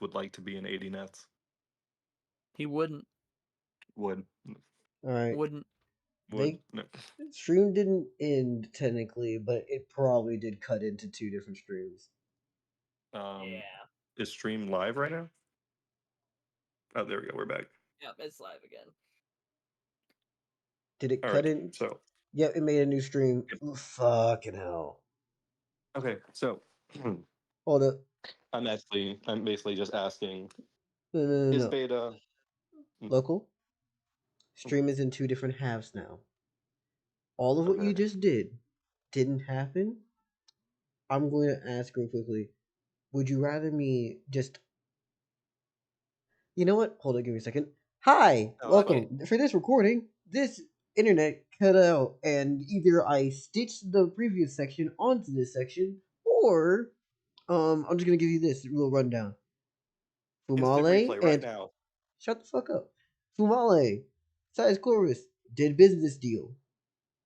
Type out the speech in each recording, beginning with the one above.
would like to be in 80 nets. He wouldn't. Would. All right. Wouldn't. Would. No. Stream didn't end technically, but it probably did cut into 2 different streams. Yeah. Is stream live right now? Oh, there we go. We're back. Yep, it's live again. Did it All cut right, in? So. Yeah, it made a new stream. Yep. Fucking hell. Okay, so. Hold up. I'm basically just asking. No. Is beta local? Stream is in 2 different halves now. All of what you just didn't happen. I'm going to ask real quickly. Would you rather me just... You know what? Hold on, give me a second. Hi! Welcome. For this recording, this internet cut out, and either I stitched the previous section onto this section, or I'm just going to give you this little rundown. Fumale right now. Shut the fuck up. Fumale, Sidus Corvus, did business deal.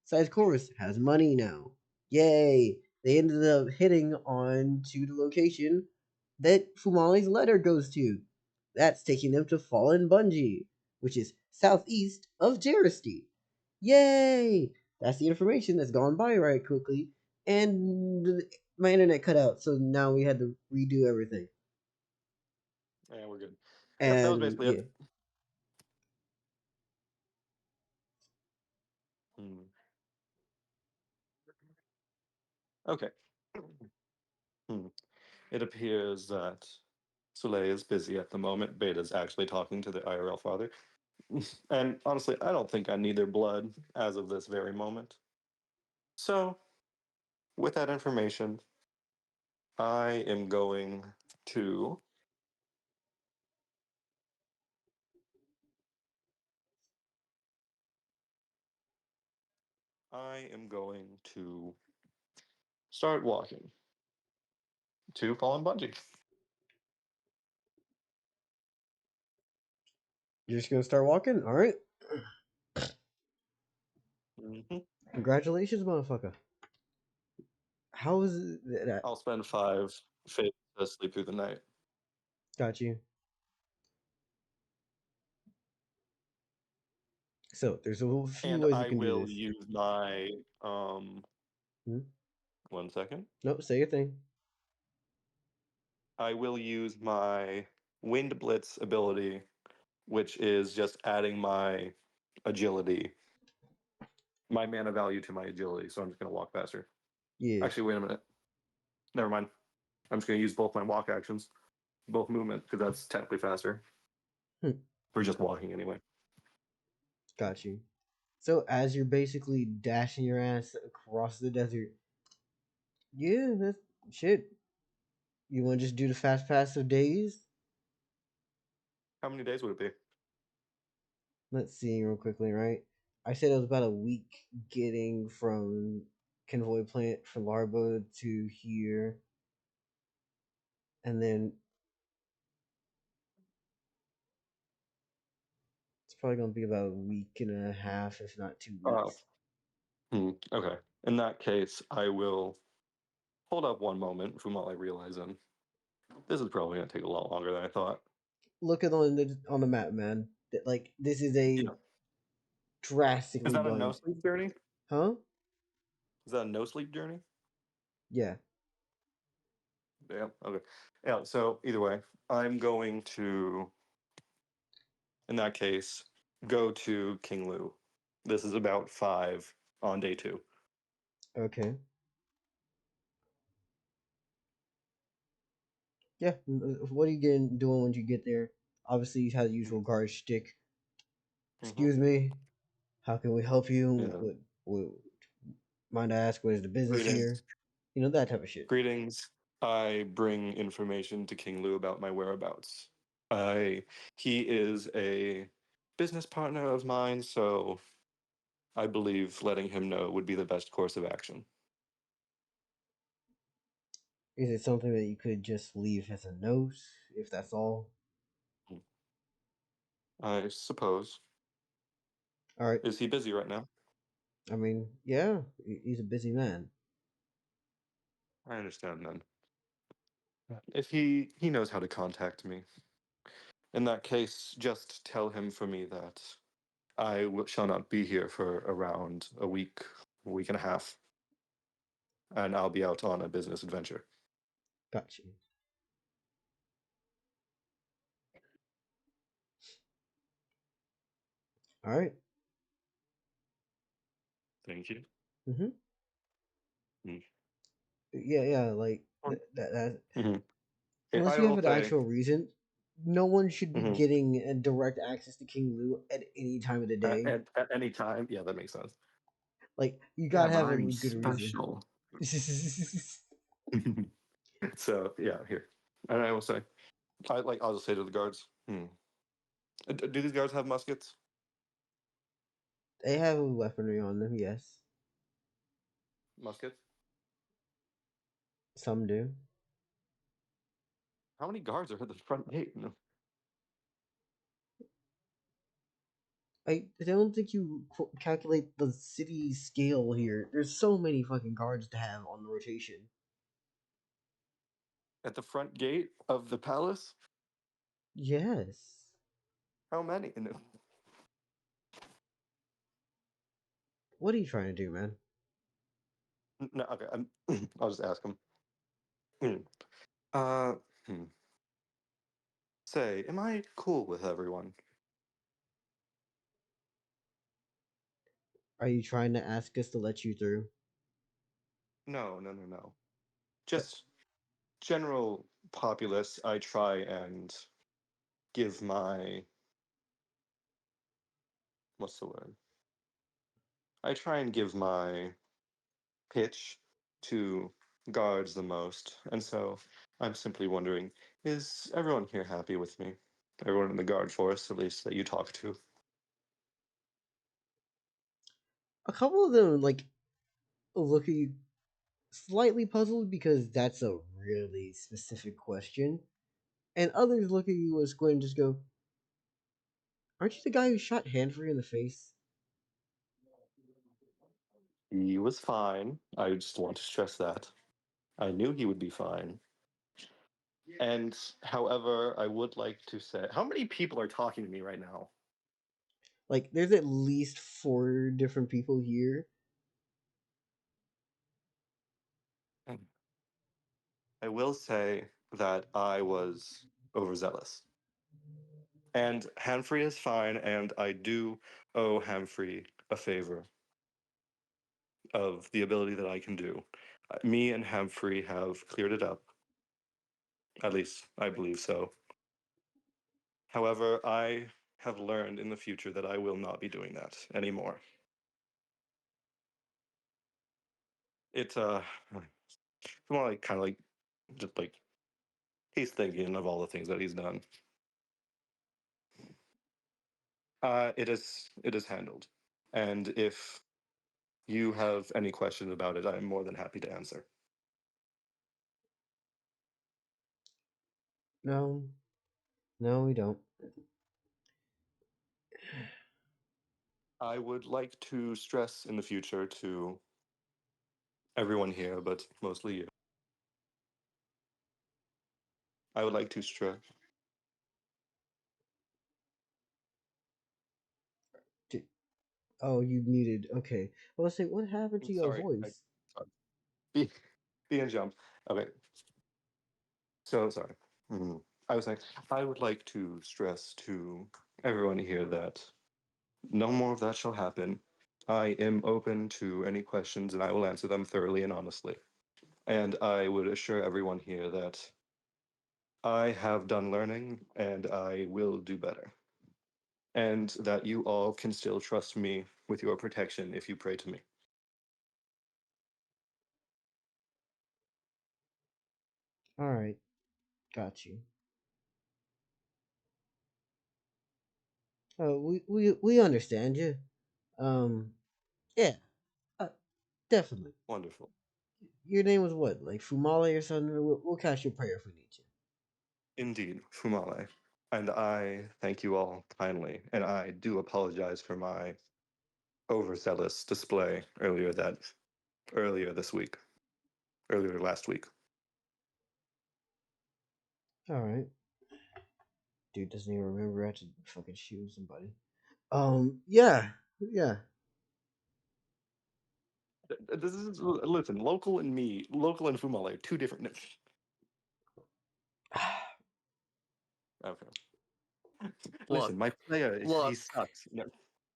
Sidus Corvus has money now. Yay! They ended up hitting on to the location that Fumale's letter goes to. That's taking them to Fallen Bungee, which is southeast of Jeristy. Yay! That's the information that's gone by right quickly, and my internet cut out, so now we had to redo everything. Yeah, we're good. And that was basically it. Okay. It appears that Soleil is busy at the moment. Beta's actually talking to the IRL father. And honestly, I don't think I need their blood as of this very moment. So, with that information, I am going to... start walking to Fallen Bungee. You're just gonna start walking? Alright. Congratulations, motherfucker. How is that? I'll spend 5 fate to sleep through the night. Got you. So there's a few ways you can do this. Use my 1 second. Nope, say your thing. I will use my Wind Blitz ability, which is just adding my agility, my mana value to my agility. So I'm just going to walk faster. Yeah. Actually, wait a minute. Never mind. I'm just going to use both my walk actions, both movement, because that's technically faster. For just walking anyway. Got you. So as you're basically dashing your ass across the desert, yeah, that's shit. You want to just do the fast pass of days? How many days would it be? Let's see real quickly, right? I said it was about a week getting from Convoy Plant from Larva to here. And then it's probably going to be about a week and a half, if not 2 weeks. Okay. In that case, I will hold up one moment from what I realize in. This is probably going to take a lot longer than I thought. Look at on the map, man. Like, this is a drastically... Is that a no-sleep journey? Huh? Is that a no-sleep journey? Yeah. Yeah, okay. Yeah, so either way, I'm going to, in that case, go to King Lu. This is about 5 on day 2. Okay. Yeah, what are you doing when you get there? Obviously, you have the usual guard shtick. Excuse me, how can we help you? Mind I ask, what is the business here? You know, that type of shit. Greetings. I bring information to King Lu about my whereabouts. He is a business partner of mine, so I believe letting him know would be the best course of action. Is it something that you could just leave as a note, if that's all? I suppose. All right. Is he busy right now? I mean, yeah, he's a busy man. I understand then. If he knows how to contact me. In that case, just tell him for me that I shall not be here for around a week and a half, and I'll be out on a business adventure. Got you. All right. Thank you. Mm-hmm. Mm. Yeah. Like that. Mhm. Unless I you have will an say, actual reason, no one should be Mhm. getting direct access to King Lou at any time of the day. At any time, yeah, that makes sense. Like you gotta have a I'm good special. reason. So yeah, here, and I will say, I'll just say to the guards, do these guards have muskets? They have weaponry on them, yes. Muskets? Some do. How many guards are at the front gate? No. I don't think you calculate the city scale here. There's so many fucking guards to have on the rotation. At the front gate of the palace? Yes. How many? No. What are you trying to do, man? No, okay. I'll just ask him. Uh, hmm. Say, am I cool with everyone? Are you trying to ask us to let you through? No. Just general populace. I try and give my what's the word? I try and give my pitch to guards the most, and so I'm simply wondering: is everyone here happy with me? Everyone in the guard force, at least that you talk to. A couple of them like look at you slightly puzzled because that's a really specific question. And others look at you as Gwen and just go, aren't you the guy who shot Hanfrey in the face? He was fine. I just want to stress that. I knew he would be fine. And however, I would like to say, how many people are talking to me right now? Like, there's at least 4 different people here. I will say that I was overzealous. And Hamfrey is fine, and I do owe Hamfrey a favor of the ability that I can do. Me and Hamfrey have cleared it up. At least, I believe so. However, I have learned in the future that I will not be doing that anymore. It's more like kind of like just like he's thinking of all the things that he's done. It is handled, and if you have any questions about it, I'm more than happy to answer. No. No, we don't. I would like to stress in the future to everyone here, but mostly you. I would like to stress. Oh, you muted. Okay. Well, let's say, what happened to your Sorry, voice? be and jump. Okay, so sorry. Mhm. I was like, I would like to stress to everyone here that no more of that shall happen. I am open to any questions and I will answer them thoroughly and honestly. And I would assure everyone here that I have done learning and I will do better. And that you all can still trust me with your protection if you pray to me. All right. Got you. We understand you. Um, yeah, uh, definitely. Wonderful. Your name was what, like Fumale or something? We'll cast your prayer if we need you. Indeed, Fumale. And I thank you all kindly. And I do apologize for my overzealous display earlier last week. All right. Dude doesn't even remember I had to fucking shoot somebody. Yeah. This is listen. Local and Fumale are two different. Okay. Listen, my player, he look. sucks. No.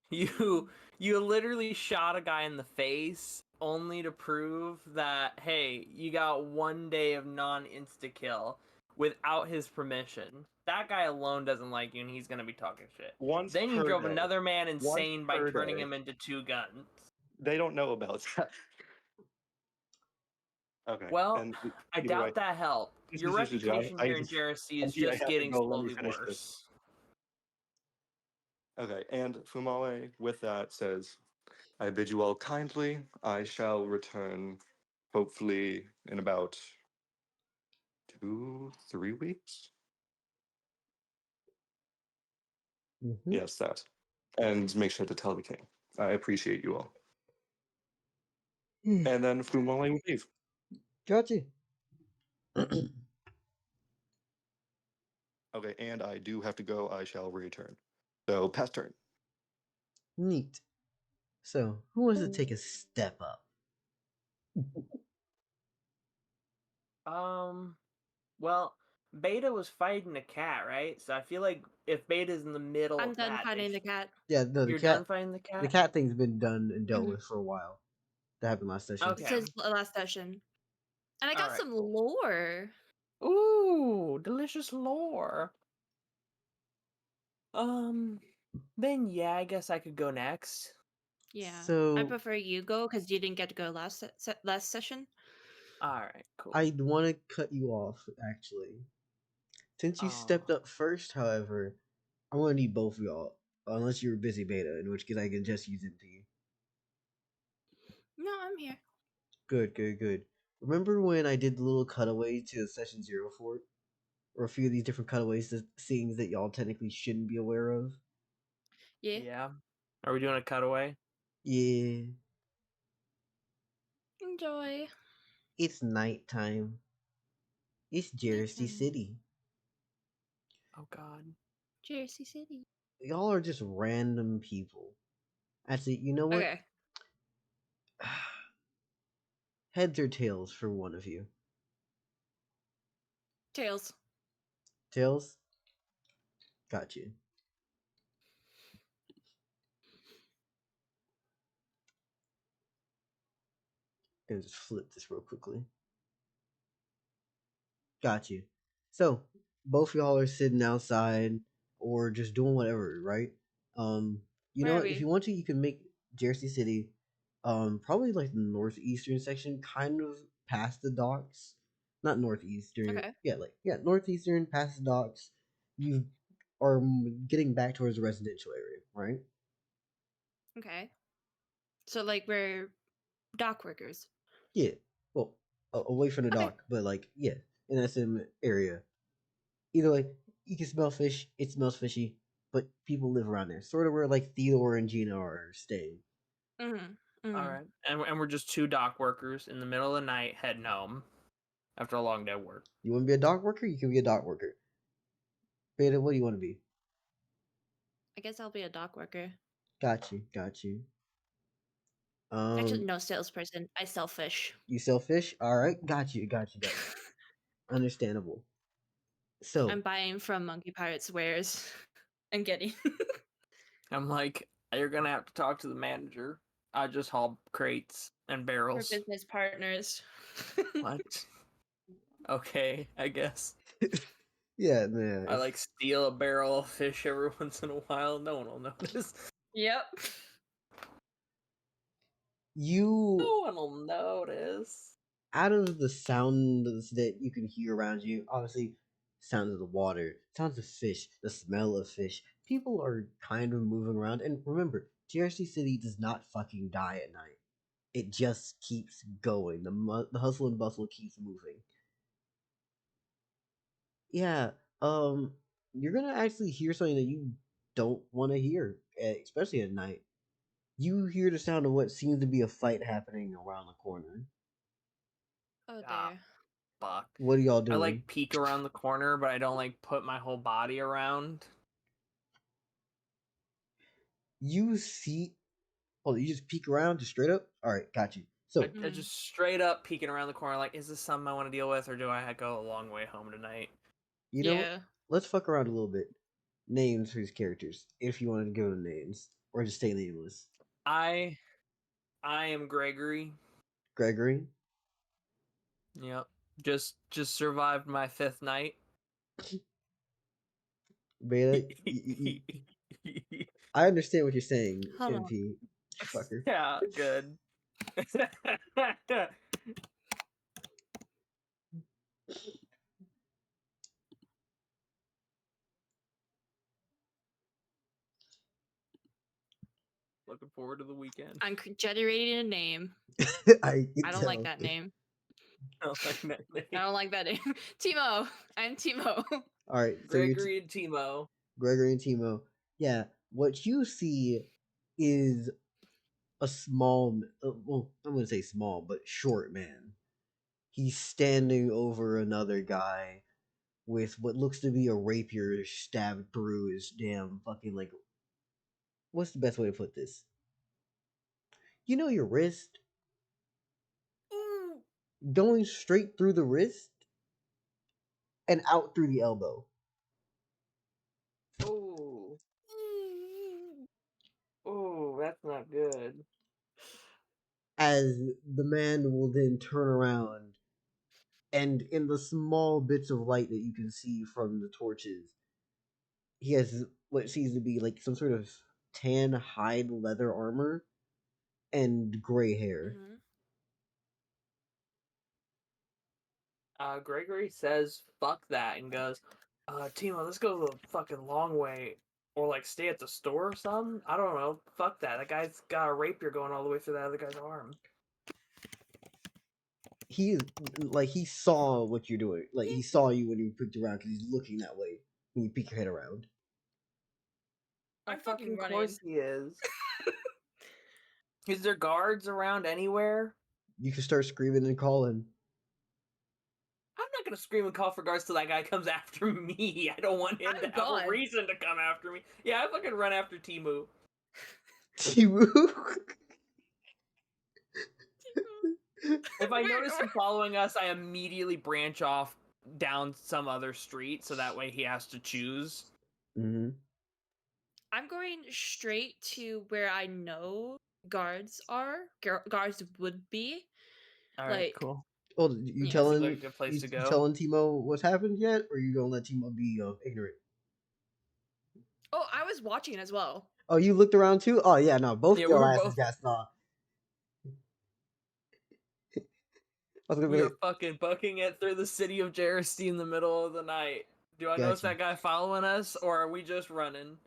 You literally shot a guy in the face only to prove that, hey, you got 1 day of non-insta kill without his permission. That guy alone doesn't like you, and he's gonna be talking shit. Once Then you per drove day. another man insane by per turning day. him into 2 guns. They don't know about that. Okay. Well, and I either doubt way, that helped. Your reputation here in Jersey is I just have to getting go. Let me slowly finish this. worse. Okay, and Fumale, with that, says, I bid you all kindly. I shall return, hopefully, in about 2-3 weeks. Mm-hmm. Yes, that. And make sure to tell the king. I appreciate you all. And then Fumale will leave. Gotcha. Okay, and I do have to go. I shall return. So, pass turn. Neat. So, who wants to take a step up? Well, Beta was fighting a cat, right? So I feel like if Beta's in the middle I'm of done that, fighting the cat. Yeah, no, You're done fighting the cat? The cat thing's been done and dealt Mhm. with for a while. That happened last session. Okay. Since last session. And I got Alright, some lore. Ooh, delicious lore. Then yeah, I guess I could go next. Yeah. I So prefer you go because you didn't get to go last session. Alright, cool. I want to cut you off, actually. Since you stepped up first, however, I want to need both of y'all. Unless you're busy beta, in which case I can just use MP. No, I'm here. Good. Remember when I did the little cutaway to session 0 fort? Or a few of these different cutaways to scenes that y'all technically shouldn't be aware of? Yeah. Are we doing a cutaway? Yeah. Enjoy. It's nighttime. It's Jersey Nighttime. City. Oh god. Jersey City. Y'all are just random people. Actually, you know what? Okay. Heads or tails for one of you? Tails. Tails? Got you. Gonna just flip this real quickly. Got you. So, both y'all are sitting outside or just doing whatever, right? You know Where are what? If we? you want to, you can make Jersey City, probably like the northeastern section, kind of past the docks. Not northeastern. Okay. Yeah, northeastern past the docks. You are getting back towards the residential area, right? Okay. So like we're dock workers. Yeah. Well, away from the Okay. dock, but like, yeah, in that same area. Either way, you can smell fish. It smells fishy, but people live around there, sort of where like Theodore and Gina are staying. Mm-hmm. Alright. And we're just 2 dock workers in the middle of the night heading home after a long day of work. You want to be a dock worker? You can be a dock worker. Beta, what do you want to be? I guess I'll be a dock worker. Got you. Actually, no salesperson. I sell fish. You sell fish? All right, got you. Understandable. So I'm buying from Monkey Pirates Wares and getting. I'm like, you're gonna have to talk to the manager. I just haul crates and We're barrels. business partners. What? Okay, I guess. yeah, man. I like steal a barrel of fish every once in a while. No one will notice. Yep. You No one will notice. out of the sounds that you can hear around you, obviously, sounds of the water, sounds of fish, the smell of fish. People are kind of moving around, and remember, Jersey City does not fucking die at night. It just keeps going. The hustle and bustle keeps moving. Yeah, you're gonna actually hear something that you don't want to hear, especially at night. You hear the sound of what seems to be a fight happening around the corner. Oh Ah. dear. fuck. What are y'all I doing? like peek around the corner, but I don't like put my whole body around. You see. Oh, you just peek around, just straight up. All right, got you. So I just straight up peeking around the corner, like, is this something I want to deal with, or do I go a long way home tonight? you know, Yeah. let's fuck around a little bit. Names for these characters, if you want to give them names, or just stay nameless. I am Gregory. Gregory. Yep. Just survived my 5th night. Beta. I understand what you're saying, Hold on. MP. Fucker. Yeah, good. Looking forward to the weekend. I'm generating a name. I don't like that name. I don't like that name. I don't like that name. Timo. I'm Timo. All right, so Gregory and Timo. Gregory and Timo. Yeah, what you see is a small, well, I'm gonna say small, but short man. He's standing over another guy with what looks to be a rapier stabbed through his damn fucking, like, what's the best way to put this? You know your wrist? Going straight through the wrist and out through the elbow. Oh. Oh, that's not good. As the man will then turn around, and in the small bits of light that you can see from the torches, he has what seems to be like some sort of tan hide leather armor and gray hair. Mhm. Gregory says fuck that and goes, Timo, let's go the fucking long way. Or like stay at the store or something. I don't know. Fuck that. That guy's got a rapier going all the way through that other guy's arm. He is like, he saw what you're doing. Like, he saw you when you peeked around because he's looking that way when you peek your head around. I'm Of fucking running. course he is. Is there guards around anywhere? You can start screaming and calling. I'm not gonna scream and call for guards till that guy comes after me. I don't want him I'm to have gone. a reason to come after me. Yeah, I fucking run after Timu. Timu. If I notice him following us, I immediately branch off down some other street, so that way he has to choose. Mm-hmm. I'm going straight to where I know guards are. Guards would be. All right, Like, cool. Well, you Yeah. telling Seems like a good place you to go. telling Timo what's happened yet, or you gonna let Timo be ignorant? oh, I was watching as well. Oh, you looked around too? Oh yeah, no, both Yeah, your we were asses both- got saw. I was gonna be We like, were fucking booking it through the city of Jersey in the middle of the night. Do I notice Gotcha. that guy following us, or are we just running?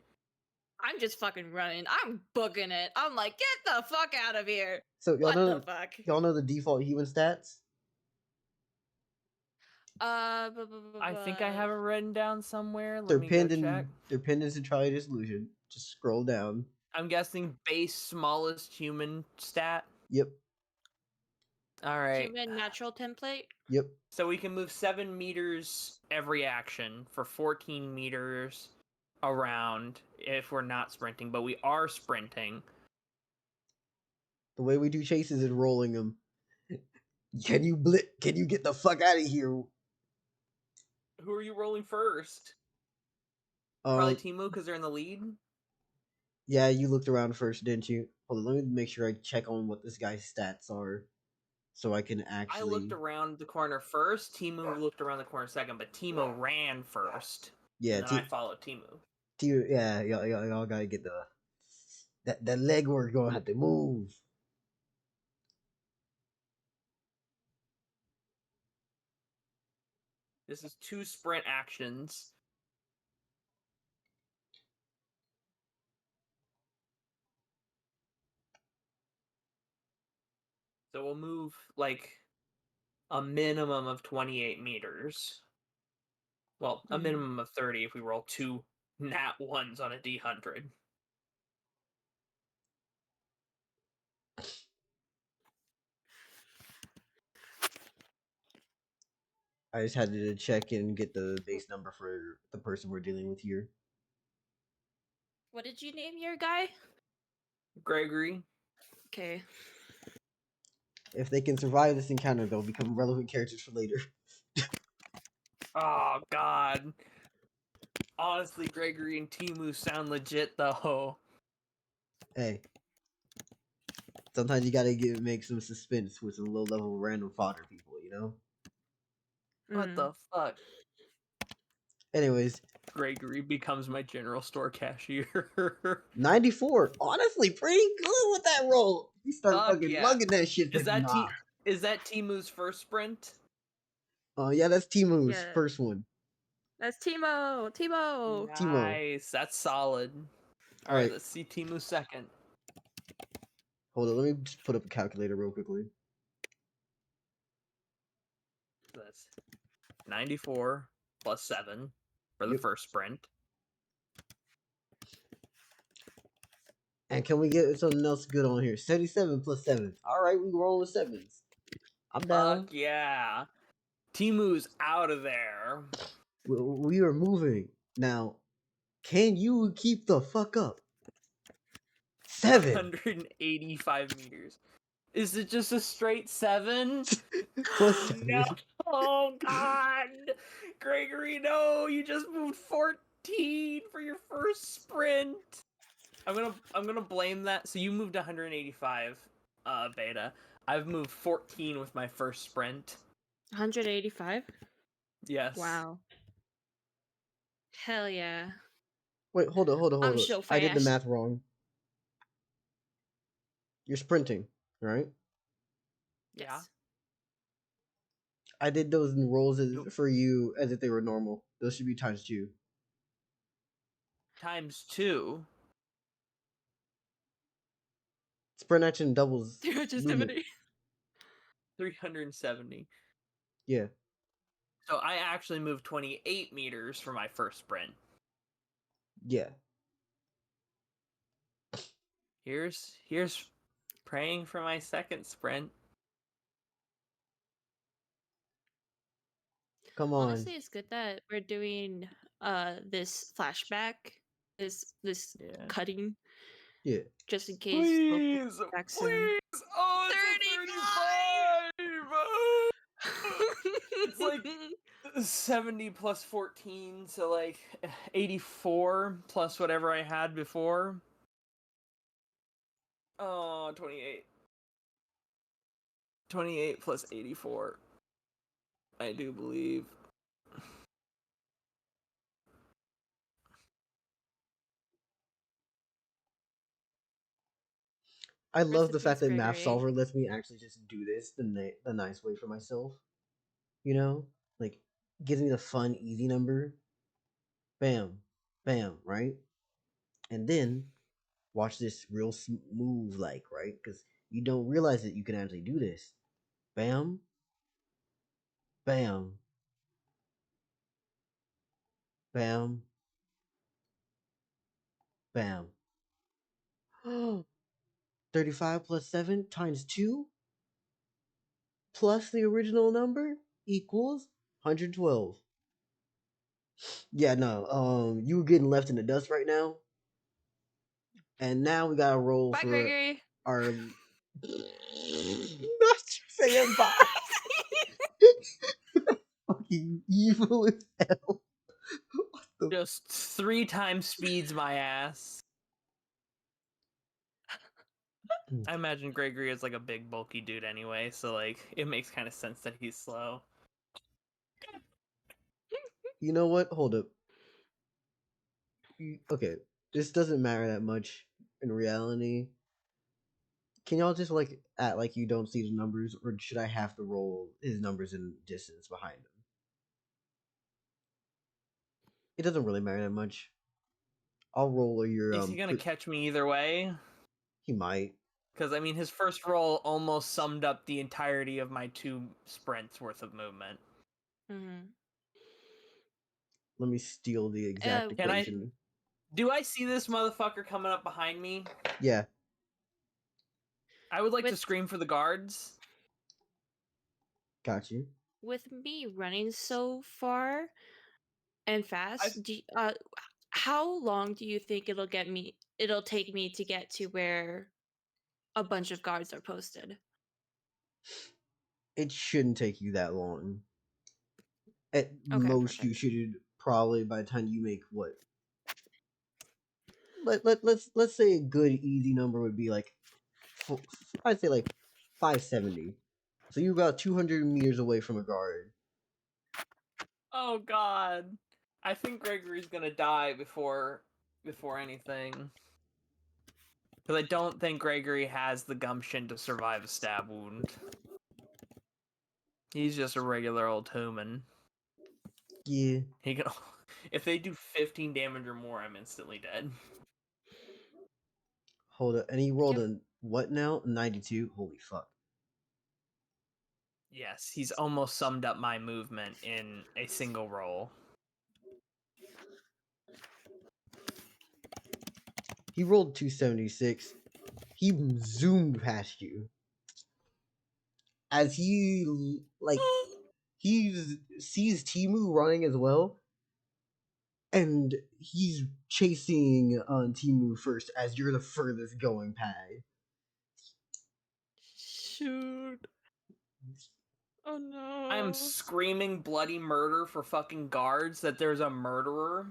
I'm just fucking running. I'm booking it. I'm like, get the fuck out of here. so y'all What know the fuck? y'all know the default human stats? I think I have it written down somewhere. Let They're me pinned go check. in they're pinned in Centrality Disillusion. Just scroll down. I'm guessing base smallest human stat. Yep. All right. Human natural template. Yep. So we can move 7 meters every action for 14 meters around if we're not sprinting, but we are sprinting. The way we do chases is rolling them. Can you get the fuck out of here? Who are you rolling first? Probably Timu because they're in the lead. Yeah, you looked around first, didn't you? Hold on, let me make sure I check on what this guy's stats are, so I can actually. I looked around the corner first. Timu looked around the corner second, but Timu ran first. Yeah, and then I followed Timu. Yeah, y'all gotta get that leg work. Gonna have to move. This is 2 sprint actions. So we'll move like a minimum of 28 meters. Well, a minimum of 30 if we roll 2 nat 1s on a D100. I just had to check and get the base number for the person we're dealing with here. What did you name your guy? Gregory. Okay. If they can survive this encounter, they'll become relevant characters for later. Oh God. Honestly, Gregory and Timu sound legit though. Hey, sometimes you gotta make some suspense with some low-level random fodder people, you know. What the fuck? Anyways, Gregory becomes my general store cashier. 94. Honestly, pretty good with that roll. You start Fuck fucking yeah. lugging that shit. Is that nah. Is that Timu's first sprint? Oh yeah, that's Timu's Yeah. first one. That's Timo. Timo. Timo. Nice. That's solid. All All right, right. let's see Timu second. Hold on, let me just put up a calculator real quickly. That's 94 plus 7 for the Yep. first sprint. And can we get something else good on here? 77 plus 7. All right, we roll with sevens. I'm down. Fuck yeah. Timu's out of there. We are moving. Now, can you keep the fuck up? 7. 185 meters. Is it just a straight 7? Plus 7. No. Oh God. Gregory, no. You just moved 14 for your first sprint. I'm gonna blame that. So you moved 185 beta. I've moved 14 with my first sprint. 185? Yes. Wow. Hell yeah. Wait, hold on. I'm so I did the fast. math wrong. You're sprinting, right? Yeah. Yes. I did those rolls Nope. for you as if they were normal. Those should be times 2. Times 2. Sprint action doubles movement. 370. 370. Yeah. So I actually moved 28 meters for my first sprint. Yeah. Here's praying for my second sprint. Come on. Honestly, it's good that we're doing this flashback, this Yeah. cutting, Yeah. just in case. Please, back soon. please. Oh, it's 35. It's like 70 plus 14, so like 84 plus whatever I had before. Oh, 28. 28 plus 84. I do believe. I love the Rest in fact peace, that Math Gregory. Solver lets me actually just do this the nice way for myself. You know? Like, gives me the fun, easy number. Bam. Bam, right? And then, watch this real smooth, like, right? Because you don't realize that you can actually do this. Bam. Bam. Bam. Bam. 35 plus 7 times 2 plus the original number equals 112. Yeah, no. You were getting left in the dust right now. And now we gotta roll Bye, for Gregory. our not saying bye. Fucking evil as hell. What the Just 3 times speeds my ass. I imagine Gregory is like a big bulky dude anyway, so like it makes kind of sense that he's slow. You know what? Hold up. Okay, this doesn't matter that much in reality. Can y'all just like act like you don't see the numbers, or should I have to roll his numbers in distance behind him? It doesn't really matter that much. I'll roll your Is he gonna catch me either way? He might. Because I mean, his first roll almost summed up the entirety of my 2 sprints worth of movement. Mm-hmm. Let me steal the exact Can I- equation. Do I see this motherfucker coming up behind me? Yeah, I would like to With- scream for the guards. got you. with me running so far and fast, how long do you think it'll take me to get to where a bunch of guards are posted? It shouldn't take you that long. At Okay, most, you perfect. should probably by the time you make what? Let's say a good easy number would be like, I'd say like 570. So you're about 200 meters away from a guard. Oh God, I think Gregory's gonna die before anything. Because I don't think Gregory has the gumption to survive a stab wound. He's just a regular old human. Yeah. He can. If they do 15 damage or more, I'm instantly dead. Hold up. And he rolled a what now? 92? Holy fuck. Yes, he's almost summed up my movement in a single roll. He rolled 276. He zoomed past you. As he, like, he sees Timu running as well. And he's chasing Timu first as you're the furthest going pad. Shoot. Oh no. I am screaming bloody murder for fucking guards that there's a murderer.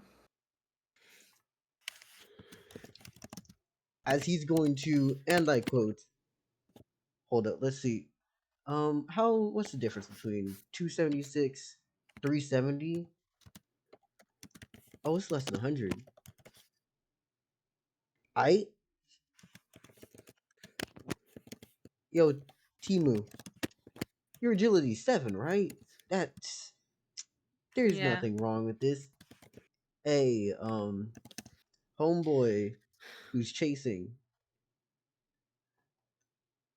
As he's going to, and I quote, hold up, let's see. What's the difference between 276, 370? Oh, it's less than 100. Yo, Timu, your agility's 7, right? There's Yeah. nothing wrong with this. Hey, homeboy who's chasing,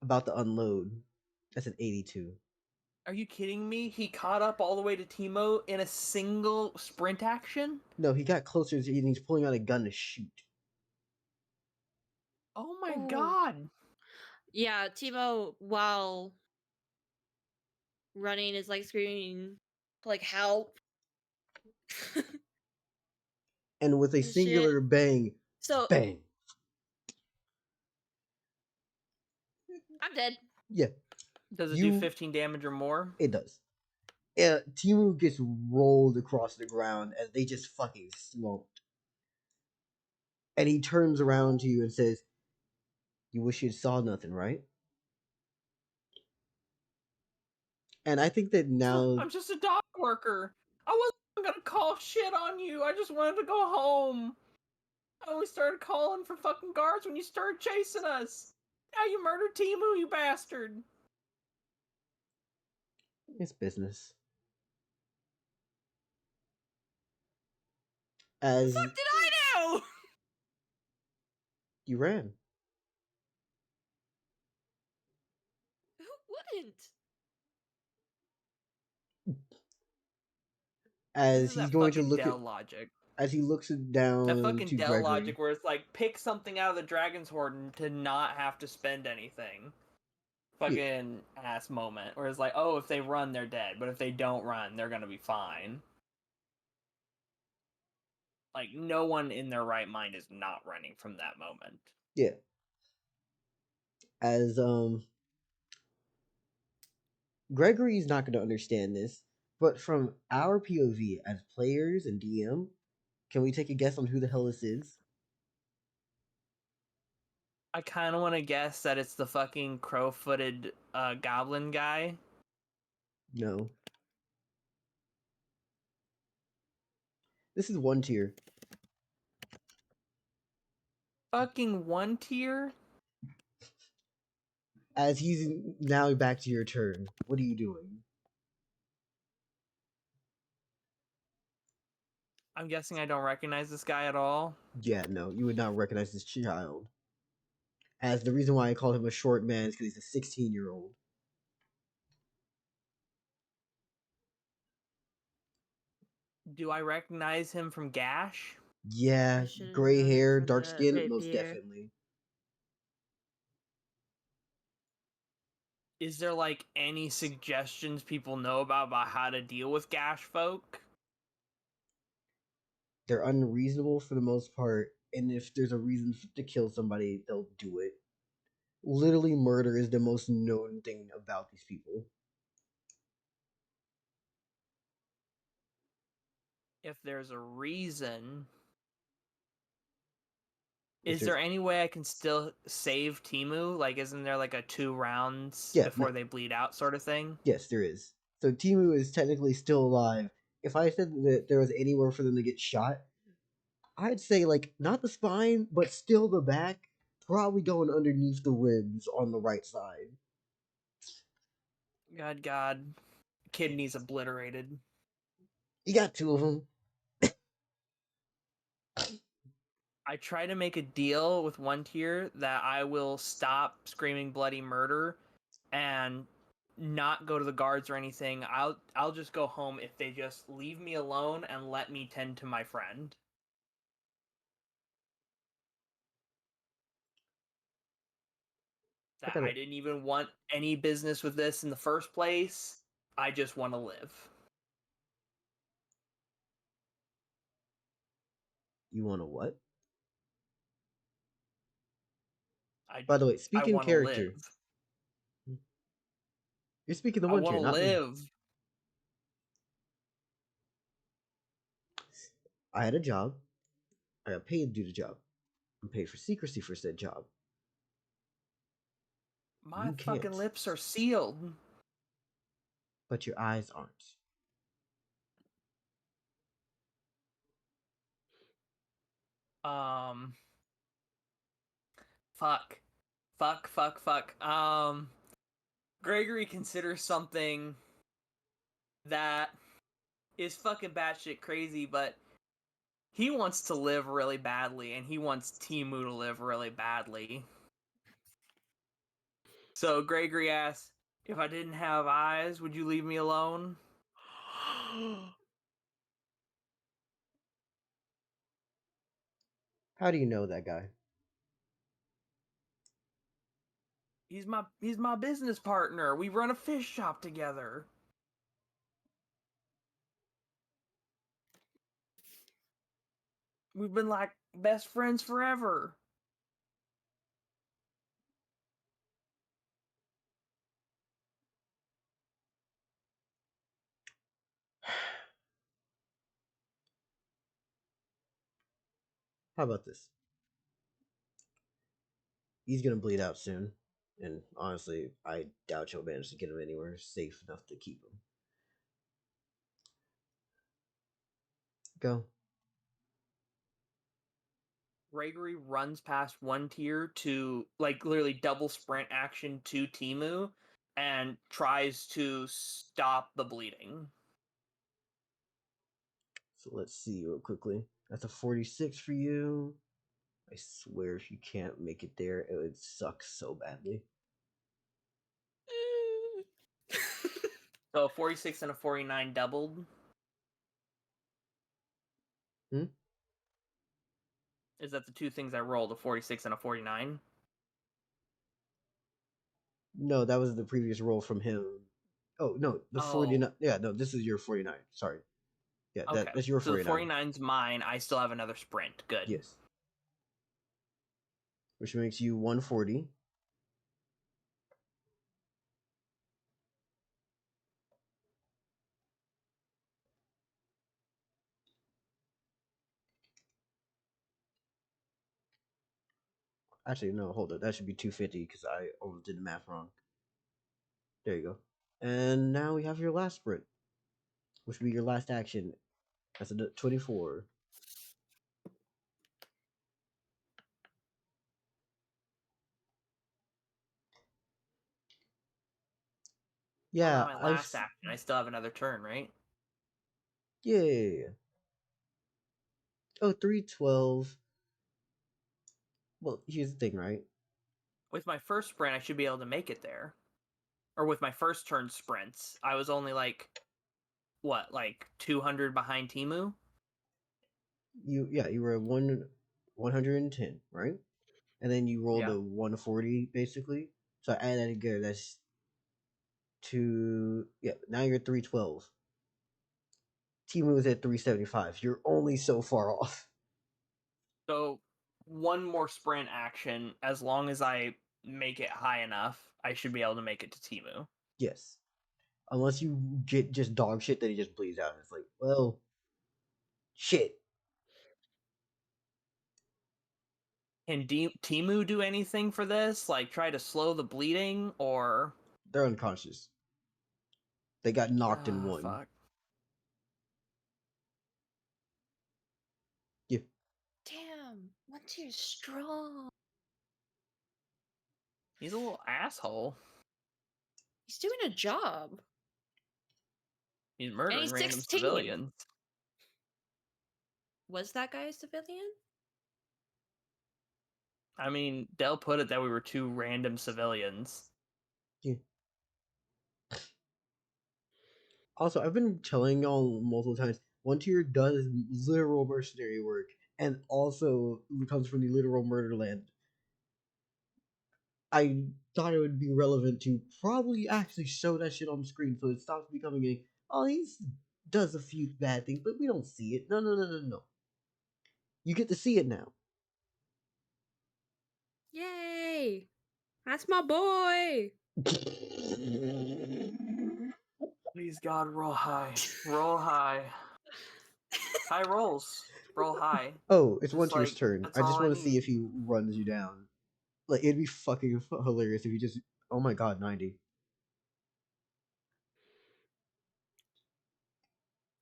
about to unload. That's an 82. Are you kidding me? He caught up all the way to Timo in a single sprint action? No, he got closer and he's pulling out a gun to shoot. Oh my Ooh. God. Yeah, Timo, while running, is like screaming, like, help. And with a Shit. singular bang, So bang. I'm dead. Yeah, Does it do 15 damage or more? it does. Timu gets rolled across the ground as they just fucking slumped. And he turns around to you and says, "You wish you saw nothing, right?" And I think that now, I'm just a dock worker. I wasn't gonna call shit on you. I just wanted to go home. I only started calling for fucking guards when you started chasing us. Now you murdered Timu, you bastard. it's business. As What did I do? you ran. Who wouldn't? As This is he's that going to fucking look Dell at, logic. as he looks down That fucking to Dell Gregory. logic where it's like, pick something out of the Dragon's Hoard to not have to spend anything. Fucking ass moment. Where it's like, oh, if they run, they're dead. But if they don't run, they're gonna be fine. Like, no one in their right mind is not running from that moment. Yeah. As Gregory's not going to understand this, but from our POV as players and DM, can we take a guess on who the hell this is? I kind of want to guess that it's the fucking crow-footed goblin guy. No. This is Onetyr. Fucking Onetyr? As he's now back to your turn, what are you doing? I'm guessing I don't recognize this guy at all. Yeah, no, you would not recognize this child. As the reason why I call him a short man is because he's a 16-year-old. Do I recognize him from Gash? Yeah, I should've gray known him hair, from dark the skin, most rapier. definitely. Is there like any suggestions people know about how to deal with gash folk? They're unreasonable for the most part, and if there's a reason to kill somebody, they'll do it. Literally, murder is the most known thing about these people. If there's a reason, If is there's- there any way I can still save Timu? Like, isn't there like a 2 rounds Yeah, before no. they bleed out sort of thing? Yes, there is. So Timu is technically still alive. If I said that there was anywhere for them to get shot, I'd say like not the spine, but still the back, probably going underneath the ribs on the right side. God. Kidneys obliterated. You got 2 of them. I try to make a deal with Onetyr that I will stop screaming bloody murder and not go to the guards or anything. I'll just go home if they just leave me alone and let me tend to my friend. That I didn't even want any business with this in the first place. I just want to live. You want to what? I By the way, speaking want to character, live. you're speaking the I one want tier, to not me. live. I had a job. I got paid to do the job. I'm paid for secrecy for said job. My You fucking can't. lips are sealed. But your eyes aren't. Fuck. Gregory considers something that is fucking batshit crazy, but he wants to live really badly, and he wants Timu to live really badly. So Gregory asks, if I didn't have eyes, would you leave me alone? How do you know that guy? He's my business partner. We run a fish shop together. We've been like best friends forever. How about this? He's gonna bleed out soon, and honestly, I doubt you'll manage to get him anywhere safe enough to keep him. Go. Gregory runs past Onetyr to like literally double sprint action to Timu and tries to stop the bleeding. So let's see real quickly. That's a 46 for you. I swear if you can't make it there, it would suck so badly. So a 46 and a 49 doubled. Is that the two things I rolled, a 46 and a 49? No, that was the previous roll from him. Oh, no, the 49. Yeah, no, this is your 49. Sorry. Yeah, Okay. that's your 49. So the 49's mine. I still have another sprint. Good. Yes. Which makes you 140. Actually, no, hold it. That should be 250 because I almost did the math wrong. There you go. And now we have your last sprint, which would be your last action. That's a 24. Yeah, Not my last action. I still have another turn, right? Yeah. Oh, 312. Well, here's the thing, right? With my first sprint, I should be able to make it there. Or with my first turn sprints, I was only like, what, like 200 behind Timu? You were at 110, right? And then you rolled a 140 basically. So I add that together. That's now you're 312. Timu is at 375. You're only so far off. So one more sprint action, as long as I make it high enough, I should be able to make it to Timu. Yes. Unless you get just dog shit that he just bleeds out. It's like, well, shit. Can Timu do anything for this? Like try to slow the bleeding, or They're unconscious. They got knocked in one. Fuck. Yeah. Damn, Onetyr's strong. He's a little asshole. He's doing a job. He's murdering he's random 16. civilians. Was that guy a civilian? I mean, Dell put it that we were two random civilians. Yeah. Also, I've been telling y'all multiple times, Onetyr does literal mercenary work and also comes from the literal murderland. I thought it would be relevant to probably actually show that shit on screen so it stops becoming a, oh, he does a few bad things, but we don't see it. No. You get to see it now. Yay! That's my boy! Please God, roll high. Roll high. High rolls. Roll high. Oh, it's Just Onetyr's turn. that's I just all want to see need. if he runs you down. Like, it'd be fucking hilarious if he just, oh my god, 90.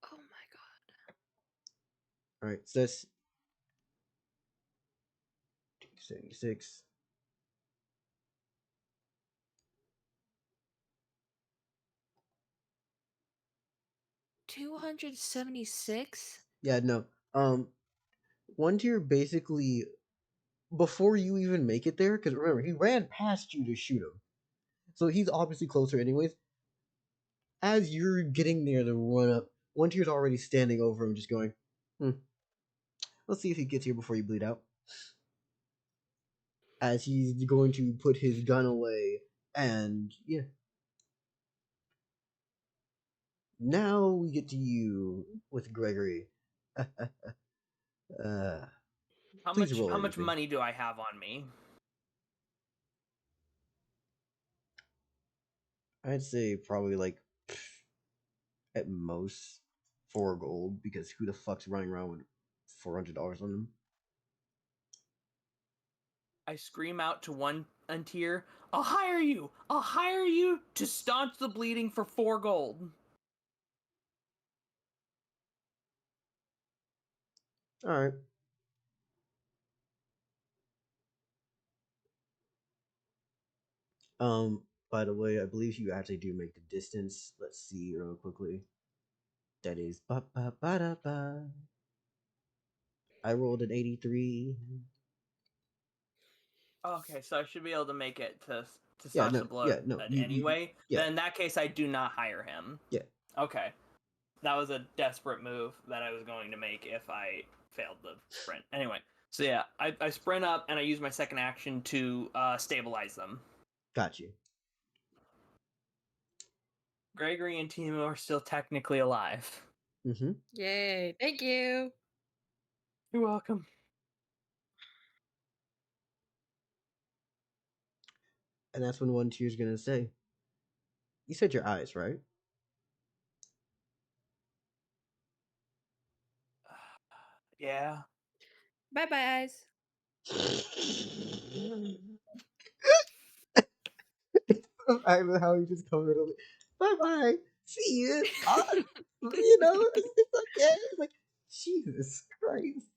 Oh my god. Alright, so that's 76. $276? Yeah, no. Onetyr basically, before you even make it there, because remember, he ran past you to shoot him. So he's obviously closer anyways. As you're getting there to run up, Onetyr's already standing over him, just going, let's see if he gets here before you bleed out. As he's going to put his gun away, and yeah. Now we get to you with Gregory. Please roll How much anything. money do I have on me? I'd say probably like at most 4 gold, because who the fuck's running around with $400 on them? I scream out to Onetyr, I'll hire you! I'll hire you to staunch the bleeding for 4 gold. Alright. By the way, I believe you actually do make the distance. Let's see real quickly. That is ba ba ba da ba. I rolled an 83. Okay, so I should be able to make it to Yeah, staunch no, the blood yeah, no, anyway. yeah. Then in that case, I do not hire him. Yeah. Okay. That was a desperate move that I was going to make if I failed the sprint. Anyway, so yeah, I sprint up and I use my second action to stabilize them. Got you. Gregory and Timo are still technically alive. Mm-hmm. Yay, thank you. You're welcome. And that's when Onetyr's gonna say, you said your eyes, right? Yeah. Bye bye, eyes. I don't know how he just comes in. Bye bye. See you. You know, it's okay. It's like, Jesus Christ.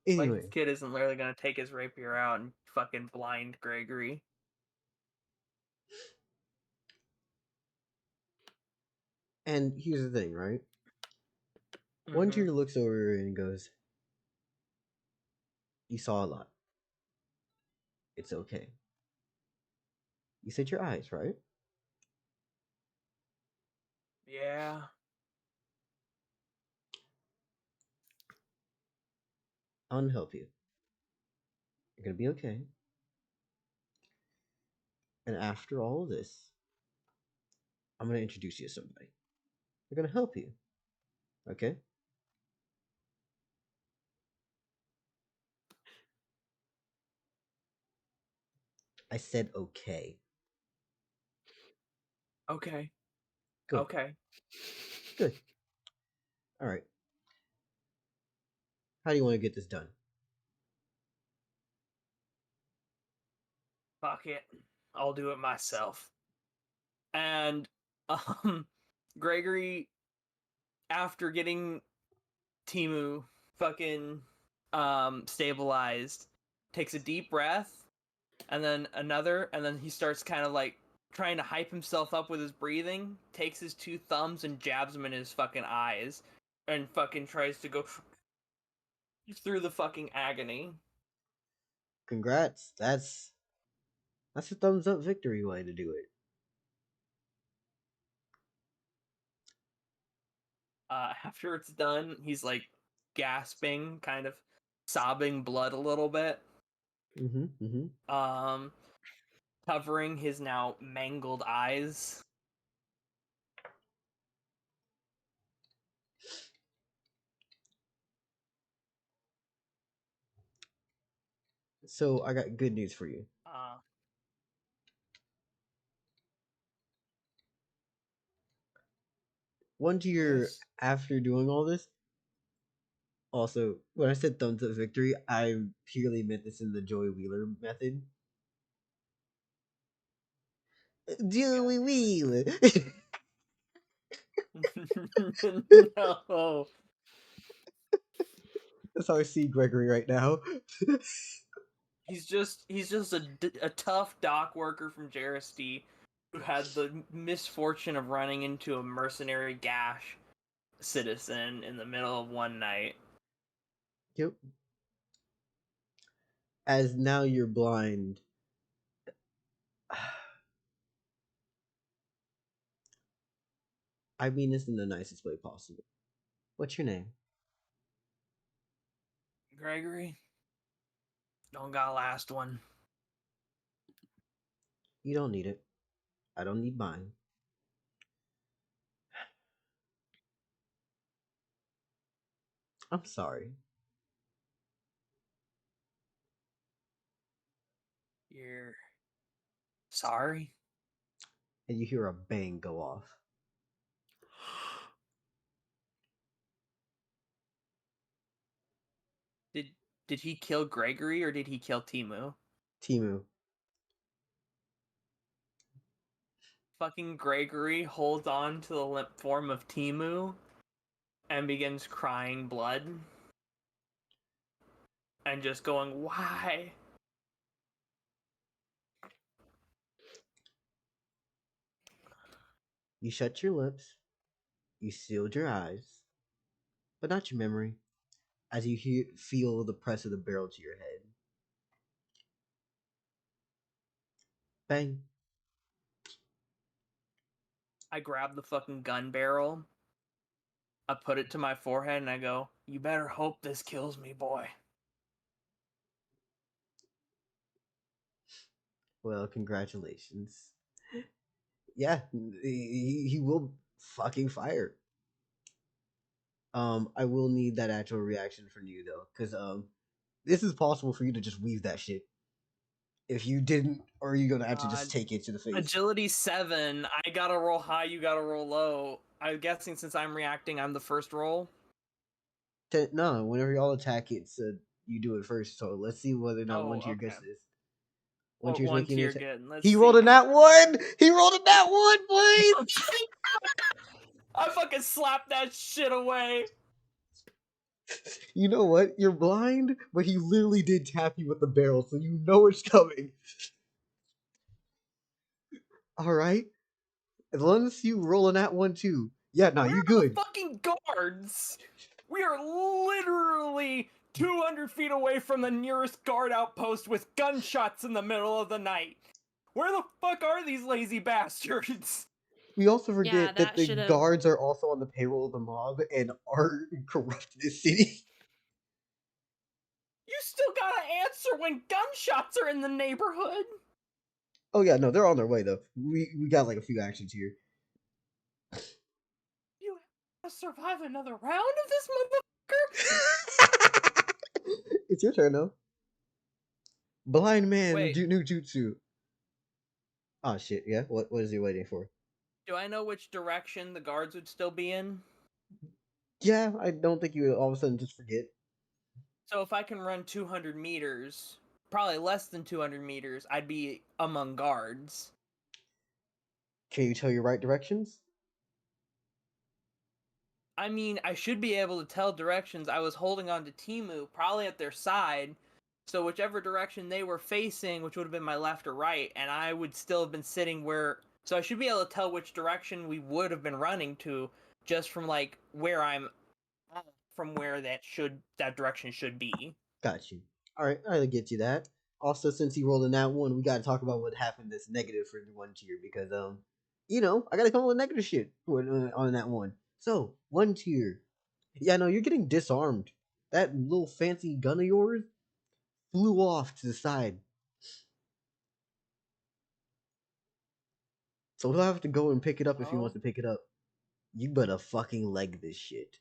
Like Anyway, this kid isn't literally gonna take his rapier out and fucking blind Gregory. and here's the thing, right? Mm-hmm. Onetyr looks over and goes, you saw a lot. It's okay. You said your eyes, right? Yeah. I'll help you. You're gonna be okay. And after all of this, I'm gonna introduce you to somebody. They're gonna help you. Okay? I said okay. Okay. Good. Okay. Good. Alright. How do you want to get this done? Fuck it. I'll do it myself. And Gregory, after getting Timu fucking stabilized, takes a deep breath, and then another, and then he starts kind of like trying to hype himself up with his breathing, takes his two thumbs and jabs them in his fucking eyes, and fucking tries to go through the fucking agony. Congrats. That's a thumbs up victory way to do it. After it's done, he's like gasping, kind of sobbing blood a little bit. Covering his now mangled eyes. So I got good news for you. Once you're Yes. after doing all this, also when I said thumbs up victory, I purely meant this in the Joey Wheeler method. Joey Wheeler. No. That's how I see Gregory right now. He's just a tough dock worker from Jeristy who had the misfortune of running into a mercenary gash citizen in the middle of one night. Yep. As now you're blind. I mean this in the nicest way possible. What's your name? Gregory? Don't got last one. You don't need it. I don't need mine. I'm sorry. You're sorry? And you hear a bang go off. Did he kill Gregory or did he kill Timu? Timu. Fucking Gregory holds on to the limp form of Timu and begins crying blood. And just going, why? You shut your lips. You sealed your eyes. But not your memory. As you feel the press of the barrel to your head. Bang. I grab the fucking gun barrel. I put it to my forehead and I go, you better hope this kills me, boy. Well, congratulations. Yeah, he will fucking fire. I will need that actual reaction from you though, because this is possible for you to just weave that shit. If you didn't, or are you gonna have to just take it to the face? Agility 7. I gotta roll high, you gotta roll low. I'm guessing since I'm reacting, I'm the first roll. No, whenever y'all attack it, you do it first. So let's see whether or not Oh, Onetyr okay. gets this. Well, Onetyr's making Onetyr it. good. Let's He see. rolled a nat 1. He rolled a nat 1, boys. I fucking slapped that shit away. You know what? You're blind, but he literally did tap you with the barrel, so you know it's coming. All right. As long as you roll a nat 1 too. Yeah, no, Where you are good. the fucking guards? We are literally 200 feet away from the nearest guard outpost with gunshots in the middle of the night. Where the fuck are these lazy bastards? We also forget that that the should've- guards are also on the payroll of the mob and are corrupting the city. You still gotta answer when gunshots are in the neighborhood. Oh yeah, no, they're on their way though. We got like a few actions here. survive another round of this motherfucker? It's your turn though. Blind man Wait. new jutsu. Oh shit, yeah. What is he waiting for? Do I know which direction the guards would still be in? Yeah, I don't think you would all of a sudden just forget. So if I can run 200 meters, probably less than 200 meters, I'd be among guards. Can you tell your right directions? I mean, I should be able to tell directions. I was holding on to Timu, probably at their side. So whichever direction they were facing, which would have been my left or right, and I would still have been sitting where... So I should be able to tell which direction we would have been running to, just from, like, where I'm... From where that direction should be. Got you. Alright, I'll get you that. Also, since he rolled in that one, we gotta talk about what happened that's negative for the one tier, because, I gotta come up with negative shit on that one. So, one tier. Yeah, no, you're getting disarmed. That little fancy gun of yours flew off to the side. So he'll have to go and pick it up if he wants to pick it up. You better fucking leg this shit.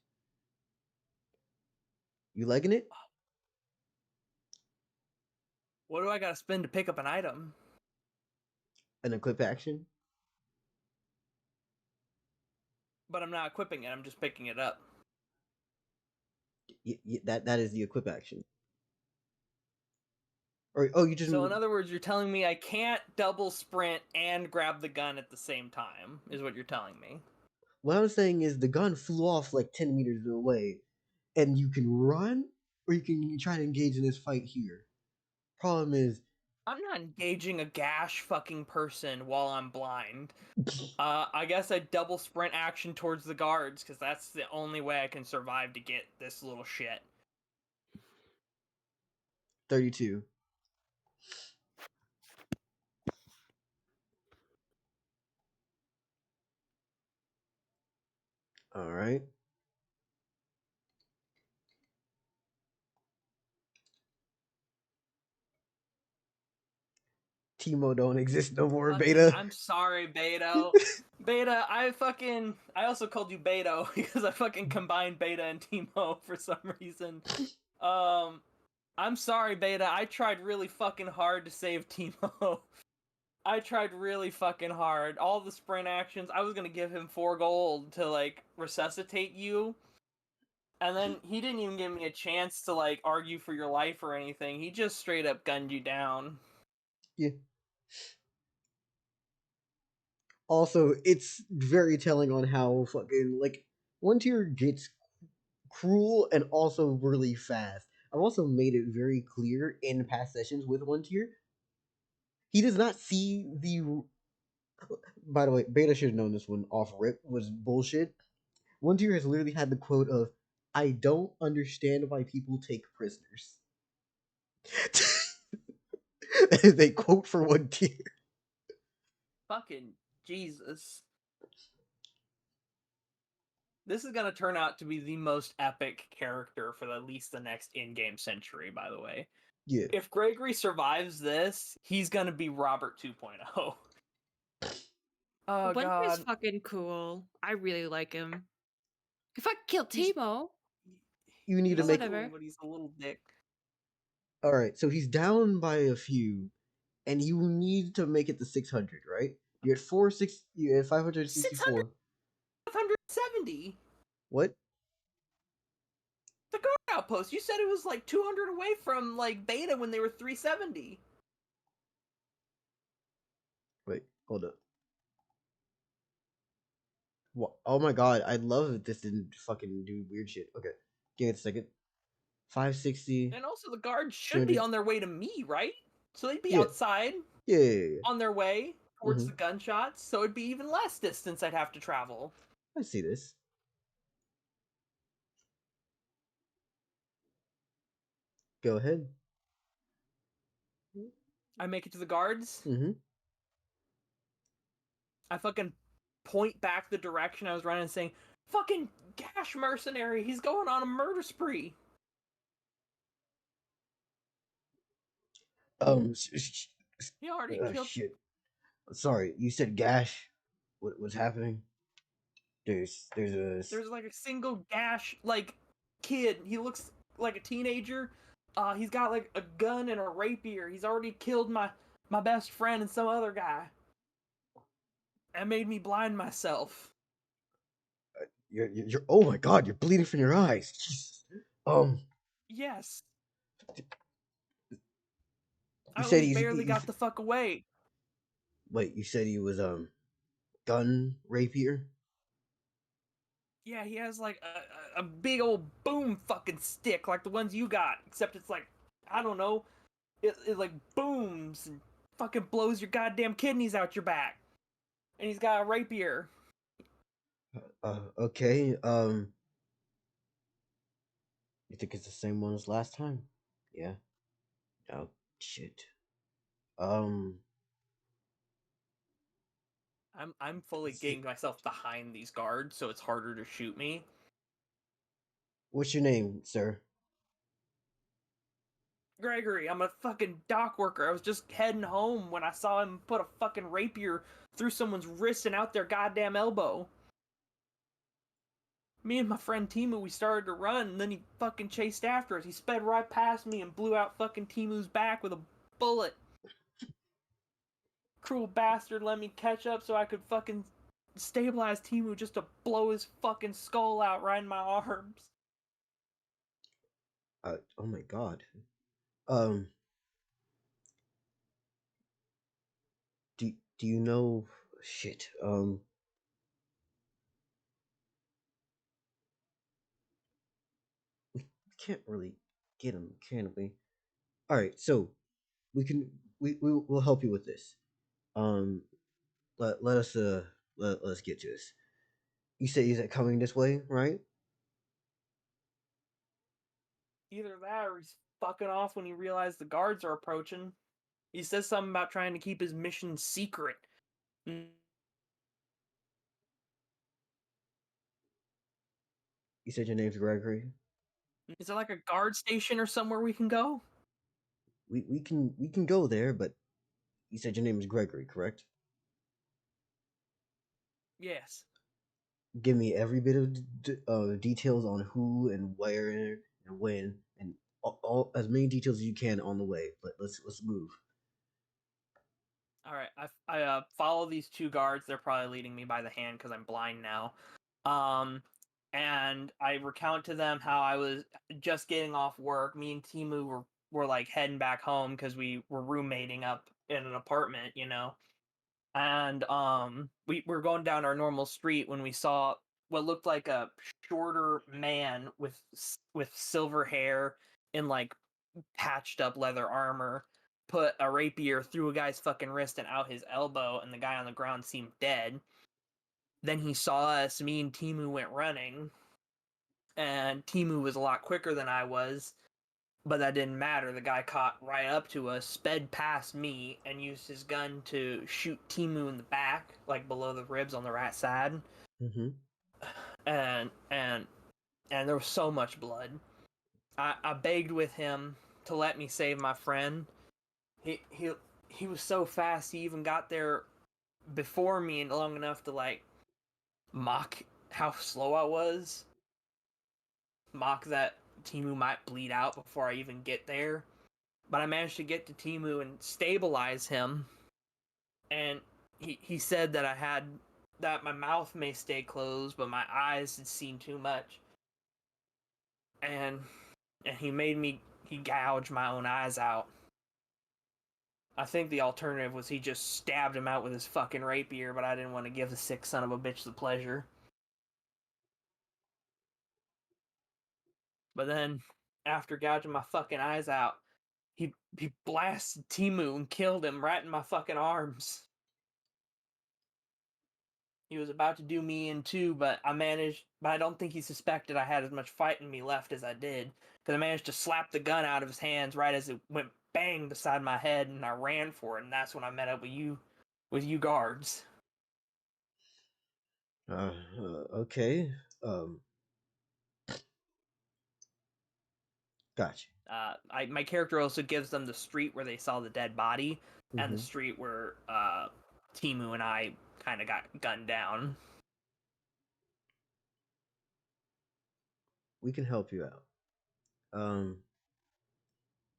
You legging it? What do I gotta spend to pick up an item? An equip action? But I'm not equipping it, I'm just picking it up. That is the equip action. Or you just... So in other words, you're telling me I can't double sprint and grab the gun at the same time, is what you're telling me. What I'm saying is the gun flew off like 10 meters away, and you can run, or you can try to engage in this fight here. Problem is... I'm not engaging a gash fucking person while I'm blind. I guess I double sprint action towards the guards, because that's the only way I can survive to get this little shit. 32. Alright. Timo don't exist no more, Beta. I'm sorry, Beto. Beta, I also called you Beto because I fucking combined Beta and Timo for some reason. I'm sorry, Beta. I tried really fucking hard to save Timo. I tried really fucking hard. All the sprint actions, I was gonna give him 4 gold to, like, resuscitate you. And then he didn't even give me a chance to, like, argue for your life or anything. He just straight up gunned you down. Yeah. Also, it's very telling on how fucking, like, one tier gets cruel and also really fast. I've also made it very clear in past sessions with one tier. He does not see the... By the way, Beta should have known this one off rip was bullshit. One tier has literally had the quote of, "I don't understand why people take prisoners." That is a quote for one tier. Fucking Jesus. This is gonna turn out to be the most epic character for at least the next in-game century, by the way. Yeah. If Gregory survives this, he's gonna be Robert 2.0. Oh, One God. is fucking cool. I really like him. If I kill Timo, You need to make... whatever. Cool, but he's a little dick. Alright, so he's down by a few, and you need to make it to 600, right? You're at 564. 570? What? The guard outpost. You said it was like 200 away from, like, Beta when they were 370. Wait, hold up. What? Oh my god, I love that this didn't fucking do weird shit. Okay, give it a second. 560. And also, the guards should be on their way to me, right? So they'd be outside Yeah. on their way towards the gunshots, so it'd be even less distance I'd have to travel. I see this. Go ahead. I make it to the guards. Mm-hmm. I fucking point back the direction I was running and saying, "Fucking gash mercenary, he's going on a murder spree." He already killed... Shit. Sorry, you said gash. What's happening? There's There's like a single gash, like kid. He looks like a teenager. He's got like a gun and a rapier. He's already killed my best friend and some other guy. That made me blind myself. you're oh my god, you're bleeding from your eyes. Jesus. Yes. I You said almost barely got the fuck away. wait, you said he was gun rapier? Yeah, he has like a big old boom fucking stick like the ones you got, except it's like, I don't know, it like booms and fucking blows your goddamn kidneys out your back. And he's got a rapier. Okay. You think it's the same one as last time? Yeah. Oh shit. I'm fully getting myself behind these guards, so it's harder to shoot me. What's your name, sir? Gregory, I'm a fucking dock worker. I was just heading home when I saw him put a fucking rapier through someone's wrist and out their goddamn elbow. Me and my friend Timu, we started to run, and then he fucking chased after us. He sped right past me and blew out fucking Timu's back with a bullet. Cruel bastard let me catch up so I could fucking stabilize Timu just to blow his fucking skull out right in my arms. Oh my god. Do you know shit? We can't really get him, can we? All right, so we'll help you with this. Let us get to this. You say he's coming this way, right? Either that or he's fucking off when he realized the guards are approaching. He says something about trying to keep his mission secret. You said your name's Gregory. Is there like a guard station or somewhere we can go? We can go there, but you said your name is Gregory, correct? Yes. Give me every bit of details on who and where and when, and all as many details as you can on the way. But let's move. All right. I follow these two guards. They're probably leading me by the hand because I'm blind now. And I recount to them how I was just getting off work. Me and Timu were like heading back home because we were roommating up in an apartment, you know. And we were going down our normal street when we saw what looked like a shorter man with silver hair and like patched up leather armor put a rapier through a guy's fucking wrist and out his elbow, and the guy on the ground seemed dead. Then he saw us. Me and Timu went running, and Timu was a lot quicker than I was, but that didn't matter. The guy caught right up to us, sped past me, and used his gun to shoot Timu in the back, like below the ribs on the right side. Mm-hmm. And there was so much blood. I begged with him to let me save my friend. He was so fast. He even got there before me and long enough to like mock how slow I was. Mock that Timu might bleed out before I even get there. But I managed to get to Timu and stabilize him. And he said that my mouth may stay closed, but my eyes had seen too much. And he gouged my own eyes out. I think the alternative was he just stabbed him out with his fucking rapier, but I didn't want to give the sick son of a bitch the pleasure. But then, after gouging my fucking eyes out, he blasted Timu and killed him right in my fucking arms. He was about to do me in too, but I don't think he suspected I had as much fight in me left as I did, because I managed to slap the gun out of his hands right as it went bang beside my head, and I ran for it, and that's when I met up with you guards. Okay. Gotcha. My character also gives them the street where they saw the dead body, and the Mhm. street where Timu and I kind of got gunned down. We can help you out.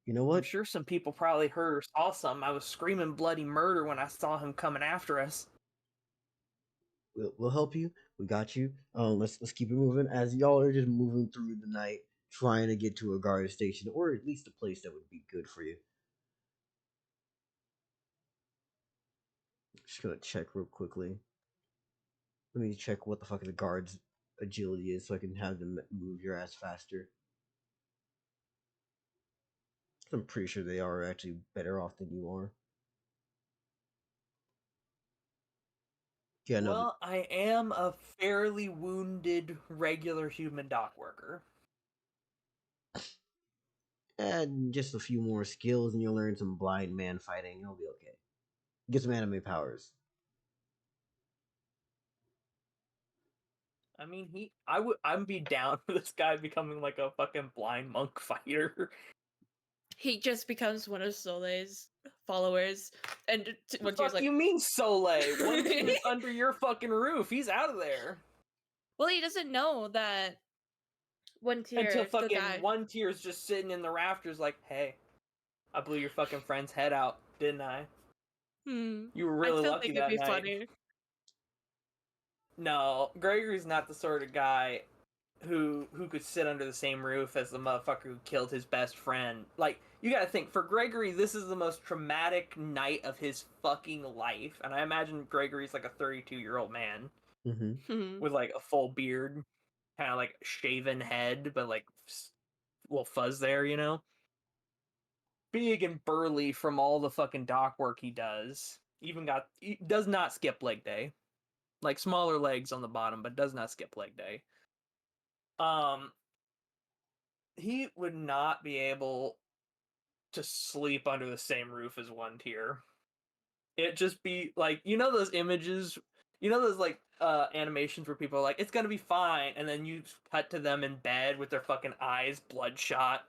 You know I'm what? sure some people probably heard or saw something. I was screaming bloody murder when I saw him coming after us. We'll help you. We got you. Let's keep it moving. As y'all are just moving through the night, trying to get to a guard station, or at least a place that would be good for you. Just gonna check real quickly. Let me check what the fuck the guards' agility is, so I can have them move your ass faster. I'm pretty sure they are actually better off than you are. Yeah, no. Well, I am a fairly wounded regular human dock worker. Add just a few more skills, and you'll learn some blind man fighting. You'll be okay. Get some anime powers. I mean, I'd be down for this guy becoming like a fucking blind monk fighter. He just becomes one of Soleil's followers, and What Onetyr fuck like, you mean, Soleil? One team's under your fucking roof. He's out of there. well, he doesn't know that Until Onetyr, the fucking guy. Onetyr's just sitting in the rafters like, hey, I blew your fucking friend's head out, didn't I? You were I really still lucky think it'd that be night. funny. No, Gregory's not the sort of guy who could sit under the same roof as the motherfucker who killed his best friend. Like, you gotta think, for Gregory, this is the most traumatic night of his fucking life. And I imagine Gregory's like a 32-year-old man with like a full beard, kind of like shaven head, but like a little fuzz there, you know? Big and burly from all the fucking dock work he does. He does not skip leg day. Like smaller legs on the bottom, but does not skip leg day. He would not be able to sleep under the same roof as Onetyr. It'd just be like, you know those images, you know those like animations where people are like, it's gonna be fine, and then you cut to them in bed with their fucking eyes bloodshot,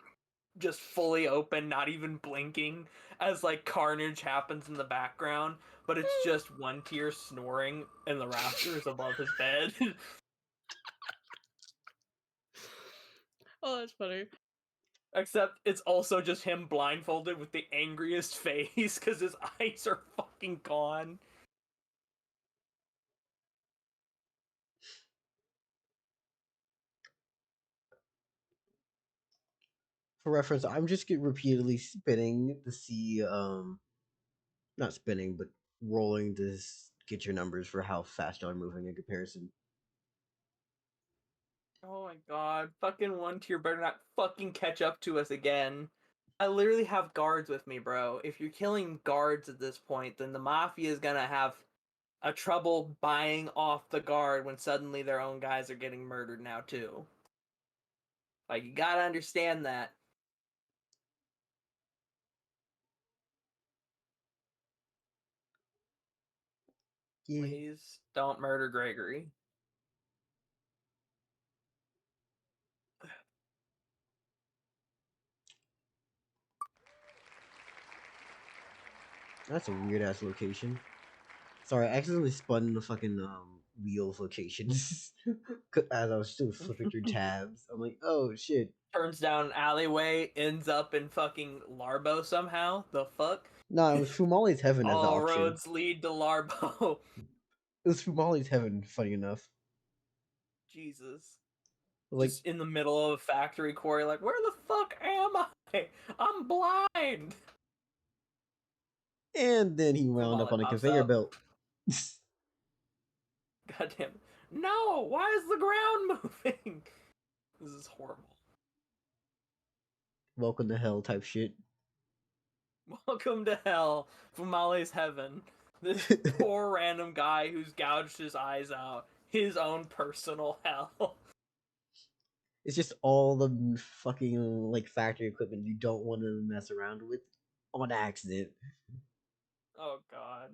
just fully open, not even blinking, as like carnage happens in the background, but it's just Onetyr snoring in the rafters above his bed. Oh, that's funny. Except it's also just him blindfolded with the angriest face because his eyes are fucking gone. For reference, I'm just repeatedly spinning to see, not spinning, but rolling to get your numbers for how fast y'all are moving in comparison. Oh my god, fucking Onetyr better not fucking catch up to us again. I literally have guards with me, bro. If you're killing guards at this point, then the Mafia is gonna have a trouble buying off the guard when suddenly their own guys are getting murdered now too. Like, you gotta understand that. Yeah. Please don't murder Gregory. That's a weird ass location. Sorry, I accidentally spun the fucking wheel of locations as I was still flipping through tabs. I'm like, oh shit. Turns down an alleyway, ends up in fucking Larbo somehow. The fuck? No, it was Fumale's Heaven as the All option. roads lead to Larbo. It was Fumale's Heaven, funny enough. Jesus. Like, Just in the middle of a factory quarry, like, where the fuck am I? I'm blind. and then he wound up Fumale on a pops conveyor up. belt. Goddamn. No! Why is the ground moving? This is horrible. Welcome to hell type shit. Welcome to hell. Fumale's heaven. This poor random guy who's gouged his eyes out. His own personal hell. It's just all the fucking like factory equipment you don't want to mess around with on accident. Oh god.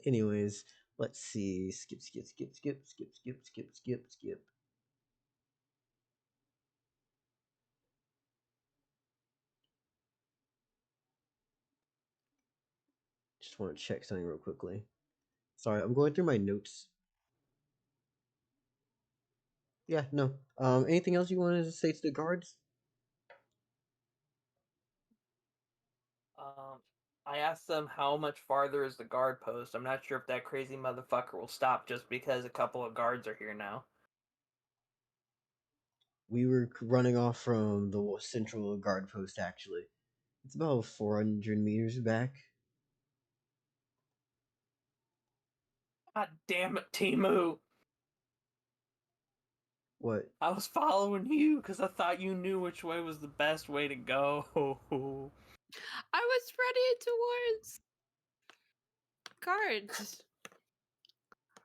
Anyways, let's see. Skip, skip, skip, skip, skip, skip, skip, skip, skip. Just want to check something real quickly. Sorry, I'm going through my notes. Yeah, no. Anything else you wanted to say to the guards? I asked them how much farther is the guard post. I'm not sure if that crazy motherfucker will stop just because a couple of guards are here now. We were running off from the central guard post, actually. It's about 400 meters back. God damn it, Timu! What? I was following you because I thought you knew which way was the best way to go. I was running towards guards.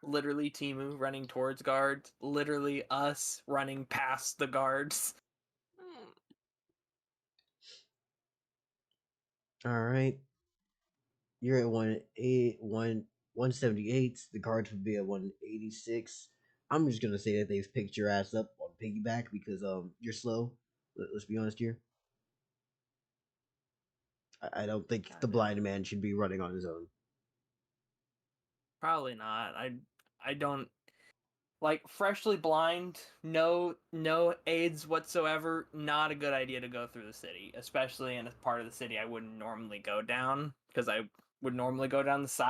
Literally Timu running towards guards. Literally us running past the guards. Alright. You're at 178. The guards would be at 186. I'm just gonna say that they've picked your ass up on piggyback because you're slow. Let's be honest here. I don't think the blind man should be running on his own. Probably not. I don't like freshly blind, no aids whatsoever. Not a good idea to go through the city, especially in a part of the city I wouldn't normally go down because I would normally go down this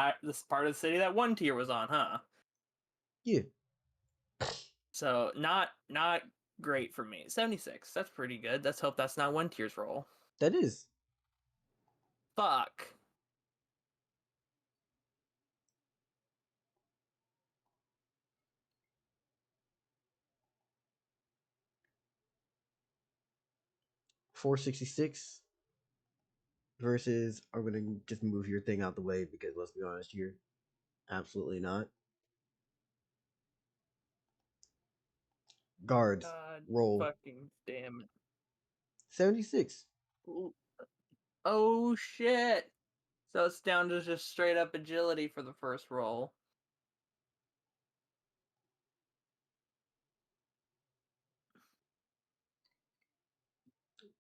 part of the city that Onetyr was on, huh? Yeah. So not great for me. 76. That's pretty good. Let's hope that's not Onetyr's roll. That is. Fuck. $466 versus I'm gonna just move your thing out the way because let's be honest here, absolutely not. Guards, God roll. fucking damn it. 76. Ooh. Oh shit. So it's down to just straight up agility for the first roll.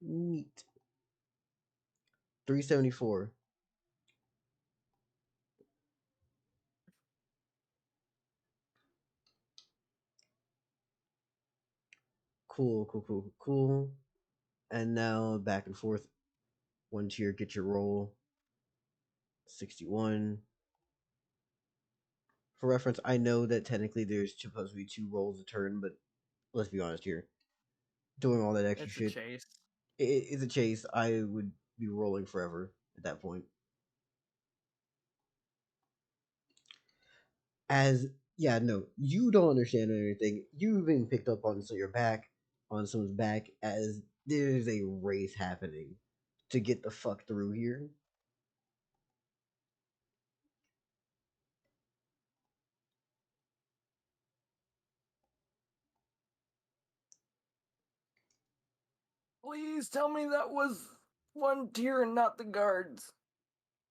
Neat. 374. Cool. And now back and forth. One tier, get your roll. 61. For reference, I know that technically there's supposed to be 2 rolls a turn, but let's be honest here. Doing all that extra It's a shit. chase. It's a chase. I would be rolling forever at that point. You don't understand anything. You've been picked up on your back, on someone's back, as there's a race happening to get the fuck through here. Please tell me that was Onetyr and not the guards.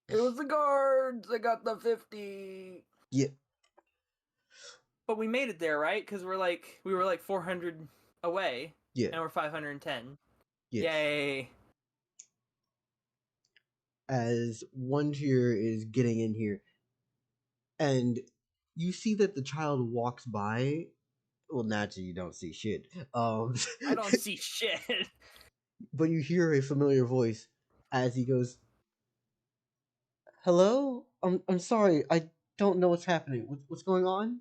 It was the guards. I got the 50. Yeah. But we made it there, right? Because we were like 400 away. Yeah. And we're 510. Yes. Yay. As one tier is getting in here, and you see that the child walks by. Well, naturally, you don't see shit. I don't see shit. But you hear a familiar voice as he goes, "Hello? I'm sorry. I don't know what's happening. What's going on?"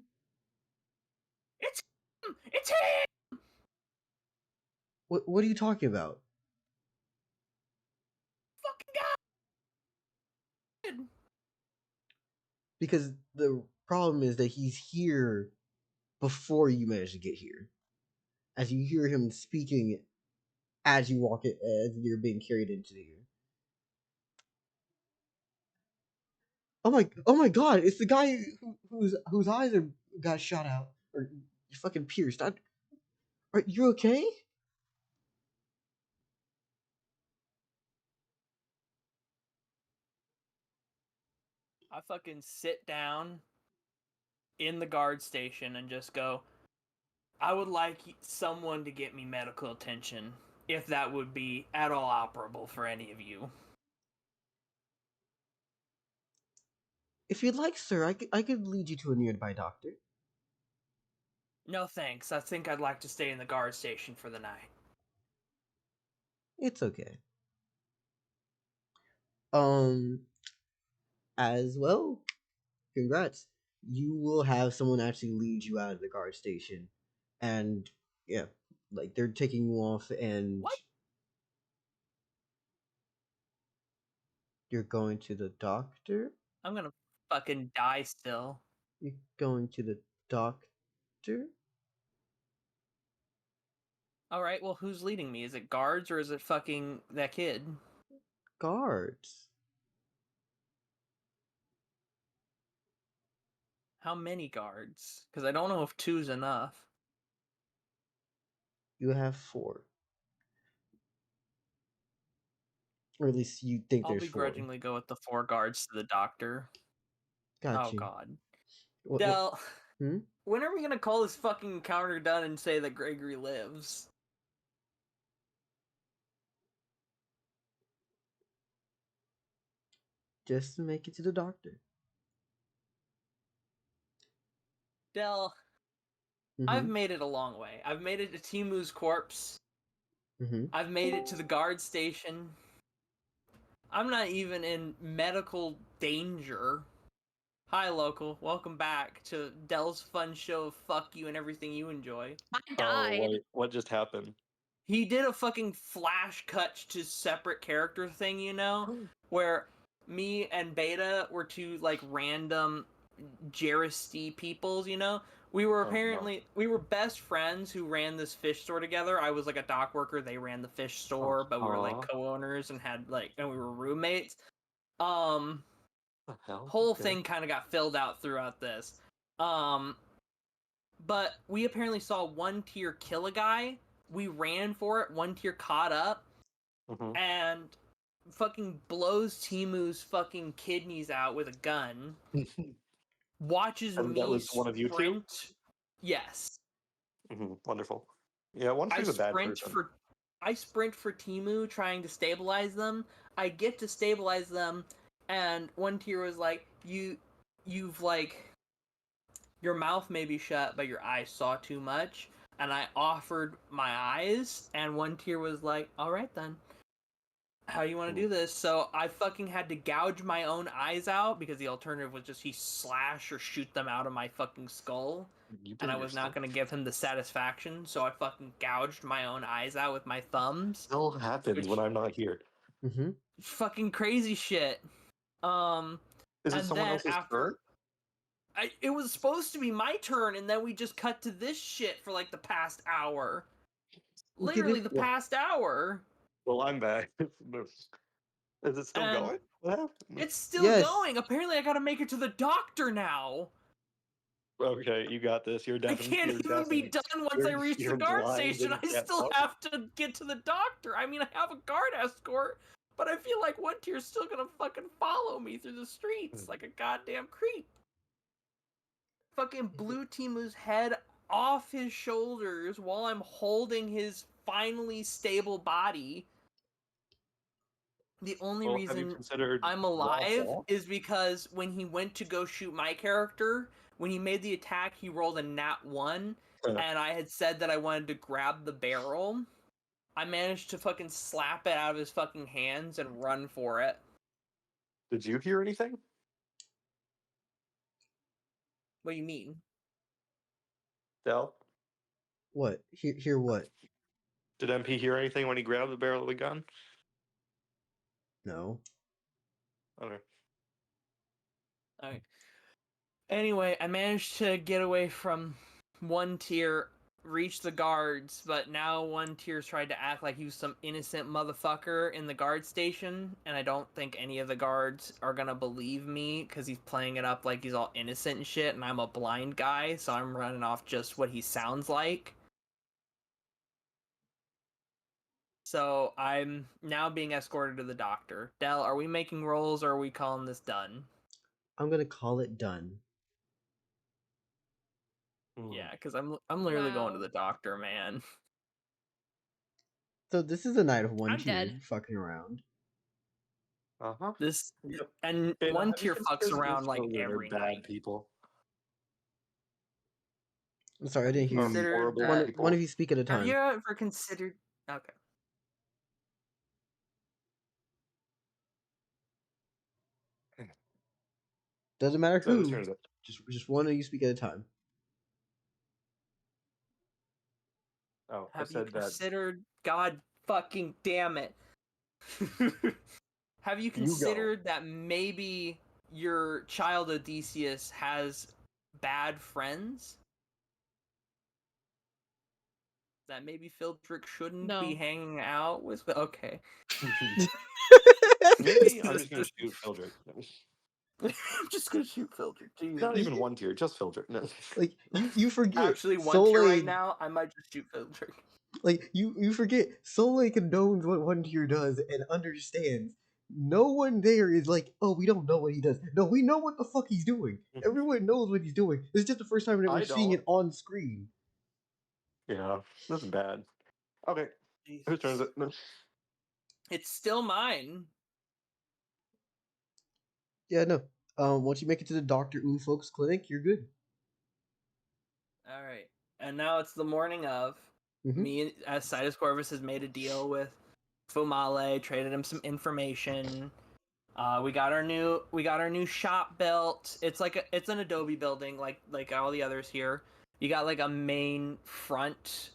It's him! It's him! What are you talking about? Fucking God! Because the problem is that he's here before you manage to get here. As you hear him speaking as you walk it, as you're being carried into here. Oh my God! It's the guy whose eyes got shot out or fucking pierced. Are you okay? I fucking sit down in the guard station and just go, I would like someone to get me medical attention, if that would be at all operable for any of you. If you'd like, sir, I could lead you to a nearby doctor. No thanks. I think I'd like to stay in the guard station for the night. It's okay. As well, congrats. You will have someone actually lead you out of the guard station. And yeah, like they're taking you off and What? you're going to the doctor? I'm gonna fucking die still. You're going to the doctor? Alright, well, who's leading me? Is it guards or is it fucking that kid? Guards. How many guards? Because I don't know if 2's enough. You have 4. Or at least you think I'll there's 4. begrudgingly go with the 4 guards to the doctor. Got Oh you. god. What, Del, hmm? when are we gonna call this fucking encounter done and say that Gregory lives? Just make it to the doctor. Del, I've made it a long way. I've made it to Timu's corpse. I've made it to the guard station. I'm not even in medical danger. Hi, local. Welcome back to Del's fun show of fuck you and everything you enjoy. I Oh, died. wait, what just happened? He did a fucking flash cut to separate character thing, you know? Where me and Beta were two, like, random Jeristy peoples, you know? We were apparently, we were best friends who ran this fish store together. I was, like, a dock worker. They ran the fish store, but we were, like, co-owners and had, like, and we were roommates. The hell? Whole Okay. thing kind of got filled out throughout this. But we apparently saw Onetyr kill a guy. We ran for it. Onetyr caught up and fucking blows Timu's fucking kidneys out with a gun. Watches And me that was one of you two? sprint. Yes. Wonderful. Yeah, Onetyr's a bad person. I sprint for Timu trying to stabilize them. I get to stabilize them, and Onetyr was like, you've like, your mouth may be shut, but your eyes saw too much. And I offered my eyes, and Onetyr was like, alright then. How do you want to do this? So I fucking had to gouge my own eyes out, because the alternative was just he slash or shoot them out of my fucking skull. And I was not going to give him the satisfaction, so I fucking gouged my own eyes out with my thumbs. Still happens when I'm not here. Fucking crazy shit. Is it someone else's turn? It was supposed to be my turn, and then we just cut to this shit for like the past hour. Literally the past hour. Well, I'm back. Is it still going? What happened? It's still going. Apparently, I gotta make it to the doctor now. Okay, you got this. You're I can't even be done once I reach the guard station. I still have to get to the doctor. I mean, I have a guard escort, but I feel like Onetyr's still gonna fucking follow me through the streets like a goddamn creep. Fucking blew Timu's head off his shoulders while I'm holding his finally stable body. The only reason I'm alive is because when he went to go shoot my character, when he made the attack, he rolled a nat 1, and I had said that I wanted to grab the barrel. I managed to fucking slap it out of his fucking hands and run for it. Did you hear anything? What do you mean? Del? What? Hear what? Did MP hear anything when he grabbed the barrel of the gun? No. Okay. Alright. Anyway, I managed to get away from Onetyr, reach the guards, but now Onetyr's tried to act like he was some innocent motherfucker in the guard station, and I don't think any of the guards are gonna believe me, because he's playing it up like he's all innocent and shit, and I'm a blind guy, so I'm running off just what he sounds like. So I'm now being escorted to the doctor. Del, are we making rolls, or are we calling this done? I'm gonna call it done. Yeah, because I'm literally going to the doctor, man. So this is a night of Onetyr fucking around. This and Onetyr fucks around like every night. People. I'm sorry, I Have you didn't hear you. considered horrible that? people. One of you speak at a Have time. you ever considered? Okay. Doesn't matter So whose who. turn is it? Just one of you speak at a time. Oh, I Have you said that considered? God fucking damn it! Have you You go. considered that maybe your child Odysseus has bad friends? That maybe Phildrik shouldn't be No. hanging out with? Okay. maybe I'm just gonna shoot Phildrik. I'm just gonna shoot Phildrik. Jesus. Not even one tier, just Phildrik. No. Like you forget. Actually, one tier right Soleil- now, I might just shoot Phildrik. Like you forget. Soleil condones what one tier does and understands. No one there is like, oh, we don't know what he does. No, we know what the fuck he's doing. Everyone knows what he's doing. It's just the first time that we're I seeing it don't. on screen. Yeah, this is bad. Okay, whose turn is it? No. It's still mine. Yeah, no. Once you make it to the Dr. Unfolk's clinic, you're good. All right, and now it's the morning of. Mhm. Me, as Sidus Corvus, has made a deal with Fumale, traded him some information. We got our new shop built. It's it's an Adobe building, like all the others here. You got like a main front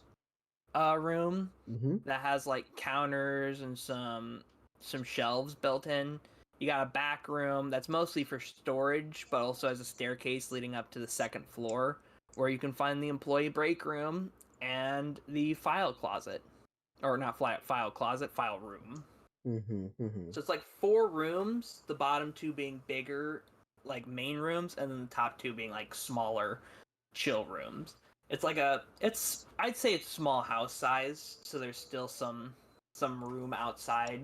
room Mm-hmm. that has like counters and some shelves built in. You got a back room that's mostly for storage, but also has a staircase leading up to the second floor, where you can find the employee break room and the file closet, or not file closet, file room. Mm-hmm. Mm-hmm. So it's like 4 rooms, the bottom 2 being bigger, like main rooms, and then the top 2 being like smaller, chill rooms. It's like I'd say it's small house size, so there's still some room outside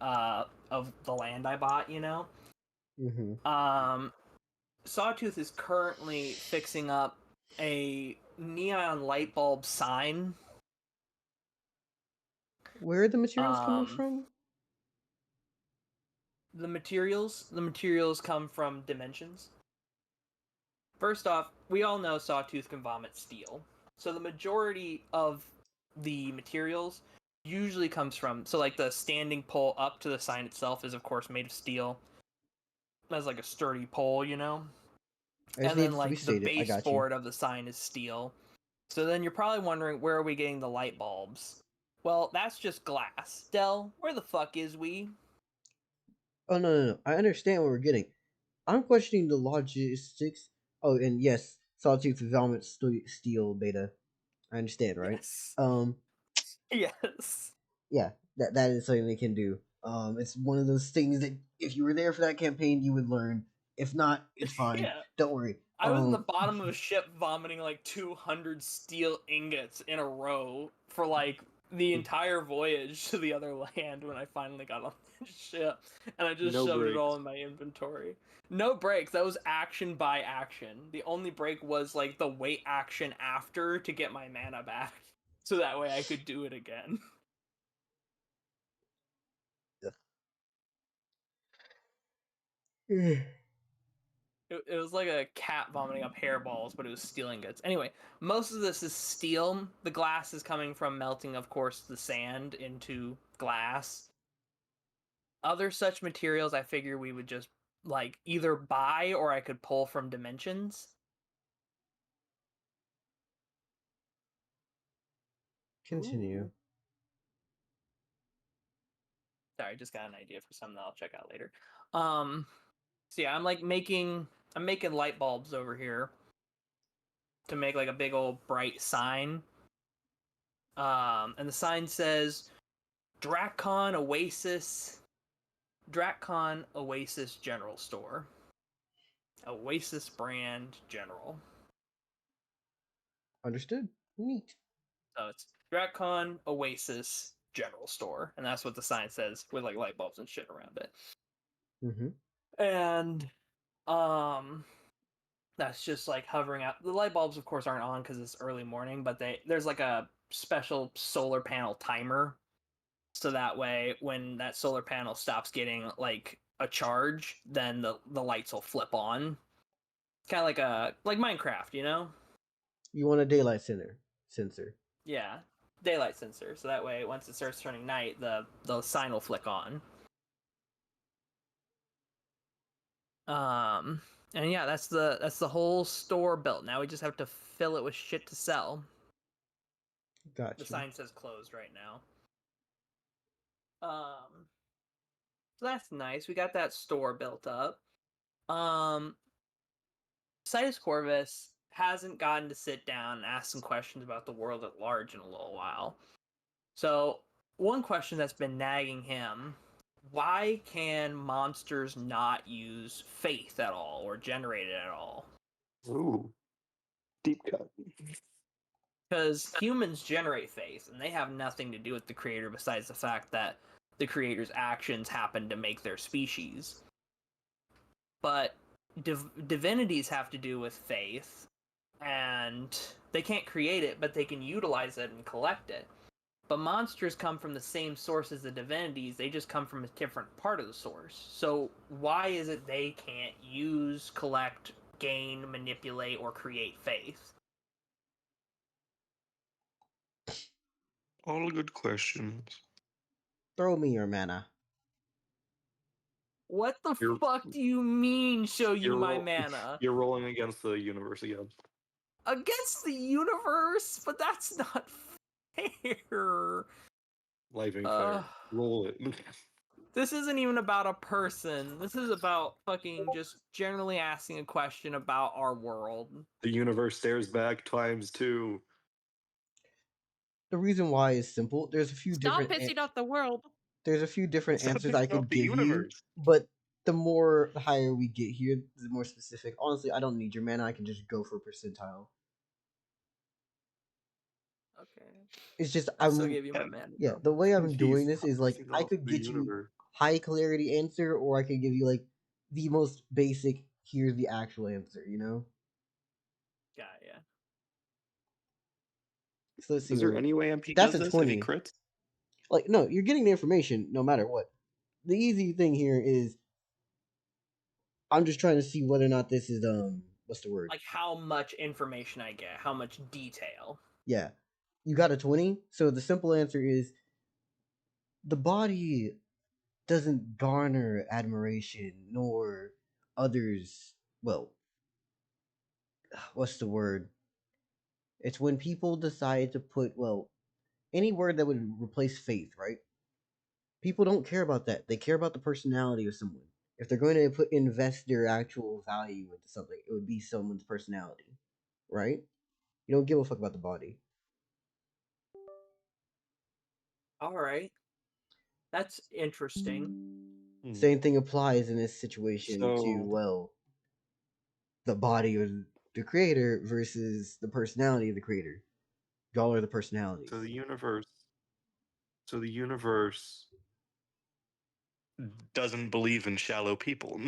of the land I bought, you know. Mm-hmm. Sawtooth is currently fixing up a neon light bulb sign. Where are the materials coming from? The materials come from dimensions. First off, we all know Sawtooth can vomit steel. So the majority of the materials usually comes from, so like the standing pole up to the sign itself is of course made of steel. That's like a sturdy pole, you know? I just And need then this to be like the stated. I got you. baseboard of the sign is steel. So then you're probably wondering, where are we getting the light bulbs? Well, that's just glass. Del, where the fuck is we? Oh no. I understand what we're getting. I'm questioning the logistics. Oh, and yes, Sawtooth Velvet Steel Beta. I understand, right? Yes. Um, Yes. yeah, that is something they can do. It's one of those things that if you were there for that campaign, you would learn. If not, it's fine. Yeah. Don't worry. I was in the bottom of a ship vomiting like 200 steel ingots in a row for like the entire voyage to the other land when I finally got on the ship, and I just No shoved it breaks. all in my inventory. No breaks. That was action by action. The only break was like the wait action after to get my mana back, so that way I could do it again. It was like a cat vomiting up hairballs, but it was steel ingots. Anyway, most of this is steel. The glass is coming from melting, of course, the sand into glass. Other such materials, I figure we would just like either buy or I could pull from dimensions. Continue. Ooh. Sorry, just got an idea for something that I'll check out later. So yeah, I'm making light bulbs over here to make like a big old bright sign. And the sign says Drakon Oasis General Store. Oasis brand general. Understood. Neat. So it's Drakon Oasis General Store, and that's what the sign says with like light bulbs and shit around it. Mm-hmm. And that's just like hovering out. The light bulbs, of course, aren't on because it's early morning, but there's like a special solar panel timer, so that way when that solar panel stops getting like a charge, then the lights will flip on. Kind of like Minecraft, you know? You want a daylight sensor. Yeah, daylight sensor. So that way, once it starts turning night, the sign will flick on. And yeah, that's the whole store built. Now we just have to fill it with shit to sell. Gotcha. The sign says closed right now. So that's nice. We got that store built up. Sidus Corvus hasn't gotten to sit down and ask some questions about the world at large in a little while. So, one question that's been nagging him, why can monsters not use faith at all or generate it at all? Ooh. Deep cut. Because humans generate faith, and they have nothing to do with the creator besides the fact that the creator's actions happen to make their species. But divinities have to do with faith, and they can't create it, but they can utilize it and collect it. But monsters come from the same source as the divinities, they just come from a different part of the source. So why is it they can't use, collect, gain, manipulate, or create faith? All good questions. Throw me your mana. What the fuck do you mean, show you my mana? You're rolling against the universe again. Against the universe? But that's not fair. Life ain't fair. Roll it. This isn't even about a person. This is about fucking just generally asking a question about our world. The universe stares back ×2. The reason why is simple. There's a few Stop different pissing off the world. there's a few different Stop answers pissing I off could the give you, universe. but the higher we get here, the more specific. Honestly, I don't need your mana. I can just go for percentile. Okay. It's just I'll still give you my mana. Yeah, the way I'm doing He's this is like pissing I off could the get you universe. high clarity answer, or I could give you like the most basic. Here's the actual answer. You know. Yeah, yeah. So let's see. Is there any way MP That's does a this 20. if he crits? Like no, you're getting the information no matter what. The easy thing here is I'm just trying to see whether or not this is what's the word? Like how much information I get, how much detail. Yeah. You got a 20, so the simple answer is the body doesn't garner admiration nor others. Well, what's the word? It's when people decide to put, well, any word that would replace faith, right? People don't care about that. They care about the personality of someone. If they're going to invest their actual value into something, it would be someone's personality, right? You don't give a fuck about the body. All right. That's interesting. Same thing applies in this situation to, So- well, the body of the creator versus the personality of the creator. Y'all are the personality. So the universe doesn't believe in shallow people.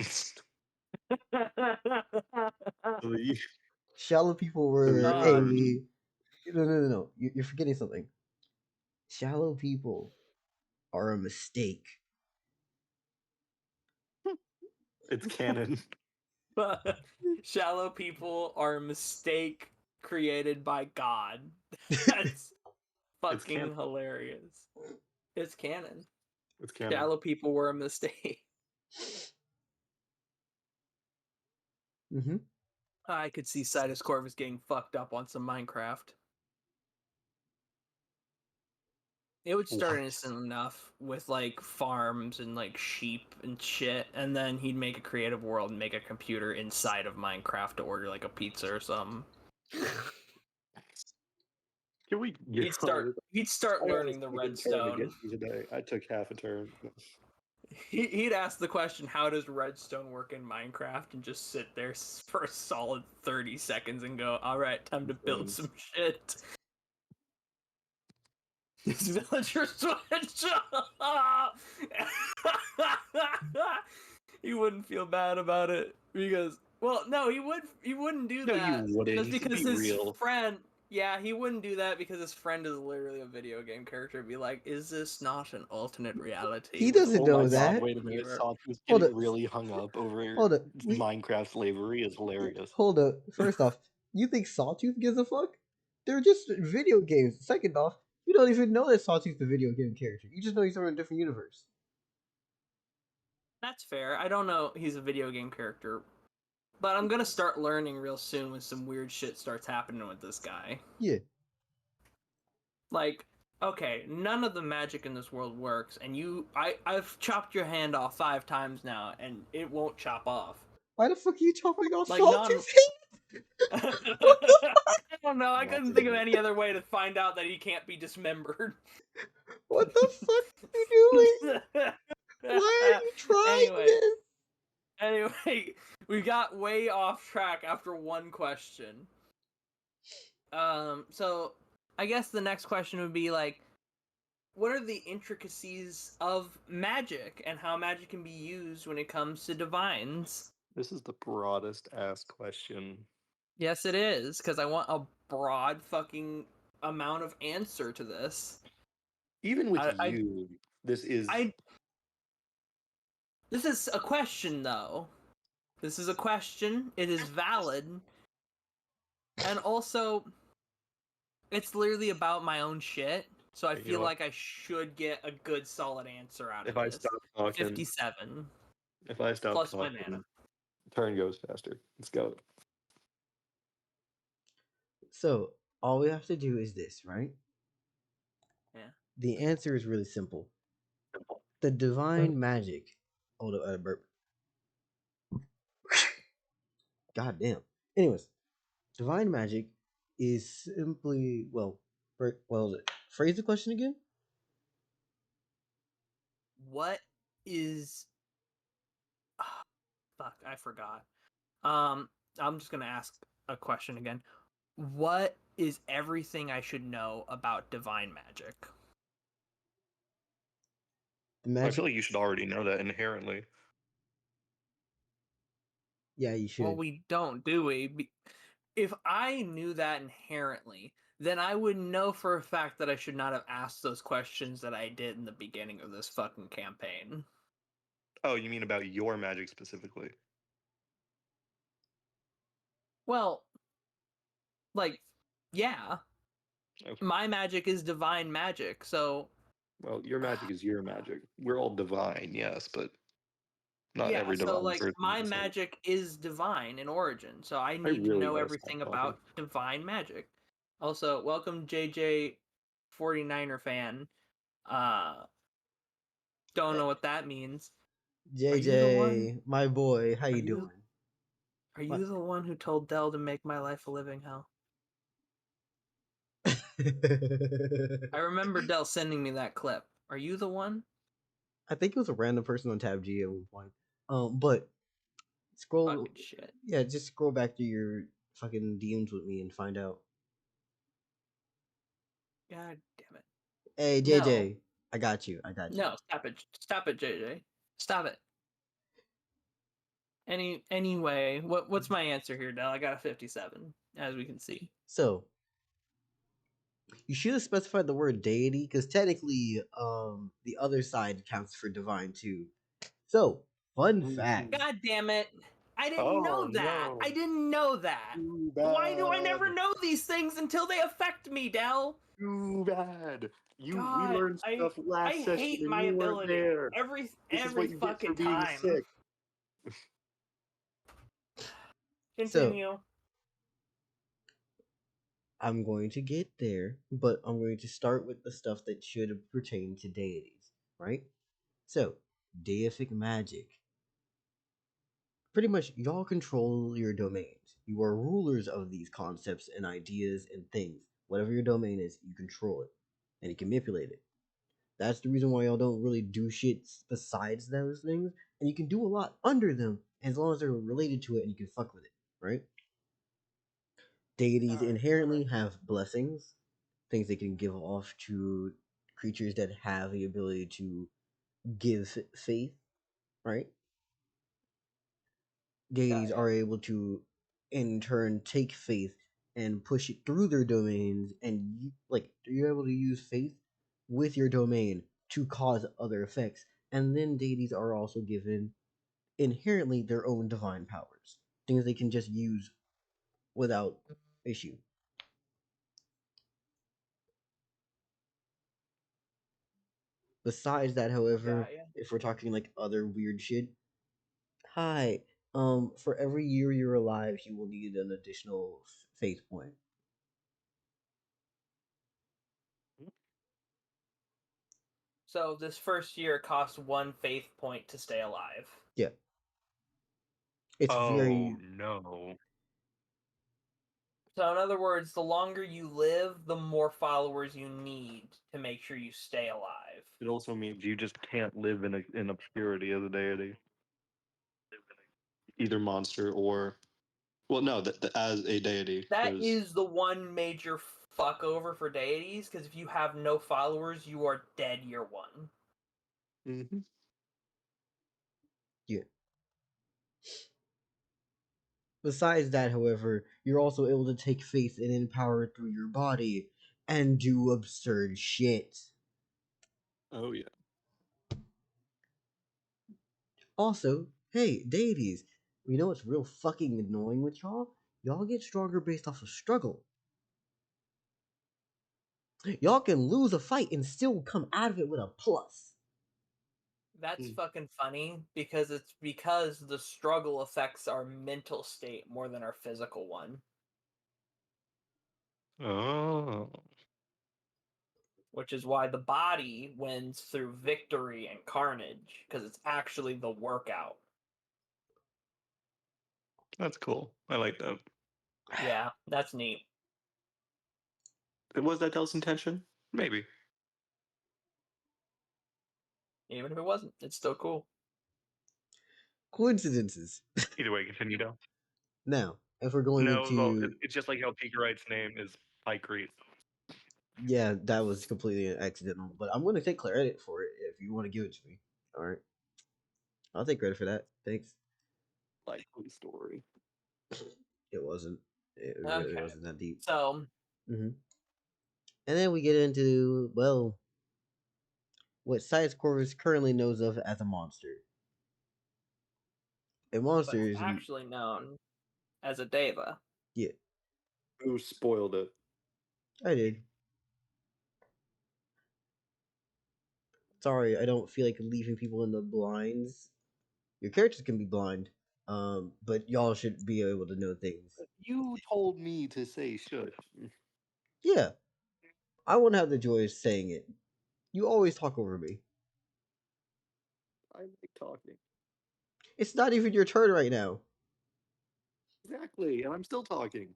Shallow people were no. You're forgetting something. Shallow people are a mistake. It's canon. Shallow people are a mistake created by God. That's fucking canon. hilarious. It's canon. It's canon. Shallow people were a mistake. Mm-hmm. I could see Sidus Corvus getting fucked up on some Minecraft. It would start What? innocent enough with like farms and like sheep and shit, and then he'd make a creative world and make a computer inside of Minecraft to order like a pizza or something. Can we get He'd start learning the redstone. Today. I took half a turn. He'd ask the question, how does redstone work in Minecraft, and just sit there for a solid 30 seconds and go, alright, time to build some shit. This villager switch! He wouldn't feel bad about it because, well, no, he wouldn't do No, that. you wouldn't. Just because his real. friend, yeah, he wouldn't do that because his friend is literally a video game character. Be like, is this not an alternate reality? He doesn't know my that. God, wait a minute. Sawtooth Hold getting up. really hung up over Hold up. Minecraft slavery is hilarious. Hold up. First off, you think Sawtooth gives a fuck? They're just video games. Second off, you don't even know that Sawtooth's a video game character. You just know he's from a different universe. That's fair. I don't know he's a video game character, but I'm gonna start learning real soon when some weird shit starts happening with this guy. Yeah. Like, okay, none of the magic in this world works, and I've chopped your hand off 5 times now, and it won't chop off. Why the fuck are you chopping off Like, Sawtooth's hand? I don't know. I couldn't think of any other way to find out that he can't be dismembered. What the fuck are you doing? Why are you trying this? Anyway, we got way off track after one question. So I guess the next question would be like, what are the intricacies of magic and how magic can be used when it comes to divines? This is the broadest ass question. Yes, it is, because I want a broad fucking amount of answer to this. Even with this is... This is a question, though. This is a question. It is valid. And also, it's literally about my own shit, so I feel like I should get a good, solid answer out of this. If I stop talking... 57. If I stop plus talking, my mana. turn goes faster. Let's go. So, all we have to do is this, right? Yeah. The answer is really simple. The divine magic... Hold up, I had a burp. God damn. Anyways, divine magic is simply... Well, phrase the question again? What is... fuck, I forgot. I'm just gonna ask a question again. What is everything I should know about divine magic? I feel like you should already know that inherently. Yeah, you should. Well, we don't, do we? If I knew that inherently, then I would know for a fact that I should not have asked those questions that I did in the beginning of this fucking campaign. Oh, you mean about your magic specifically? Well, like, yeah. Okay. My magic is divine magic, so... Well, your magic is your magic. We're all divine, yes, but not every divine so, like, person my is magic is divine in origin, so I need to really know gotta everything stop about divine magic. Also, welcome JJ 49er fan. Don't know what that means. JJ, my boy, how you doing? Are you the one who told Dell to make my life a living hell? I remember Dell sending me that clip. Are you the one? I think it was a random person on Tab G at one point. But scroll. Fucking shit. Yeah, just scroll back to your fucking DMs with me and find out. God damn it. Hey JJ, no. I got you. No, stop it, JJ. Stop it. Anyway, what's my answer here, Dell? I got a 57, as we can see. So you should have specified the word deity, because technically, the other side counts for divine too. So, fun fact. God damn it! I didn't know that. No. I didn't know that. Why do I never know these things until they affect me, Dell? Too bad. We God, learned stuff last session. I hate my ability there. every fucking time. Sick. Continue. So, I'm going to get there, but I'm going to start with the stuff that should pertain to deities, right? So, deific magic. Pretty much, y'all control your domains. You are rulers of these concepts and ideas and things. Whatever your domain is, you control it, and you can manipulate it. That's the reason why y'all don't really do shit besides those things, and you can do a lot under them, as long as they're related to it and you can fuck with it, right? Deities inherently have blessings, things they can give off to creatures that have the ability to give faith, right? Deities are able to, in turn, take faith and push it through their domains, and you're able to use faith with your domain to cause other effects. And then deities are also given inherently their own divine powers, things they can just use without issue. Besides that, however, Got ya. if we're talking like other weird shit, hi, for every year you're alive, you will need an additional faith point. So this first year costs 1 faith point to stay alive. Yeah. It's very no. So in other words, the longer you live, the more followers you need to make sure you stay alive. It also means you just can't live in obscurity as a deity. Either monster or, well, no, as a deity. That is the one major fuck over for deities, because if you have no followers, you are dead year one. Mm-hmm. Yeah. Besides that, however, you're also able to take faith and empower it through your body and do absurd shit. Oh yeah. Also, hey, deities, you know what's real fucking annoying with y'all? Y'all get stronger based off of struggle. Y'all can lose a fight and still come out of it with a plus. That's fucking funny, because it's because the struggle affects our mental state more than our physical one. Oh. Which is why the body wins through victory and carnage, because it's actually the workout. That's cool. I like that. Yeah, that's neat. Was that Dell's intention? Maybe. Even if it wasn't, it's still cool. Coincidences. Either way, continue Dell. Now, if we're going No, well, into... it's just like how Pinkerite's name is Pykrete. Yeah, that was completely accidental, but I'm going to take credit for it if you want to give it to me. All right. I'll take credit for that. Thanks. Likely story. It wasn't. It Okay. really wasn't that deep. So, And then we get into, well, what Sidus Corvus currently knows of as a monster. A but monster it's is... actually known as a deva. Yeah, Who spoiled it? I did. Sorry, I don't feel like leaving people in the blinds. Your characters can be blind, but y'all should be able to know things. You told me to say shush. Yeah, I won't have the joy of saying it. You always talk over me. I like talking. It's not even your turn right now. Exactly, and I'm still talking.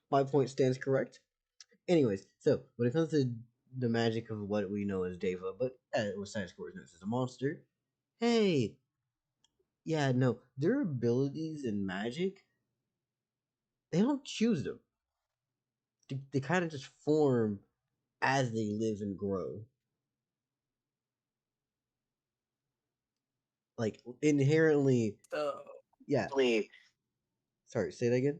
My point stands correct. Anyways, so when it comes to the magic of what we know as Deva, but what Sidus Corvus knows as a monster, hey, yeah, no, their abilities and magic, they don't choose them. They kind of just form as they live and grow. Like, inherently, yeah. Sorry, say that again?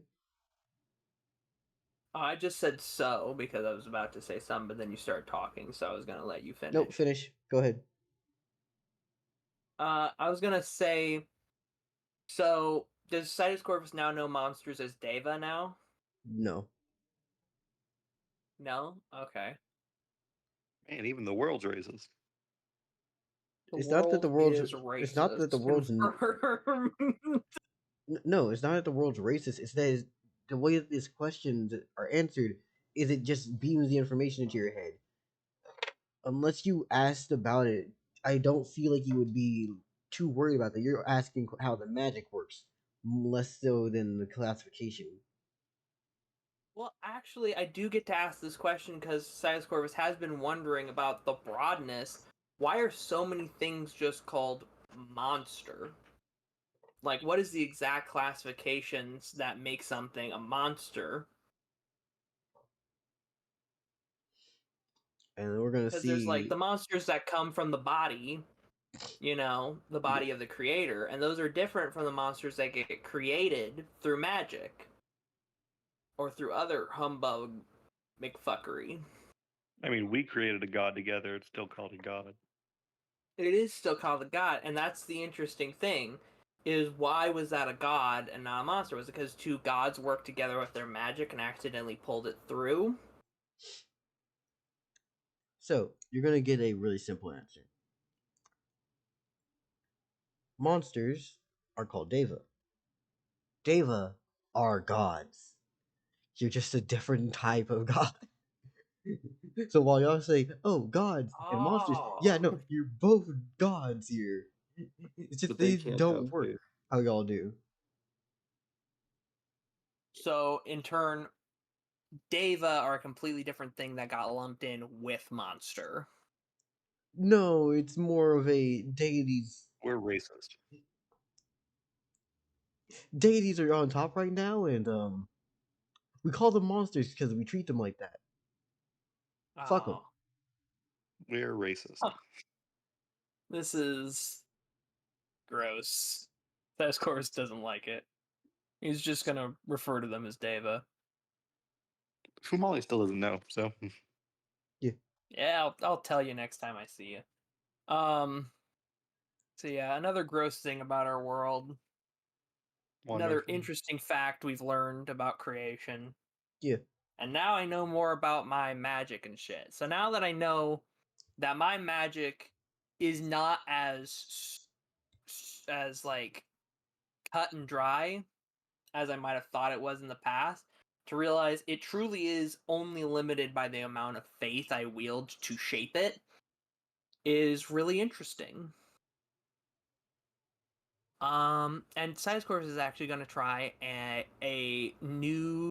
I just said so because I was about to say something, but then you started talking, so I was gonna let you finish. Nope, finish. Go ahead. I was gonna say, so does Sidus Corvus now know monsters as Deva now? No. No? Okay. Man, even the world's racist. It's not that the world's... is racist. It's not that the world's... Confirmed. No, it's not that the world's racist. It's that the way that these questions are answered is it just beams the information into your head. Unless you asked about it, I don't feel like you would be too worried about that. You're asking how the magic works, less so than the classification. Well, actually, I do get to ask this question because Sidus Corvus has been wondering about the broadness. Why are so many things just called monster? Like, what is the exact classifications that make something a monster? And we're gonna Because see... there's like the monsters that come from the body, you know, the body of the creator, and those are different from the monsters that get created through magic or through other humbug McFuckery. I mean, we created a god together. It's still called a god. It is still called a god, and that's the interesting thing. Is why was that a god and not a monster? Was it because two gods worked together with their magic and accidentally pulled it through? So, you're gonna get a really simple answer. Monsters are called Deva. Deva are gods. You're just a different type of god. So while y'all say, "Oh, gods and monsters," yeah, no, you're both gods here. It's just But they these can't don't have work faith. how y'all do. So in turn, Deva are a completely different thing that got lumped in with monster. No, it's more of a deities. We're racist. Deities are on top right now, and we call them monsters because we treat them like that. Fuck them. Oh, We're racist. Huh. This is gross. Corvus doesn't like it. He's just gonna refer to them as Deva. Fumale still doesn't know, so Yeah, I'll tell you next time I see you. So yeah, another gross thing about our world. Another wonderful. interesting fact we've learned about creation. Yeah. And now I know more about my magic and shit. So now that I know that my magic is not as like cut and dry as I might have thought it was in the past, to realize it truly is only limited by the amount of faith I wield to shape it is really interesting. And Sidus is actually going to try a new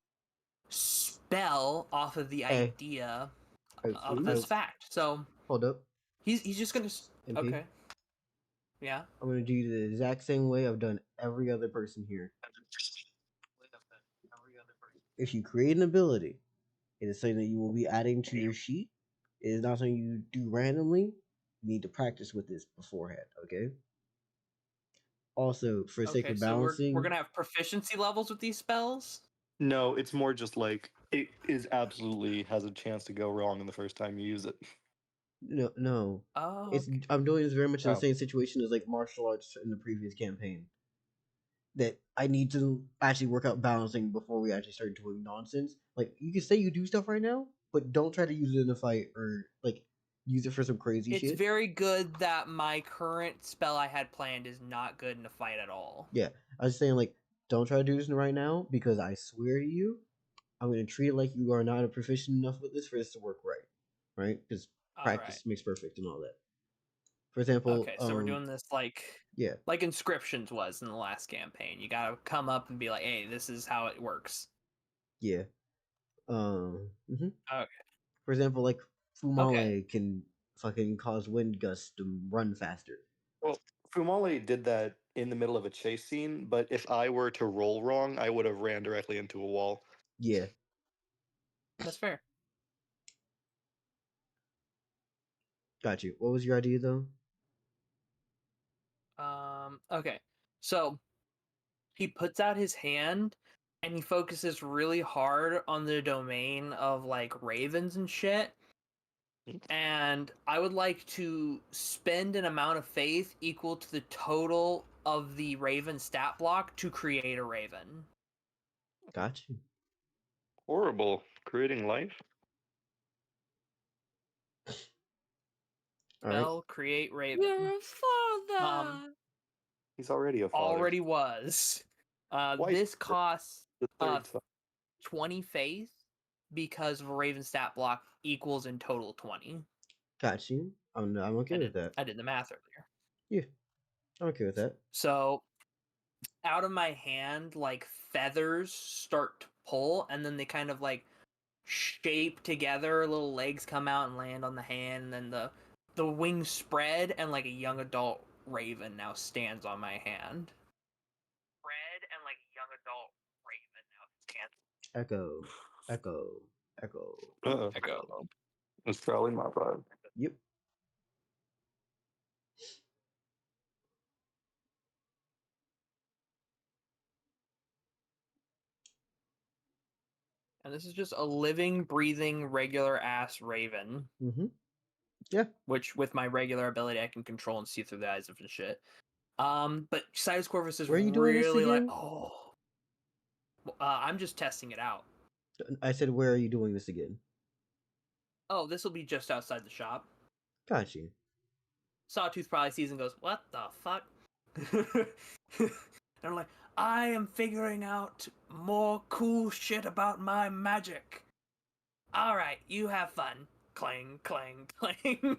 spell off of the Hey. idea of this fact. So Hold up. he's just going to MP. okay. Yeah. I'm gonna do you the exact same way I've done every other person here. If you create an ability, it is something that you will be adding to your sheet. It is not something you do randomly. You need to practice with this beforehand, okay? Also, for sake Okay, of so balancing, we're going to have proficiency levels with these spells? No, it's more just like it is absolutely has a chance to go wrong in the first time you use it. no. Oh, It's okay. I'm doing this very much in the Oh. same situation as like martial arts in the previous campaign. That I need to actually work out balancing before we actually start doing nonsense. Like you can say you do stuff right now, but don't try to use it in a fight or like use it for some crazy It's shit. very good that my current spell I had planned is not good in a fight at all. Yeah, I was saying like don't try to do this right now because I swear to you, I'm gonna treat it like you are not a proficient enough with this for this to work right? Because practice makes perfect and all that. For example, Okay, so we're doing this like yeah, like Inscriptions was in the last campaign. You gotta come up and be like, hey, this is how it works. yeah. Okay. For example, like Fumale can fucking cause wind gusts to run faster. Well, Fumale did that in the middle of a chase scene, but if I were to roll wrong, I would have ran directly into a wall. Yeah, That's fair. got you. What was your idea though? Okay. So he puts out his hand and he focuses really hard on the domain of like ravens and shit. And I would like to spend an amount of faith equal to the total of the raven stat block to create a raven. Got you. Horrible. Creating life? All right. Spell create raven. You're a father. He's already a father. Already was. Why This costs the third son? 20 faith because of a raven stat block equals in total 20. Got you. I'm okay with that. I did the math earlier. Yeah, I'm okay with that. So out of my hand, like feathers start to pull, and then they kind of like shape together. Little legs come out and land on the hand, and then the wings spread, and like a young adult raven now stands on my hand. Spread and like a young adult raven now stands. Echo. Echo. That's probably my vibe. Yep. And this is just a living, breathing, regular ass raven. Mm-hmm. Yeah. Which, with my regular ability, I can control and see through the eyes of the shit. But Sidus Corvus is Where are you doing this really like, again? I'm just testing it out. I said, where are you doing this again? Oh, this will be just outside the shop. Got you. Sawtooth probably sees and goes, "What the fuck?" And I'm like, "I am figuring out more cool shit about my magic. All right, you have fun." Clang, clang, clang.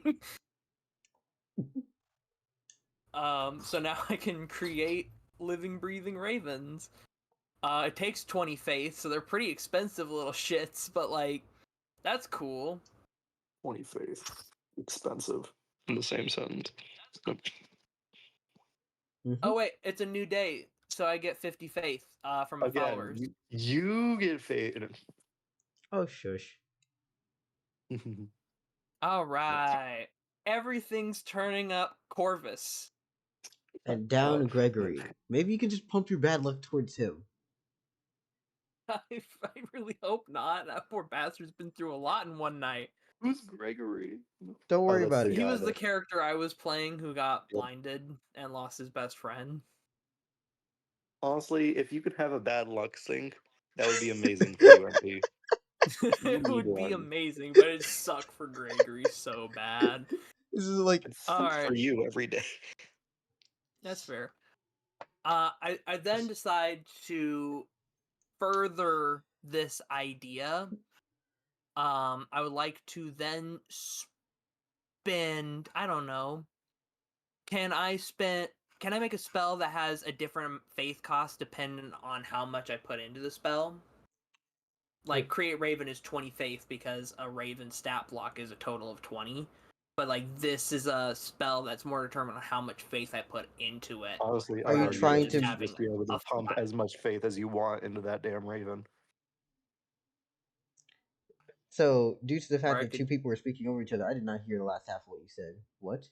So now I can create living, breathing ravens. It takes 20 faith, so they're pretty expensive little shits, but like, that's cool. 20 faith. Expensive. In the same sentence. Oh wait, it's a new day, so I get 50 faith from my followers. You get faith. Oh, shush. All right, everything's turning up Corvus. And down Gregory. Maybe you can just pump your bad luck towards him. I really hope not. That poor bastard's been through a lot in one night. Who's Gregory? Don't worry that's about the it. He guy was the that- character I was playing who got Yep. blinded and lost his best friend. Honestly, if you could have a bad luck sync, that would be amazing for you, MP. It need would be one. amazing, but it'd suck for Gregory so bad. This is like It's All for right. you every day. That's fair. I then decide to further this idea. I would like to then spend, I don't know. Can I make a spell that has a different faith cost depending on how much I put into the spell? Like create Raven is 20 faith because a Raven stat block is a total of 20. But like this is a spell that's more determined on how much faith I put into it. Honestly, Are you I'd trying argue that to- you should just be able to pump as much faith as you want into that damn Raven. So, due to the fact Or I that could- two people were speaking over each other, I did not hear the last half of what you said. What?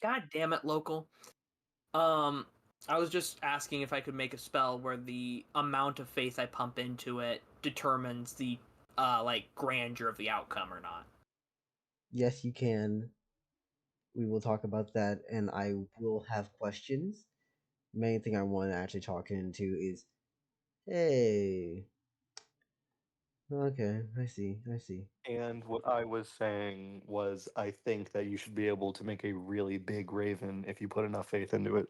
God damn it, local. I was just asking if I could make a spell where the amount of faith I pump into it determines the like grandeur of the outcome or not. Yes, you can. We will talk about that, and I will have questions. Main thing I want to actually talk into is, hey, okay, I see. And what I was saying was, I think that you should be able to make a really big Raven if you put enough faith into it.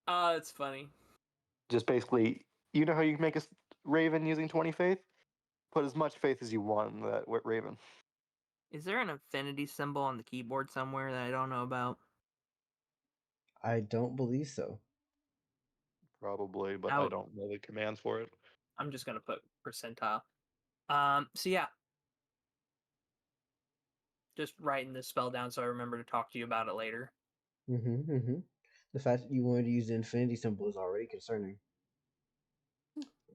It's funny. Just basically, you know how you can make a Raven using 20 faith? Put as much faith as you want in that Raven. Is there an infinity symbol on the keyboard somewhere that I don't know about? I don't believe so. Probably, but I don't know the commands for it. I'm just gonna put percentile. So yeah. Just writing this spell down so I remember to talk to you about it later. The fact that you wanted to use the infinity symbol is already concerning.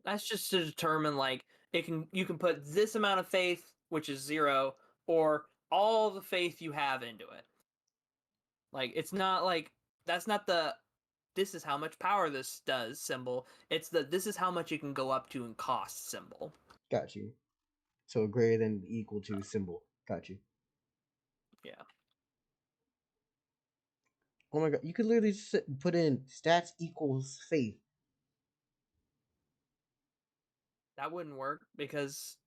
That's just to determine like you can put this amount of faith, which is 0, or all the faith you have into it. Like it's not like that's not the this is how much power this does symbol. It's the this is how much it can go up to in cost symbol. Got you. So greater than equal to symbol. Got you. Yeah. Oh my god, you could literally just put in stats equals faith. That wouldn't work because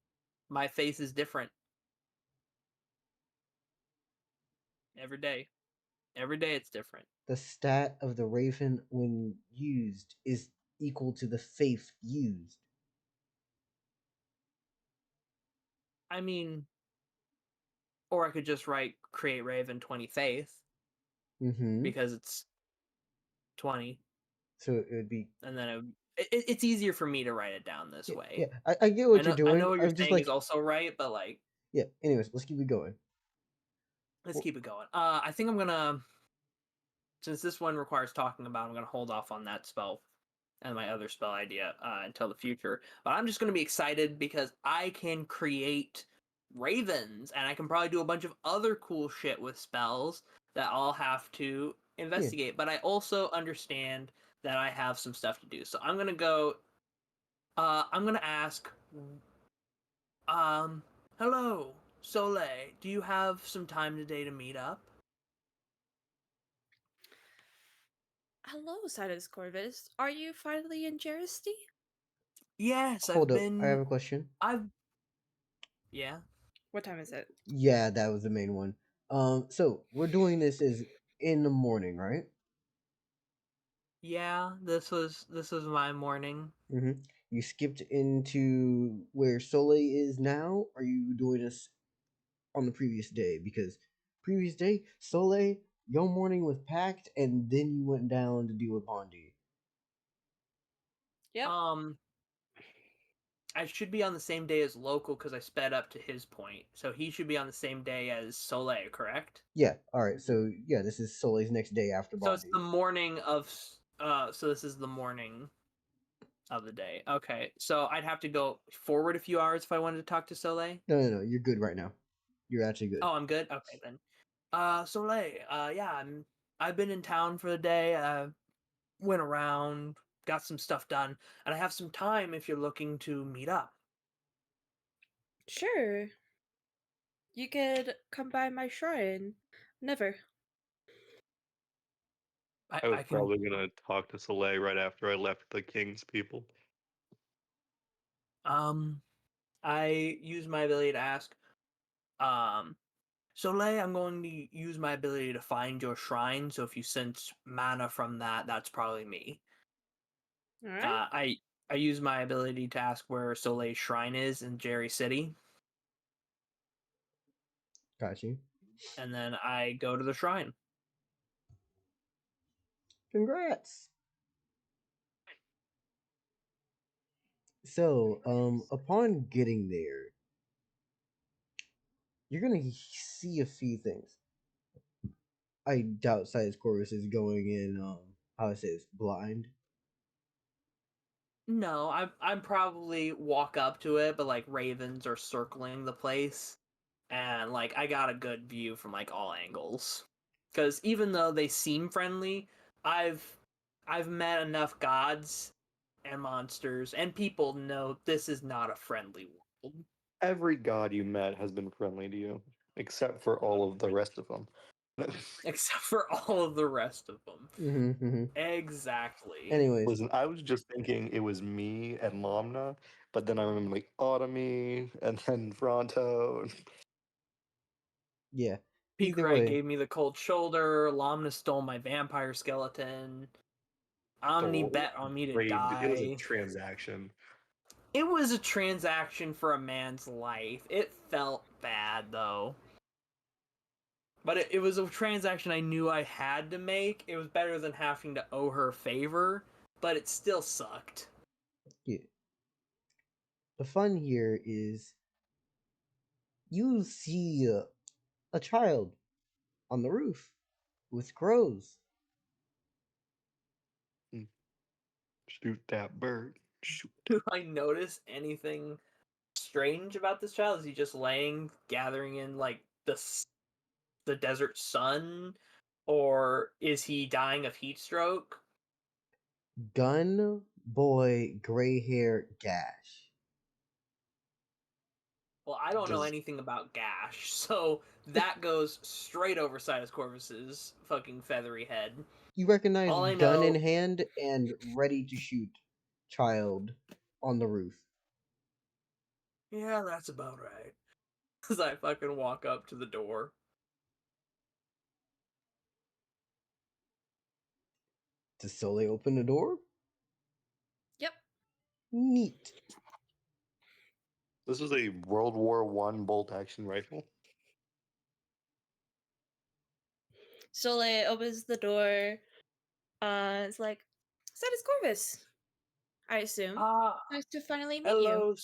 my faith is different. Every day. Every day it's different. The stat of the Raven when used is equal to the faith used. I mean, or I could just write create Raven 20 faith because it's 20. So it would be, And then it's easier for me to write it down this way. Yeah, I get what you're doing. I know what you're I'm just saying like, is also right, but like, yeah. Anyways, let's keep it going. let's keep it going. I think I'm gonna, since this one requires talking about, I'm gonna hold off on that spell and my other spell idea until the future. But I'm just gonna be excited because I can create ravens, and I can probably do a bunch of other cool shit with spells that I'll have to investigate. But I also understand that I have some stuff to do, so I'm gonna go. I'm gonna ask. Hello, Soleil. Do you have some time today to meet up? Hello, Sidus Corvus. Are you finally in Jeristy? Yes, Hold I've up, been. I have a question. Yeah. What time is it? Yeah, that was the main one. So we're doing this is in the morning, right? Yeah, this was my morning. Mm-hmm. You skipped into where Soleil is now. Or are you doing this on the previous day? Because previous day, Soleil, your morning was packed, and then you went down to deal with Bondi. Yep. I should be on the same day as local because I sped up to his point, so he should be on the same day as Soleil, correct? Yeah. All right. So yeah, this is Soleil's next day after So it's Bondi. the morning of. So this is the morning of the day. Okay, so I'd have to go forward a few hours if I wanted to talk to Soleil. No. You're good right now. You're actually good. Oh, I'm good. Okay then. Soleil. Yeah, I've been in town for the day. Went around, got some stuff done, and I have some time if you're looking to meet up. Sure. You could come by my shrine. Never. I was I can. probably gonna talk to Soleil right after I left the King's people. I use my ability to ask. Soleil, I'm going to use my ability to find your shrine. So if you sense mana from that, that's probably me. All right. I use my ability to ask where Soleil's shrine is in Jerry City, Got you. and then I go to the shrine. Congrats. So, upon getting there, you're gonna see a few things. I doubt Sidus Corvus is going in, how it says, blind. No, I'm probably walk up to it, but like ravens are circling the place, and like I got a good view from like all angles. Because even though they seem friendly, I've I've met enough gods and monsters and people to know this is not a friendly world. Every god you met has been friendly to you, except for all of the rest of them. Except for all of the rest of them. Mm-hmm. Exactly. Anyways, Listen, I was just thinking it was me and Lomna, but then I remember like Automy and then Fronto. yeah. Either Pikurai way, gave me the cold shoulder. Lomna stole my vampire skeleton. Omni So bet on me to traded. It was a die. transaction. It was a transaction for a man's life. It felt bad, though. But it was a transaction I knew I had to make. It was better than having to owe her a favor, but it still sucked. yeah. The fun here is you see a child on the roof with crows. Shoot that bird. Shoot. Do I notice anything strange about this child? Is he just laying, gathering in, like, the desert sun? Or is he dying of heat stroke? Gun boy gray hair gash. Well, I don't know Does anything about Gash, so that goes straight over Sidus Corvus's fucking feathery head. You recognize All I gun in know, hand and ready to shoot child on the roof. yeah, that's about right. As I fucking walk up to the door. Does Soleil open the door? Yep. Neat. this is a World War One bolt action rifle? Soleil opens the door. It's like, Sidus Corvus, I assume. Ah, Nice to finally meet you. hello,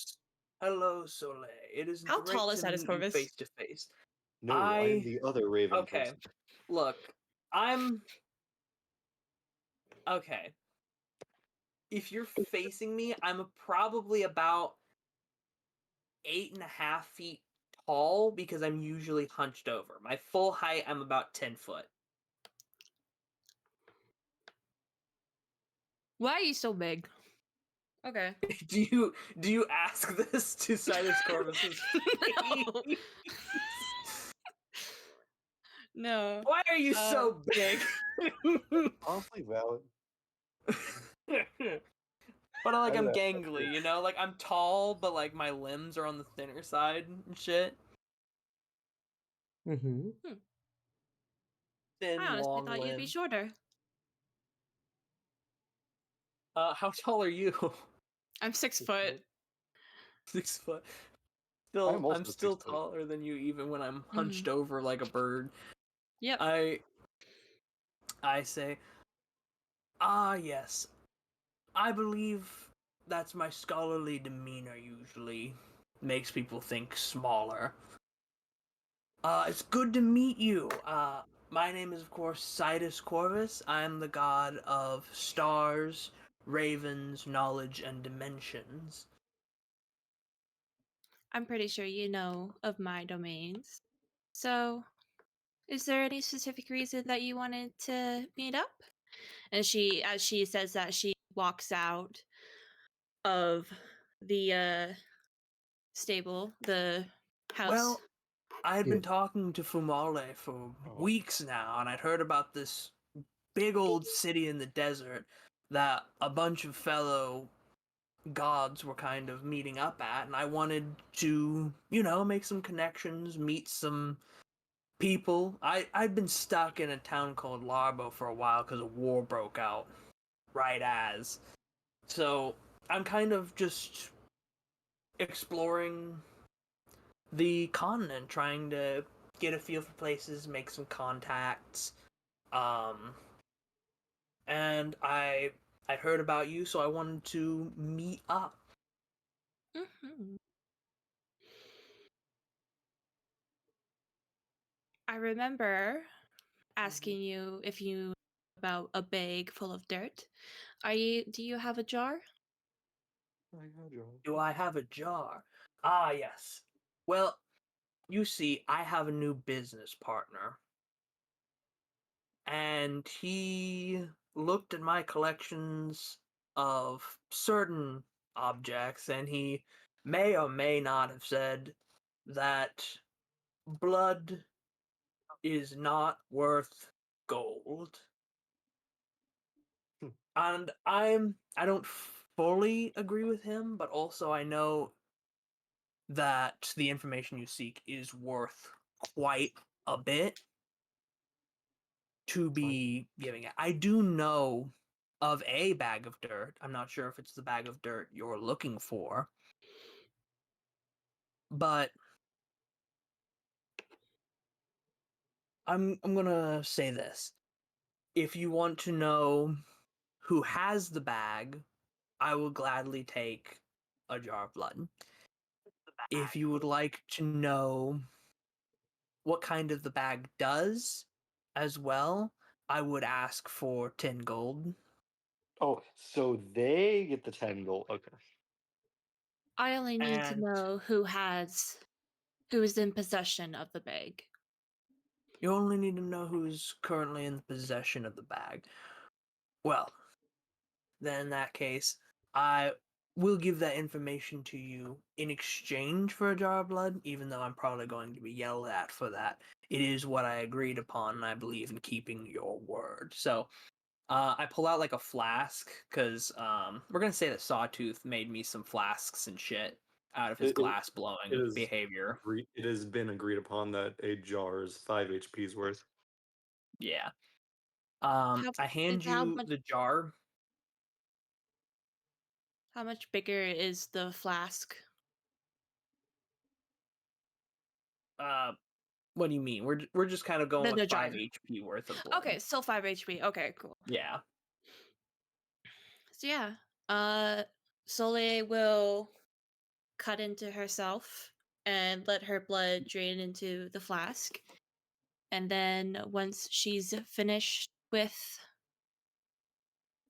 hello, Soleil. It is How great tall is to Sidus meet you Corvus? face to face. No, I am the other Raven Okay, person. look, I'm okay. If you're facing me, I'm probably about 8.5 feet tall because I'm usually hunched over. My full height, I'm about 10 foot. Why are you so big? Okay. Do you ask this to Sidus Corvus's No. No. Why are you so big? Honestly valid. But like I I'm would ask that gangly, too. you know? Like I'm tall, but like my limbs are on the thinner side and shit. Mm-hmm. Thin, I honestly long thought you'd be limbs. shorter. How tall are you? I'm 6 foot. 6 foot. I'm I'm also still 6 foot. taller than you, even when I'm Mhm. hunched over like a bird. Yep. I say, yes. I believe that's my scholarly demeanor usually makes people think smaller. It's good to meet you. My name is, of course, Sidus Corvus. I am the god of stars, ravens, knowledge, and dimensions. I'm pretty sure you know of my domains. So, is there any specific reason that you wanted to meet up? And as she says that, she walks out of the stable, the house. Well, I had Yeah. been talking to Fumale for weeks now, and I'd heard about this big old city in the desert that a bunch of fellow gods were kind of meeting up at, and I wanted to, make some connections, meet some people. I'd been stuck in a town called Larbo for a while because a war broke out right as. So I'm kind of just exploring the continent, trying to get a feel for places, make some contacts. Um, and I heard about you, so I wanted to meet up. Mm-hmm. I remember asking you if you know about a bag full of dirt. Do you have a jar? Do I have a jar? Ah, yes. Well, you see, I have a new business partner, and he looked at my collections of certain objects, and he may or may not have said that blood is not worth gold. And I don't fully agree with him, but also I know that the information you seek is worth quite a bit to be giving it. I do know of a bag of dirt. I'm not sure if it's the bag of dirt you're looking for, but I'm gonna say this. If you want to know who has the bag, I will gladly take a jar of blood. If you would like to know what kind of the bag does as well, I would ask for 10 gold. Oh, so they get the 10 gold. Okay. I only need to And know who is in possession of the bag. you only need to know who's currently in possession of the bag. Well, then in that case, I will give that information to you in exchange for a jar of blood, even though I'm probably going to be yelled at for that. It is what I agreed upon, and I believe in keeping your word. So, I pull out like a flask, because we're going to say that Sawtooth made me some flasks and shit out of his It glass blowing behavior. it has been agreed upon that a jar is 5 HP's worth. Yeah. How I hand how you much the jar. how much bigger is the flask? What do you mean? We're just kind of going with The jar. 5 HP worth of blood. Okay, still 5 HP. Okay, cool. Yeah. So yeah, Soleil will cut into herself and let her blood drain into the flask. And then once she's finished with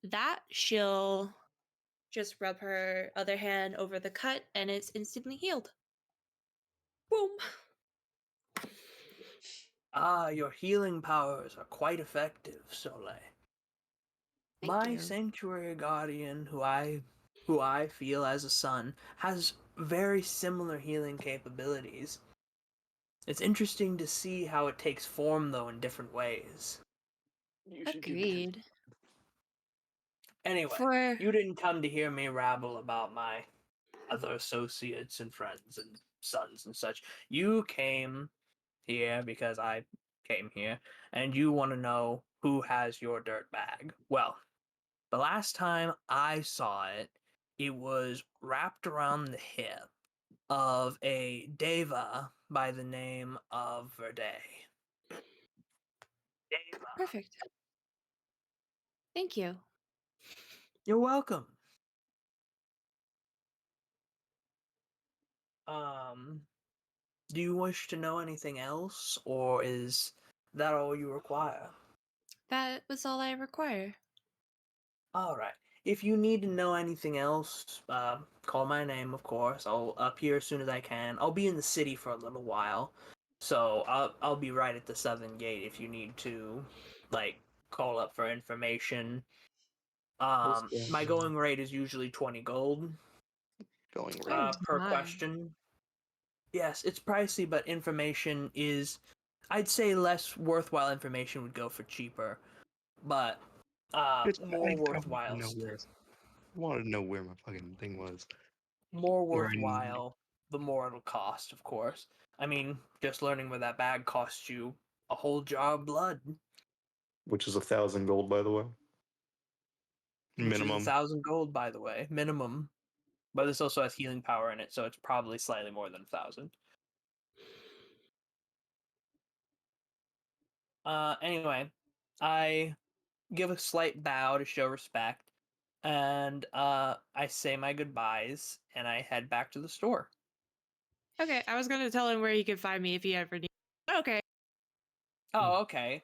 that, she'll just rub her other hand over the cut and it's instantly healed. Boom. Your healing powers are quite effective, Soleil. Thank My you. sanctuary guardian, who I feel as a son, has very similar healing capabilities. It's interesting to see how it takes form, though, in different ways. Agreed. Anyway, For you didn't come to hear me rabble about my other associates and friends and sons and such. You came here because I came here, and you want to know who has your dirt bag. Well, the last time I saw it, it was wrapped around the hip of a deva by the name of Verde. Deva. Perfect. Thank you. You're welcome. Do you wish to know anything else, or is that all you require? That was all I require. All right. If you need to know anything else, call my name, of course. I'll appear as soon as I can. I'll be in the city for a little while, so I'll be right at the southern gate if you need to, like, call up for information. My going rate is usually 20 gold Going Oh, right. per my. question. Yes, it's pricey, but information is, I'd say, less worthwhile information would go for cheaper, but more worthwhile. I wanted to know where my fucking thing was. More Where I worthwhile, the more it'll cost, of course. I mean, just learning where that bag costs you a whole jar of blood, which is 1,000 gold, by the way. which is Minimum. 1,000 gold, by the way, minimum. But this also has healing power in it, so it's probably slightly more than 1,000. Anyway, I give a slight bow to show respect, and I say my goodbyes, and I head back to the store. Okay, I was gonna tell him where he could find me if he ever need. Okay. Oh, okay.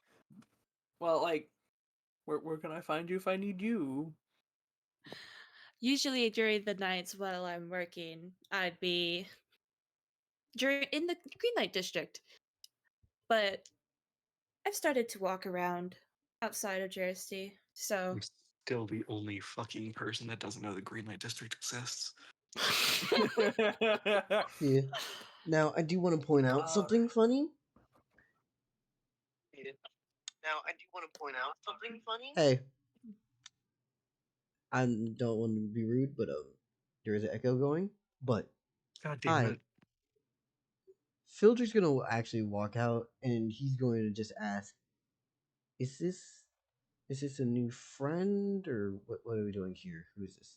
Well, like, where can I find you if I need you? Usually during the nights while I'm working, I'd be in the Green Light District. But I've started to walk around outside of Jersey, so I'm still the only fucking person that doesn't know the Green Light District exists. Yeah. Now, I do want to point out something funny. Hey, I don't want to be rude, but there is an echo going. But God damn hi, it. Phildrik's gonna actually walk out, and he's going to just ask, "Is this a new friend, or what are we doing here? Who is this?"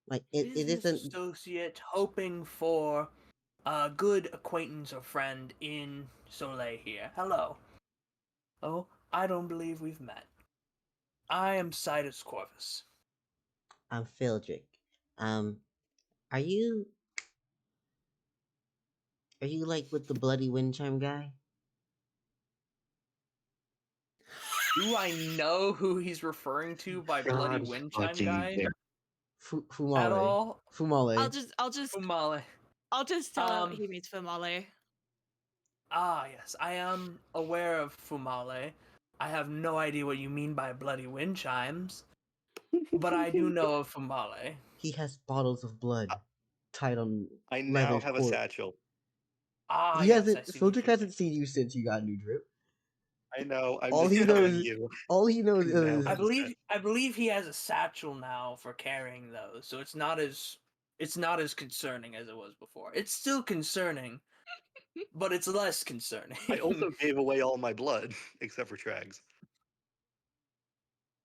Like it Business isn't. associate hoping for a good acquaintance or friend in Soleil here. Hello. Oh, I don't believe we've met. I am Sidus Corvus. I'm Phildrik. Are you like with the bloody wind chime guy? Do I know who he's referring to by Bloody God Wind Chime fucking Guy damn. Fumale. at all? Fumale. Fumale. I'll just tell him he means Fumale. Ah, yes, I am aware of Fumale. I have no idea what you mean by bloody wind chimes, but I do know of Fumale. He has bottles of blood tied on I leather now have a cord. satchel. Ah, He yes, I hasn't. see what Phildrik you hasn't seen you since you got new drip. I know. I'm All just he telling knows. you. All he knows Now is. I believe he has a satchel now for carrying those, so it's not as concerning as it was before. It's still concerning, but it's less concerning. I also gave away all my blood, except for Trags.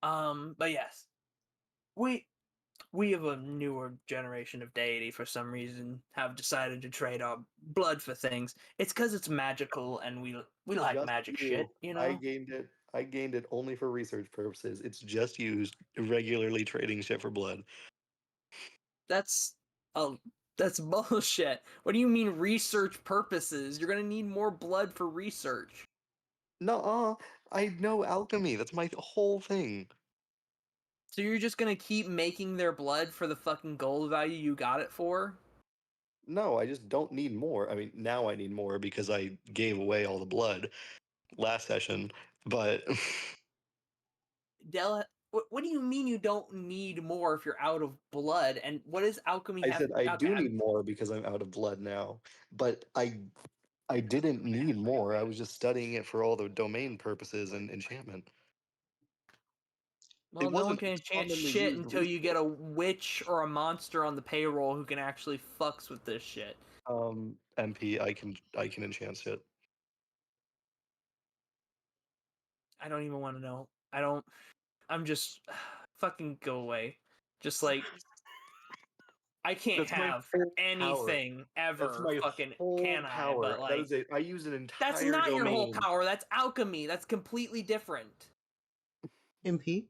But yes, we of a newer generation of deity for some reason have decided to trade our blood for things. It's because it's magical and we like Just magic you. shit, you know? I gained it only for research purposes. It's just used regularly trading shit for blood. That's that's bullshit. What do you mean research purposes? You're gonna need more blood for research. No, I know alchemy. That's my whole thing. So you're just gonna keep making their blood for the fucking gold value you got it for? No, I just don't need more. I mean, now I need more because I gave away all the blood last session. But Della, what do you mean you don't need more if you're out of blood? And what does alchemy I have? said I Okay, do need more because I'm out of blood now. But I didn't need more. I was just studying it for all the domain purposes and enchantment. well, It no one wasn't can enchant commonly shit used until you get research. a witch or a monster on the payroll who can actually fucks with this shit. MP, I can enchant shit. I don't even want to know. I'm just fucking go away. Just like I can't That's my have whole power. anything That's ever. my Fucking whole can I? power. But That like is it. I use an entire that's not your whole domain. power. That's alchemy. That's completely different. MP.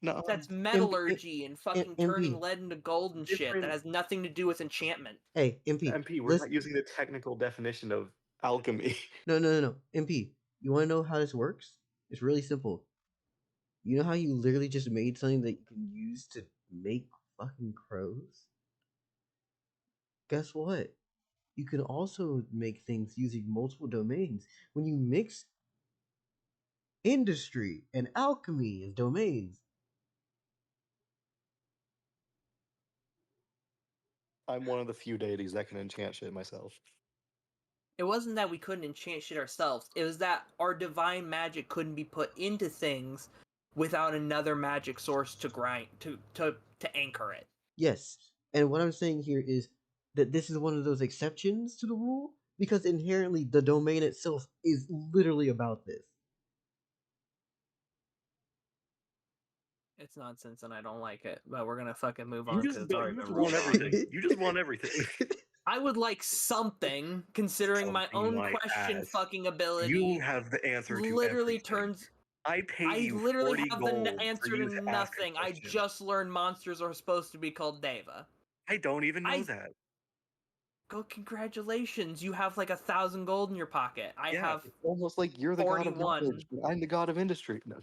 No, That's M- metallurgy and fucking turning MP. lead into gold and shit. That Different- has nothing to do with enchantment. Hey, MP. MP, we're not using the technical definition of alchemy. No. MP. You want to know how this works? It's really simple. You know how you literally just made something that you can use to make fucking crows? Guess what? You can also make things using multiple domains. When you mix industry and alchemy as domains, I'm one of the few deities that can enchant shit myself. It wasn't that we couldn't enchant shit ourselves. It was that our divine magic couldn't be put into things without another magic source to grind to anchor it. yes. And what I'm saying here is that this is one of those exceptions to the rule because inherently the domain itself is literally about this. It's nonsense and I don't like it. But we're gonna fucking move You on just, because it's already you just been want really long. everything. You just want everything. I would like something, considering my Something own like question that. fucking ability. You have the answer to literally everything. turns. I paid I you literally 40 have gold the for answer you to to ask a nothing. I question. just learned monsters are supposed to be called Deva. I don't even know that. Go, congratulations! You have like 1,000 gold in your pocket. I have. It's almost like you're the god of 41. knowledge, but I'm the god of industry. No.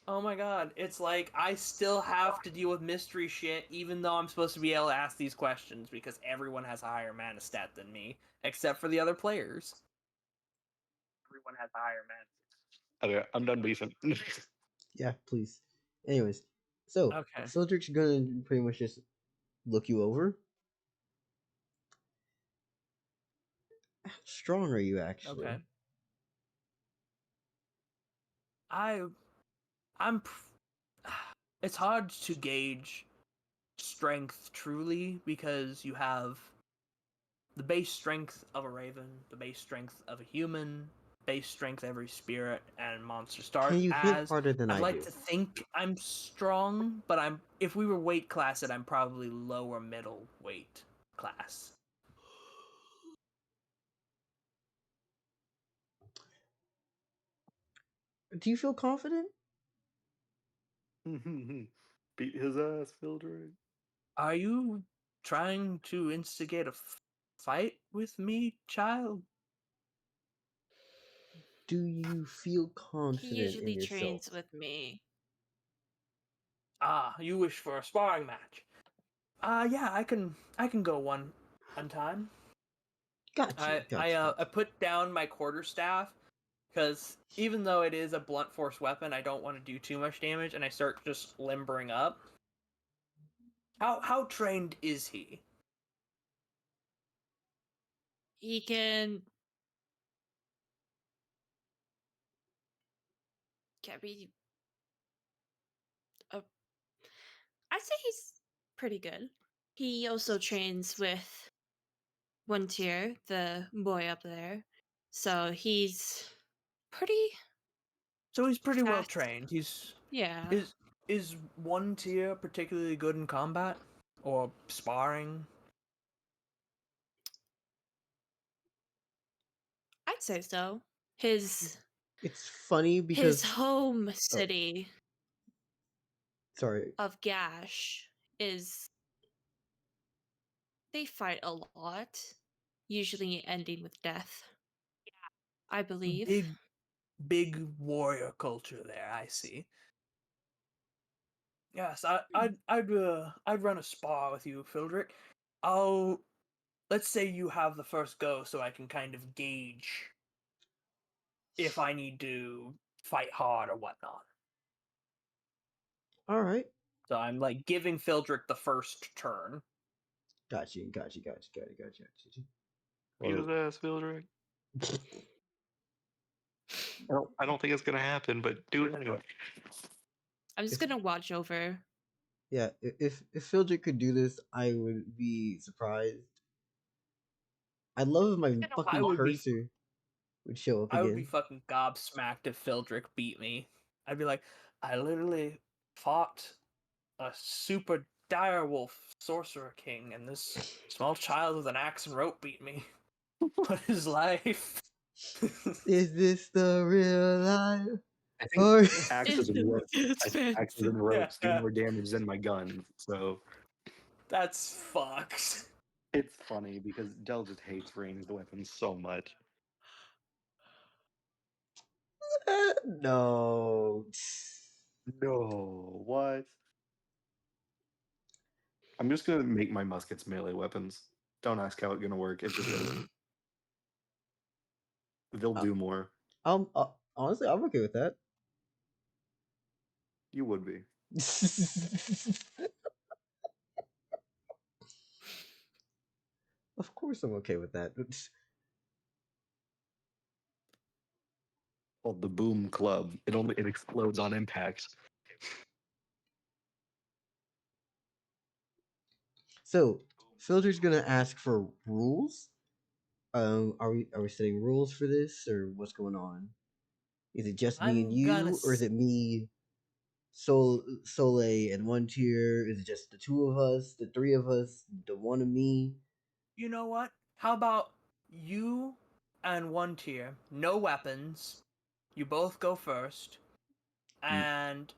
Oh my god! It's like I still have to deal with mystery shit, even though I'm supposed to be able to ask these questions because everyone has a higher mana stat than me, except for the other players. Everyone has a higher mana. Okay, I'm done beefing. Yeah, please. Anyways, so Okay. Phildrik's gonna pretty much just look you over. How strong are you actually? Okay. I'm. It's hard to gauge strength truly because you have the base strength of a raven, the base strength of a human, base strength every spirit and monster start Can you hit as. harder than I'd I like do? to think I'm strong, but if we were weight class it, I'm probably lower middle weight class. Do you feel confident? Beat his ass, Phildrik. Are you trying to instigate a fight with me, child? Do you feel He confident in usually yourself? trains with me. Ah, you wish for a sparring match. Yeah, I can go one time. Gotcha. I put down my quarterstaff because even though it is a blunt force weapon, I don't want to do too much damage, and I start just limbering up. How trained is he? He can be. I'd say he's pretty good. He also trains with Onetyr, the boy up there. So he's pretty. So he's pretty well fast. trained. He's Yeah. is Onetyr particularly good in combat or sparring? I'd say so. His It's funny because home city sorry. of Gash is they fight a lot, usually ending with death. I believe. Big warrior culture there. I see. Yes, I'd run a spar with you, Phildrik. Let's say you have the first go, so I can kind of gauge if I need to fight hard or whatnot. All right. So I'm like giving Phildrik the first turn. Got you. Beat his ass, Phildrik. I don't think it's gonna happen, but do it anyway. I'm just gonna watch over. Yeah, if Phildrik could do this, I would be surprised. I'd love if my fucking cursor would show up I again. would be fucking gobsmacked if Phildrik beat me. I'd be like, I literally fought a super direwolf sorcerer king, and this small child with an axe and rope beat me. What is life? Is this the real life? I think Or axes and ropes. It's I think axes and fancy. ropes do more damage than my gun. So That's fucked. it's funny because Dell just hates ranged weapons so much. no. No, what? I'm just gonna make my muskets melee weapons. Don't ask how it's gonna work. It just is. They'll do more. Honestly, I'm okay with that. You would be. Of course, I'm okay with that. Called the Boom Club. It explodes on impact. So, Phildrik's gonna ask for rules. Are we setting rules for this, or what's going on? Is it just me and I'm gonna. you, or is it me, Soleil, and Onetyr? Is it just the two of us, the three of us, the one of me? You know what? How about you and Onetyr, no weapons. You both go first, and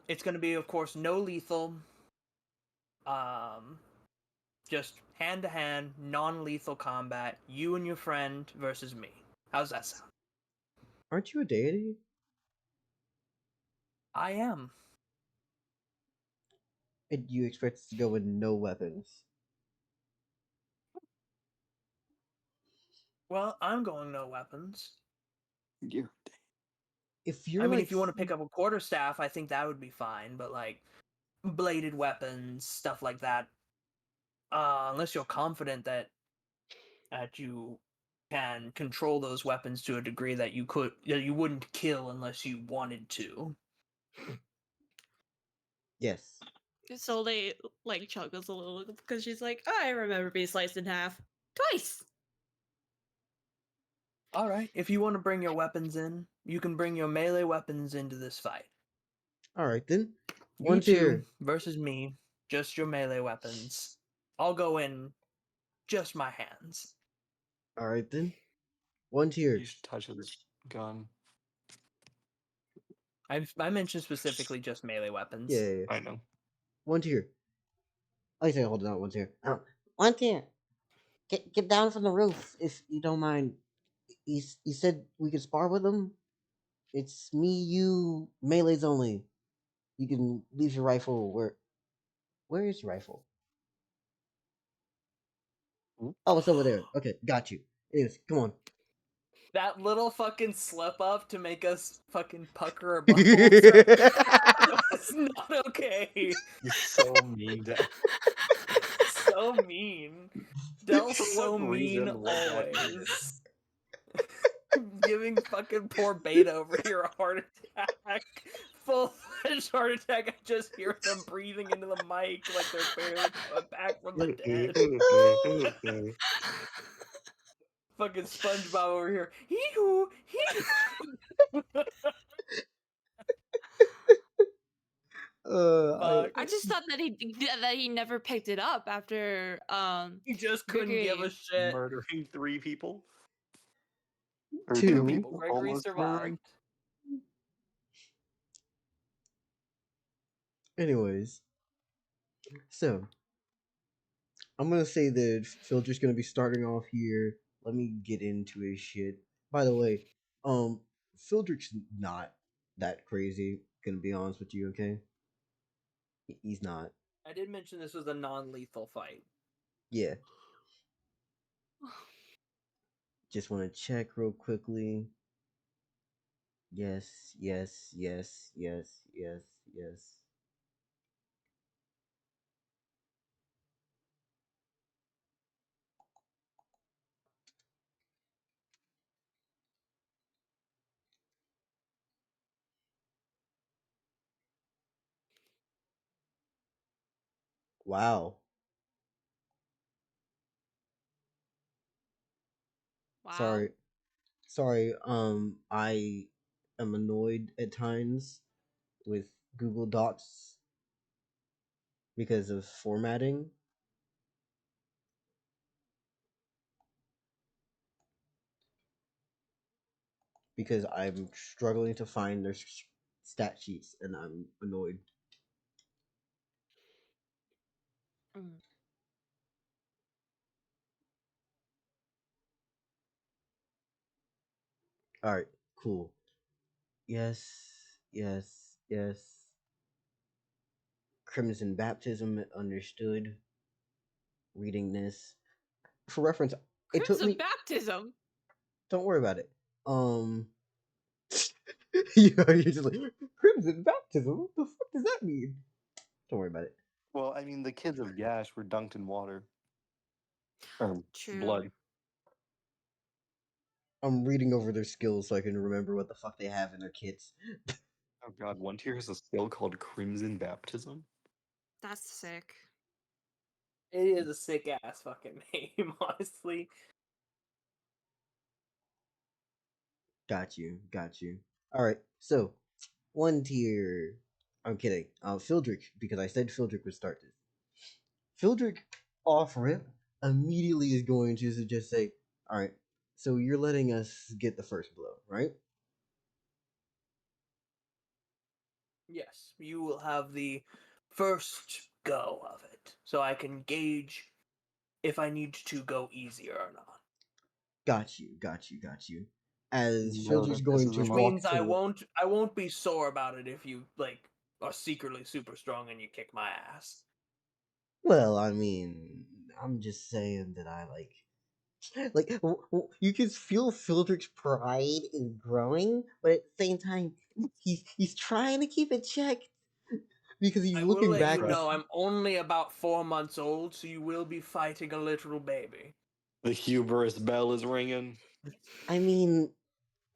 it's gonna be, of course, no lethal. Just hand to hand, non-lethal combat. You and your friend versus me. How's that sound? Aren't you a deity? I am. And you expect us to go with no weapons? Well, I'm going no weapons. Yeah. If you're I mean, like, if you want to pick up a quarterstaff, I think that would be fine. But like, bladed weapons, stuff like that. Unless you're confident that you can control those weapons to a degree that you wouldn't kill unless you wanted to. yes. Soleil like chuckles a little because she's like, I remember being sliced in half twice. All right, if you want to bring your weapons in, you can bring your melee weapons into this fight. All right then. You One two tier. versus me, just your melee weapons. I'll go in just my hands. All right then. One tier. You should touch his gun. I mentioned specifically just melee weapons. Yeah. I know. One tier. I say hold on. One tier. One tier. Get down from the roof if you don't mind. You said we could spar with them. It's me, you, melees only. You can leave your rifle where is your rifle? Oh, it's over there. Okay, got you. Anyways, come on. That little fucking slip up to make us fucking pucker our buttholes right now is not okay. You're so mean, Dell. So mean. Dell's For so what mean reason was that needed? always. Giving fucking poor Beta over here a heart attack. Full-fledged heart attack. I just hear them breathing into the mic like they're barely coming back from the dead. Fucking SpongeBob over here. Hee-hoo! Hee-hoo! Fuck. I just thought that he never picked it up after He just couldn't give a Gregory. shit. Murdering 3 people? Or Two. 2 People. people? Gregory Almost survived. murdering? Anyways, so I'm gonna say that Phildrik's gonna be starting off here. Let me get into his shit. By the way, Phildrik's not that crazy. Gonna be honest with you, okay? He's not. I did mention this was a non-lethal fight. Yeah. Just want to check real quickly. Yes, yes, yes, yes, yes, yes. Wow. Wow. Sorry. Sorry. I am annoyed at times with Google Docs because of formatting. Because I'm struggling to find their stat sheets and I'm annoyed. Mm. Alright, cool. Yes, yes, yes. Crimson Baptism, understood. Reading this. For reference, it took Crimson me. baptism. Don't worry about it. You're just like, Crimson Baptism? What the fuck does that mean? Don't worry about it. Well, I mean, the kids of Gash were dunked in water. Or True. blood. I'm reading over their skills so I can remember what the fuck they have in their kits. Oh god, Onetyr has a skill called Crimson Baptism. That's sick. It is a sick ass fucking name, honestly. Got you. Alright, so, Onetyr. I'm kidding. Phildrik, because I said Phildrik would start this. Phildrik, off rip, immediately is going to just say, alright, so you're letting us get the first blow, right? Yes, you will have the first go of it, so I can gauge if I need to go easier or not. Got you. As You know Phildrik's that this going is to Which a walk means to the... I won't be sore about it if you like are secretly super strong and you kick my ass. Well, I mean, I'm just saying that I you can feel Phildrik's pride is growing, but at the same time, he's trying to keep it checked because he's I will looking let back. you know I'm only about 4 months old, so you will be fighting a literal baby. The hubris bell is ringing. I mean,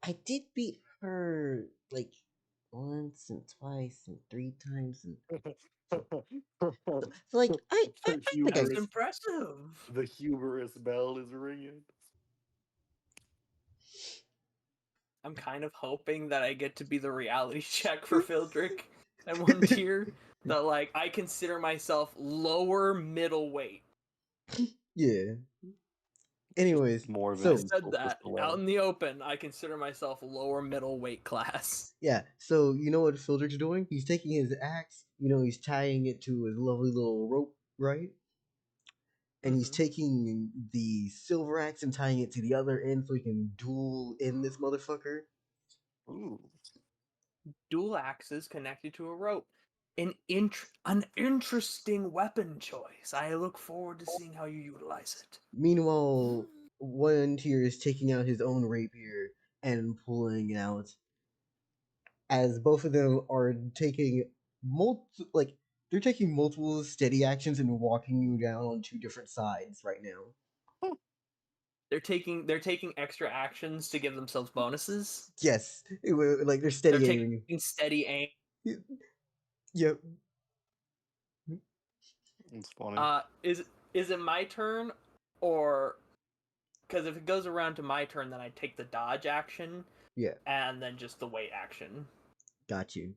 I did beat her like once and twice and 3 times, and so like I The think I That's hubris, impressive. the hubris bell is ringing. I'm kind of hoping that I get to be the reality check for Phildrik at Onetyr. That like I consider myself lower middleweight. yeah. Anyways, More of I an so said insult that to out Soleil. in the open. I consider myself lower middleweight class. yeah, so you know what Phildrik's doing? He's taking his axe, he's tying it to his lovely little rope, right? And he's Mhm. taking the silver axe and tying it to the other end so he can duel in this motherfucker. Ooh. Dual axes connected to a rope. An interesting weapon choice. I look forward to seeing how you utilize it. Meanwhile, Onetyr is taking out his own rapier and pulling it out, as both of them are taking they're taking multiple steady actions and walking you down on 2 different sides right now. They're taking extra actions to give themselves bonuses. Yes, like they're They're steady aiming. taking steady aim. Yep. It's funny. Is it my turn, or because if it goes around to my turn, then I take the dodge action. Yeah. And then just the wait action. Got you.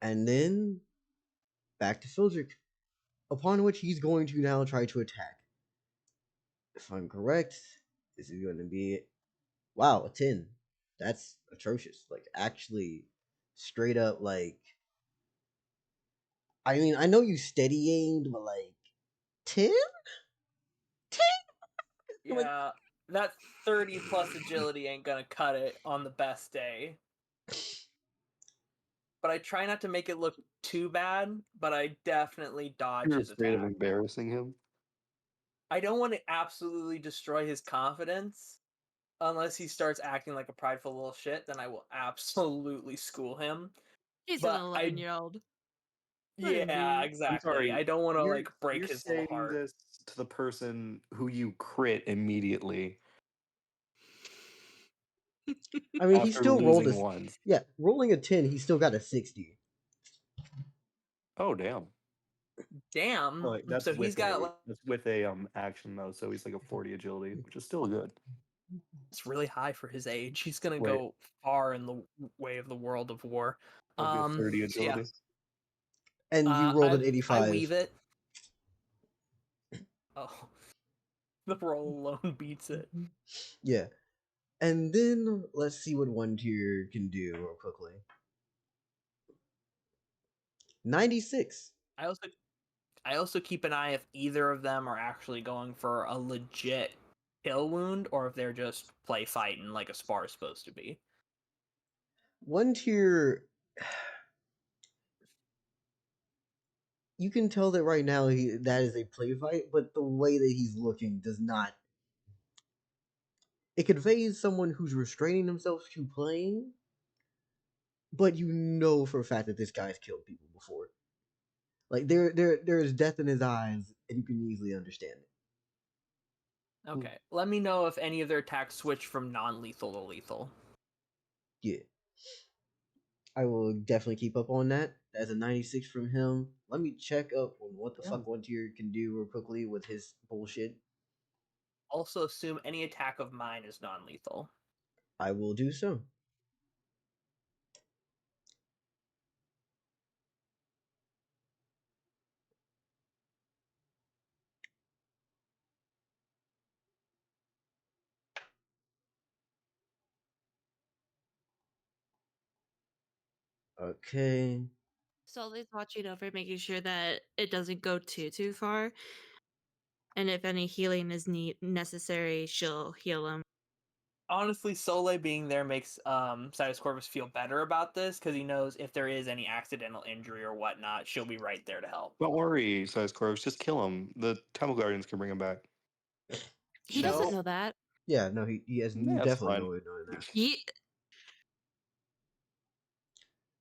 And then back to Phildrik, upon which he's going to now try to attack. If I'm correct, this is going to be wow, a 10. That's atrocious. Like actually straight up like I mean, I know you steady aimed, but like 10? 10? Like Yeah, that 30 plus agility ain't gonna cut it on the best day. But I try not to make it look too bad, but I definitely dodge You're his afraid of attack. embarrassing him. I don't want to absolutely destroy his confidence. Unless he starts acting like a prideful little shit, then I will absolutely school him. He's an But 11-year-old. Let him yeah, be. exactly. I'm sorry. I don't want to like break You're his little saying heart. this to the person who you crit immediately I mean, he after still rolled losing a once. yeah, rolling a 10, he still got a 60. Oh damn. Damn. Like, that's So he's with got a like action though, so he's like a 40 agility, which is still good. It's really high for his age. He's gonna Wait. go far in the way of the world of war. That'd be a 30 So yeah. agility. And you rolled an I 85. weave it. Oh, the roll alone beats it. Yeah. And then let's see what Onetyr can do real quickly. 96. I also keep an eye if either of them are actually going for a legit kill wound or if they're just play fighting like a spar is supposed to be. Onetyr, you can tell that right now that is a play fight, but the way that he's looking does not. It conveys someone who's restraining themselves to playing, but you know for a fact that this guy's killed people before. Like there is death in his eyes, and you can easily understand it. Okay, let me know if any of their attacks switch from non-lethal to lethal. Yeah. I will definitely keep up on that. That's a 96 from him. Let me check up on what the fuck Onetyr can do real quickly with his bullshit. Also assume any attack of mine is non-lethal. I will do so. Okay. Sully's watching over, making sure that it doesn't go too far. And if any healing is necessary, she'll heal him. Honestly, Soleil being there makes Sidus Corvus feel better about this because he knows if there is any accidental injury or whatnot, she'll be right there to help. Don't worry, says Corvus. Just kill him. The Temple Guardians can bring him back. He No. doesn't know that. Yeah, no, he has Yeah, that's definitely fine. no way of knowing that. He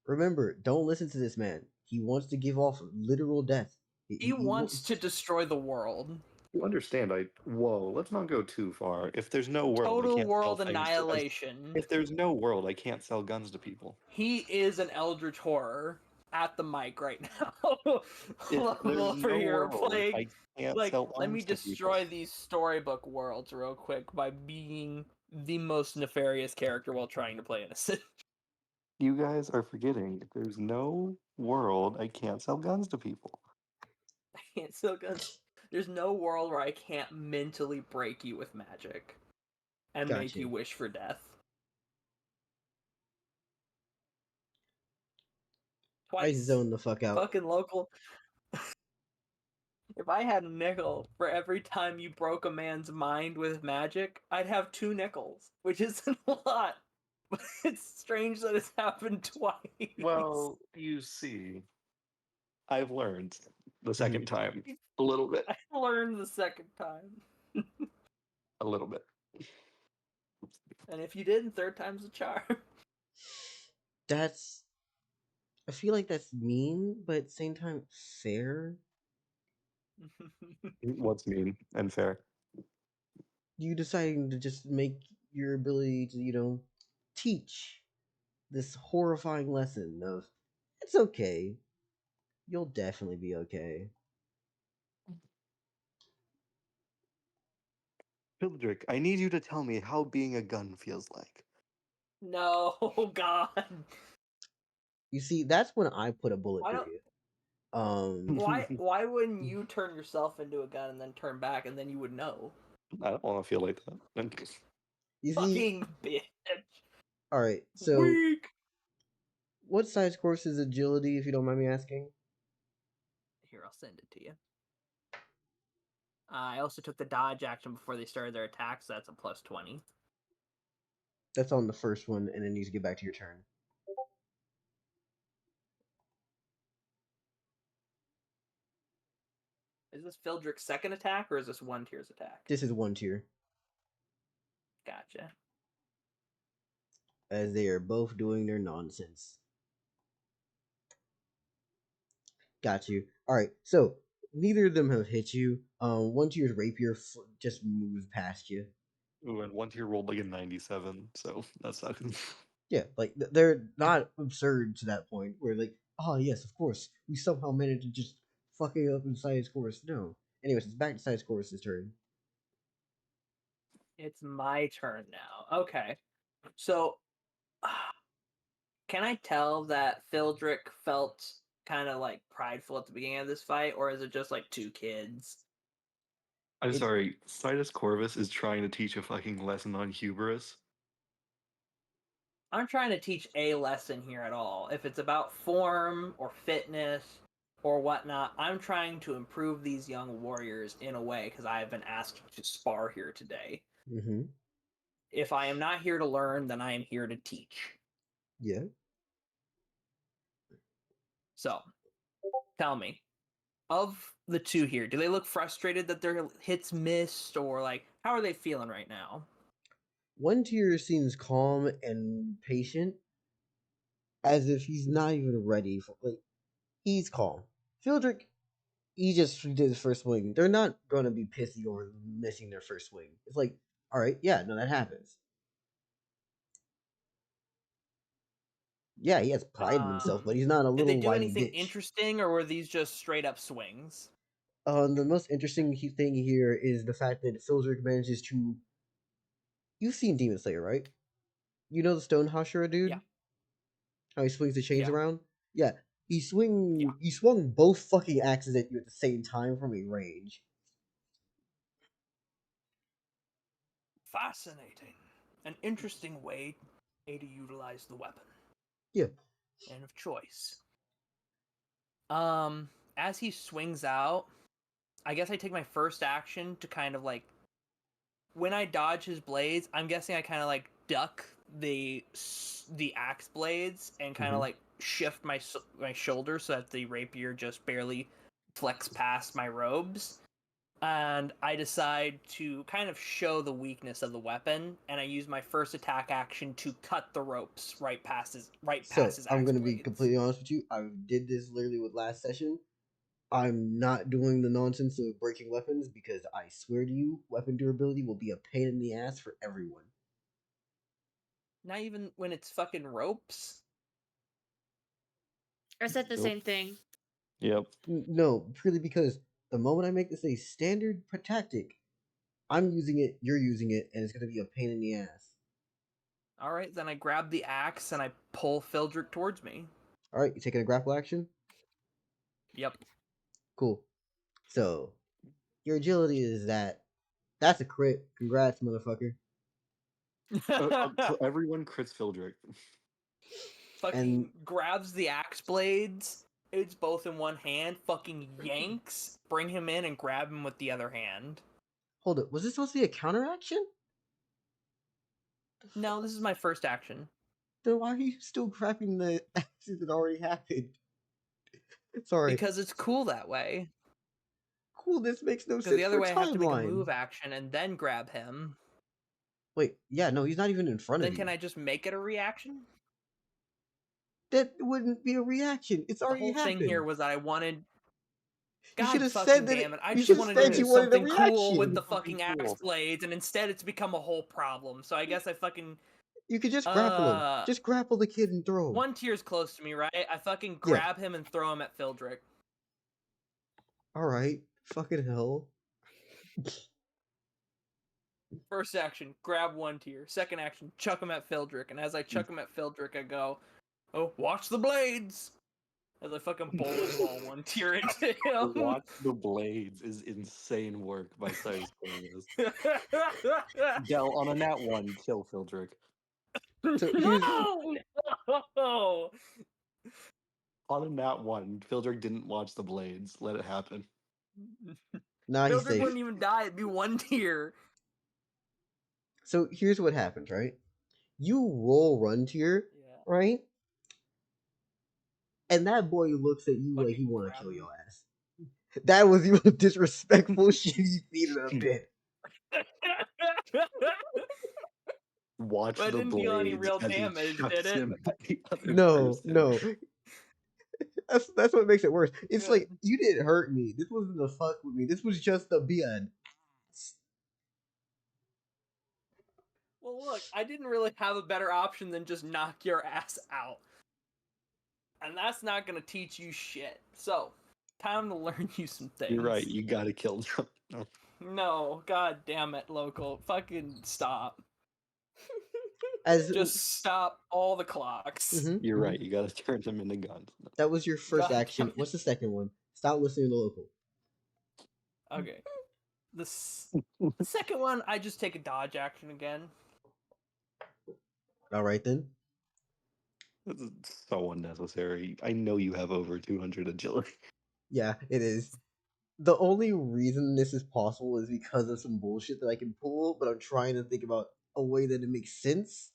Remember, don't listen to this man. He wants to give off literal death. He wants to destroy the world. You understand? Whoa, let's not go too far. If there's no world, I Total can't world sell things annihilation. if there's no world, I can't sell guns to people. He is an eldritch horror at the mic right now. If there's Over no here world, playing. I can't Like, sell let me arms to people. destroy these storybook worlds real quick by being the most nefarious character while trying to play innocent. You guys are forgetting. If there's no world, I can't sell guns to people. I can't sell guns. There's no world where I can't mentally break you with magic and make Gotcha. you wish for death. I Twice. zone the fuck out. Fucking local. If I had a nickel for every time you broke a man's mind with magic, I'd have 2 nickels, which isn't a lot. But it's strange that it's happened twice. Well, you see, I've learned the second time a little bit. I learned the second time. A little bit. And if you didn't, third time's a charm. That's. I feel like that's mean, but at the same time, fair. What's mean and fair? You deciding to just make your ability to, teach this horrifying lesson of it's okay. You'll definitely be okay. Phildrik, I need you to tell me how being a gun feels like. No, God. You see, that's when I put a bullet Why through don't- you. Why wouldn't you turn yourself into a gun and then turn back and then you would know? I don't want to feel like that. You see, Fucking bitch. all right. So, Weak. what size course is agility, if you don't mind me asking? Here, I'll send it to you. I also took the dodge action before they started their attack, so that's a plus 20. That's on the first one, and then you get back to your turn. Is this Phildrik's second attack, or is this Onetyr's attack? This is Onetyr, Gotcha. as they are both doing their nonsense. Got you. All right. So neither of them have hit you. Onetyr's rapier just moves past you. Ooh, and Onetyr rolled like a 97, so that's not. Yeah, like they're not absurd to that point where like, oh yes, of course, we somehow managed to just fucking up in Sidus Chorus. No. Anyways, it's back to Sidus Chorus's turn. It's my turn now. Okay. So, can I tell that Phildrik felt kind of like prideful at the beginning of this fight, or is it just like two kids? I'm sorry, Sidus Corvus is trying to teach a fucking lesson on hubris. I'm trying to teach a lesson here at all. If it's about form or fitness or whatnot, I'm trying to improve these young warriors in a way because I have been asked to spar here today. Mm-hmm. If I am not here to learn, then I am here to teach. Yeah. So, tell me, of the two here, do they look frustrated that their hits missed, or like, how are they feeling right now? Onetyr seems calm and patient, as if he's not even ready for he's calm. Phildrik, he just did his first swing. They're not gonna be pissy over missing their first swing. It's like, all right, yeah, no, that happens. Yeah, he has pride in himself, but he's not a Did they little do whiny anything bitch. interesting, or were these just straight up swings? The most interesting thing here is the fact that Phildrik manages to. You've seen Demon Slayer, right? You know the Stone Hashira dude? Yeah. How he swings the chains Yeah. around? Yeah. He Yeah. swung both fucking axes at you at the same time from a range. Fascinating. An interesting way to utilize the weapon. Yeah. And of choice. As he swings out, I guess I take my first action to kind of like, when I dodge his blades, I'm guessing I kind of like duck the axe blades and kind of like shift my shoulder so that the rapier just barely flex past my robes. And I decide to kind of show the weakness of the weapon, and I use my first attack action to cut the ropes right past his axe I'm gonna be blades. completely honest with you. I did this literally with last session. I'm not doing the nonsense of breaking weapons because I swear to you, weapon durability will be a pain in the ass for everyone. Not even when it's fucking ropes. I said the Nope. same thing. Yep. No, purely because the moment I make this a standard tactic, I'm using it, you're using it, and it's gonna be a pain in the ass. All right, then I grab the axe and I pull Phildrik towards me. All right, you taking a grapple action? Yep. Cool. So your agility is that. That's a crit. Congrats, motherfucker. Everyone crits Phildrik. Fucking grabs the axe blades. It's both in one hand. Fucking yanks. Bring him in and grab him with the other hand. Hold it. Was this supposed to be a counter action? No, this is my first action. Then why are you still grabbing the action that already happened? Sorry. Because it's cool that way. Cool, this makes no sense. Because the other for way I have to make a timeline. move action and then grab him. Wait, yeah, no, he's not even in front Then of you. can I just make it a reaction? That wouldn't be a reaction. It's The already whole happened. thing here was that I wanted. You should God have fucking said that. damn it! I You just should have wanted to said do you wanted a something cool with reaction. the fucking axe blades, and instead it's become a whole problem. So I guess I fucking. You could just grapple him. Just grapple the kid and throw him. Onetyr's close to me, right? I fucking grab him and throw him at Phildrik. Alright. Fucking hell. First action, grab Onetyr. Second action, chuck him at Phildrik. And as I chuck him at Phildrik, I go, "Oh, watch the blades!" As I fucking bullet ball Onetyr into him. Watch the blades is insane work by Sidus Corvus. Del on a nat 1, kill Phildrik. So No! On a nat 1, Phildrik didn't watch the blades. Let it happen. Nah, he's Phildrik safe. wouldn't even die. It'd be Onetyr. So here's what happens, right? You roll run tier, right? And that boy looks at you like he want to kill your ass. That was the most disrespectful shit you've seen in a bit. Watch But it the didn't deal any blades real as he damage, chucks did it? him at the other No, person. no. That's what makes it worse. It's like, you didn't hurt me. This wasn't the fuck with me. This was just to be an ass. Well, look, I didn't really have a better option than just knock your ass out. And that's not going to teach you shit. So, time to learn you some things. You're right, you gotta kill them. No. No, god damn it, local. Fucking stop. As Just stop all the clocks. You're right. You gotta turn them into guns. That was your first God action. damn it. What's the second one? Stop listening to local. Okay. The second one, I just take a dodge action again. All right then. This is so unnecessary. I know you have over 200 agility. Yeah, it is. The only reason this is possible is because of some bullshit that I can pull, but I'm trying to think about a way that it makes sense.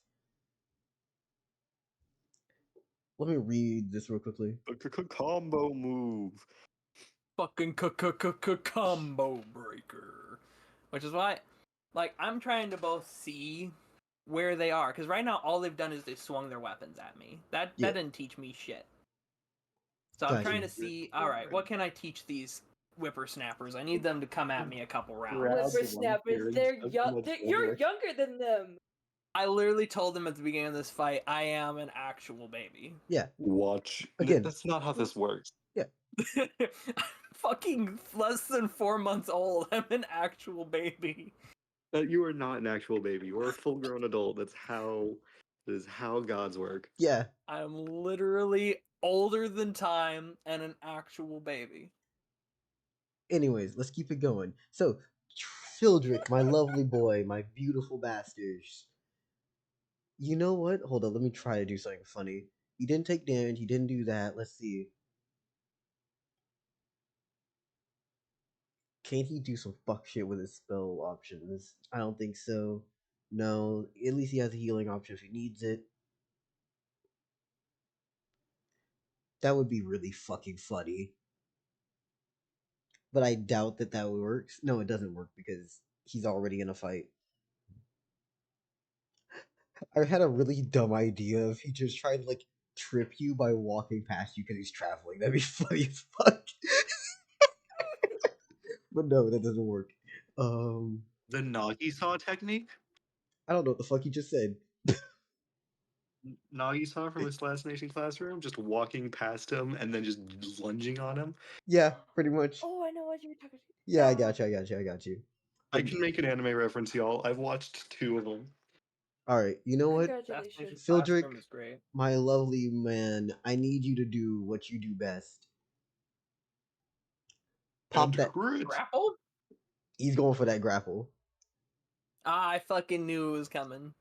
Let me read this real quickly. Combo move. Fucking combo breaker. Which is why, like, I'm trying to both see where they are, because right now all they've done is they swung their weapons at me. That didn't teach me shit. So I'm trying to see, alright, what can I teach these whippersnappers? I need them to come at me a couple rounds. Whippersnappers, they're young. You're younger than them. I literally told them at the beginning of this fight, I am an actual baby. Yeah. Watch. Again. That's not how this works. Yeah. I'm fucking less than 4 months old. I'm an actual baby. You are not an actual baby. You are a full-grown adult. That is how gods work. Yeah. I'm literally older than time and an actual baby. Anyways, let's keep it going. So, Phildrik, my lovely boy, my beautiful bastards. You know what? Hold on, let me try to do something funny. He didn't take damage, he didn't do that. Let's see. Can he do some fuck shit with his spell options? I don't think so. No, at least he has a healing option if he needs it. That would be really fucking funny. But I doubt that works. No, it doesn't work because he's already in a fight. I had a really dumb idea if he just tried to, like, trip you by walking past you because he's traveling. That'd be funny as fuck. But no, that doesn't work. The Nagi-saw technique? I don't know what the fuck he just said. Nagi-saw from Assassination Classroom, just walking past him and then just lunging on him. Yeah, pretty much. Oh, I know what you're talking about. Yeah, I got you. I can make an anime reference, y'all. I've watched 2 of them. Alright, you know what? Congratulations. Phildrik, is great. my lovely man, I need you to do what you do best. Pop that. Grapple? He's going for that grapple. I fucking knew it was coming.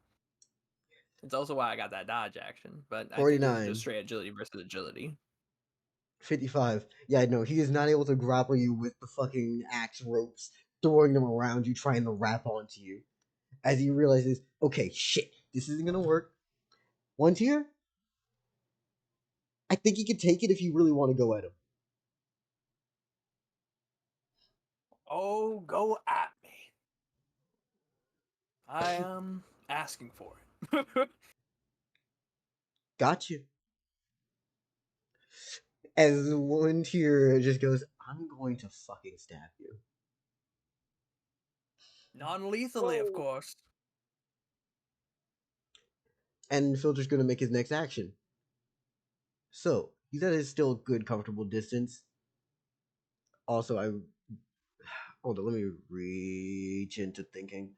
It's also why I got that dodge action, but I think it 49. was just straight agility versus agility. 55. Yeah, no, he is not able to grapple you with the fucking axe ropes, throwing them around you, trying to wrap onto you. As he realizes, okay, shit, this isn't gonna work. Onetyr? I think he can take it if you really want to go at him. Oh, go at me. I am asking for it. Gotcha. As Onetyr just goes, I'm going to fucking stab you. Non-lethally, of Whoa. course. And Phildrik's gonna make his next action. So, he's at a still good, comfortable distance. Also, hold on, let me reach into thinking.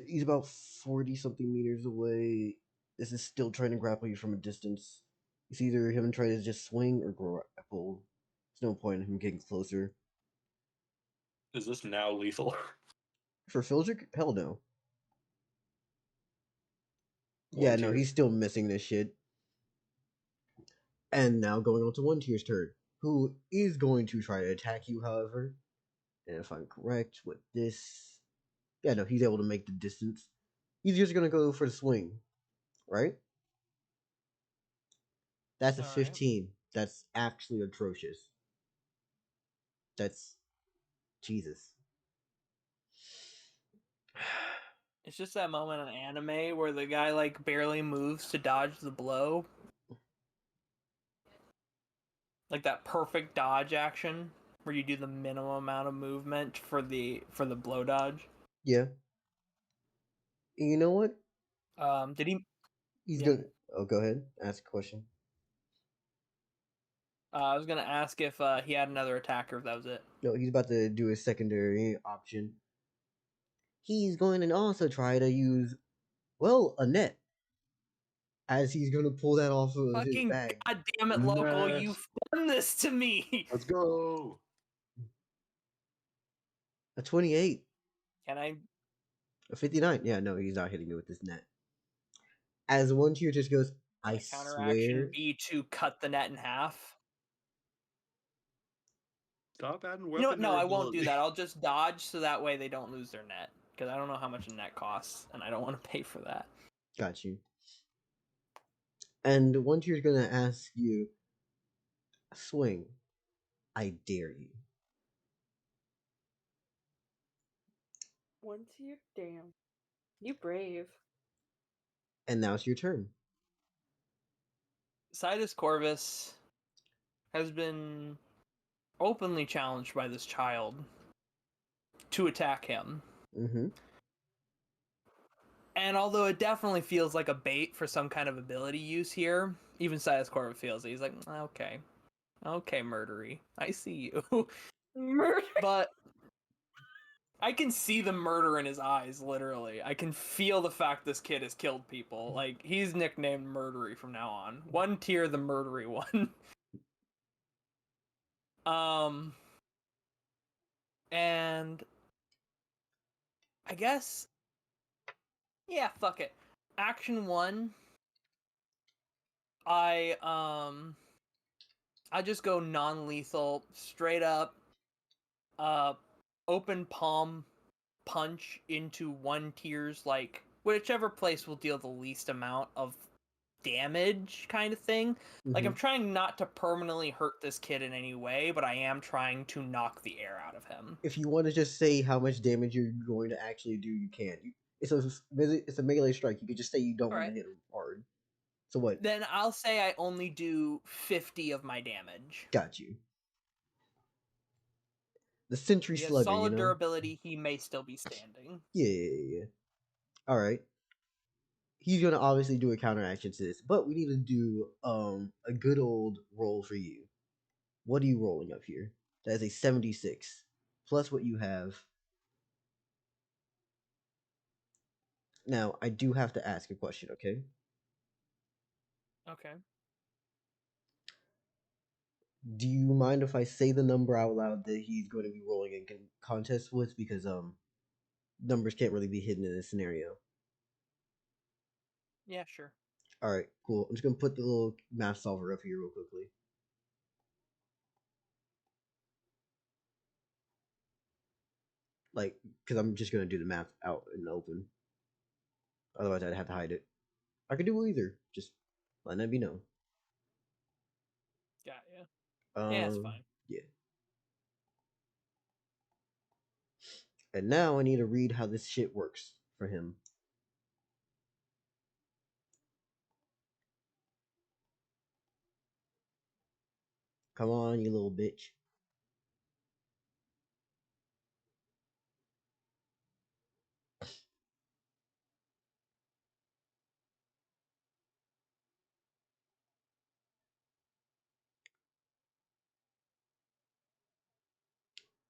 He's about 40 something meters away. This is still trying to grapple you from a distance. It's either him trying to just swing or grapple. There's no point in him getting closer. Is this now lethal? For Phildrik? Hell no. Yeah, no, he's still missing this shit. And now going on to Onetyr's turn, who is going to try to attack you, however. And if I'm correct with this, yeah, no, he's able to make the distance. He's just gonna go for the swing, right? That's a 15. That's actually atrocious. That's Jesus. It's just that moment in anime where the guy like barely moves to dodge the blow. Like that perfect dodge action where you do the minimum amount of movement for the blow dodge. Yeah. And you know what? Did he? He's Yeah. gonna. Oh, go ahead. Ask a question. I was gonna ask if he had another attacker, if that was it. No, he's about to do a secondary option. He's going to also try to use, well, a net. As he's going to pull that off of his Fucking bag. goddamn it, Local! Net. You've done this to me. Let's go. A 28. Can I? A 59. Yeah, no, he's not hitting you with this net. As Onetyr just goes, I Counter swear. action be to cut the net in half. Stop adding weapon. You know what? No, I won't do that. I'll just dodge so that way they don't lose their net. Because I don't know how much a net costs, and I don't want to pay for that. Got you. And Onetyr's gonna ask you, swing. I dare you. Onetyr? Damn. You brave. And now it's your turn. Sidus Corvus has been openly challenged by this child to attack him. Mm-hmm. And although it definitely feels like a bait for some kind of ability use here, even Sidus Corvus feels it. He's like, okay, murdery, I see you. Murder. But I can see the murder in his eyes, literally. I can feel the fact this kid has killed people. Like, he's nicknamed Murdery from now on. Onetyr the Murdery one. And I guess, yeah, fuck it. Action 1, I just go non-lethal, straight up, open palm punch into Onetyr's, like, whichever place will deal the least amount of damage kind of thing. Like, I'm trying not to permanently hurt this kid in any way, but I am trying to knock the air out of him. If you want to just say how much damage you're going to actually do, you can. It's a melee strike. You could just say you don't want to hit him hard. So what? Then I'll say I only do 50 of my damage. Got you. The Sentry He has Slugger, solid you know? durability. He may still be standing. Yeah. All right. He's gonna obviously do a counteraction to this, but we need to do a good old roll for you. What are you rolling up here? That is a 76 plus what you have. Now I do have to ask a question, okay? Okay. Do you mind if I say the number out loud that he's going to be rolling in contest with? Because numbers can't really be hidden in this scenario. Yeah, sure. All right, cool. I'm just gonna put the little math solver up here real quickly. Like, because I'm just gonna do the math out in the open. Otherwise, I'd have to hide it. I could do either. Just let that be known. Got ya. Yeah, it's fine. Yeah. And now I need to read how this shit works for him. Come on, you little bitch.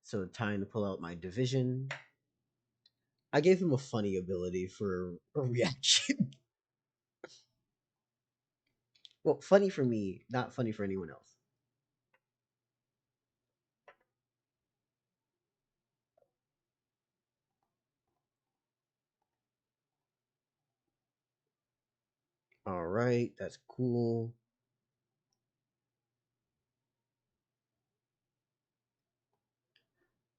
So time to pull out my division. I gave him a funny ability for a reaction. Well, funny for me, not funny for anyone else. All right, that's cool.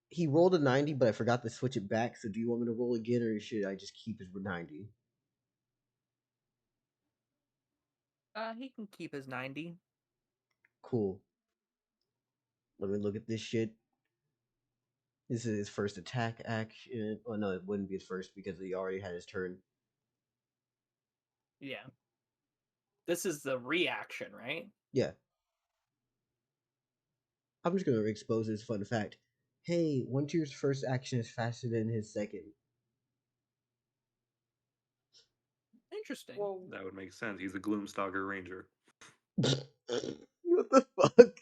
He rolled a 90, but I forgot to switch it back. So do you want me to roll again, or should I just keep his 90? He can keep his 90. Cool. Let me look at this shit. This is his first attack action. Oh no, it wouldn't be his first because he already had his turn. Yeah. This is the reaction, right? Yeah. I'm just gonna expose this fun fact. Hey, Onetyr's first action is faster than his second. Interesting. Whoa. That would make sense. He's a Gloomstalker Ranger. What the fuck?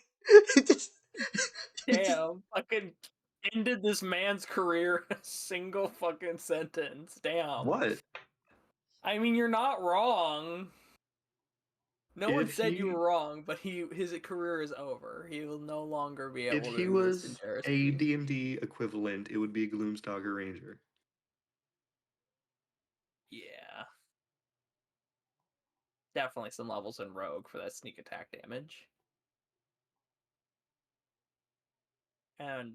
Damn, fucking ended this man's career in a single fucking sentence. Damn. What? I mean, you're not wrong. No one If said you he- were wrong, but his career is over. He will no longer be able If to he exist in was Terrace. a D&D equivalent, it would be Gloomstalker Ranger. Yeah. Definitely some levels in Rogue for that sneak attack damage. And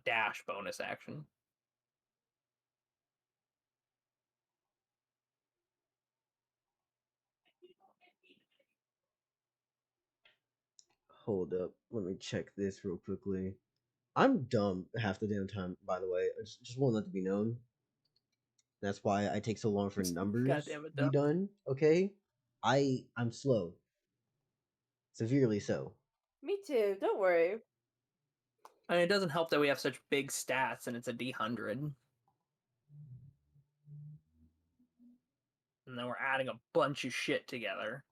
dash bonus action. Hold up, let me check this real quickly. I'm dumb half the damn time, by the way. I just want that to be known. That's why I take so long for numbers Goddamn it, to be done. Okay, I'm slow, severely so. Me too. Don't worry. I mean, it doesn't help that we have such big stats and it's a D100. And then we're adding a bunch of shit together.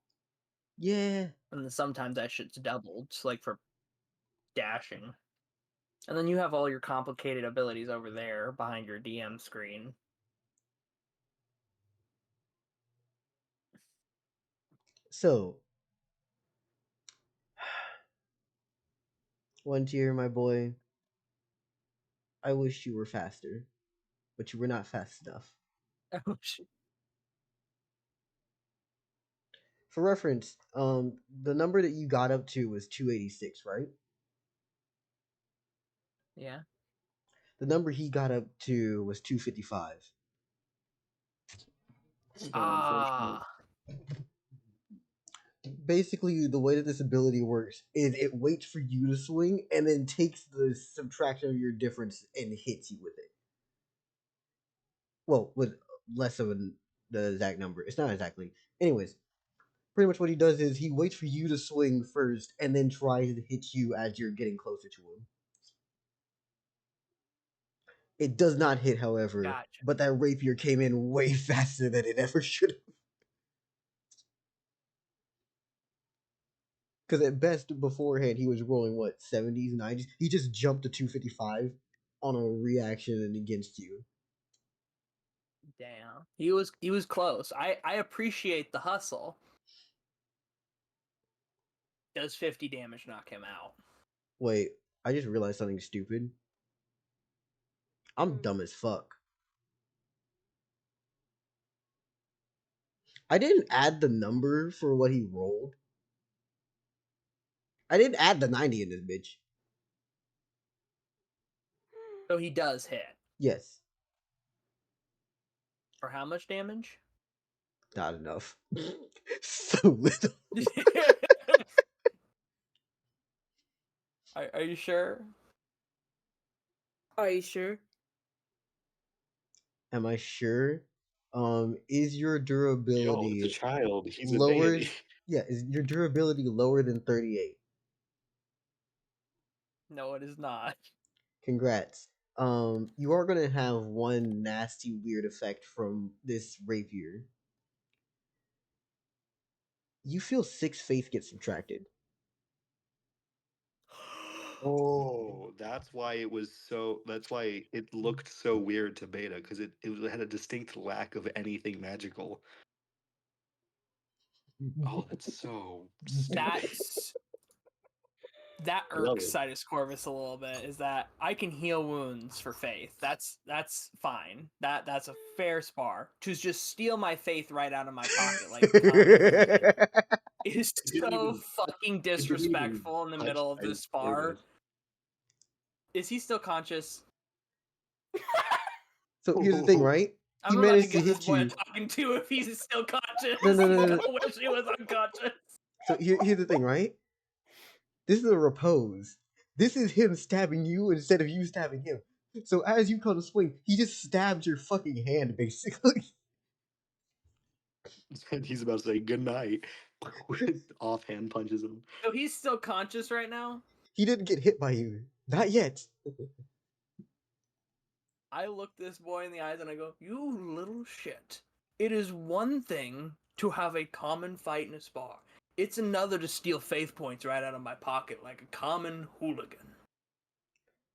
Yeah. And then sometimes that shit's doubled, like for dashing. And then you have all your complicated abilities over there behind your DM screen. So, Onetyr, my boy, I wish you were faster, but you were not fast enough. Oh shit. For reference, the number that you got up to was 286, right? Yeah. The number he got up to was 255. Ah. Basically, the way that this ability works is it waits for you to swing and then takes the subtraction of your difference and hits you with it. Well, with less of the exact number. It's not exactly. Anyways, pretty much what he does is he waits for you to swing first and then tries to hit you as you're getting closer to him. It does not hit, however, Gotcha. but that rapier came in way faster than it ever should have. Because at best, beforehand, he was rolling, what, 70s, 90s? He just jumped to 255 on a reaction and against you. Damn. He was close. I appreciate the hustle. Does 50 damage knock him out? Wait, I just realized something stupid. I'm dumb as fuck. I didn't add the number for what he rolled. I didn't add the 90 in this bitch. So he does hit. Yes. For how much damage? Not enough. So little. Are you sure? Are you sure? Am I sure? Is your Yo, it's a durability child. He's a lower? baby. Yeah, is your durability lower than 38? No, it is not. Congrats. You are gonna have one nasty weird effect from this rapier. You feel 6 faith get subtracted. Oh, that's why it was so. That's why it looked so weird to beta, because it had a distinct lack of anything magical. Oh, that's so stupid. That I love irks it. Sidus Corvus a little bit. Is that I can heal wounds for faith. That's fine. That's a fair spar. To just steal my faith right out of my pocket like Kamikaze is so fucking disrespectful in the middle of this spar. Is he still conscious? So here's the thing, right? I'm He about to managed to give this hit boy a you. talking to if he's still conscious. No. I wish he was unconscious. So here's the thing, right? This is a repose. This is him stabbing you instead of you stabbing him. So as you come to swing, he just stabs your fucking hand, basically. And he's about to say goodnight. Offhand punches him. So he's still conscious right now? He didn't get hit by you. Not yet. I look this boy in the eyes and I go, "You little shit. It is one thing to have a common fight in a spar. It's another to steal faith points right out of my pocket like a common hooligan.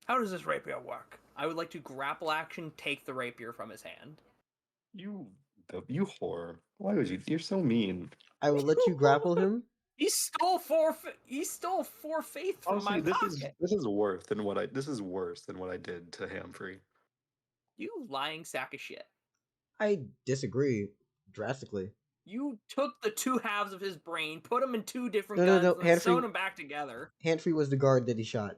How does this rapier work? I would like to grapple action take the rapier from his hand. You whore. Why would you? You're so mean. I will let you grapple him. He stole four faith from Honestly, my this pocket. is worse than what I did to Hamfrey. You lying sack of shit. I disagree drastically. You took the two halves of his brain, put them in two different No, guns, and Hanfrey- sewn them back together. Hanfrey was the guard that he shot.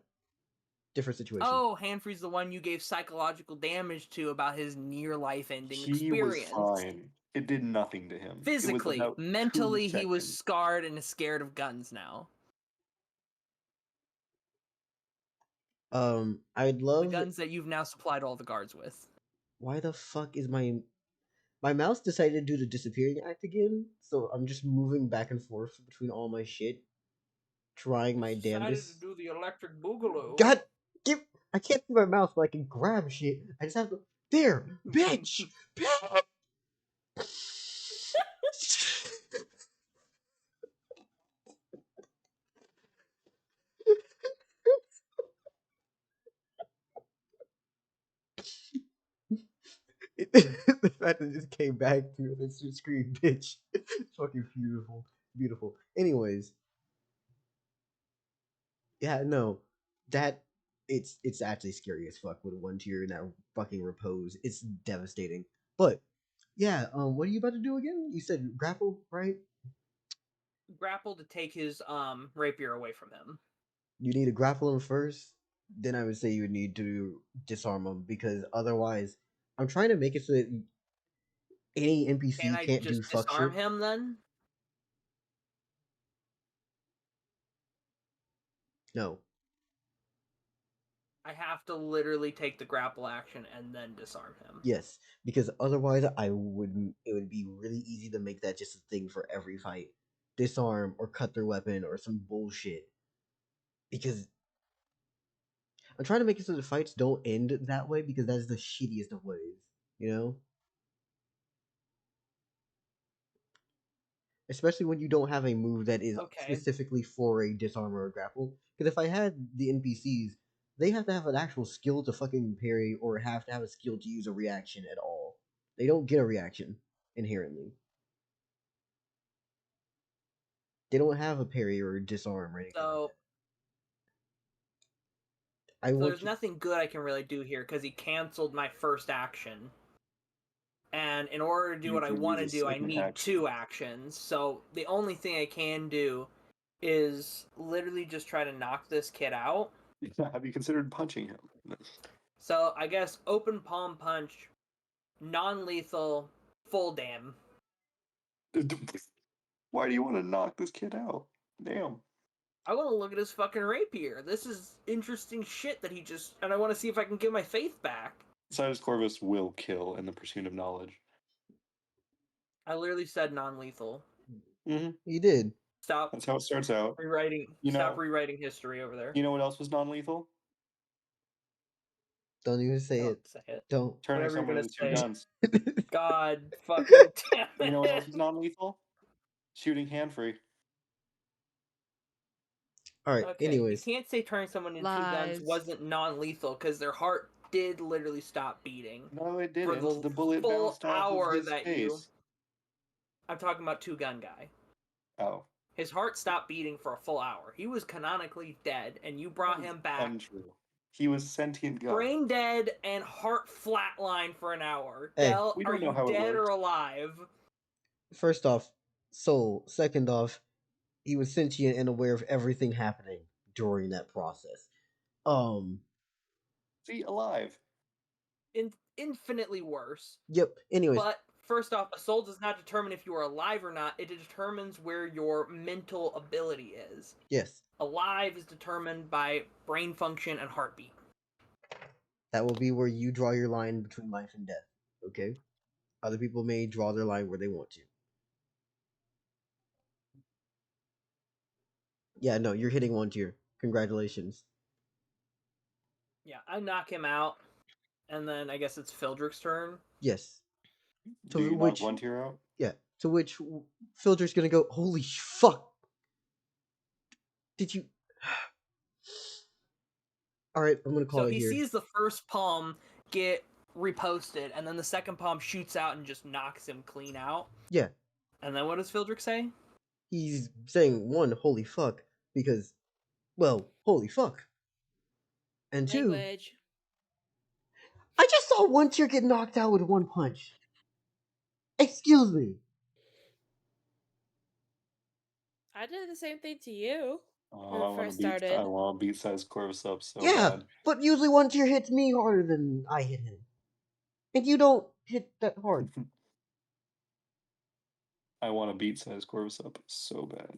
Different situation. Oh, Hanfrey's the one you gave psychological damage to about his near-life ending He experience. was fine. It did nothing to him. Physically, It was about 2 mentally, he was seconds. scarred and is scared of guns now. I'd love The guns that you've now supplied all the guards with. Why the fuck is my mouse decided to do the disappearing act again? So I'm just moving back and forth between all my shit, trying my damnedest. Decided to do the electric boogaloo. God, I can't see my mouse, but I can grab shit. I just have to. There, bitch. The fact that it just came back to the screen, bitch. It's fucking beautiful. Beautiful. Anyways. Yeah, no. That it's actually scary as fuck with Onetyr in that fucking repose. It's devastating. But yeah, what are you about to do again? You said grapple, right? Grapple to take his rapier away from him. You need to grapple him first. Then I would say you would need to disarm him because otherwise, I'm trying to make it so that any NPC Can I can't just do fuck disarm shit. him then? No. I have to literally take the grapple action and then disarm him. Yes, because otherwise it would be really easy to make that just a thing for every fight. Disarm or cut their weapon or some bullshit. Because I'm trying to make it so the fights don't end that way because that's the shittiest of ways, you know? Especially when you don't have a move that is specifically for a disarm or a grapple. Because if I had the NPCs, they have to have an actual skill to fucking parry or have to have a skill to use a reaction at all. They don't get a reaction inherently. They don't have a parry or a disarm or anything like that. So there's nothing good I can really do here because he canceled my first action. And in order to do what I want to do, I need 2 actions. So the only thing I can do is literally just try to knock this kid out. Have you considered punching him? So I guess open palm punch, non-lethal, full dam. Why do you want to knock this kid out? Damn. I want to look at his fucking rapier. This is interesting shit that he just... And I want to see if I can get my faith back. Sidus Corvus will kill in the pursuit of knowledge. I literally said non-lethal. Mm-hmm. You did. Stop. That's how it starts out. Stop rewriting history over there. You know what else was non-lethal? Don't even say it. Say it. Don't. Turning someone with 2 guns. God fucking damn it. You know what else is non-lethal? Shooting hand-free. Alright, Okay, anyways. you can't say turning someone into 2 guns wasn't non-lethal because their heart did literally stop beating. No, it didn't. For the bullet full bounced off hour of his that face. I'm talking about 2-gun guy. Oh. His heart stopped beating for a full hour. He was canonically dead, and you brought him back. Untrue. He was sentient gun. Brain dead and heart flatline for an hour. Hey, Del, we are don't know you how it dead or worked. alive? First off, soul. Second off, he was sentient and aware of everything happening during that process. See, alive. Infinitely worse. Yep. Anyways. But first off, a soul does not determine if you are alive or not. It determines where your mental ability is. Yes. Alive is determined by brain function and heartbeat. That will be where you draw your line between life and death. Okay? Other people may draw their line where they want to. Yeah, no, you're hitting Onetyr. Congratulations. Yeah, I knock him out, and then I guess it's Phildrik's turn. Yes. Do you knock Onetyr out? Yeah. To which Phildrik's gonna go, holy fuck! Did you? All right, I'm gonna call So it he here. sees the first palm get reposted, and then the second palm shoots out and just knocks him clean out. Yeah. And then what does Phildrik say? He's saying one, holy fuck, because, well, holy fuck. And two, Language. I just saw Onetyr get knocked out with one punch. Excuse me. I did the same thing to you Oh, when I it want to first beat. started. I want to beat Size Corvus up so Yeah, bad. but usually Onetyr hits me harder than I hit him. And you don't hit that hard. I want to beat Size Corvus up so bad.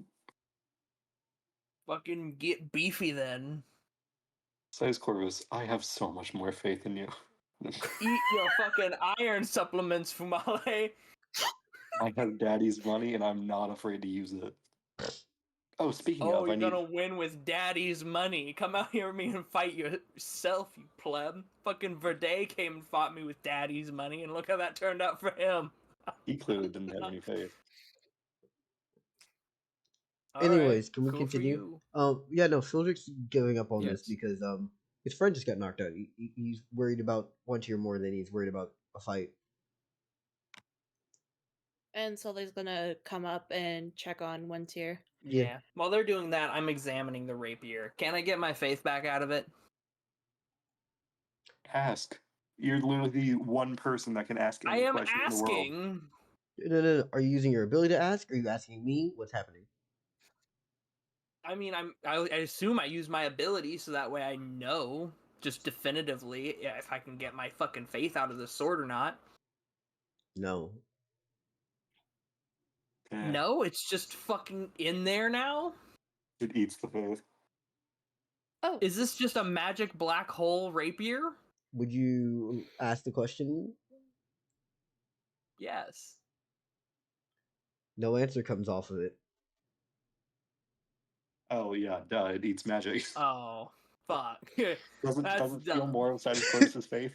Fucking get beefy then. Size Corvus, I have so much more faith in you. Eat your fucking iron supplements, Fumale. I have daddy's money and I'm not afraid to use it. Oh, speaking Oh, of, you're gonna win with daddy's money. Come out here with me and fight yourself, you pleb. Fucking Verde came and fought me with daddy's money, and look how that turned out for him. He clearly didn't have any faith. Anyways, can we cool for continue? you. Yeah, no, Phildrik's giving up on this Yes. because his friend just got knocked out. He's worried about Onetyr more than he's worried about a fight. And Sully's gonna come up and check on Onetyr. Yeah. While they're doing that, I'm examining the rapier. Can I get my faith back out of it? Ask. You're literally the one person that can ask any I am question in the world. asking. No. Are you using your ability to ask? Or are you asking me what's happening? I mean, I assume I use my ability so that way I know just definitively if I can get my fucking faith out of this sword or not. No. Yeah, No, it's just fucking in there now. it eats the faith. Oh, Is this just a magic black hole rapier? Would you ask the question? Yes. No answer comes off of it. Oh yeah, duh, it eats magic. Oh, fuck. doesn't That's feel dumb. more outside of Corvus's faith?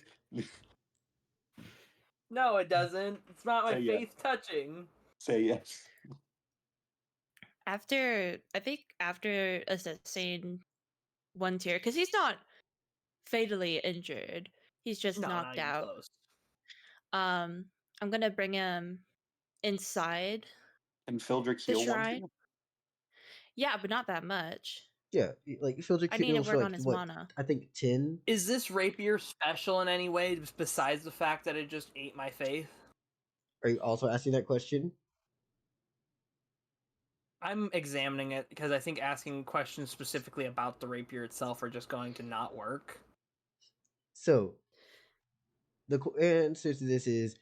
No, it doesn't. It's not my Say yes. faith touching. Say yes. after assessing Onetyr, because he's not fatally injured, he's just No, not knocked even out. close. I'm gonna bring him inside And Phildrik the heal one shrine. too? Yeah, but not that much. Yeah, like Phildrik I need to heals for work like on his what? mana. I think 10. Is this rapier special in any way besides the fact that it just ate my faith? Are you also asking that question? I'm examining it because I think asking questions specifically about the rapier itself are just going to not work. So, the answer to this is: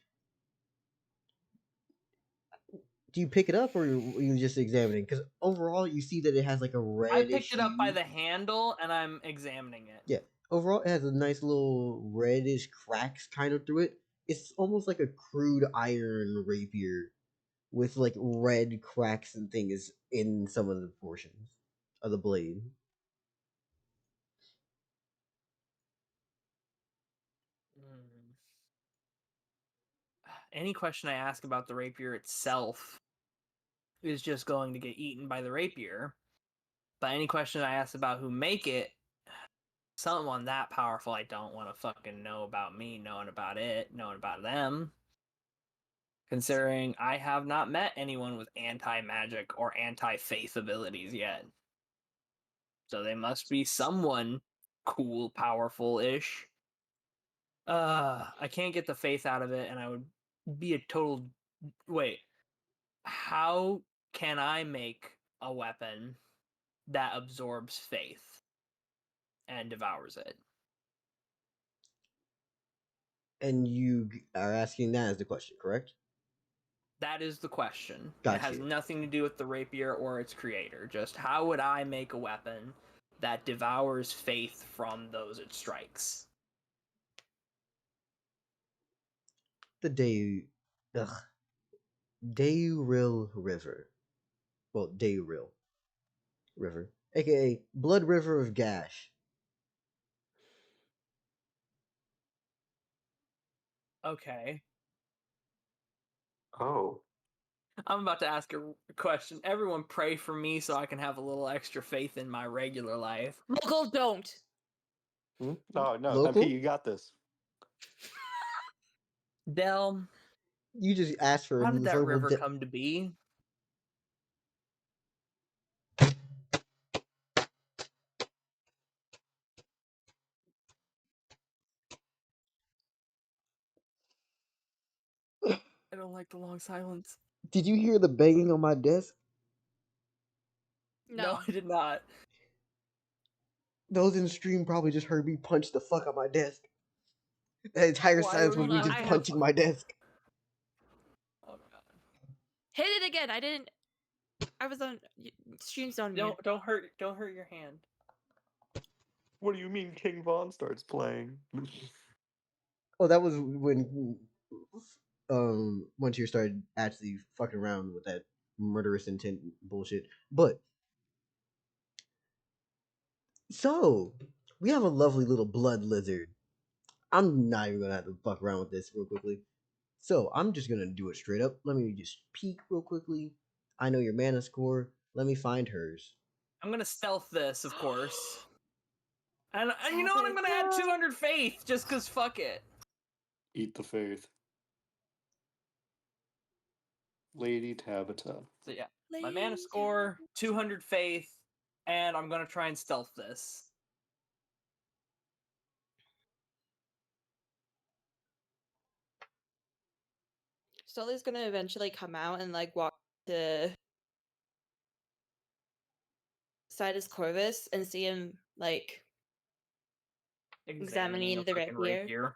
do you pick it up or are you just examining? Because overall, you see that it has like a reddish. I picked it up by hue. the handle and I'm examining it. Yeah, overall, it has a nice little reddish cracks kind of through it. It's almost like a crude iron rapier with like red cracks and things in some of the portions of the blade. Any question I ask about the rapier itself is just going to get eaten by the rapier. But any question I ask about who make it, someone that powerful, I don't want to fucking know about me, knowing about it, knowing about them. Considering I have not met anyone with anti-magic or anti-faith abilities yet. So they must be someone cool, powerful-ish. I can't get the faith out of it, and I would be a total... Wait. How can I make a weapon that absorbs faith and devours it? And you are asking that as the question, correct? That is the question. Gotcha. It has nothing to do with the rapier or its creator. Just how would I make a weapon that devours faith from those it strikes? The Deurill River. Well, Deurill River, aka Blood River of Gash. Okay. Oh. I'm about to ask a question. Everyone pray for me so I can have a little extra faith in my regular life. Local, don't. Oh, no. Local? MP, you got this. Del, You just asked for how did that verbal river come to be? I don't like the long silence. Did you hear the banging on my desk? No, I did not. Those in the stream probably just heard me punch the fuck out my desk. That entire Why silence are was you me Hold on, just I have- punching my desk. Oh god. Hit it again. I didn't. I was on streams on mute. Don't hurt your hand. What do you mean King Von starts playing? Oh, that was when Onetyr started actually fucking around with that murderous intent bullshit. But so we have a lovely little blood lizard. I'm not even gonna have to fuck around with this real quickly. So I'm just gonna do it straight up. Let me just peek real quickly. I know your mana score. Let me find hers. I'm gonna stealth this, of course. And you know what? I'm gonna add 200 faith just cause fuck it. Eat the faith. Lady Tabitha. So yeah, my mana score, 200 faith, and I'm gonna try and stealth this. Sully's gonna eventually come out and like walk to Sidus Corvus and see him like examining a the fucking rapier.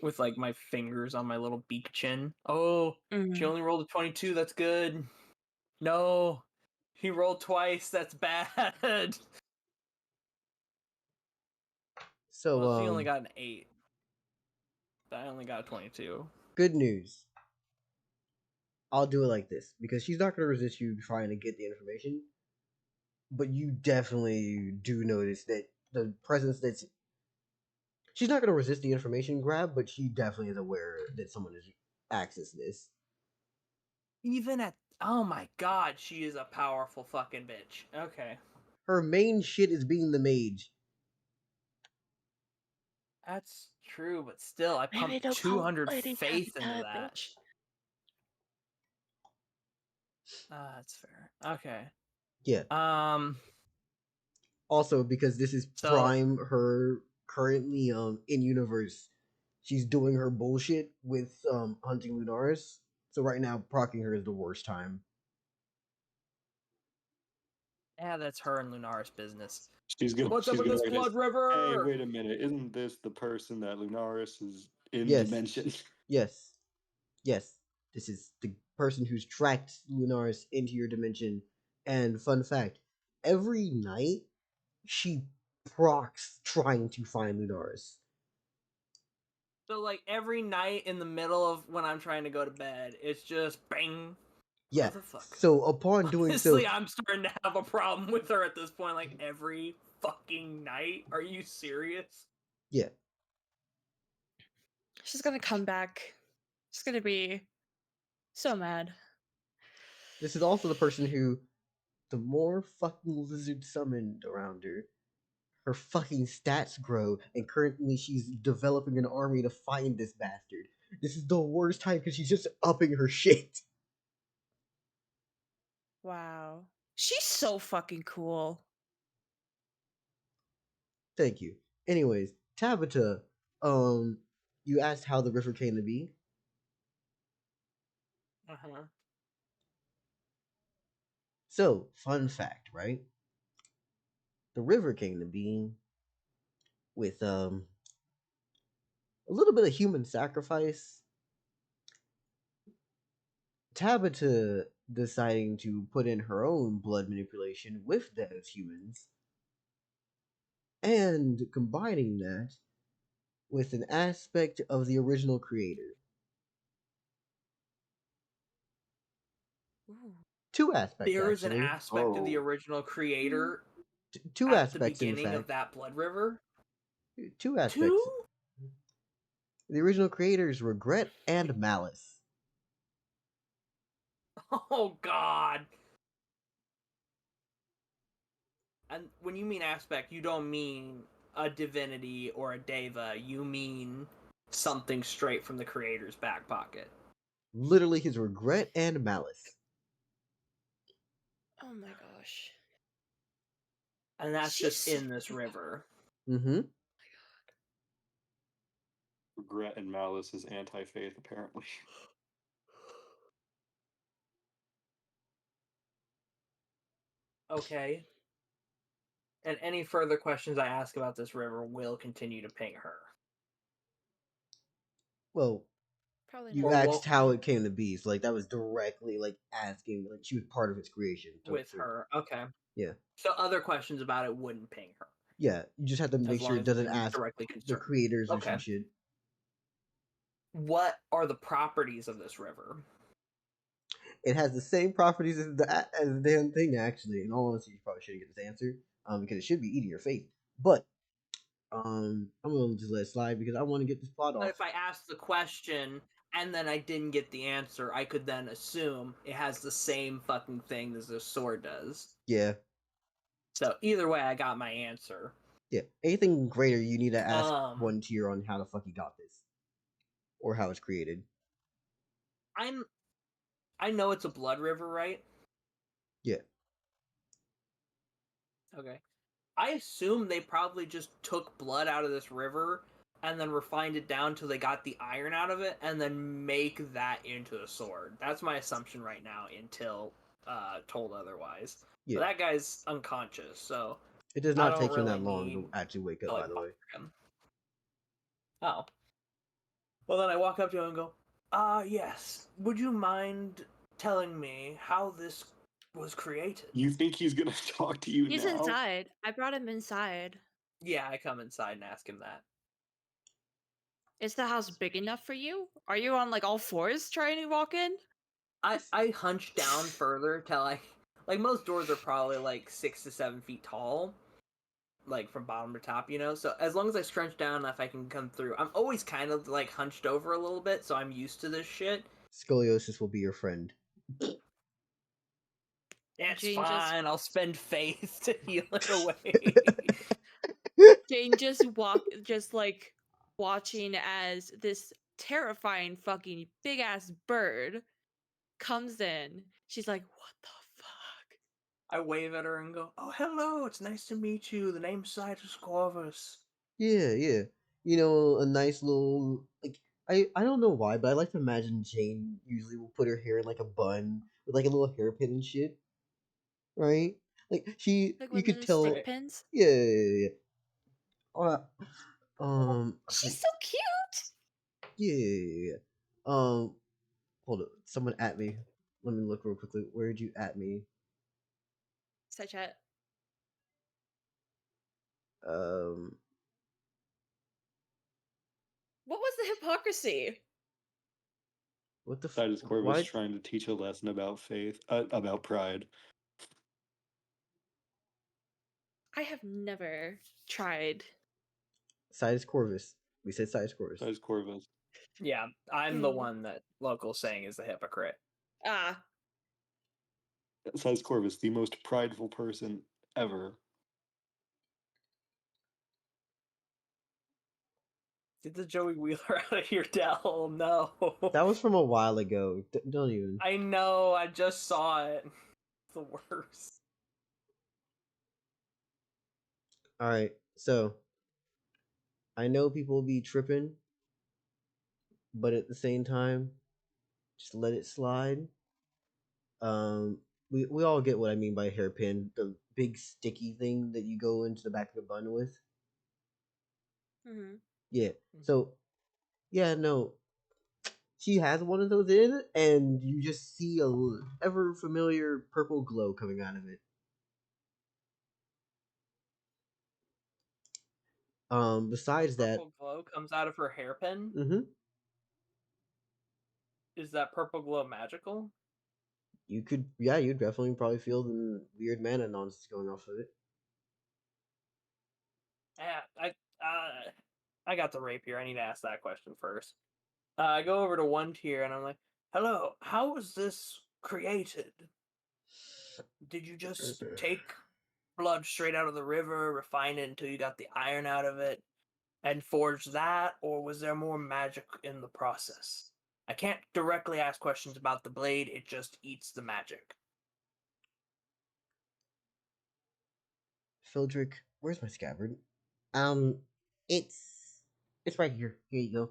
With like my fingers on my little beak chin. Oh, she only rolled a 22. That's good. No, he rolled twice. That's bad. So well, she only got an 8. I only got a 22. Good news. I'll do it like this because she's not going to resist you trying to get the information, but you definitely do notice that the presence that's she's not going to resist the information grab, but she definitely is aware that someone has accessed this. Even at oh my god, she is a powerful fucking bitch. Okay, Her main shit is being the mage. that's true, but still, I pumped 200 faith into that. That's fair. Okay. Yeah. Also, because this is prime her currently in universe, she's doing her bullshit with hunting Lunaris. So right now, proccing her is the worst time. Yeah, that's her and Lunaris' business. She's gonna. What's up with this blood river? Hey, wait a minute! Isn't this the person that Lunaris is in Yes. dimension? Yes. Yes. This is the person who's tracked Lunaris into your dimension. And fun fact, every night she procs trying to find Lunaris. So like every night in the middle of when I'm trying to go to bed, it's just bang. Yeah. So upon doing Honestly, I'm starting to have a problem with her at this point. Like every fucking night. Are you serious? Yeah. She's gonna come back. She's gonna be so mad. This is also the person who, the more fucking lizards summoned around her fucking stats grow, and currently she's developing an army to find this bastard. This is the worst time because she's just upping her shit. Wow. She's so fucking cool. Thank you. Anyways, Tabitha, you asked how the river came to be. Uh-huh. So, fun fact, right? The river came to be with a little bit of human sacrifice. Tabitha deciding to put in her own blood manipulation with those humans, and combining that with an aspect of the original creator. Ooh. Two aspects. There is actually. an aspect of the original creator. Two at aspects the beginning in fact. of that blood river. Two aspects. Two? The original creators regret and malice. Oh God. And when you mean aspect, you don't mean a divinity or a deva. You mean something straight from the creator's back pocket. Literally his regret and malice. Oh my gosh. And that's She's just so in this river. Mm-hmm. Regret and malice is anti-faith, apparently. Okay. And any further questions I ask about this river will continue to ping her. Well, Probably you Or not. asked what- how it came to be, so like that was directly like asking, like she was part of its creation. with her. Okay. Yeah. So other questions about it wouldn't ping her. Yeah, you just have to make As sure long it as doesn't we're ask directly the concerned. creators or some Okay. shit. What are the properties of this river? It has the same properties as the damn thing, actually. In all honesty, you probably shouldn't get this answer, because it should be eating your faith. But I'm gonna just let it slide because I want to get this plot But off. if I asked the question and then I didn't get the answer, I could then assume it has the same fucking thing as the sword does. Yeah, So either way, I got my answer. yeah. Anything greater, you need to ask Um, Onetyr on how the fuck he got this, or how it's created. I know it's a blood river, right? Yeah. Okay. I assume they probably just took blood out of this river and then refined it down till they got the iron out of it and then make that into a sword. That's my assumption right now until told otherwise. Yeah. But that guy's unconscious, so It does I not don't take him really that long need to actually wake to, up, like, by the way. bother him. Oh. Well, then I walk up to him and go, yes. Would you mind telling me how this was created? You think he's gonna talk to you He's now? inside. I brought him inside. Yeah, I come inside and ask him that. Is the house big enough for you? Are you on like all fours trying to walk in? I hunch down further till like most doors are probably like 6 to 7 feet tall, like from bottom to top, you know. So as long as I scrunch down enough, I can come through. I'm always kind of like hunched over a little bit, so I'm used to this shit. Scoliosis will be your friend. It's Jane just- fine. I'll spend faith to heal it away. Jane just like watching as this terrifying fucking big ass bird comes in. She's like, what the fuck? I wave at her and go, "Oh, hello. It's nice to meet you. The name's Sidus Corvus." Yeah, yeah. You know, a nice little like I don't know why, but I like to imagine Jane usually will put her hair in like a bun with like a little hairpin and shit. Right? Like Like you one of could the tell. stick pins. Yeah, yeah, yeah. She's so cute. Yeah, yeah, yeah. Hold up. Someone at me. Let me look real quickly. Where'd you at me? Side chat. Um, What was the hypocrisy? what the? Sidus Corvus Why? trying to teach a lesson about faith, about pride. I have never tried. Sidus Corvus. We said Sidus Corvus. Sidus Corvus. Yeah, I'm the one that local's saying is the hypocrite. Ah, Sidus Corvus, the most prideful person ever. Get the Joey Wheeler out of here, Dell. No. That was from a while ago. Don't even. I know. I just saw it. It's the worst. All right. So I know people will be tripping, but at the same time, just let it slide. We all get what I mean by hairpin, the big sticky thing that you go into the back of the bun with. mm-hmm. Yeah. So, yeah, no. She has one of those in, and you just see a ever familiar purple glow coming out of it. Besides that, Purple glow comes out of her hairpin. mm-hmm, Is that purple glow magical? you could, yeah, you'd definitely probably feel the weird mana nonsense going off of it. Yeah, I got the rapier. I need to ask that question first. I go over to Onetyr and I'm like, "Hello, how was this created? Did you just take blood straight out of the river, refine it until you got the iron out of it, and forge that, or was there more magic in the process? I can't directly ask questions about the blade, it just eats the magic. Phildrik, where's my scabbard? It's right here. Here you go.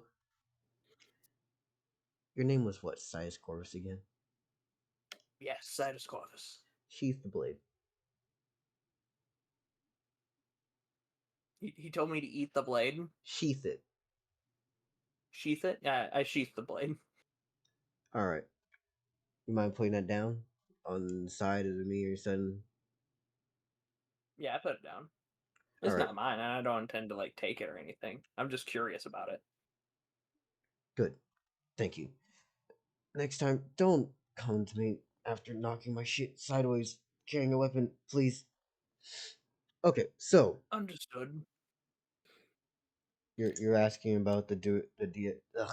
Your name was what? Sidus Corvus again? Yes, Sidus Corvus. Sheath the blade. He told me to eat the blade. Sheath it. Sheath it? Yeah, I sheath the blade. Alright. You mind putting that down? On the side of me or something? Yeah, I put it down. It's Alright. not mine, and I don't intend to like take it or anything. I'm just curious about it. Good. Thank you. Next time, don't come to me after knocking my shit sideways carrying a weapon, please. Okay, so Understood. you're asking about ugh,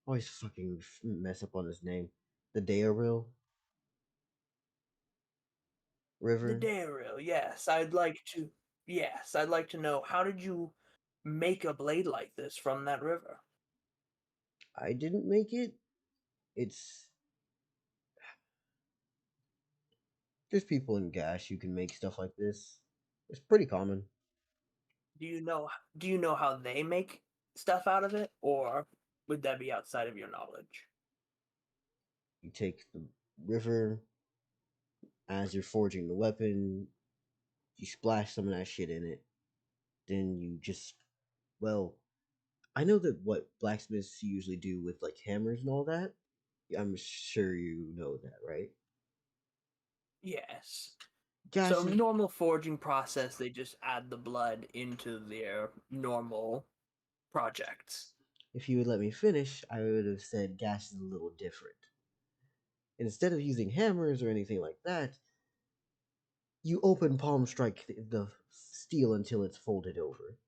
always fucking mess up on his name. The Deurill River. The Deurill, yes. I'd like to know, how did you make a blade like this from that river? I didn't make it. There's people in Gash who can make stuff like this. It's pretty common. Do you know how they make stuff out of it, or would that be outside of your knowledge? You take the river as you're forging the weapon, you splash some of that shit in it, then you just, well, I know that what blacksmiths usually do with like hammers and all that. I'm sure you know that, right? Yes. Gash So is- normal forging process, they just add the blood into their normal projects. if you would let me finish, I would have said Gash is a little different. Instead of using hammers or anything like that, you open palm strike the steel until it's folded over.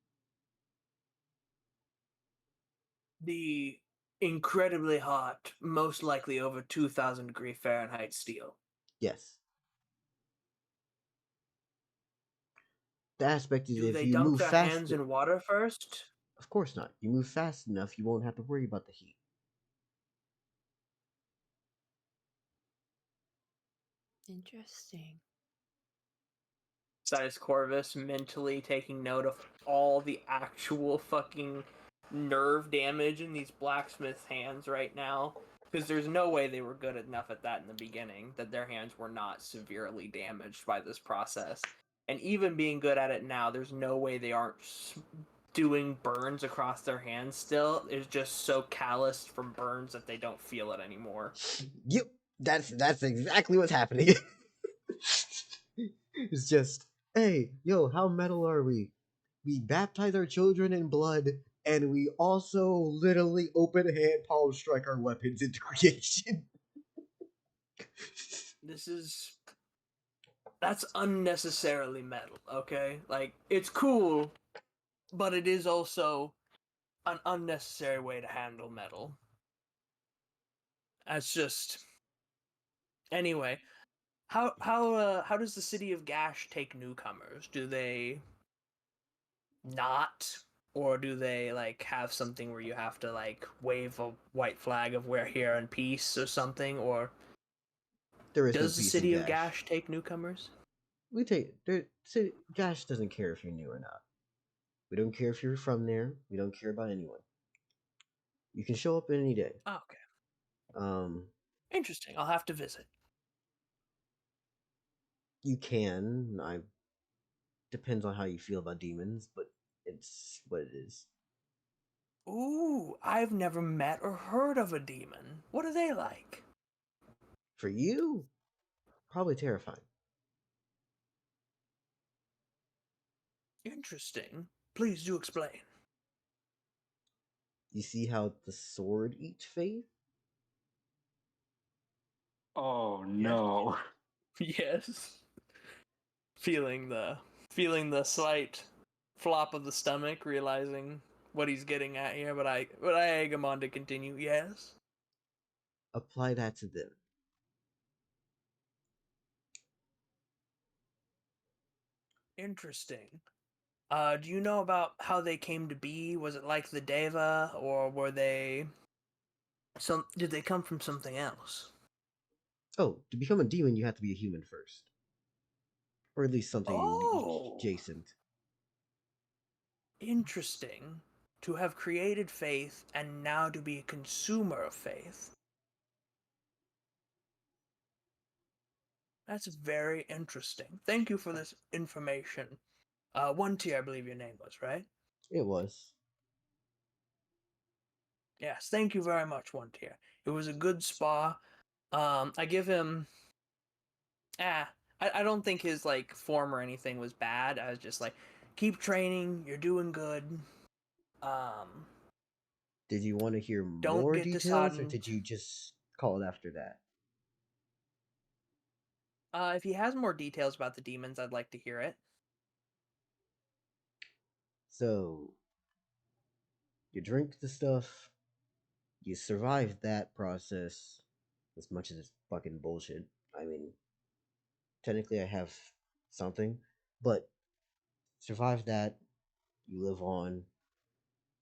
The incredibly hot, most likely over 2,000 degree Fahrenheit steel. Yes. The aspect is Do if they you dunk move their fast. hands in water first? Of course not. You move fast enough, you won't have to worry about the heat. Interesting. Sidus Corvus mentally taking note of all the actual fucking nerve damage in these blacksmith's hands right now. Because there's no way they were good enough at that in the beginning, that their hands were not severely damaged by this process. And even being good at it now, there's no way they aren't doing burns across their hands still. It's just so calloused from burns that they don't feel it anymore. Yep, that's exactly what's happening. It's just, hey, yo, how metal are we? We baptize our children in blood, and we also literally open hand palm strike our weapons into creation. That's unnecessarily metal, okay? Like, it's cool, but it is also an unnecessary way to handle metal. That's just... Anyway, how does the city of Gash take newcomers? Do they not? Or do they, like, have something where you have to, like, wave a white flag of we're here in peace or something? Or There is does no the peace city in of Gash take newcomers? Gash doesn't care if you're new or not. We don't care if you're from there. We don't care about anyone. You can show up any day. Oh, okay. Interesting. I'll have to visit. You can. Depends on how you feel about demons, but it's what it is. Ooh, I've never met or heard of a demon. What are they like? For you, probably terrifying. Interesting. Please do explain. You see how the sword eats faith? Oh no. Yes. Feeling the slight flop of the stomach, realizing what he's getting at here, but I egg him on to continue. Yes. Apply that to them. Interesting. Do you know about how they came to be? Was it like the Deva, or were they did they come from something else? Oh, to become a demon, you have to be a human first, or at least something Oh, adjacent. interesting. To have created faith and now to be a consumer of faith. That's very interesting. Thank you for this information. Onetyr, I believe your name was, right? It was. Yes, thank you very much, Onetyr. It was a good spa. I give him. I don't think his like form or anything was bad. I was just like, keep training. You're doing good. Did you want to hear Don't more get details, or disheartened. did you just call it after that? If he has more details about the demons, I'd like to hear it. So, you drink the stuff, you survive that process, as much as it's fucking bullshit. I mean, technically I have something, but survive that, you live on.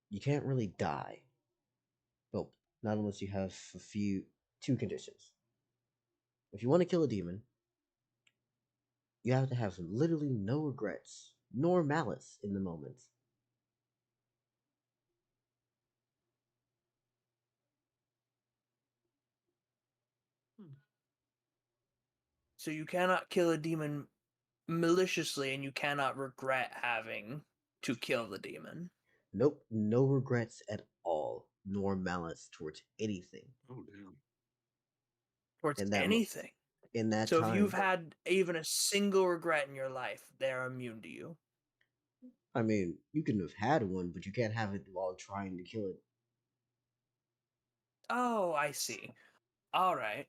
You can't really die. Well, not unless you have two conditions. If you want to kill a demon, you have to have literally no regrets, nor malice in the moment. So you cannot kill a demon maliciously, and you cannot regret having to kill the demon. Nope, no regrets at all, nor malice towards anything. Oh damn. Towards In that anything. in that So time, if you've had even a single regret in your life, they're immune to you. I mean, you can have had one, but you can't have it while trying to kill it. Oh, I see. All right.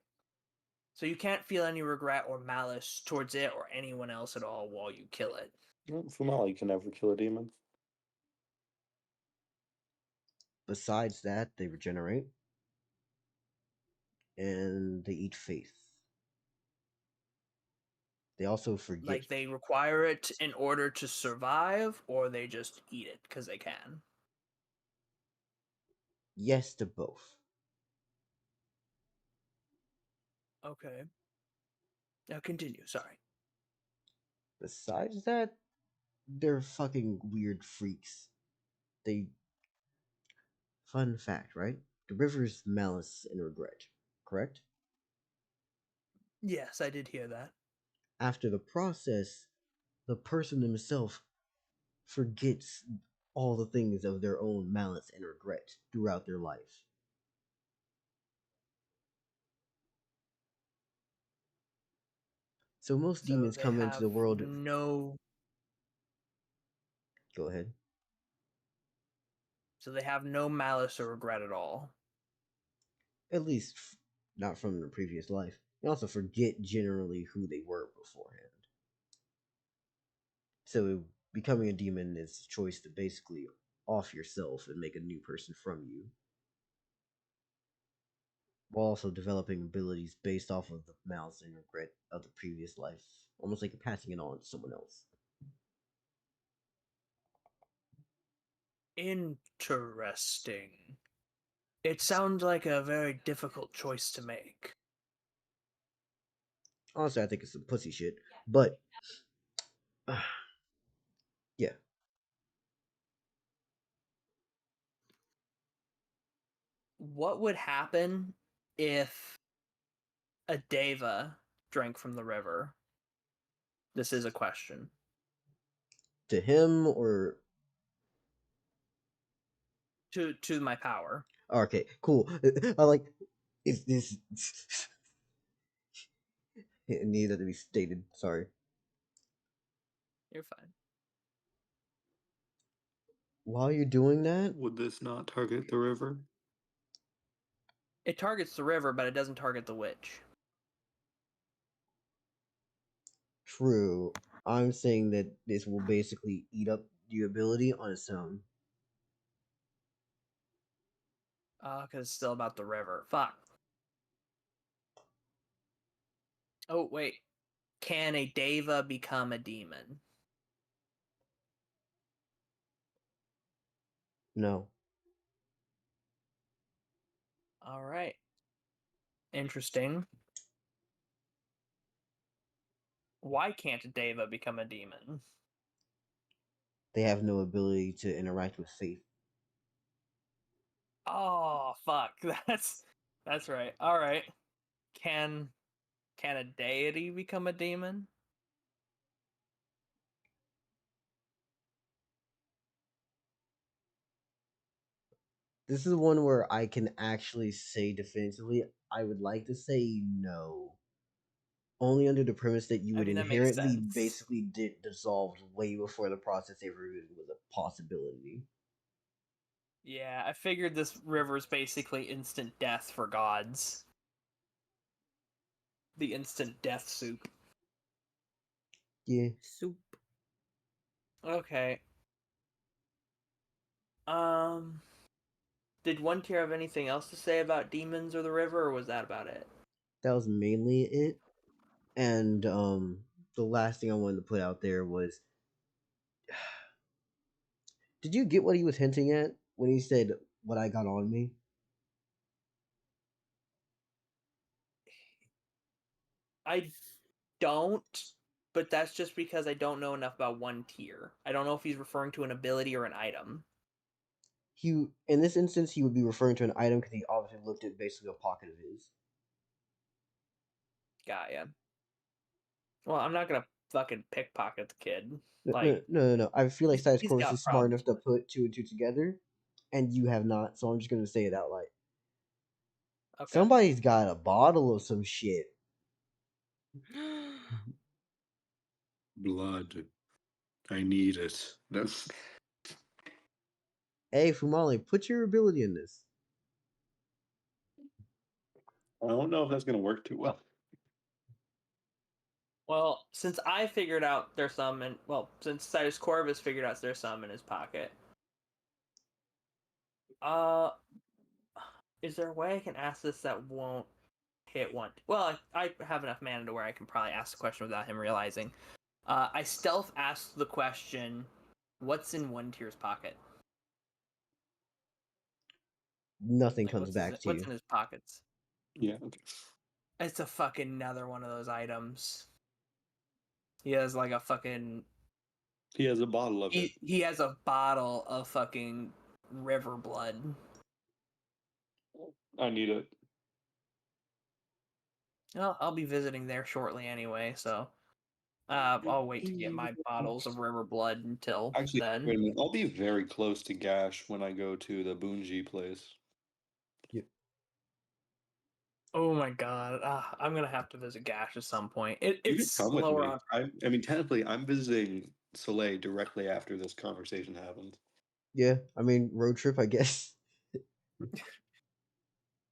So you can't feel any regret or malice towards it or anyone else at all while you kill it. Fumale can never kill a demon. Besides that, they regenerate and they eat faith. They also forget. Like they require it in order to survive, or they just eat it because they can. Yes to both. Okay. Now continue. Sorry. Besides that, they're fucking weird freaks. They. Fun fact, right? The river's malice and regret, correct? Yes, I did hear that. After the process, the person themselves forgets all the things of their own malice and regret throughout their life. So most So demons they come into have the world. no. Go ahead. So they have no malice or regret at all. At least not from the previous life. They also forget generally who they were beforehand. So becoming a demon is a choice to basically off yourself and make a new person from you, while also developing abilities based off of the malice and regret of the previous life, almost like you're passing it on to someone else. Interesting. It sounds like a very difficult choice to make. Honestly, I think it's some pussy shit, but yeah. What would happen if a Deva drank from the river? This is a question. To him or To my power. okay, cool. I like is this it needed to be stated. Sorry. You're fine. While you're doing that, Would this not target the river? It targets the river, but it doesn't target the witch. true. I'm saying that this will basically eat up the ability on its own. Because it's still about the river. Fuck. Oh, wait. Can a Deva become a demon? No. All right. Interesting. Why can't Deva become a demon? They have no ability to interact with faith. Oh fuck. That's right. All right. Can a deity become a demon? This is one where I can actually say definitively, I would like to say no. Only under the premise that you I would mean, that makes inherently sense. basically dissolve way before the process ever even was a possibility. Yeah, I figured this river's basically instant death for gods. The instant death soup. Yeah. Soup. Okay. Did Onetyr have anything else to say about demons or the river, or was that about it? That was mainly it. And the last thing I wanted to put out there was, did you get what he was hinting at when he said what I got on me? I don't, but that's just because I don't know enough about Onetyr. I don't know if he's referring to an ability or an item. He, in this instance, he would be referring to an item because he obviously looked at basically a pocket of his. Got ya. Well, I'm not gonna fucking pickpocket the kid. No, Like, no. I feel like Sidus he's Corvus got is smart problems enough to with. put two and two together, and you have not, so I'm just going to say it out loud. Okay. Somebody's got a bottle of some shit. Blood. I need it. No. Hey, Fumale, put your ability in this. I don't know if that's going to work too well. Well, since I figured out there's some, and since Sidus Corvus figured out there's some in his pocket, is there a way I can ask this that won't hit one? Well, I have enough mana to where I can probably ask the question without him realizing. I stealth asked the question, "What's in Onetyr's pocket?" Nothing Like, comes back to what's you. in his pockets? Yeah, okay. It's a fucking another one of those items. He has like a fucking. He has a bottle of it. He has a bottle of fucking river blood. I need it. Well, I'll be visiting there shortly anyway, so I'll wait to get my bottles of river blood until Actually, then. wait a minute. I'll be very close to Gash when I go to the Boonji place. Yep. Oh my god, I'm gonna have to visit Gash at some point. You can It's come with lower me. on. I mean, technically, I'm visiting Soleil directly after this conversation happens. Yeah, I mean, road trip, I guess.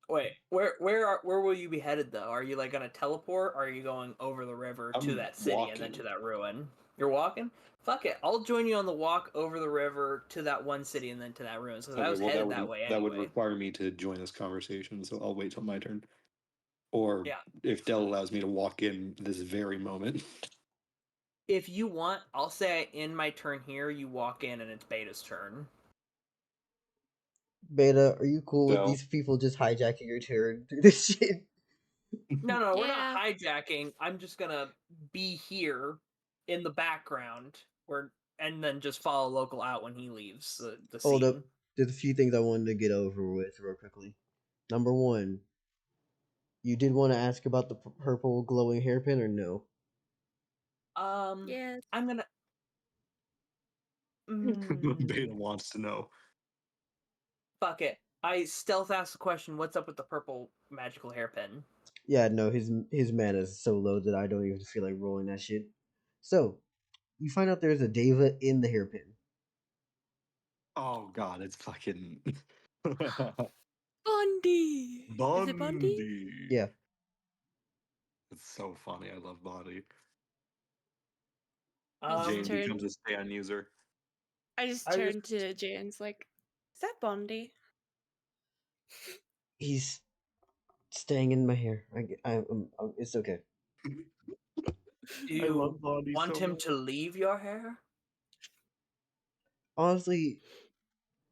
Wait, where will you be headed though? Are you like gonna teleport? Or are you going over the river to I'm that city and then walking. to that ruin? You're walking? Fuck it, I'll join you on the walk over the river to that one city and then to that ruin. So I was headed that way that would anyway. require me to join this conversation, so I'll wait till my turn. Or Yeah. if Dell allows me to walk in this very moment. If you want, I'll say in my turn here, you walk in and it's Beta's turn. Beta, are you cool with So- these people just hijacking your turn through this shit? No, we're not Yeah. hijacking. I'm just gonna be here in the background and then just follow local out when he leaves the Hold scene. up. There's a few things I wanted to get over with real quickly. Number one, you did want to ask about the purple glowing hairpin or no? Yeah. I'm gonna. Beta wants to know. Fuck it. I stealth asked the question, "What's up with the purple magical hairpin?" Yeah, no, his mana is so low that I don't even feel like rolling that shit. So, you find out there's a Deva in the hairpin. Oh god, it's fucking Bundy. Is it Bundy? Bundy. Yeah. It's so funny. I love Bundy. I Jane just becomes turned. a Stan user. I just I turned to Jan's like, is that Bundy? He's staying in my hair. It's okay. Do I you love Bundy want so him much. to leave your hair? Honestly,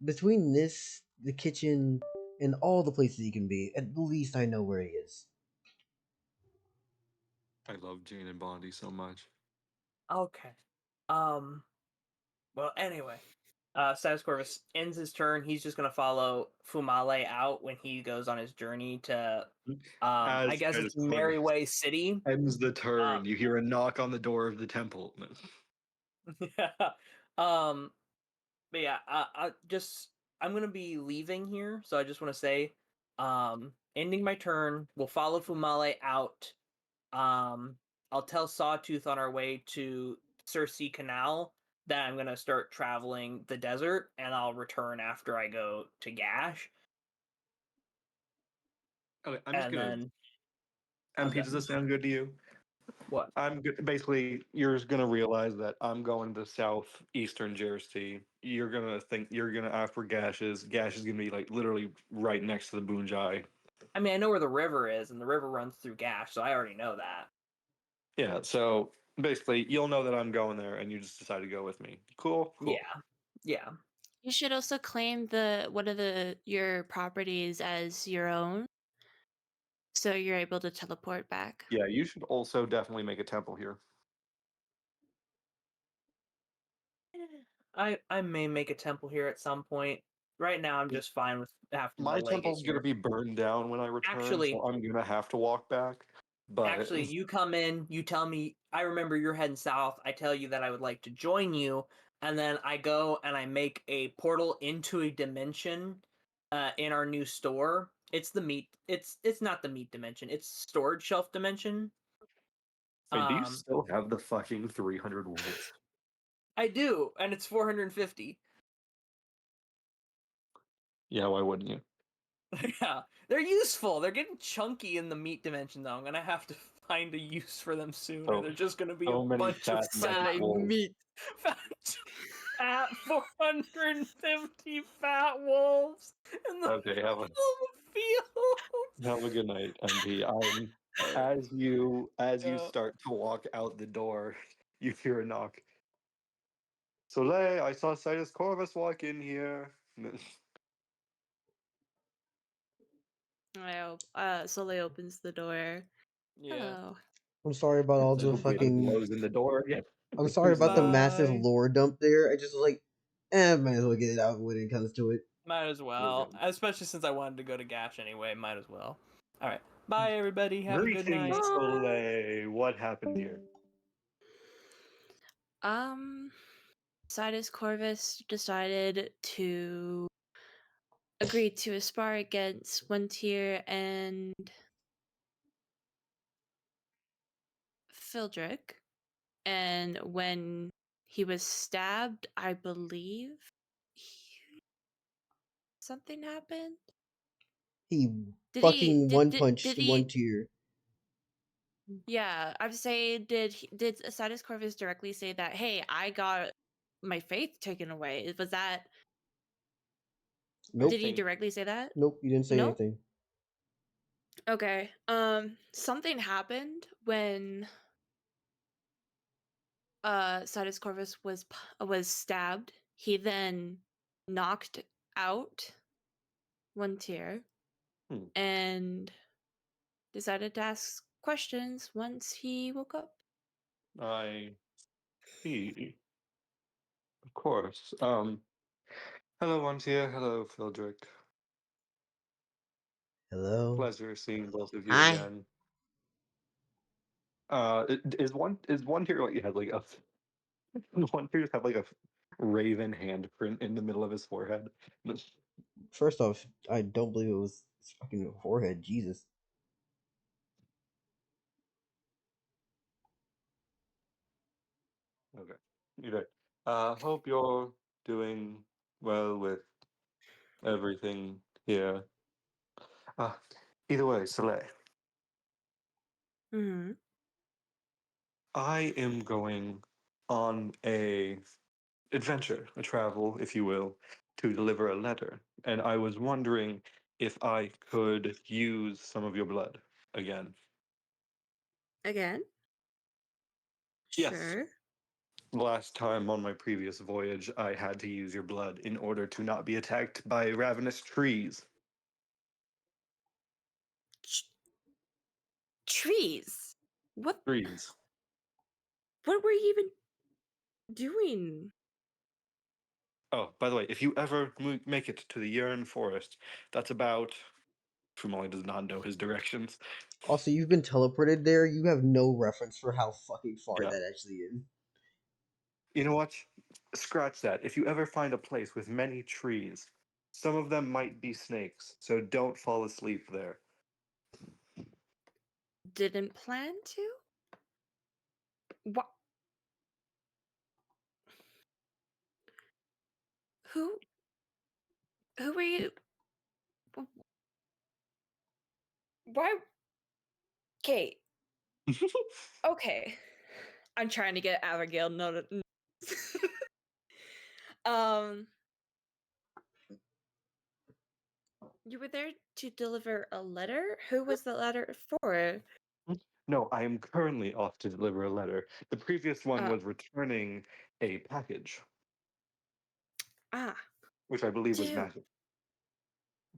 between this, the kitchen, and all the places he can be, at least I know where he is. I love Jane and Bondi so much. Okay. Well, anyway, Sidus Corvus ends his turn. He's just gonna follow Fumale out when he goes on his journey to, I guess it's Merryway City. Ends the turn. You hear a knock on the door of the temple. Yeah. But yeah, I'm gonna be leaving here, so I just want to say, ending my turn. We'll follow Fumale out. I'll tell Sawtooth on our way to Circe Canal that I'm gonna start traveling the desert, and I'll return after I go to Gash. Okay, I'm just gonna. Then MP, does this sound good to you? what? Basically, you're gonna realize that I'm going to southeastern Jersey. You're gonna think you're gonna ask where Gash is. Gash is gonna be like literally right next to the Boonjai. I mean, I know where the river is, and the river runs through Gash, so I already know that. Yeah, so basically, you'll know that I'm going there, and you just decide to go with me. Cool. Yeah. You should also claim one of your properties as your own, so you're able to teleport back. Yeah, you should also definitely make a temple here. I may make a temple here at some point. Right now, I'm just fine with having My delay temple's it gonna here. be burned down when I return, Actually- so I'm gonna have to walk back. But Actually, you come in, you tell me, I remember you're heading south. I tell you that I would like to join you, and then I go and I make a portal into a dimension in our new store. It's the meat. It's not the meat dimension. It's storage shelf dimension. wait, do you still have the fucking 300 wolves? I do, and it's 450. Yeah, why wouldn't you? Yeah, they're useful. They're getting chunky in the meat dimension, though. I'm gonna have to find a use for them soon, or they're just gonna be so a many bunch of fat magic wolves. meat. Fat 450 fat wolves in the Okay, have a field. have a good night, MP. As you start to walk out the door, you hear a knock. Soleil, I saw Sidus Corvus walk in here. Soleil opens the door. Yeah. Hello. I'm sorry about all the Little Gabe fucking. blows in the door. Yeah. I'm sorry about the massive Bye. lore dump there. I just was like, might as well get it out when it comes to it. Might as well, especially since I wanted to go to Gash anyway. Might as well. All right. Bye, everybody. Have a good night. Greetings, Soleil. What happened here? Sidus Corvus decided to agree to aspire against Onetyr and Phildrik, and when he was stabbed, I believe something happened. He Did fucking he one did, punched did he, one tier. Yeah, I'm saying, did Sidus Corvus directly say that, hey, I got my faith taken away? Was that? Nope. Did he directly say that? Nope, you didn't say Nope. anything. Okay. Something happened when Sidus Corvus was stabbed. He then knocked out Onetyr and decided to ask questions once he woke up. I see. Of course. Hello, Onetyr. Hello, Phildrik. Hello. Pleasure seeing both of you Hi. again. Is one here like you had like a one here just have like a raven handprint in the middle of his forehead? First off, I don't believe it was his fucking forehead. Jesus. Okay. Either. Hope you're doing well with everything here. Either way, Soleil. Mm-hmm. I am going on a adventure, a travel, if you will, to deliver a letter, and I was wondering if I could use some of your blood again. Again? Yes. Sure. Last time on my previous voyage, I had to use your blood in order to not be attacked by ravenous trees. Trees. What? Trees. What were you even doing? Oh, by the way, if you ever make it to the Urine Forest, that's about. Fumale does not know his directions. Also, you've been teleported there. You have no reference for how fucking far Yeah. that actually is. You know what? Scratch that. If you ever find a place with many trees, some of them might be snakes, so don't fall asleep there. Didn't plan to? What? Who? Who were you? Why? Kate. Okay. I'm trying to get Abigail noted. You were there to deliver a letter? Who was the letter for? No, I am currently off to deliver a letter. The previous one Oh. was returning a package, Ah. which I believe was To. magic.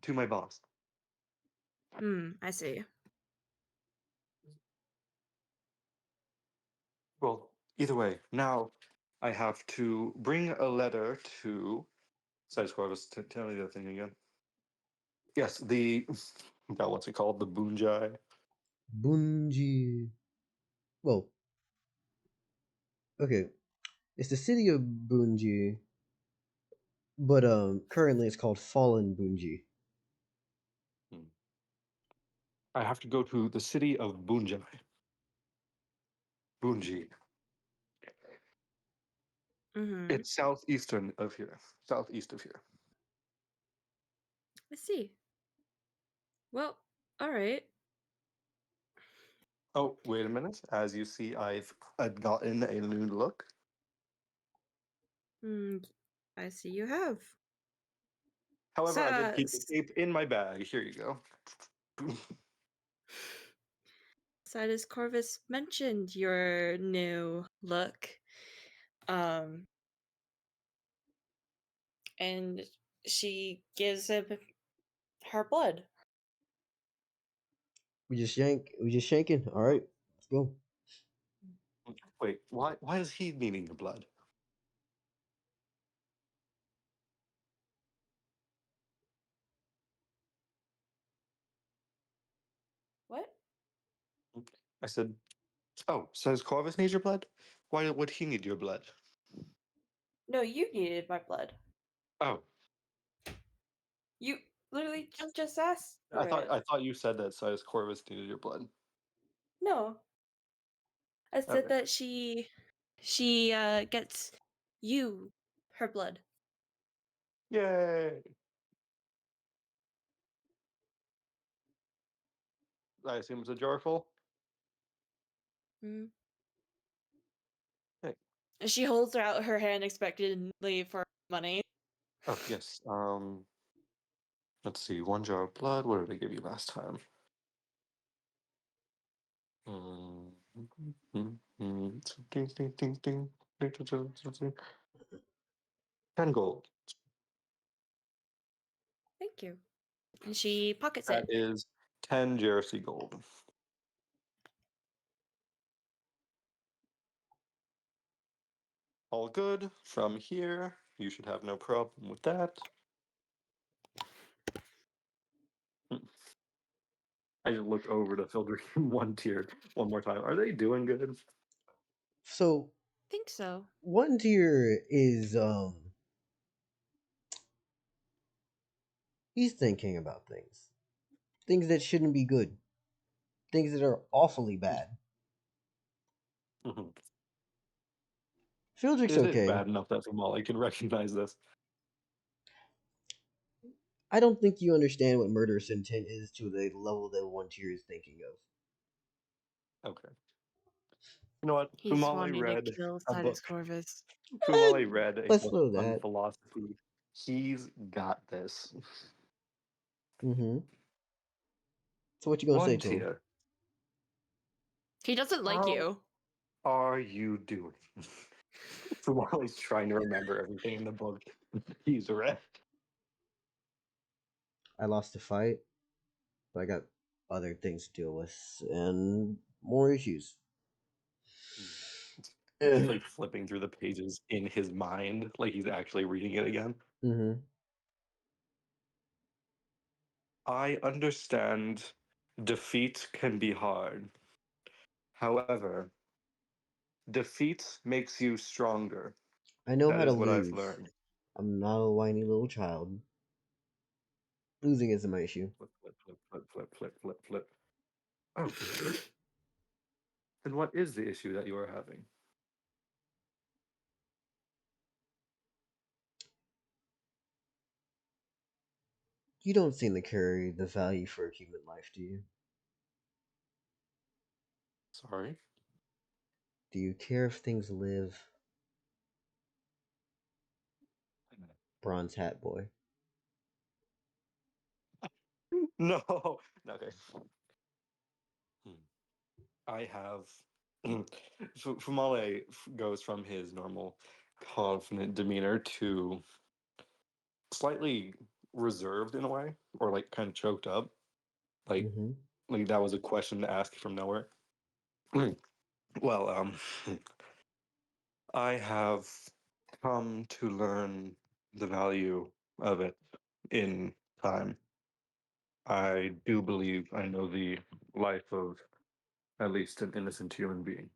To my boss. I see. Well, either way, now I have to bring a letter to. Sidus Corvus, tell me the thing again. Yes, the. What's it called? The Bunjai. Bunji. Well, okay. It's the city of Bunji, but currently it's called Fallen Bunji. I have to go to the city of Bunjai. Bunji. It's southeastern of here. Southeast of here. I see. Well, all right. Oh, wait a minute. As you see, I've gotten a new look. I see you have. However, I did keep the Sus. cape in my bag. Here you go. Sidus Corvus mentioned your new look. And she gives him her blood. We just shanking. All right, let's go. Wait, why is he needing your blood? What? I said, oh, says Corvus needs your blood? Why would he need your blood? No, you needed my blood. Oh, You literally just asked for I it. thought you said that Sidus Corvus needed your blood. No. I said Okay. that she gets you her blood. Yay! I assume it's a jar full. Mm. Hey. And she holds out her hand expectantly for money. Oh yes. Let's see. 1 jar of blood. What did I give you last time? 10 gold. Thank you. And she pockets That it. is 10 Jersey gold. All good. From here, you should have no problem with that. I just look over to Phildrik in Onetyr one more time. Are they doing good? So Think so. Onetyr is he's thinking about things that shouldn't be good, things that are awfully bad. Phildrik's It is okay. bad enough that Fumale can recognize this. I don't think you understand what murderous intent is to the level that Onetyr is thinking of. Okay. You know what? He's Fumale wanting read to kill a Sidus book. Corvus. Fumale read a Let's book slow on that. philosophy. He's got this. Mm-hmm. So what you gonna say to him? Onetyr, He doesn't like how you. are you doing? Fumale's trying to remember everything in the book he's read. I lost a fight, but I got other things to deal with and more issues. He's like flipping through the pages in his mind, like he's actually reading it again. Mm-hmm. I understand defeat can be hard. However, defeat makes you stronger. I know That how to is what I've lose. learned. I'm not a whiny little child. Losing isn't my issue. Flip, flip, flip, flip, flip, flip, flip, flip. Oh. Then what is the issue that you are having? You don't seem to carry the value for a human life, do you? Sorry? Do you care if things live? Bronze hat boy. No. Okay. I have. Fumale goes from his normal confident demeanor to slightly reserved in a way, or like kind of choked up. Like, Mm-hmm. like that was a question to ask from nowhere. Well, I have come to learn the value of it in time. I do believe I know the life of at least an innocent human being.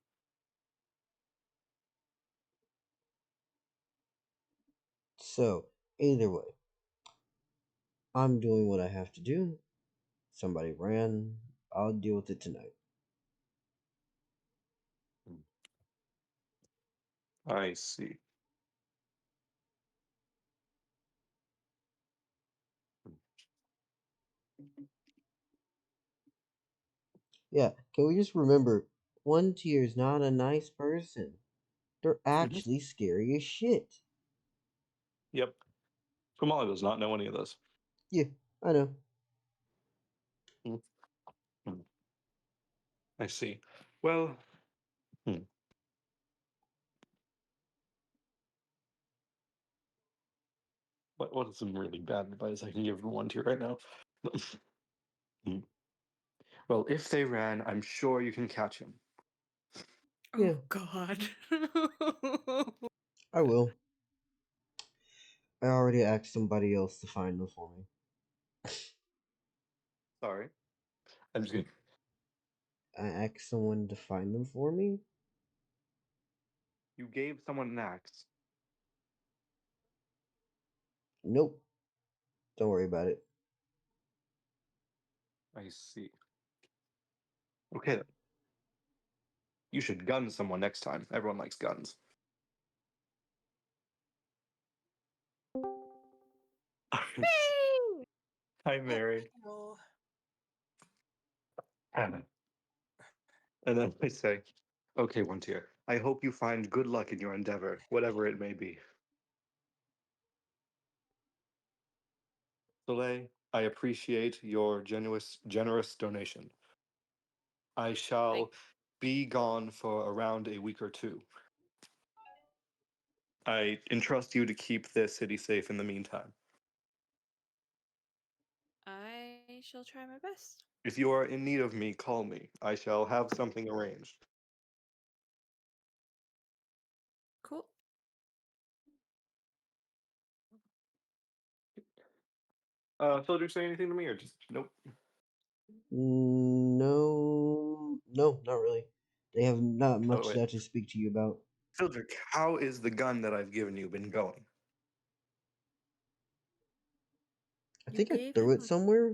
So, either way, I'm doing what I have to do. Somebody ran. I'll deal with it tonight. I see. Yeah, can we just remember, Onetyr's not a nice person. They're actually scary as shit. Yep. Kamala does not know any of this. Yeah, I know. I see. Well, what is some really bad advice I can give one to you right now? Well, if they ran, I'm sure you can catch him. Yeah, Oh God. I will. I already asked somebody else to find them for me. Sorry. I'm just kidding. I asked someone to find them for me? You gave someone an axe. Nope. Don't worry about it. I see. Okay then. You should gun someone next time. Everyone likes guns. Hi, Mary. Oh, And then I say, okay, Onetyr, I hope you find good luck in your endeavor, whatever it may be. Soleil, I appreciate your generous donation. I shall be gone for around a week or two. I entrust you to keep this city safe in the meantime. I shall try my best. If you are in need of me, call me. I shall have something arranged. Cool. Phildrik say anything to me or just nope? No, not really. They have not Oh, much wait. to speak to you about. Phildrik, how is the gun that I've given you been going? I You think I gave threw him it somewhere.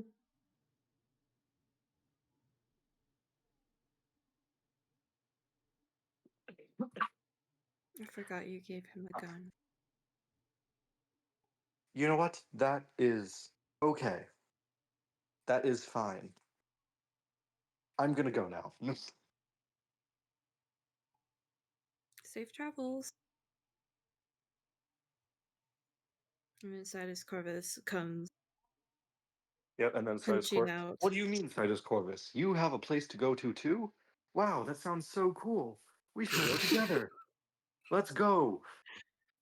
I forgot you gave him a gun. You know what? That is okay. That is fine. I'm gonna go now. Safe travels. And then Sidus Corvus comes Yep, and then Sidus punching Corvus. out. What do you mean, Sidus Corvus? You have a place to go to too? Wow, that sounds so cool. We should go together. Let's go.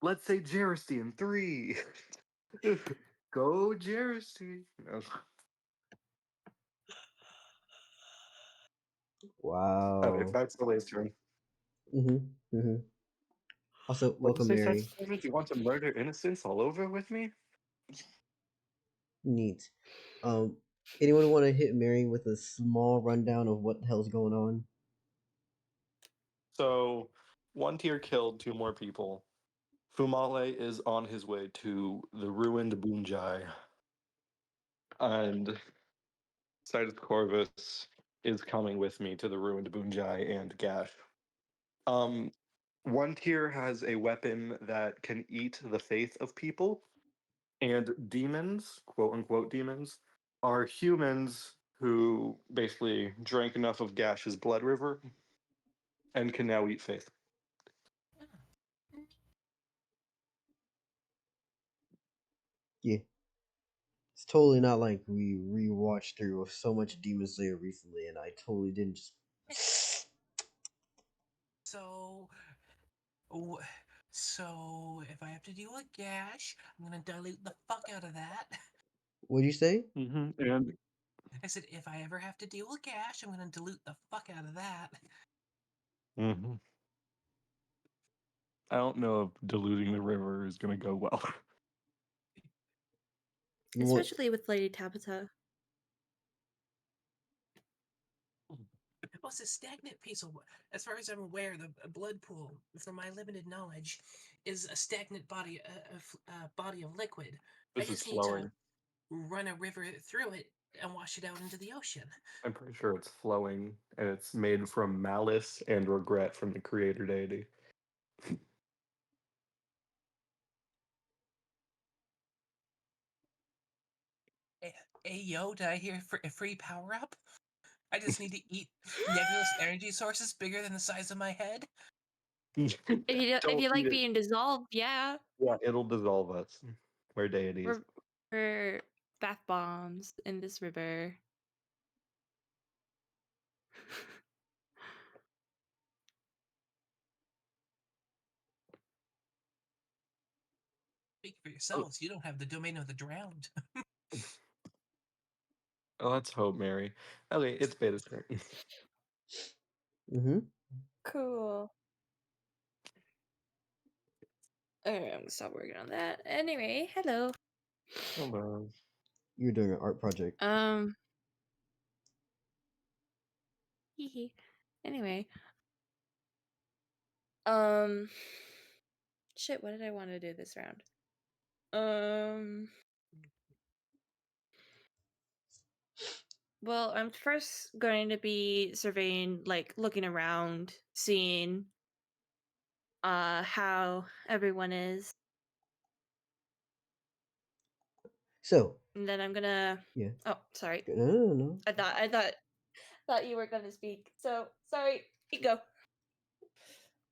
Let's say Jersey in 3. Go Jersey. Wow. Okay, back to Soleil's turn. Also, What welcome, did you say, Mary. Simon? You want to murder innocents all over with me? Neat. Anyone want to hit Mary with a small rundown of what the hell's going on? So, Onetyr killed 2 more people. Fumale is on his way to the ruined Bunjai. And Sidus Corvus is coming with me to the ruined Bunjai and Gash. Onetyr has a weapon that can eat the faith of people, and demons, quote unquote demons, are humans who basically drank enough of Gash's blood river and can now eat faith. Yeah. It's totally not like we rewatched through so much Demon Slayer recently, and I totally didn't just. So if I have to deal with Gash, I'm gonna dilute the fuck out of that. What'd you say? And I said, if I ever have to deal with Gash, I'm gonna dilute the fuck out of that. I don't know if diluting the river is going to go well. Especially with Lady Tabitha. Well, it's a stagnant piece of. As far as I'm aware, the blood pool, from my limited knowledge, is a stagnant body, body of liquid. This I is just need flowing. to run a river through it and wash it out into the ocean. I'm pretty sure it's flowing, and it's made from malice and regret from the creator deity. Hey, yo, did I hear a free power up? I just need to eat nebulous energy sources bigger than the size of my head. If you like being dissolved, yeah. Yeah, it'll dissolve us. We're deities. We're bath bombs in this river. Speak for yourselves. You don't have the domain of the drowned. Oh, let's hope, Mary. Okay, it's Beta's turn. Cool. Alright, I'm gonna stop working on that. Anyway, hello. Hello. You're doing an art project. Hee. Anyway. Shit, what did I want to do this round? Well, I'm first going to be surveying, like, looking around, seeing how everyone is. So. And then I'm gonna. Yeah. Oh, sorry. No. I thought you were gonna speak. So sorry. You go.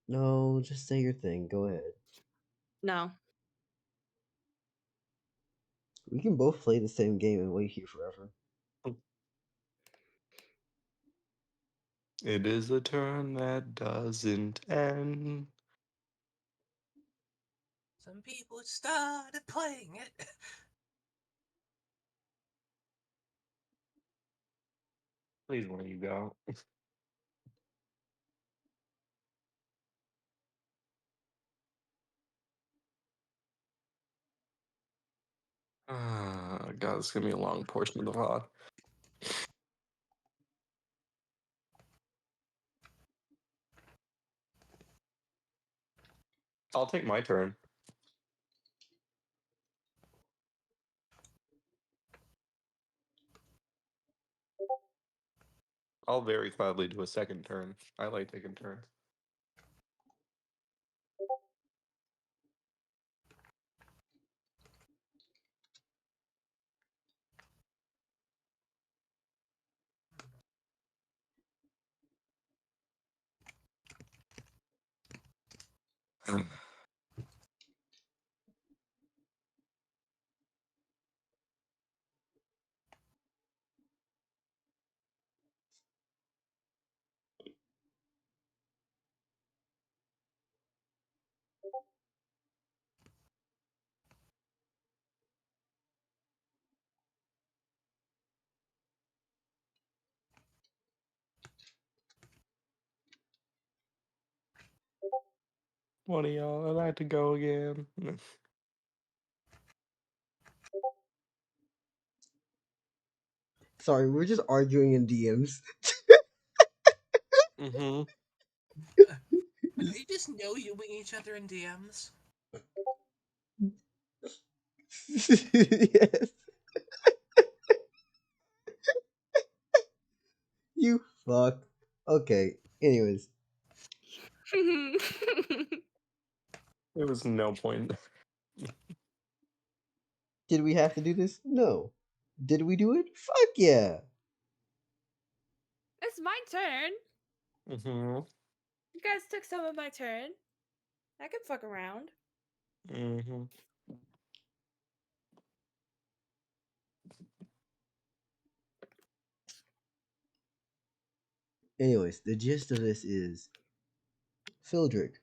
No, just say your thing. Go ahead. No. We can both play the same game and wait here forever. It is a turn that doesn't end. Some people started playing it. Please let you go. God, it's gonna be a long portion of the VOD. I'll take my turn. I'll very gladly do a second turn. I like taking turns. One of y'all, I like to go again. Sorry, we're just arguing in DMs. Mm-hmm. You just know you wing each other in DMs. Yes. You fuck. Okay. Anyways, There was no point. did we have to do this? No. Did we do it? Fuck yeah. It's my turn. Mm-hmm. You guys took some of my turn. I can fuck around. Mm-hmm. Anyways, the gist of this is Phildrik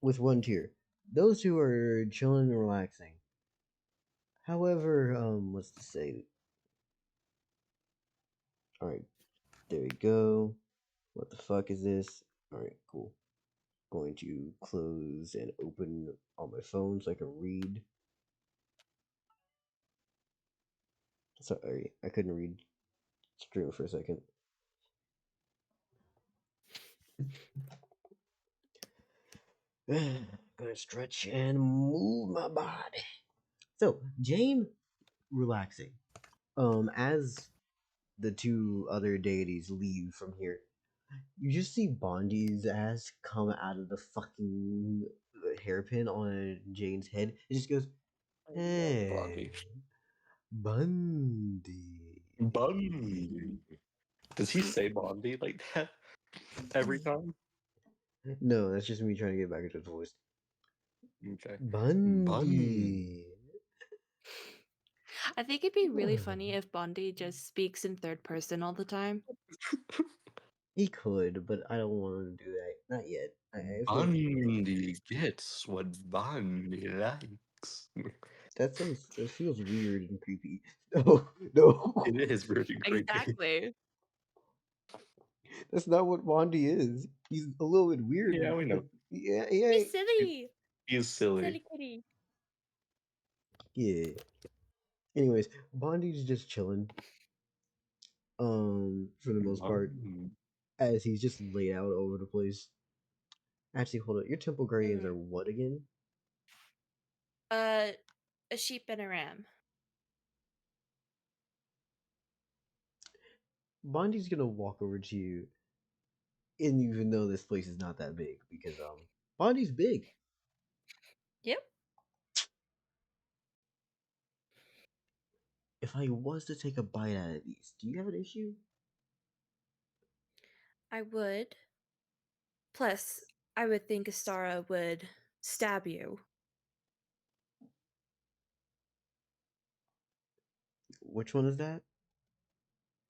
with Onetyr. Those two are chilling and relaxing. However, what's to say? Alright, there we go. What the fuck is this? Alright, cool. Going to close and open on my phone so I can read. Sorry, I couldn't read stream for a second. Gonna stretch and move my body. So, Jane relaxing. As the two other deities leave from here, you just see Bondi's ass come out of the fucking hairpin on Jane's head. It just goes, hey, Bondi. Bundy. Does he say Bondy like that every time? No, that's just me trying to get back into his voice. Okay. Bundy. I think it'd be really funny if Bondi just speaks in third person all the time. He could, but I don't want him to do that. Not yet. I feel Bundy gets what Bundy likes. that feels weird and creepy. No, no. It is really creepy. Exactly. That's not what Bondi is. He's a little bit weird. Yeah, we know. Yeah, He's silly. He's silly. Silly kitty. yeah. Anyways, Bondi's just chilling. For the most part, as he's just laid out over the place. Actually, hold on. Your temple guardians are what again? A sheep and a ram. Bondi's gonna walk over to you, and even though this place is not that big, because Bondi's big. Yep. If I was to take a bite out of these, do you have an issue? I would. Plus, I would think Astara would stab you. Which one is that?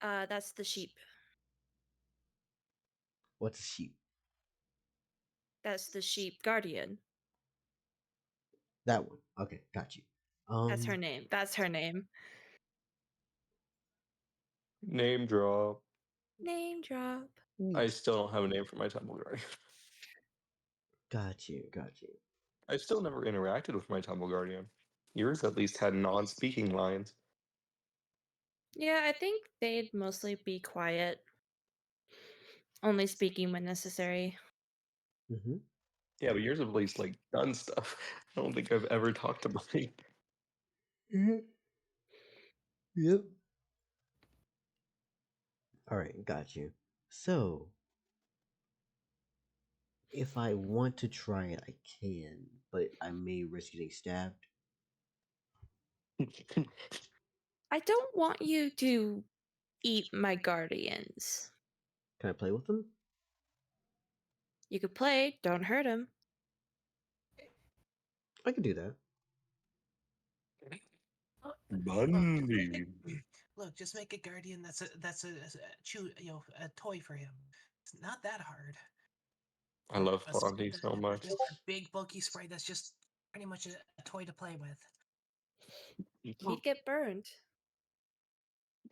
That's the sheep. What's a sheep? That's the sheep guardian. That one. Okay, got you. That's her name. That's her name. Name drop. Name drop. I still don't have a name for my temple guardian. Got you. I still never interacted with my temple guardian. Yours at least had non-speaking lines. Yeah, I think they'd mostly be quiet. Only speaking when necessary. Mm-hmm. Yeah, but yours have at least like done stuff. I don't think I've ever talked to mine. Mm-hmm. Yep. Alright, got you. So, if I want to try it, I can, but I may risk getting stabbed. I don't want you to eat my guardians. Can I play with them? You could play, don't hurt him. I can do that. Bundy. Look, just make a guardian that's a toy for him. It's not that hard. I love A Bundy sprite so that- much. a big bulky sprite that's just pretty much a toy to play with. He'd get burned.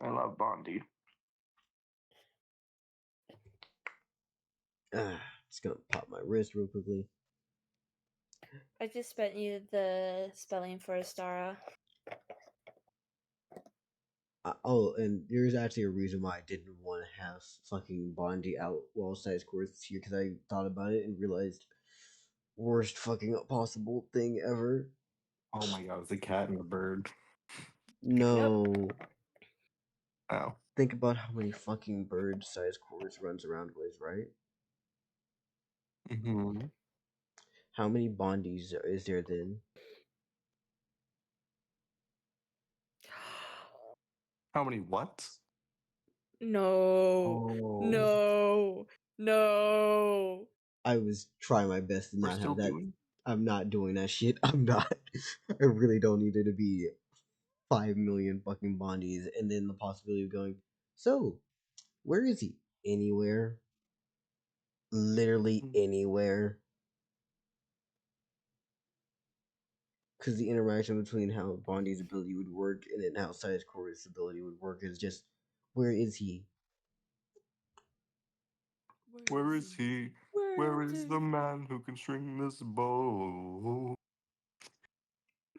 I love Bundy. Just gonna pop my wrist real quickly. I just spent you the spelling for Astara. Oh, and there's actually a reason why I didn't want to have fucking Bondi out while Size Course here, because I thought about it and realized worst fucking possible thing ever. Oh my god, it's a cat and a bird. No. Ow. Think about how many fucking bird Size Course runs around with, right? Mm-hmm. How many Bondis is there then? How many what? No. Oh. No. No. I was trying my best to We're not still have that. doing? I'm not doing that shit. I'm not. I really don't need there to be 5 million fucking Bondis, and then the possibility of going, so, where is he? Anywhere. Literally anywhere. Because the interaction between how Bondi's ability would work and then how Size Core's ability would work is just, where is he? Where is he? Where is the man who can string this bow?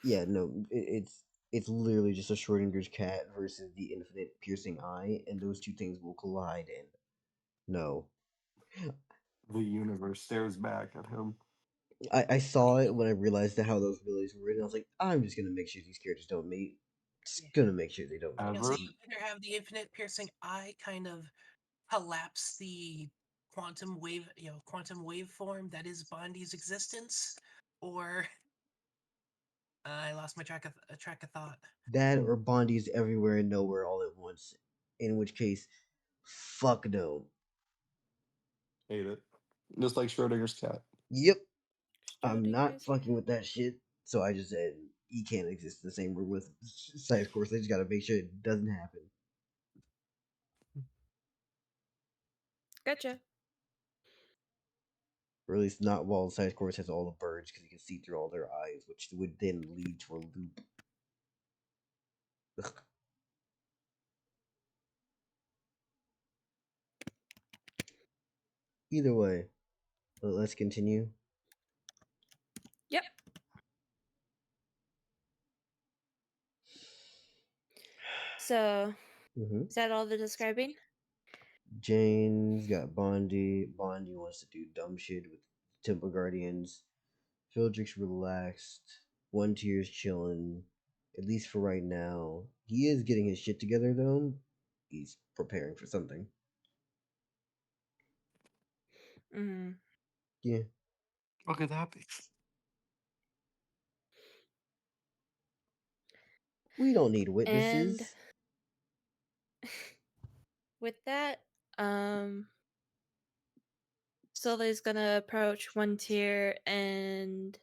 Yeah, no, it's literally just a Schrodinger's cat versus the infinite piercing eye, and those two things will collide, and no. The universe stares back at him. I saw it when I realized that how those abilities were written. I was like, I'm just gonna make sure these characters don't meet. Just gonna make sure they don't meet. Ever? So you either have the infinite piercing eye kind of collapse the quantum wave, quantum waveform that is Bondi's existence, or I lost my track of thought. That or Bondi's everywhere and nowhere all at once. In which case, fuck no. Hate it. Just like Schrodinger's cat. Yep. I'm not Schrodinger's fucking with that shit. So I just said he can't exist in the same room with Size Course. They just gotta make sure it doesn't happen. Gotcha. Or at least not while Size Course has all the birds, because you can see through all their eyes, which would then lead to a loop. Ugh. Either way, let's continue. Yep. So, is that all the describing? Jane's got Bondi. Bondi wants to do dumb shit with Temple Guardians. Phildrik's relaxed. Onetyr's chilling. At least for right now. He is getting his shit together though. He's preparing for something. Mm-hmm. Yeah. Look at that. We don't need witnesses. And with that, Soleil's gonna approach Onetyr and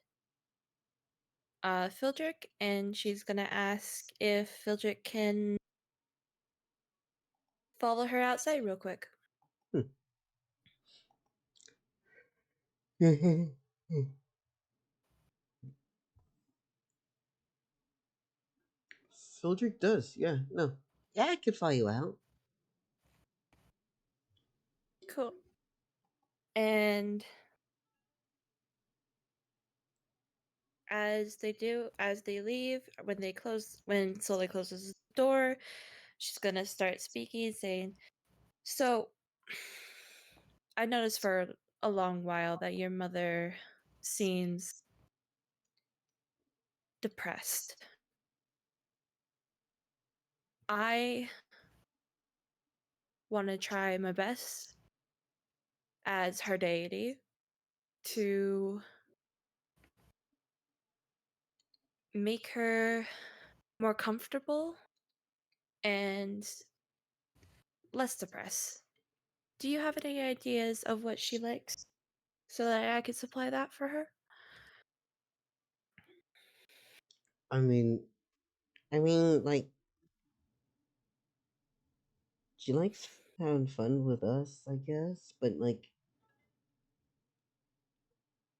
Phildrik, and she's gonna ask if Phildrik can follow her outside real quick. Phildrik does, yeah, no. Yeah, I could fly you out. Cool. And as they leave, when Soleil closes the door, she's gonna start speaking, saying, "So, I noticed for a long while that your mother seems depressed. I want to try my best as her deity to make her more comfortable and less depressed. Do you have any ideas of what she likes so that I could supply that for her?" I mean, like, she likes having fun with us, I guess, but like,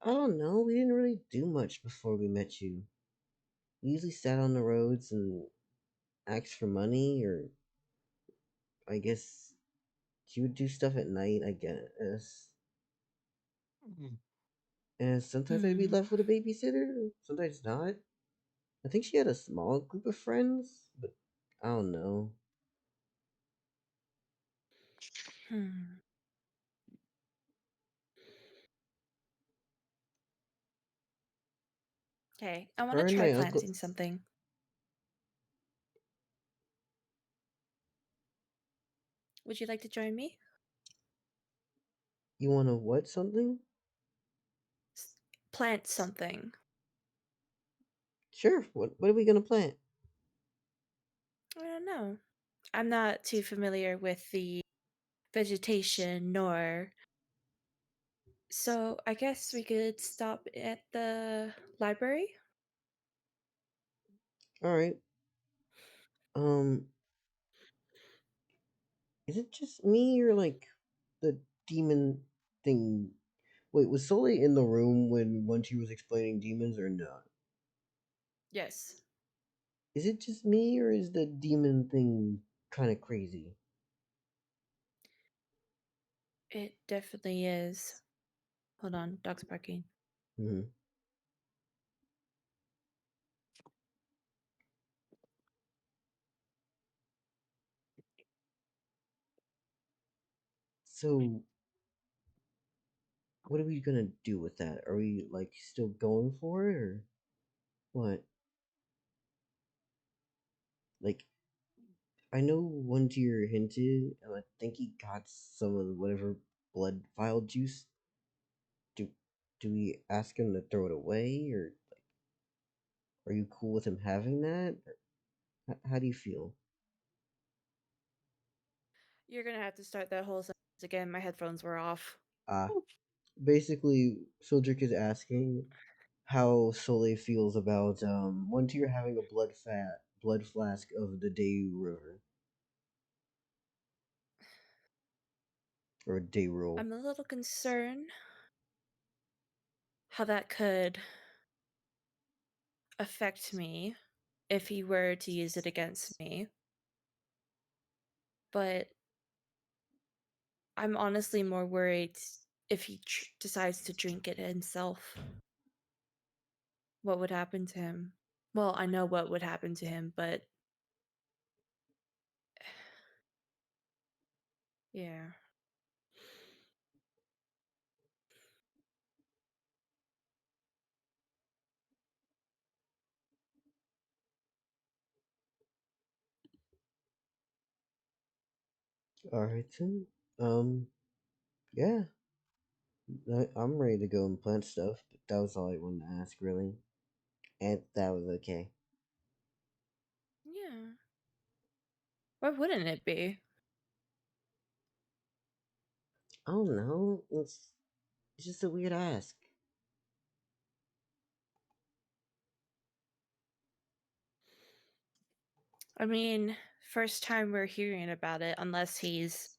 I don't know, we didn't really do much before we met you. We usually sat on the roads and asked for money, or I guess she would do stuff at night, I guess. And sometimes I'd be left with a babysitter, sometimes not. I think she had a small group of friends, but I don't know. Okay, I want Her to and try my uncle. planting something. Would you like to join me? You want to what something? Plant something. Sure. What are we gonna plant? I don't know. I'm not too familiar with the vegetation nor. So I guess we could stop at the library. All right. Is it just me or like the demon thing? Wait, was Sully in the room when Onetyr was explaining demons or not? Yes. Is it just me or is the demon thing kind of crazy? It definitely is. Hold on, dog's barking. Mm-hmm. So, what are we gonna do with that? Are we like still going for it or what? Like, I know Onetyr hinted, and I think he got some of whatever blood vial juice. Do do we ask him to throw it away, or like, are you cool with him having that? Or, how do you feel? You're gonna have to start that whole sentence again. My headphones were off. Basically, Phildrik is asking how Soleil feels about Onetyr having a blood flask of the Deurill or Deurill. I'm a little concerned how that could affect me if he were to use it against me. But I'm honestly more worried if he decides to drink it himself. What would happen to him? Well, I know what would happen to him, but yeah. All right then. Yeah, I'm ready to go and plant stuff. But that was all I wanted to ask, really, and that was okay. Yeah. Why wouldn't it be? I don't know. It's just a weird ask. I mean, first time we're hearing about it, unless he's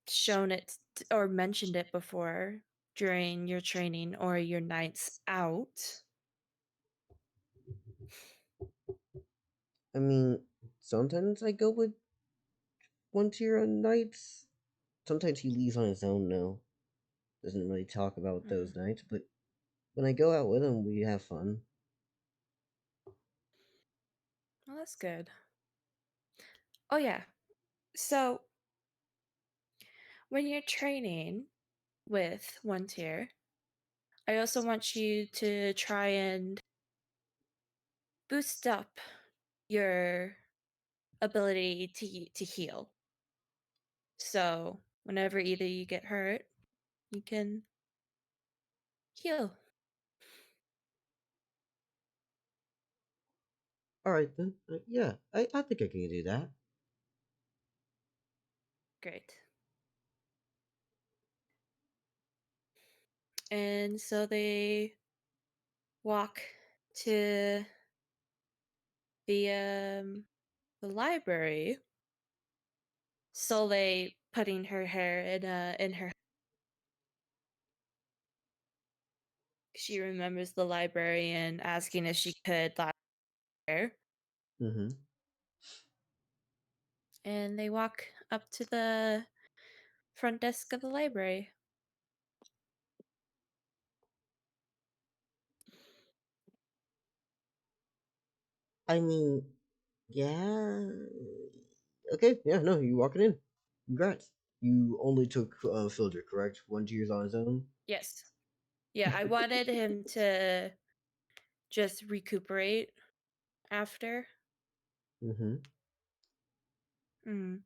shown it or mentioned it before during your training or your nights out. I mean, sometimes I go with Onetyr on nights. Sometimes he leaves on his own now. Doesn't really talk about those nights, but when I go out with him, we have fun. Well, that's good. Oh, yeah. So, when you're training with Onetyr, I also want you to try and boost up your ability to heal. So, whenever either you get hurt, you can heal. All right then. Yeah, I think I can do that. Great. And so they walk to the library. Soleil putting her hair in her. She remembers the librarian asking if she could lie there. Mm-hmm. And they walk up to the front desk of the library. I mean, yeah. Okay, yeah, no, you walking in. Congrats. You only took Phildrik, correct? 1 2 years on his own? Yes. Yeah, I wanted him to just recuperate after. Mm-hmm. Mm.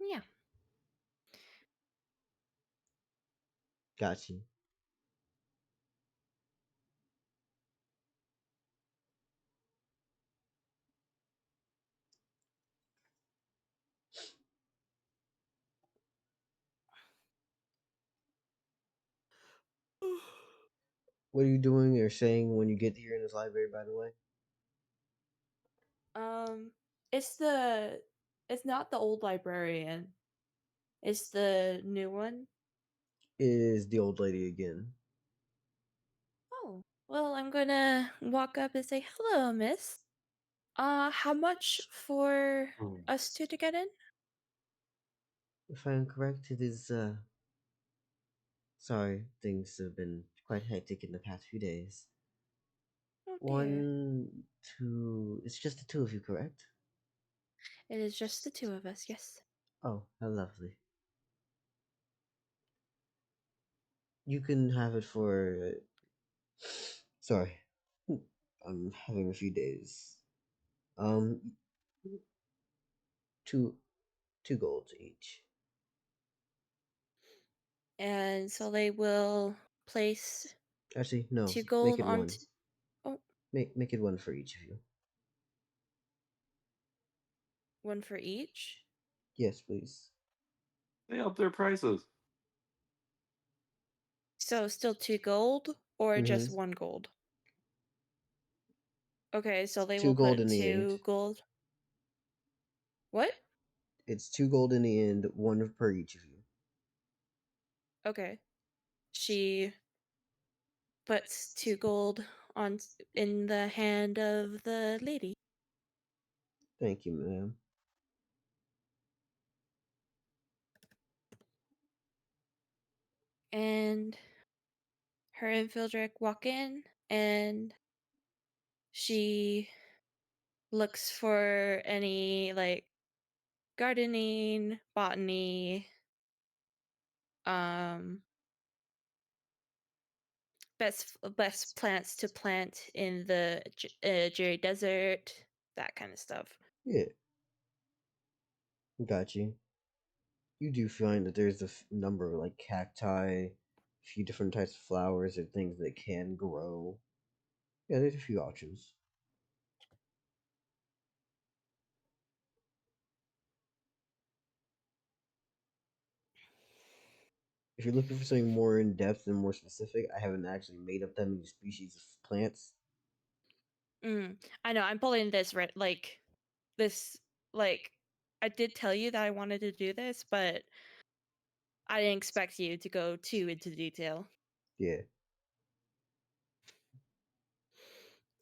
Yeah. Got you. What are you doing or saying when you get here in this library, by the way? It's not the old librarian. It's the new one. It is the old lady again. Oh, well, I'm gonna walk up and say, "Hello, miss. How much for us two to get in?" If I am correct, it is, sorry, things have been quite hectic in the past few days. Oh dear. 1, 2, it's just the two of you, correct? It is just the two of us, yes. Oh, how lovely. You can have it for, sorry, I'm having a few days. Um, two, 2 gold each. And so they will place Actually, no, 2 make gold it on. one. Oh, Make it one for each of you. one for each. Yes, please. They up their prices. So still 2 gold or just Mm-hmm. 1 gold? Okay, so they 2 will gold put in the end. 2 gold. What? It's 2 gold in the end, one per each of you. Okay. She puts 2 gold on in the hand of the lady. Thank you, ma'am. And her and Phildrik walk in, and she looks for any like gardening, botany, um best plants to plant in the Jerry Desert, that kind of stuff. Yeah, got you. You do find that there's a number of like cacti, a few different types of flowers or things that can grow. Yeah, there's a few options. If you're looking for something more in depth and more specific, I haven't actually made up that many species of plants. I know. I'm pulling this this like I did tell you that I wanted to do this, but I didn't expect you to go too into detail. Yeah.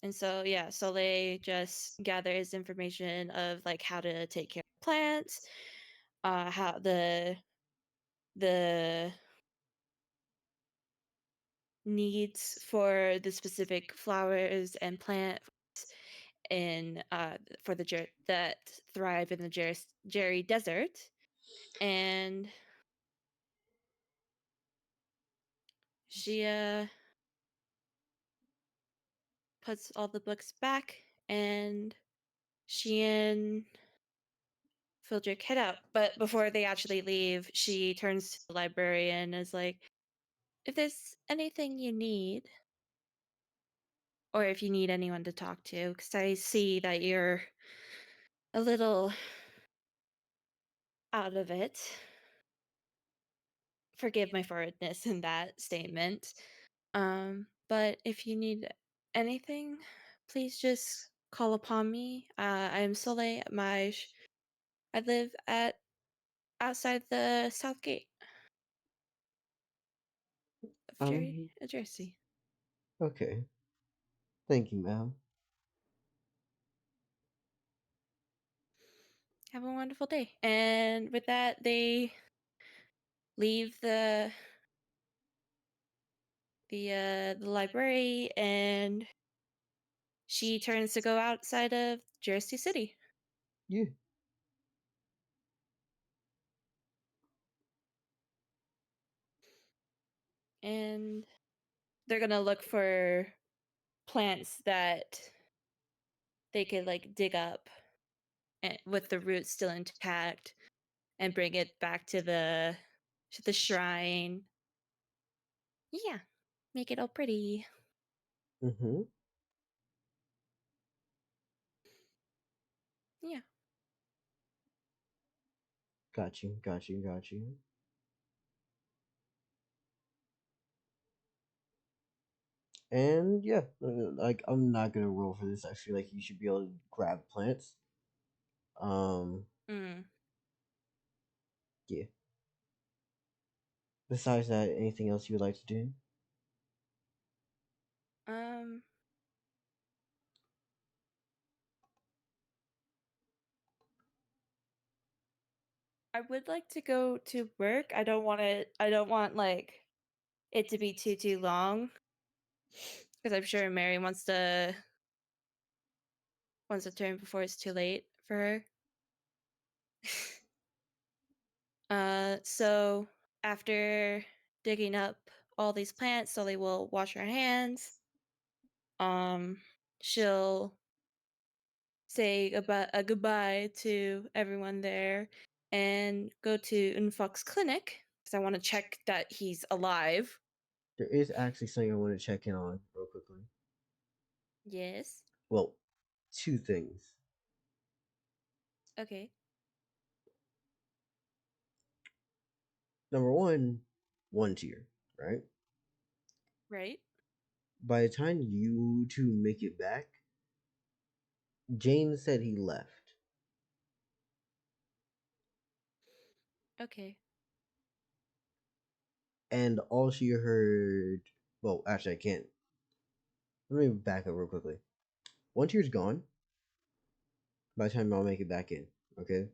And so yeah, so they just gather his information of like how to take care of plants, how the needs for the specific flowers and plants in for the that thrive in the Jerry Desert, and she puts all the books back, and she and Phildrik head out. But before they actually leave, she turns to the librarian and is like, "If there's anything you need, or if you need anyone to talk to, because I see that you're a little out of it." Forgive my forwardness in that statement. But if you need anything, please just call upon me. I am Soleil. I live at outside the south gate of Jersey. Okay. Thank you, ma'am. Have a wonderful day. And with that, they leave the the library, and she turns to go outside of Jersey City. Yeah. And they're gonna look for plants that they could like dig up with the roots still intact and bring it back to the shrine. Yeah, make it all pretty. Mm-hmm. Yeah. Got you. And yeah, like I'm not gonna roll for this. I feel like you should be able to grab plants. Mm. Yeah. Besides that, anything else you would like to do? I would like to go to work. I don't want like it to be too long, because I'm sure Mary wants to turn before it's too late for her. So after digging up all these plants, Sully will wash her hands. She'll say a goodbye to everyone there and go to Unfuck's clinic because I want to check that he's alive. There is actually something I want to check in on real quickly. Yes. Well, two things. Okay. Number one tier, right? Right. By the time you two make it back, Jane said he left. Okay. And all she heard. Well, actually, I can't. Let me back up real quickly. One tier's gone. By the time I'll make it back in, okay?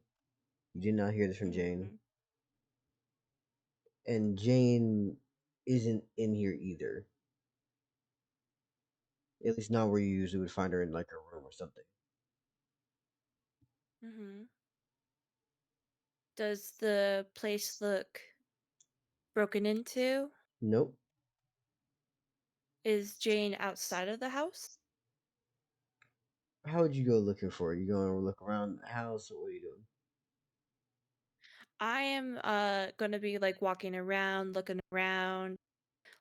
You did not hear this from Jane. And Jane isn't in here either. At least not where you usually would find her, in like her room or something. Does the place look broken into? Nope. Is Jane outside of the house? How would you go looking for it? You going to look around the house, or what are you doing? I am gonna be like walking around, looking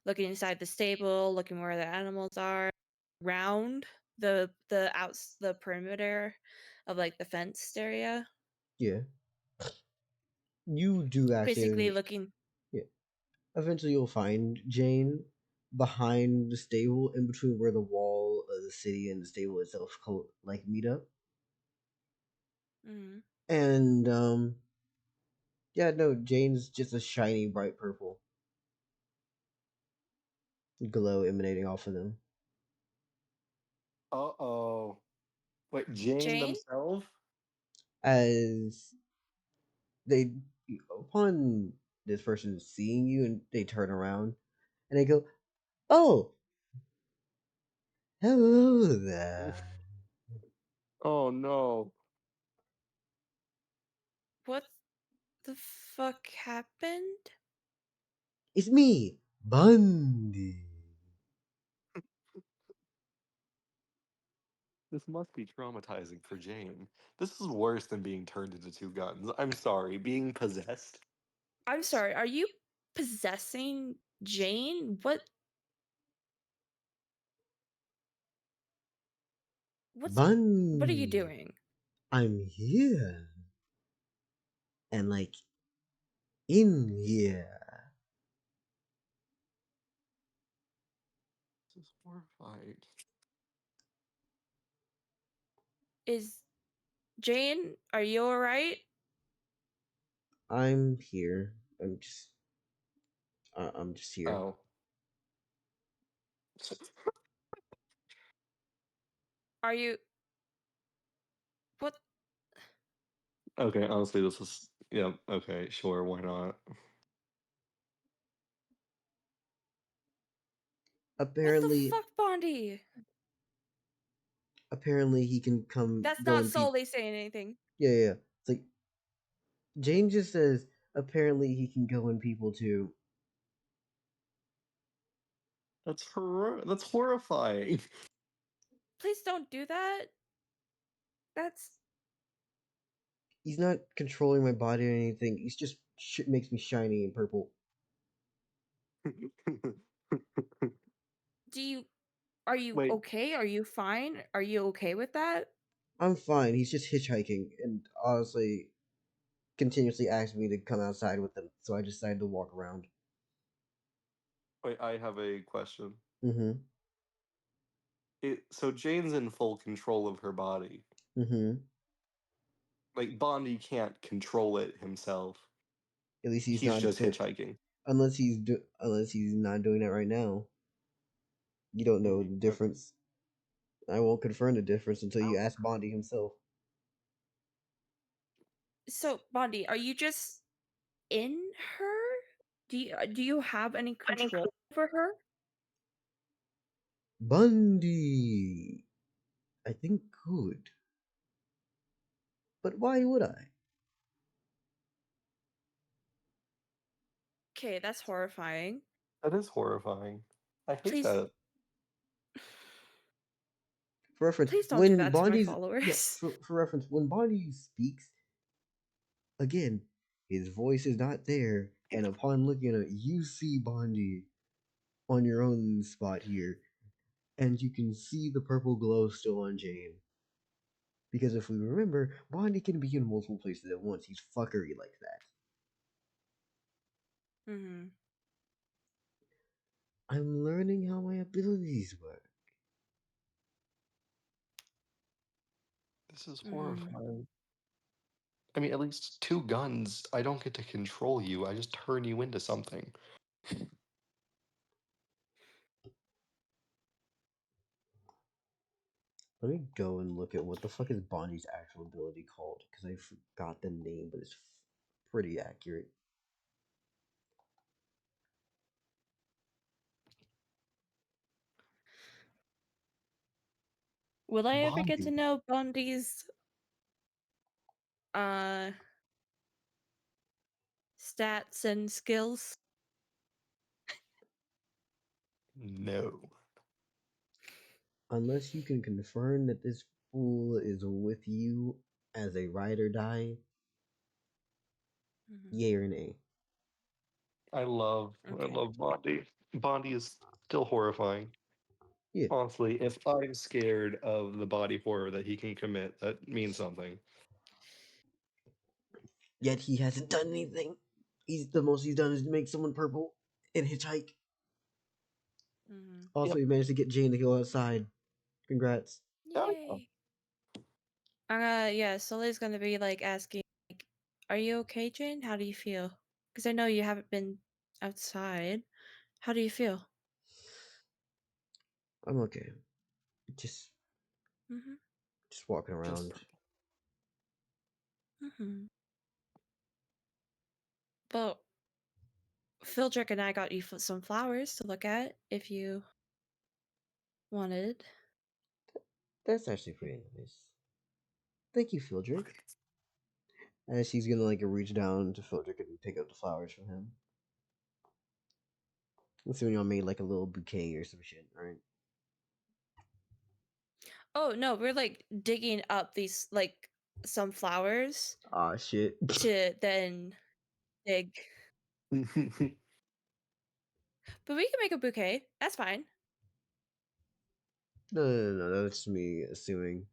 looking inside the stable, looking where the animals are, around the perimeter of like the fenced area. Yeah. You do Basically actually. looking. Yeah. Eventually, you'll find Jane behind the stable, in between where the wall of the city and the stable itself like meet up. And yeah, no, Jane's just a shiny, bright purple glow emanating off of them. Uh-oh. Wait, Jane Jane? themselves? As they, upon this person seeing you, and they turn around and they go, "Oh, hello there." Oh no. What the fuck happened? It's me, Bundy. This must be traumatizing for Jane. This is worse than being turned into two guns. I'm sorry, being possessed. I'm sorry, are you possessing Jane? What are you Bundy, doing? I'm here. And like, in here. This is horrified. Is Jane, are you alright? I'm here. I'm just here. Oh. Are you what Okay, honestly, this is yeah, okay, sure, why not? Apparently, what the fuck, Bondi? apparently he can come. That's go not in peop- solely saying anything. Yeah. It's like Jane just says. Apparently, he can go in people too. That's horrifying. Please don't do that. That's He's not controlling my body or anything. He's just shit makes me shiny and purple. are you Wait. okay? Are you fine? Are you okay with that? I'm fine. He's just hitchhiking, and honestly, continuously asked me to come outside with him, so I decided to walk around. Wait, I have a question. Mm-hmm. So Jane's in full control of her body. Mm-hmm. Like Bondi can't control it himself. At least he's He's not just hitchhiking. unless he's not doing that right now. You don't know the difference. I won't confirm the difference until you ask Bondi himself. So, Bondi, are you just in her? Do you have any control over her? Bundy, I think good. But why would I? Okay, that's horrifying. That is horrifying. I hate Please, that. For reference, please don't do when that to my Bondi's followers. for reference, when Bondi speaks, again, his voice is not there, and upon looking at it, you see Bondi on your own spot here, and you can see the purple glow still on Jane. Because if we remember, Bondi can be in multiple places at once. He's fuckery like that. Mm-hmm. I'm learning how my abilities work. This is Mm-hmm. horrifying. I mean, at least 2 guns. I don't get to control you. I just turn you into something. Let me go and look at what the fuck is Bondi's actual ability called, because I forgot the name, but it's pretty accurate. Will I ever get to Bondi. know Bondi's stats and skills? No. Unless you can confirm that this fool is with you as a ride or die, Mm-hmm. yay or nay. I love Bondi. Bondi is still horrifying. Yeah. Honestly, if I'm scared of the body horror that he can commit, that means something. Yet he hasn't done anything. The most he's done is make someone purple and hitchhike. Mm-hmm. Also, Yep. he managed to get Jane to go outside. Congrats. Yay. Yeah, Solei's gonna be like asking, like, are you okay, Jane? How do you feel? Because I know you haven't been outside. How do you feel? I'm okay. Just Mm-hmm. walking around. Mm-hmm. But Phildrik and I got you some flowers to look at if you wanted. That's actually pretty nice. Thank you, Phildrik. As she's gonna like reach down to Phildrik and pick up the flowers from him. Let's see when y'all made like a little bouquet or some shit, right? Oh no, we're like digging up these like some flowers Ah, shit. to then dig. But we can make a bouquet. That's fine. No, that's me assuming.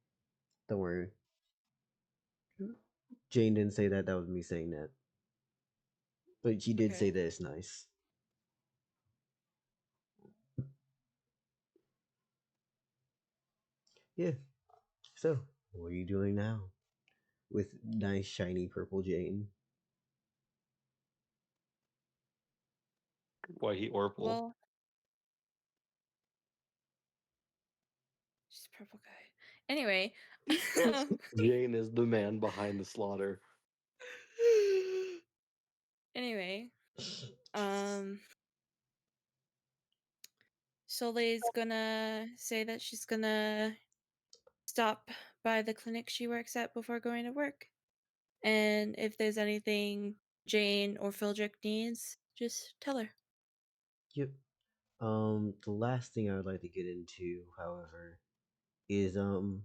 Don't worry. Jane didn't say that. That was me saying that. But she did say Okay. that it's nice. Yeah. So, what are you doing now with nice shiny purple Jane? Why he Orpal? Well, she's a purple guy. Anyway. Jane is the man behind the slaughter. Anyway, Soleil's gonna say that she's gonna stop by the clinic she works at before going to work. And if there's anything Jane or Phildrik needs, just tell her. Yep. The last thing I would like to get into, however, is you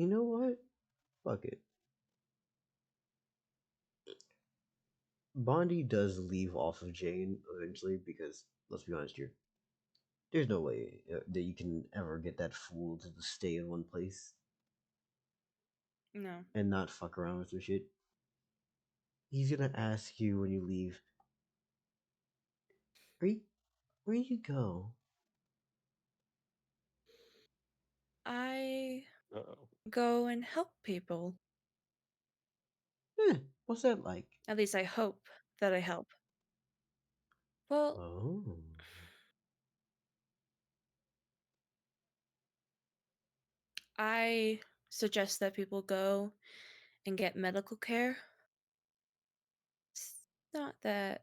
know what? Fuck it. Bondi does leave off of Jane eventually because, let's be honest here, there's no way that you can ever get that fool to just stay in one place No. and not fuck around with your shit. He's gonna ask you when you leave, where you go? I Uh-oh. go and help people. What's that like? At least I hope that I help. Well, Oh. I suggest that people go and get medical care. It's not that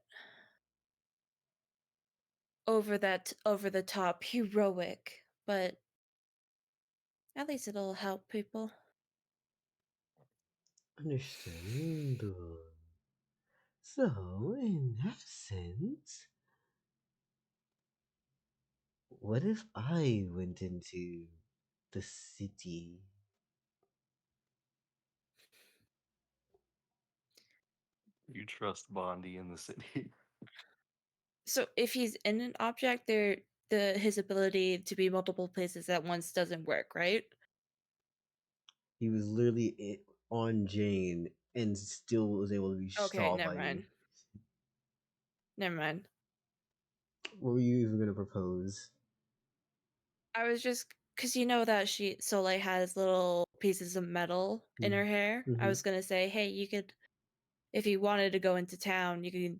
over the top heroic, but at least it'll help people. Understandable. So, in that sense, what if I went into the city? You trust Bondi in the city. So if he's in an object, his ability to be multiple places at once doesn't work, right? He was literally on Jane and still was able to be Okay, saw by never you. mind. Never mind. What were you even gonna propose? I was just because you know that Soleil has little pieces of metal in her hair. I was gonna say, hey, you could, if you wanted to go into town, you could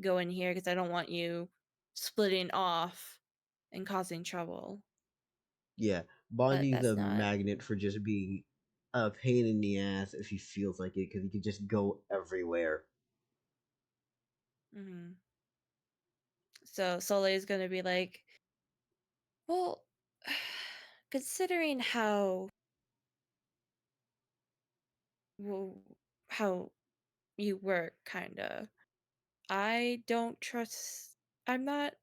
go in here because I don't want you splitting off and causing trouble. Yeah, But Bondi's that's a not. magnet for just being a pain in the ass if he feels like it, because he can just go everywhere. Mm-hmm. So Soleil's gonna be like, well, considering well, how you work, kinda, I don't trust. I'm not.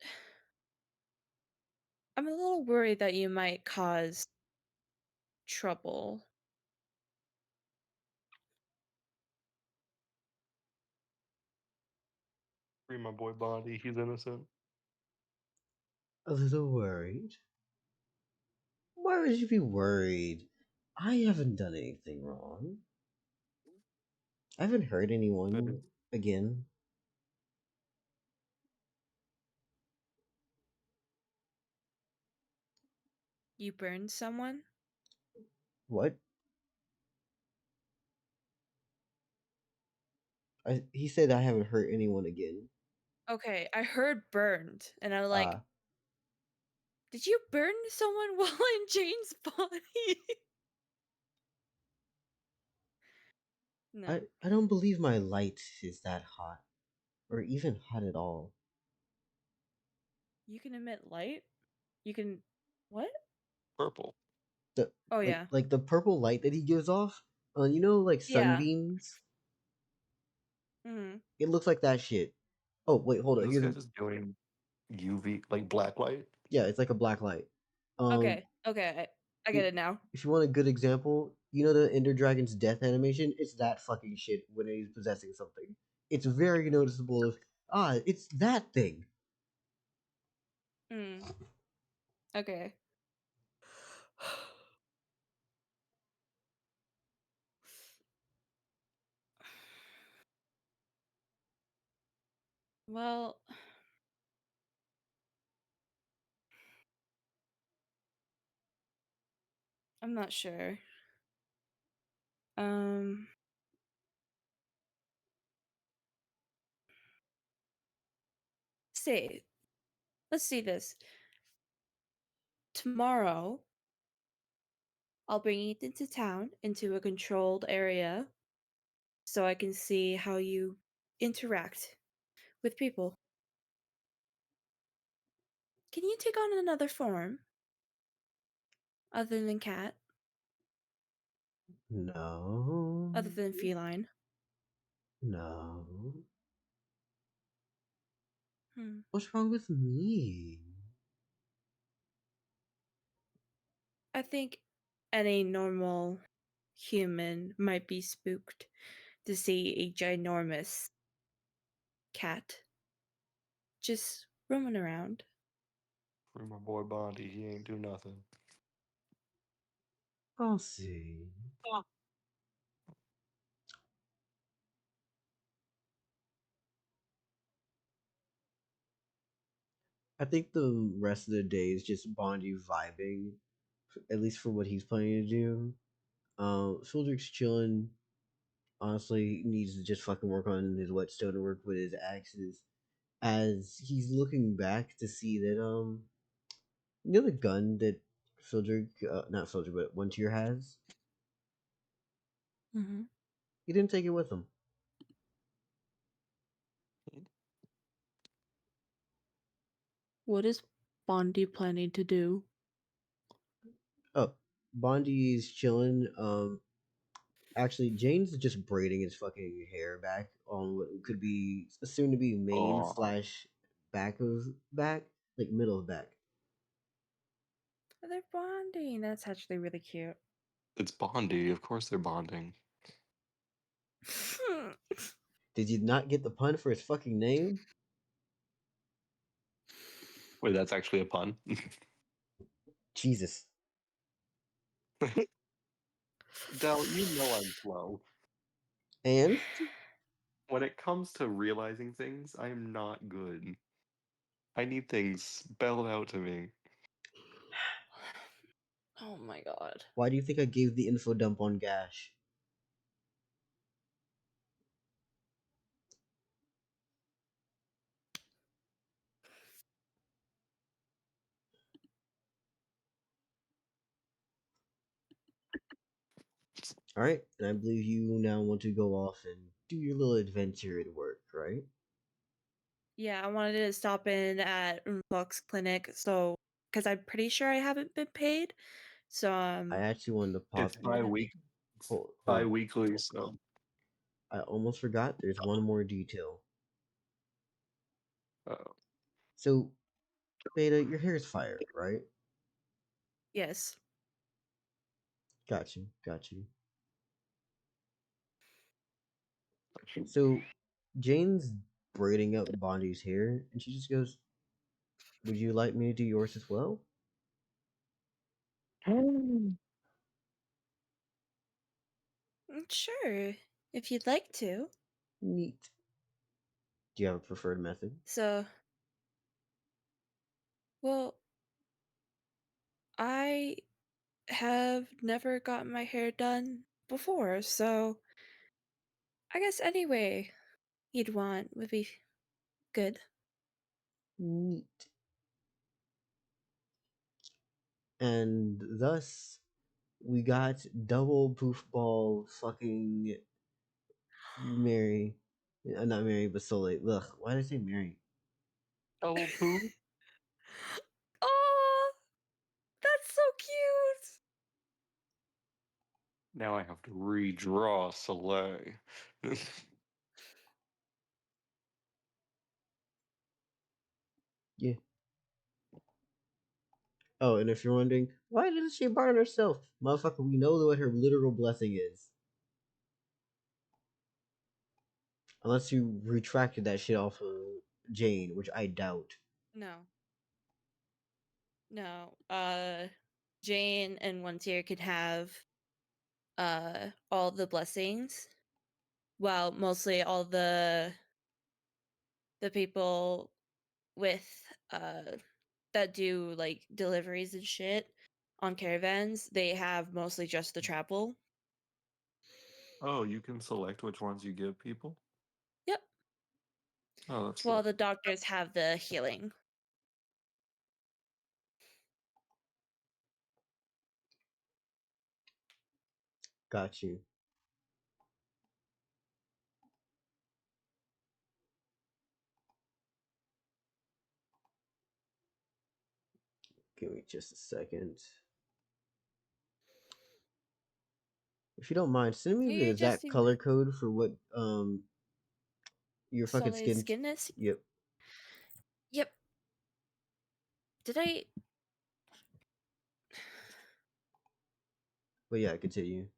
I'm a little worried that you might cause trouble. Free my boy Bondi. He's innocent. A little worried? Why would you be worried? I haven't done anything wrong. I haven't hurt anyone again. You burned someone? What? He said I haven't hurt anyone again. Okay, I heard burned, and I'm like, Ah, did you burn someone while in Jane's body? No. I don't believe my light is that hot, or even hot at all. You can emit light? You can. What? Purple. The Oh, yeah. like the purple light that he gives off, you know, like Yeah. sunbeams. Mm-hmm. It looks like that shit. Oh wait, hold on. This Here's guy's just doing UV, like black light. yeah, it's like a black light. Okay, I get it now. If you want a good example, you know the Ender Dragon's death animation? It's that fucking shit when he's possessing something. It's very noticeable if it's that thing. Mm. Okay. Well, I'm not sure. Um, say, let's see this. Tomorrow, I'll bring you into town, into a controlled area, so I can see how you interact with people. Can you take on another form other than cat? No. Other than feline? No. Hmm. What's wrong with me? I think any normal human might be spooked to see a ginormous cat just roaming around. Free my boy Bondi, he ain't do nothing. I'll see. I think the rest of the day is just Bondi vibing, at least for what he's planning to do. Phildrik's chilling. Honestly, needs to just fucking work on his whetstone and work with his axes. As he's looking back to see that you know the gun that Phildrik, not Phildrik, but Onetyr has. Mm-hmm. He didn't take it with him. What is Bondi planning to do? Oh, Bondi's chilling. Actually, Jane's just braiding his fucking hair back on what could be soon to be mane Aw. slash back of back, like middle of back. They're bonding. That's actually really cute. It's Bondi, of course they're bonding. Did you not get the pun for his fucking name? Wait, that's actually a pun? Jesus. Del, you know I'm slow. And When it comes to realizing things, I am not good. I need things spelled out to me. Oh my god. why do you think I gave the info dump on Gash? All right, and I believe you now want to go off and do your little adventure at work, right? Yeah, I wanted to stop in at Fox Clinic, so because I'm pretty sure I haven't been paid. So I actually wanted to pop. It's bi-week. Hold. Bi-weekly, so I almost forgot. There's one more detail. So, Beta, your hair's fire, right? yes. Got you. Got you. So, Jane's braiding up Bondi's hair, and she just goes, "Would you like me to do yours as well?" Sure, if you'd like to. Neat. Do you have a preferred method? So, well, I have never gotten my hair done before, so I guess any way you'd want would be good. Neat. And thus, we got double poofball fucking Mary. Not Mary, but Soleil. Ugh, why did I say Mary? double poo? Oh, that's so cute. Now I have to redraw Soleil. Yeah. Oh, and if you're wondering, why didn't she burn herself? Motherfucker, we know what her literal blessing is. Unless you retracted that shit off of Jane, which I doubt. No. No. Jane and Onetyr could have all the blessings, while mostly all the people with that do like deliveries and shit on caravans, they have mostly just the travel. Oh, you can select which ones you give people? Yep. Oh, that's While cool. the doctors have the healing. Got you. Give me just a second. If you don't mind, send me the exact color code for what your fucking Soleil's skin. skinness? Yep. Yep. Did I? But yeah, continue.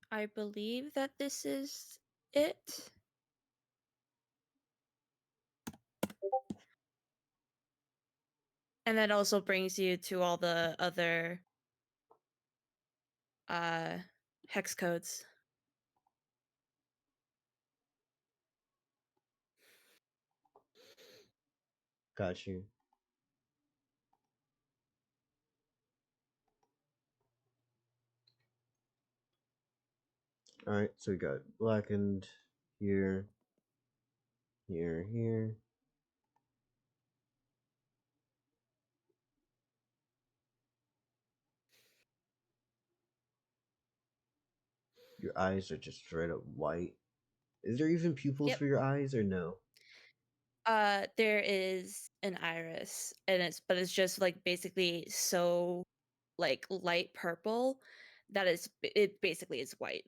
I believe that this is it. And that also brings you to all the other hex codes. Got you. Alright, so we got blackened here, here. Your eyes are just straight up white. Is there even pupils Yep. for your eyes or no? There is an iris, and it's just like basically so like light purple that it basically is white.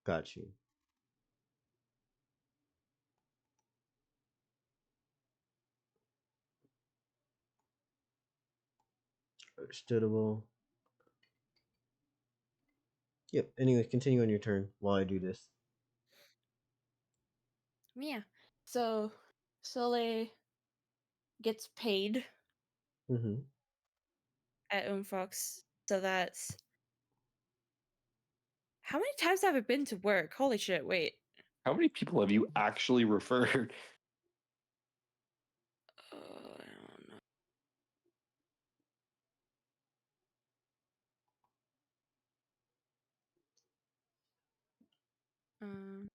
Got you. Understandable. Yep. Anyway, continue on your turn while I do this. Yeah. So Soleil gets paid Mm-hmm. at Unfox. So that's how many times have I been to work? Holy shit, wait. How many people have you actually referred? I don't know. Um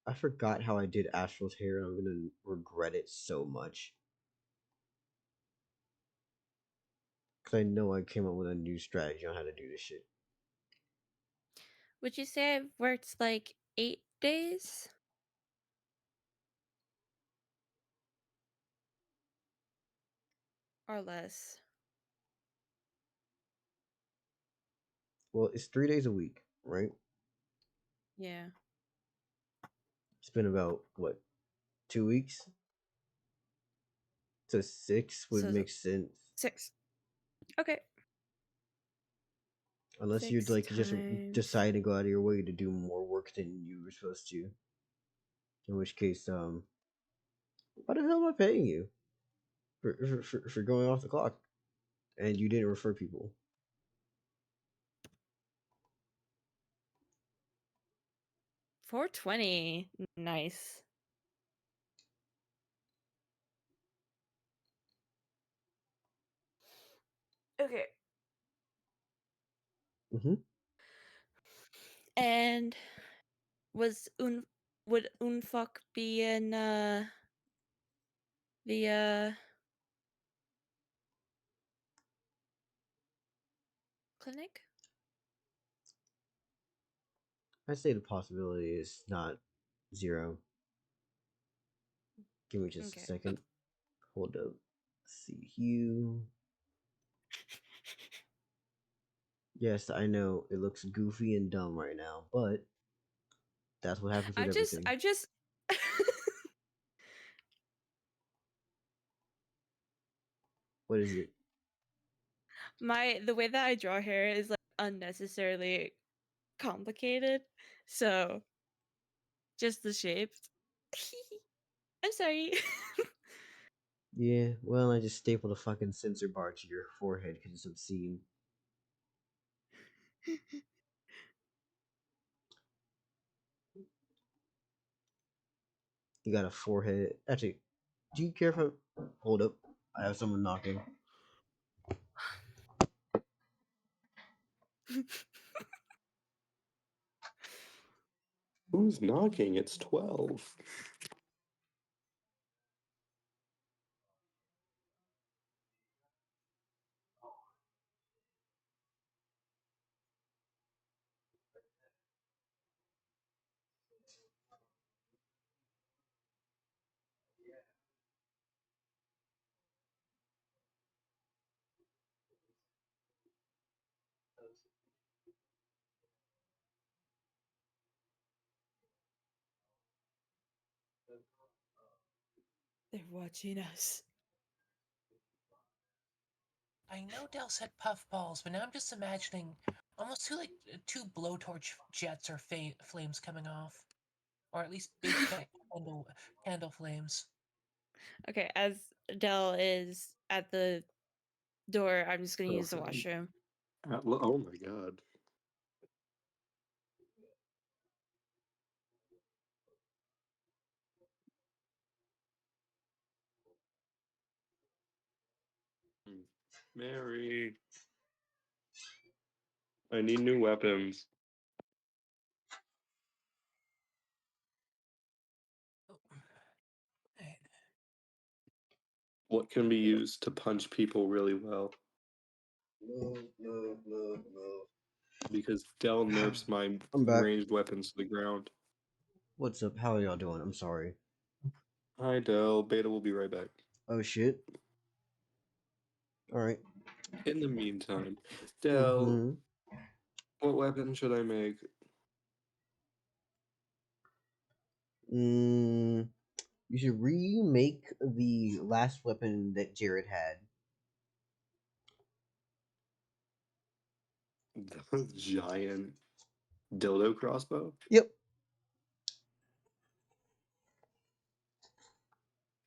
I forgot how I did Astral's hair, and I'm gonna regret it so much. Because I know I came up with a new strategy on how to do this shit. would you say I've worked like 8 days? Or less. Well, it's 3 days a week, right? Yeah. It's been about, what, 2 weeks? So 6 would So make sense. 6. Okay. Unless you'd 6 like just times. decide to go out of your way to do more work than you were supposed to. In which case, why the hell am I paying you for going off the clock? And you didn't refer people. $420. Nice. Okay. Mm-hmm. And would Unfuck be in the clinic? I'd say the possibility is not 0. Give me just a Okay. second. Hold up. See you. Yes, I know it looks goofy and dumb right now, but that's what happens with everything. I just What is it? the way that I draw hair is like unnecessarily complicated. So just the shapes. I'm sorry. Yeah, well, I just stapled a fucking censor bar to your forehead because it's obscene. You got a forehead. Actually, do you care if I hold up? I have someone knocking. Who's knocking? It's 12. They're watching us. I know Dell said puffballs, but now I'm just imagining almost two blowtorch jets or flames coming off, or at least big fat candle flames. Okay, as Dell is at the door, I'm just gonna use the Okay. washroom. Oh my god. Mary. I need new weapons. Right. What can be used to punch people really well? Move. Because Dell nerfs my I'm back. ranged weapons to the ground. What's up? How are y'all doing? I'm sorry. Hi, Dell. Beta will be right back. Oh shit. Alright. In the meantime, Dell, Mm-hmm. what weapon should I make? You should remake the last weapon that Jared had. The giant dildo crossbow? Yep.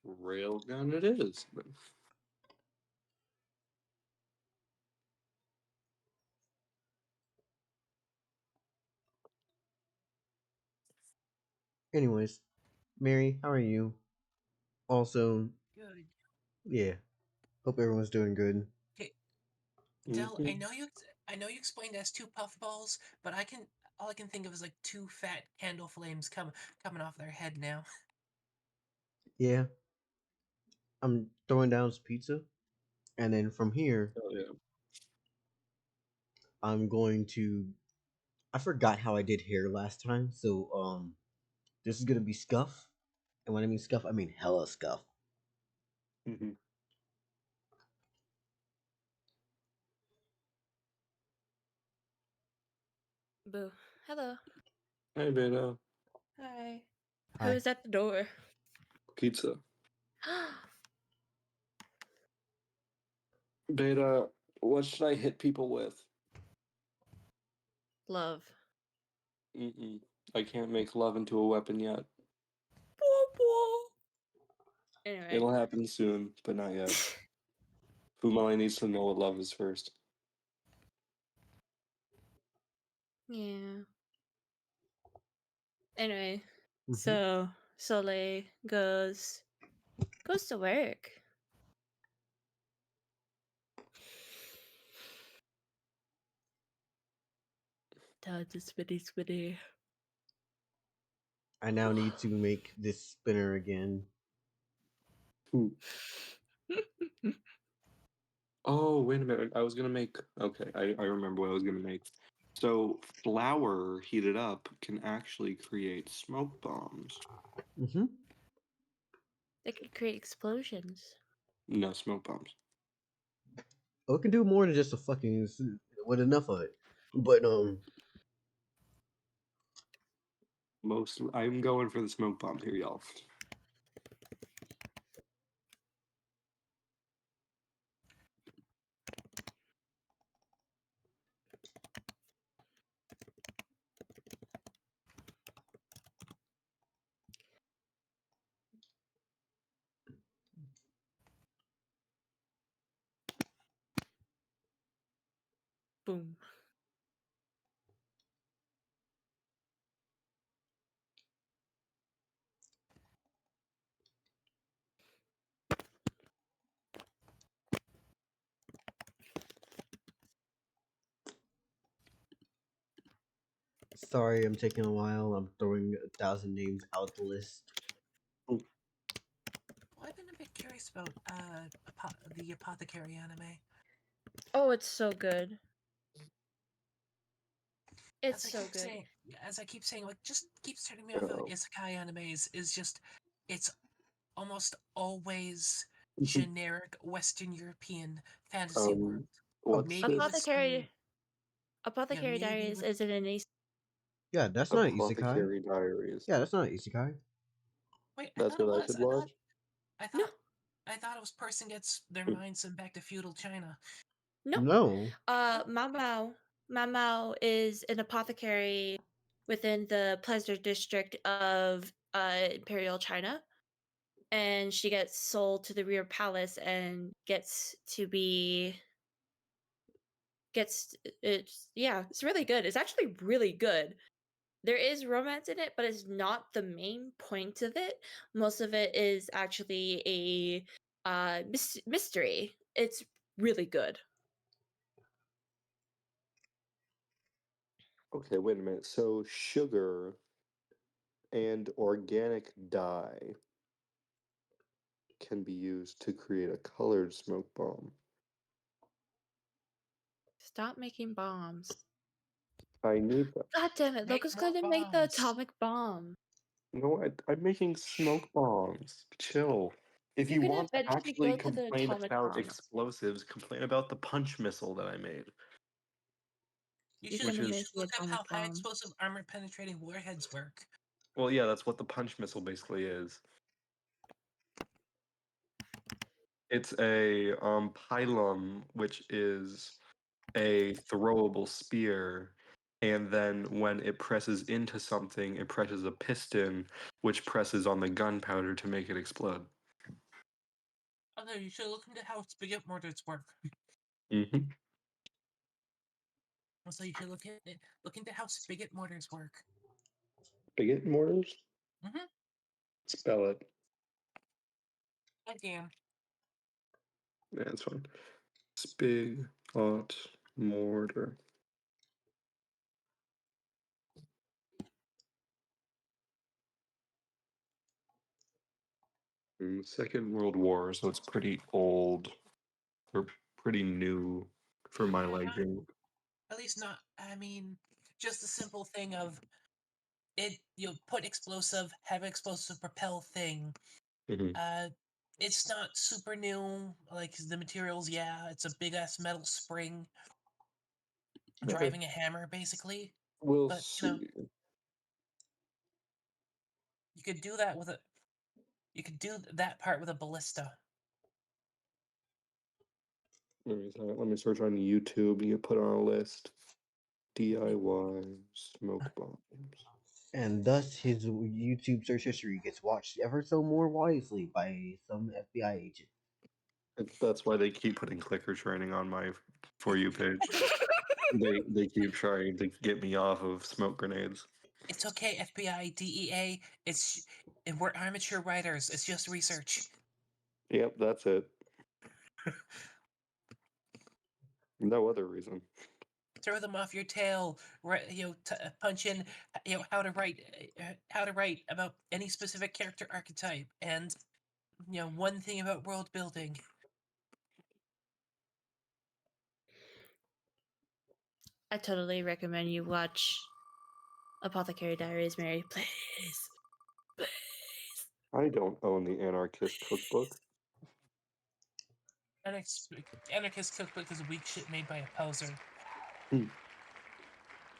Railgun it is. Anyways, Mary, how are you? Also, Good. yeah. Hope everyone's doing good. Okay, Dell, Mhm. I know you explained it as two puffballs, but all I can think of is like two fat candle flames coming off their head now. Yeah. I'm throwing down some pizza. And then from here, Oh, yeah. I'm going to I forgot how I did hair last time, so this is gonna be scuff. And when I mean scuff, I mean hella scuff. Mhm. Boo. Hello. Hey, Beta. Hi. Hi. Who's at the door? Pizza. Beta, what should I hit people with? Love. Mm-mm. I can't make love into a weapon yet. Anyway. It'll happen soon, but not yet. Fumale needs to know what love is first. Yeah. Anyway, Mhm. so Soleil goes to work. Time to spitty. I now need to make this spinner again. Hmm. Oh, wait a minute. I was gonna make. Okay, I remember what I was gonna make. So, flour heated up can actually create smoke bombs. Mm-hmm. They could create explosions. No smoke bombs. Oh, it can do more than just a fucking with enough of it. But I'm going for the smoke bomb here, y'all. Boom. Sorry, I'm taking a while. I'm throwing 1,000 names out the list. Well, I've been a bit curious about the Apothecary anime. Oh, it's so good. It's As I so keep good. saying, what just keeps turning me off of isekai animes is just it's almost always generic Western European fantasy world. What's Maybe with some, Apothecary maybe Diaries with is an ace. Yeah, that's not an isekai. Apothecary Diaries? Yeah, that's not an isekai. wait. I That's thought it what I was. should watch. I thought it was person gets their mind sent back to feudal China. No. No. Mamao is an apothecary within the pleasure district of Imperial China. And she gets sold to the rear palace and it's really good. It's actually really good. There is romance in it, but it's not the main point of it. Most of it is actually a mystery. It's really good. Okay, wait a minute. So sugar and organic dye can be used to create a colored smoke bomb. Stop making bombs. I need that. God damn it, Make Loco's more gonna make the bombs. atomic bomb. No, I'm making smoke bombs. Chill. If You're you gonna want to eventually actually go to the complain atomic about bomb. explosives, complain about the punch missile that I made. You You're should, gonna you make should the look up atomic how high bomb. explosive armor penetrating warheads work. Well, yeah, that's what the punch missile basically is. It's a pylon, which is a throwable spear, and then when it presses into something, it presses a piston, which presses on the gunpowder to make it explode. Okay, you should look into how spigot mortars work. Mm-hmm. Also, you should look into how spigot mortars work. Spigot mortars? Mm-hmm. Spell it. Again. Yeah, it's fine. Spigot mortar. Second World War, so it's pretty old or pretty new for my liking. At least not. I mean, just the simple thing of it. You put explosive, have explosive propel thing. Mm-hmm. It's not super new. Like the materials, yeah, it's a big ass metal spring driving a hammer, basically. We'll But see. you could do that with a. You could do that part with a ballista. Let me search on YouTube. You put on a list. DIY smoke bombs. And thus his YouTube search history gets watched ever so more wisely by some FBI agent. That's why they keep putting clicker training on my For You page. They keep trying to get me off of smoke grenades. It's okay, FBI, DEA. We're amateur writers. It's just research. Yep, that's it. No other reason. Throw them off your tail. Punch in, how to write about any specific character archetype, and one thing about world building. I totally recommend you watch Apothecary Diaries, Mary. Please. Please. I don't own the Anarchist Cookbook. Anarchist Cookbook is weak shit made by a poser. Hmm.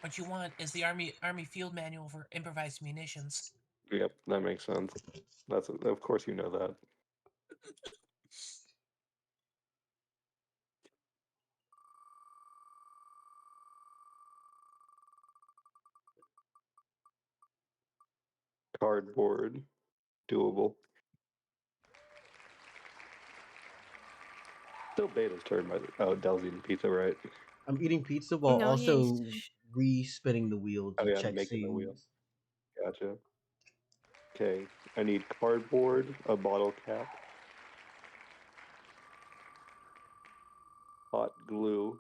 What you want is the Army Field Manual for improvised munitions. Yep, that makes sense. Of course you know that. Cardboard, doable. Still beta's turn by Delzy and Pizza, right? I'm eating pizza while No, also re-spinning the wheel to Oh yeah, check making the wheel. scenes. Gotcha. Okay, I need cardboard, a bottle cap, hot glue.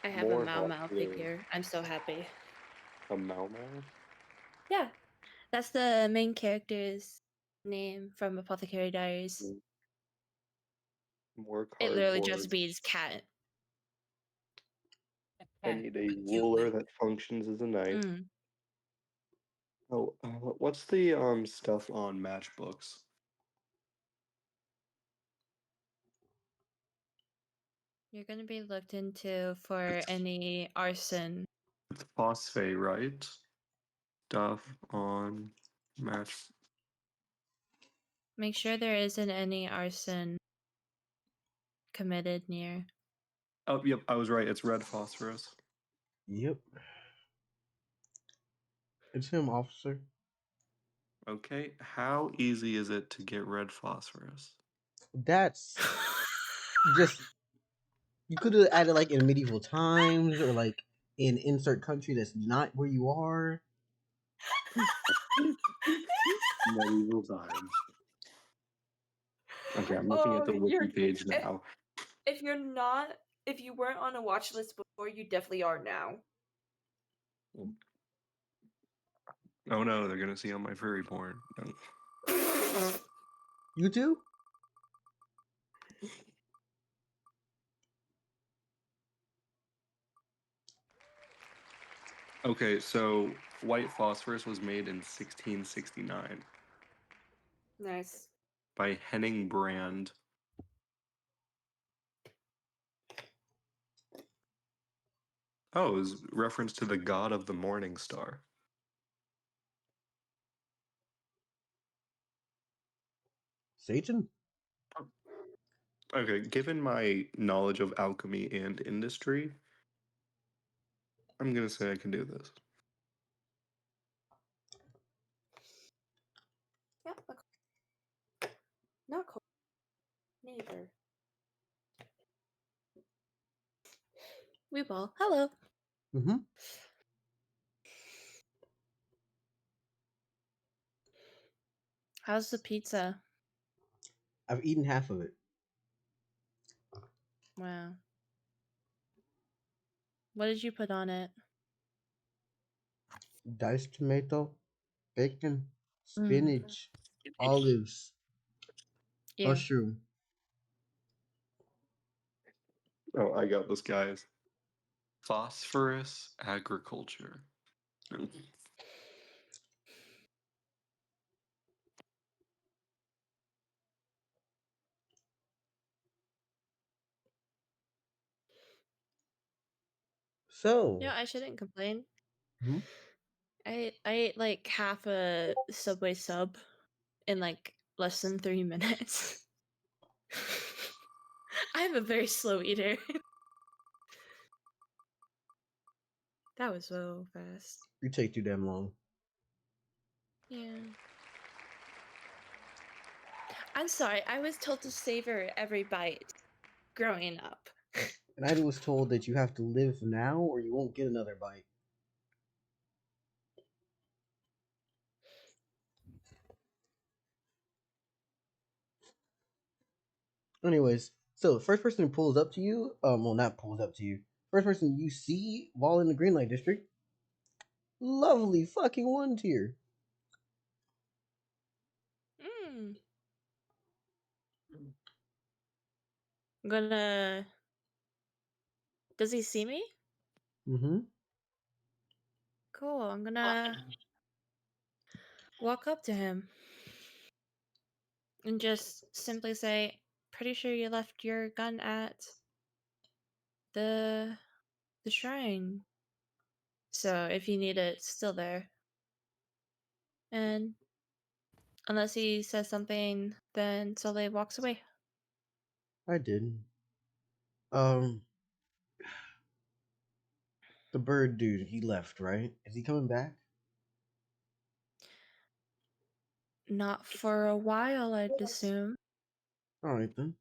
I have a More Mau hot Mau glue. figure. I'm so happy. A Mau Mau? Yeah, that's the main character's name from Apothecary Diaries. More It cardboard. literally just means cat. I need a ruler that functions as a knife. Mm. Oh, what's the stuff on matchbooks? You're gonna be looked into for any arson. It's phosphate, right? Stuff on match. Make sure there isn't any arson committed near. Oh, yep, I was right. It's red phosphorus. Yep. It's him, officer. Okay, how easy is it to get red phosphorus? That's just you could have added like in medieval times or like in insert country that's not where you are. Medieval times. Okay, I'm looking at the wiki page now. If you weren't on a watch list before, you definitely are now. Oh no, they're gonna see all my furry porn. You too? Okay, so white phosphorus was made in 1669 Nice. by Henning Brand. Oh, it was reference to the god of the morning star. Satan? Okay, given my knowledge of alchemy and industry, I'm gonna say I can do this. Yeah. Not cool. Neither. We will. Hello. Mm-hmm. How's the pizza? I've eaten half of it. Wow. What did you put on it? Diced tomato, bacon, spinach, olives, Ew. mushroom. Oh, I got this, guys. Phosphorus agriculture. So, Yeah, I shouldn't complain. hmm? I ate like half a Subway sub in like less than 3 minutes. I'm a very slow eater. That was so fast. You take too damn long. Yeah. I'm sorry, I was told to savor every bite growing up. And I was told that you have to live now or you won't get another bite. Anyways, so the first person who pulls up to you, well, not pulls up to you, first person you see while in the green light district, lovely fucking Onetyr. Mm. I'm gonna. Does he see me? Mm-hmm. Cool. I'm gonna walk up to him and just simply say, "Pretty sure you left your gun at the shrine. So if you need it, it's still there." And unless he says something, then Soleil walks away. I did. The bird dude, he left, right? Is he coming back? Not for a while, I'd assume. All right then.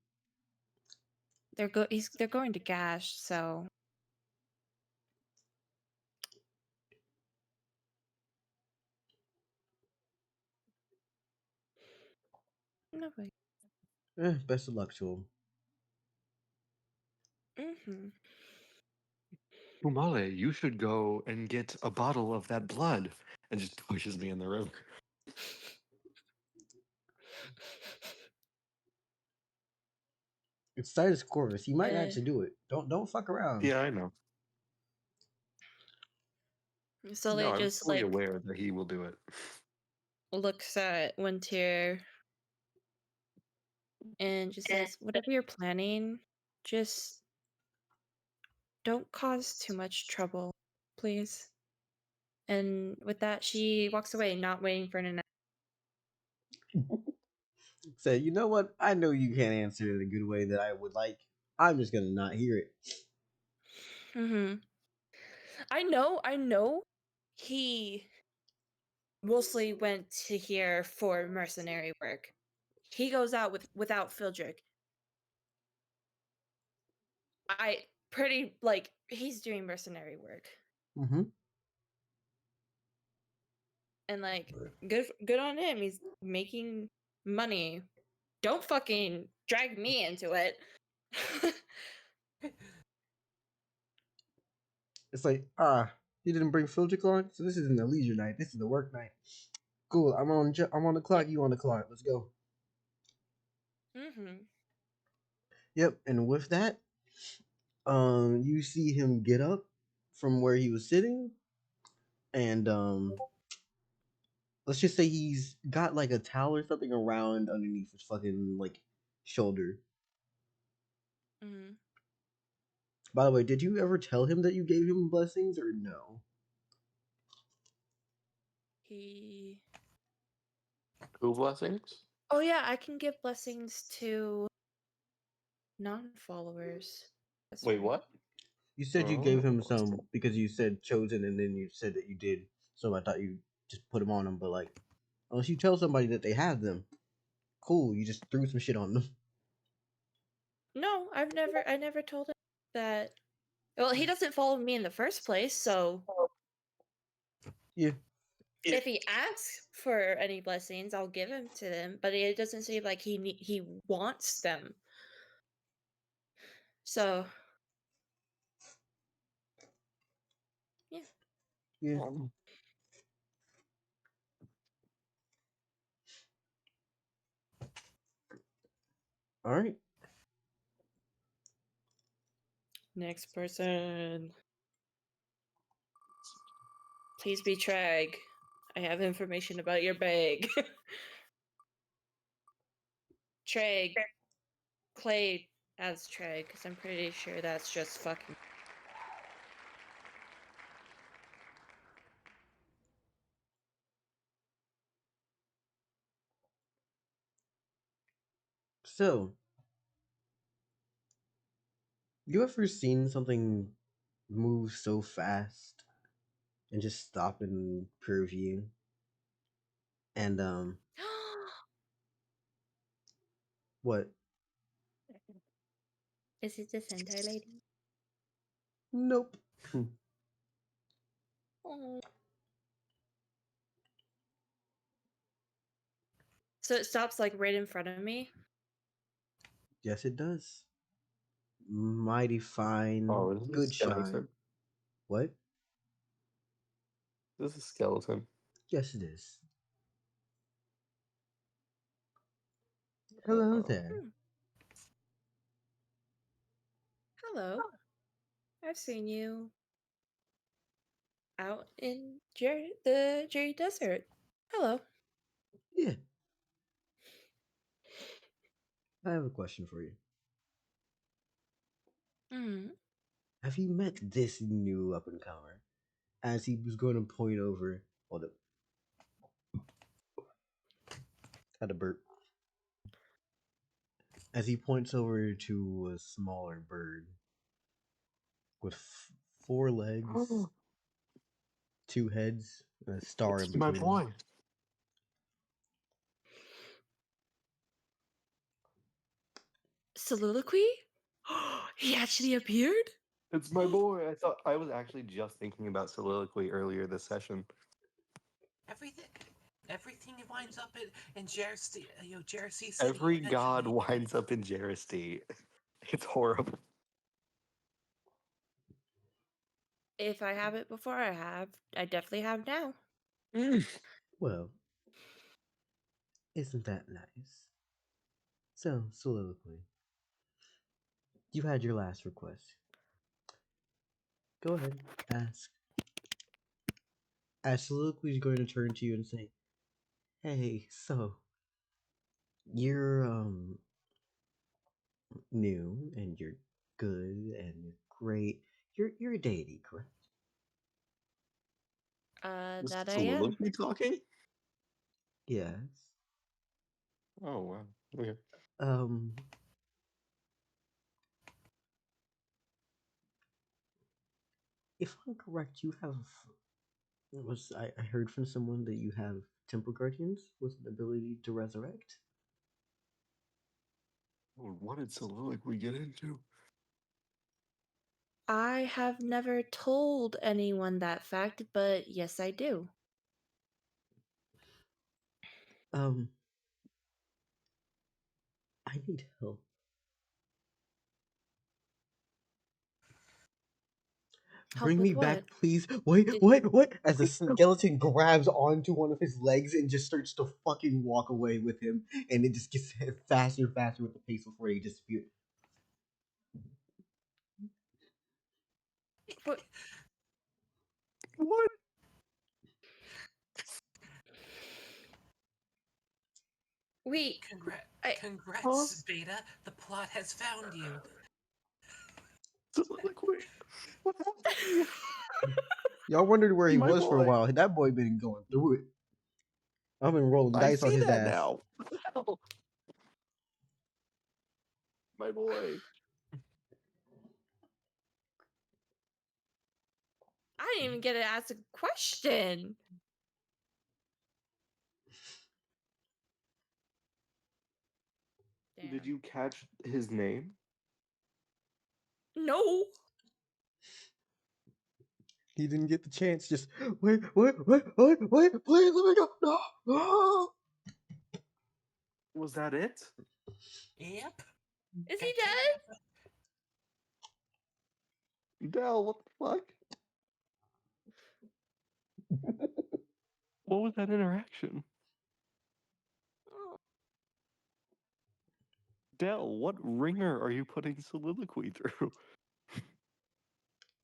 They're going to Gash, so no way. Best of luck to him. Mm-hmm. Fumale, you should go and get a bottle of that blood. And just pushes me in the river. It's Sidus Corvus. He might Eh. actually do it. Don't fuck around. Yeah, I know. So No, they I'm just fully like aware that he will do it. looks at Onetyr and just says, "Whatever you're planning, just don't cause too much trouble, please." And with that, she walks away, not waiting for an Say, you know what? I know you can't answer it in a good way that I would like. I'm just gonna not hear it. Mm-hmm. I know. He mostly went to here for mercenary work. He goes out without Phildrik. I pretty like he's doing mercenary work. Mm-hmm. And like good on him. He's making money. Don't fucking drag me into it. It's like, you didn't bring Phildrik on, so this isn't a leisure night. This is a work night. Cool. I'm on the clock. You on the clock. Let's go. Mm-hmm. Yep. And with that, you see him get up from where he was sitting, and let's just say he's got like a towel or something around underneath his fucking like shoulder. Mm-hmm. By the way, did you ever tell him that you gave him blessings or no? He Who blessings? Oh yeah, I can give blessings to non-followers. That's Wait, right. what? You said you gave him Oh. some because you said chosen, and then you said that you did. So I thought you just put them on them. But like, unless you tell somebody that they have them, cool. You just threw some shit on them. No, I never told him that. Well, he doesn't follow me in the first place, so Yeah. if he asks for any blessings, I'll give him to him. But it doesn't seem like he wants them. So yeah. Yeah. All right. Next person. Please be Trag. I have information about your bag. Trag. Clay as Trag, because I'm pretty sure that's just fucking. So, you ever seen something move so fast and just stop in pure view? And what? Is it the Sentai lady? Nope. Oh. So it stops like right in front of me. Yes, it does. Mighty fine. Oh, this is a Good shine. skeleton. What? This is a skeleton. Yes, it is. Hello there. Hello. I've seen you out in the Jerry Desert. Hello. Yeah. I have a question for you. Mm. Have you met this new up and comer? As he was going to point over. Hold up. Had a burp. As he points over to a smaller bird with 4 legs, 2 heads, and a star in It's my between them. boy. Soliloquy? He actually appeared? It's my boy. I was actually just thinking about soliloquy earlier this session. Everything winds up in Jersey, Jersey City. Every god eventually. winds up in Jersey. It's horrible. If I have it before I definitely have now. Well, isn't that nice? So, soliloquy. You had your last request. Go ahead, ask. As soliloquy is going to turn to you and say, "Hey, so you're new and you're good and you're great. You're a deity, correct?" Is That I am. soliloquy talking? Yes. Oh wow. Okay. If I'm correct, you have I heard from someone that you have temple guardians with an ability to resurrect. What did soliloquy get into? I have never told anyone that fact, but yes, I do. I need help. Help Bring with me back, what? please. Wait, Did- what? As the skeleton grabs onto one of his legs and just starts to fucking walk away with him, and it just gets faster and faster with the pace before he disappears. What? What? Wait. Congrats, Beta. The plot has found you. Soliloquy. What happened to you? Y'all wondered where he My was for a boy. while. That boy been going through it. I've been rolling I dice on see his that ass. now. What the hell? My boy. I didn't even get to ask a question. Damn. Did you catch his name? No. He didn't get the chance. Just wait, please let me go. No. Was that it? Yep. Is he dead? Dell, what the fuck? What was that interaction? Oh. Dell, what ringer are you putting soliloquy through?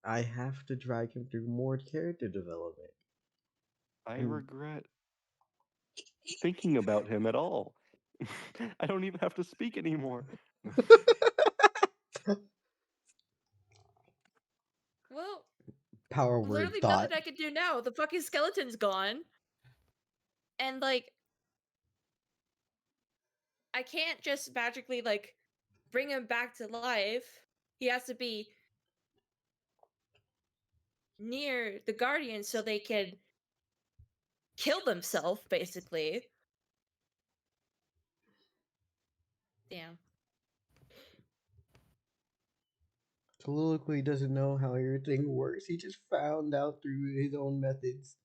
I have to drag him through more character development. I regret thinking about him at all. I don't even have to speak anymore. Well, Power word literally thought. nothing I can do now. The fucking skeleton's gone. And like I can't just magically like bring him back to life. He has to be near the guardians so they can kill themselves, basically. Damn. Soliloquy doesn't know how everything works. He just found out through his own methods.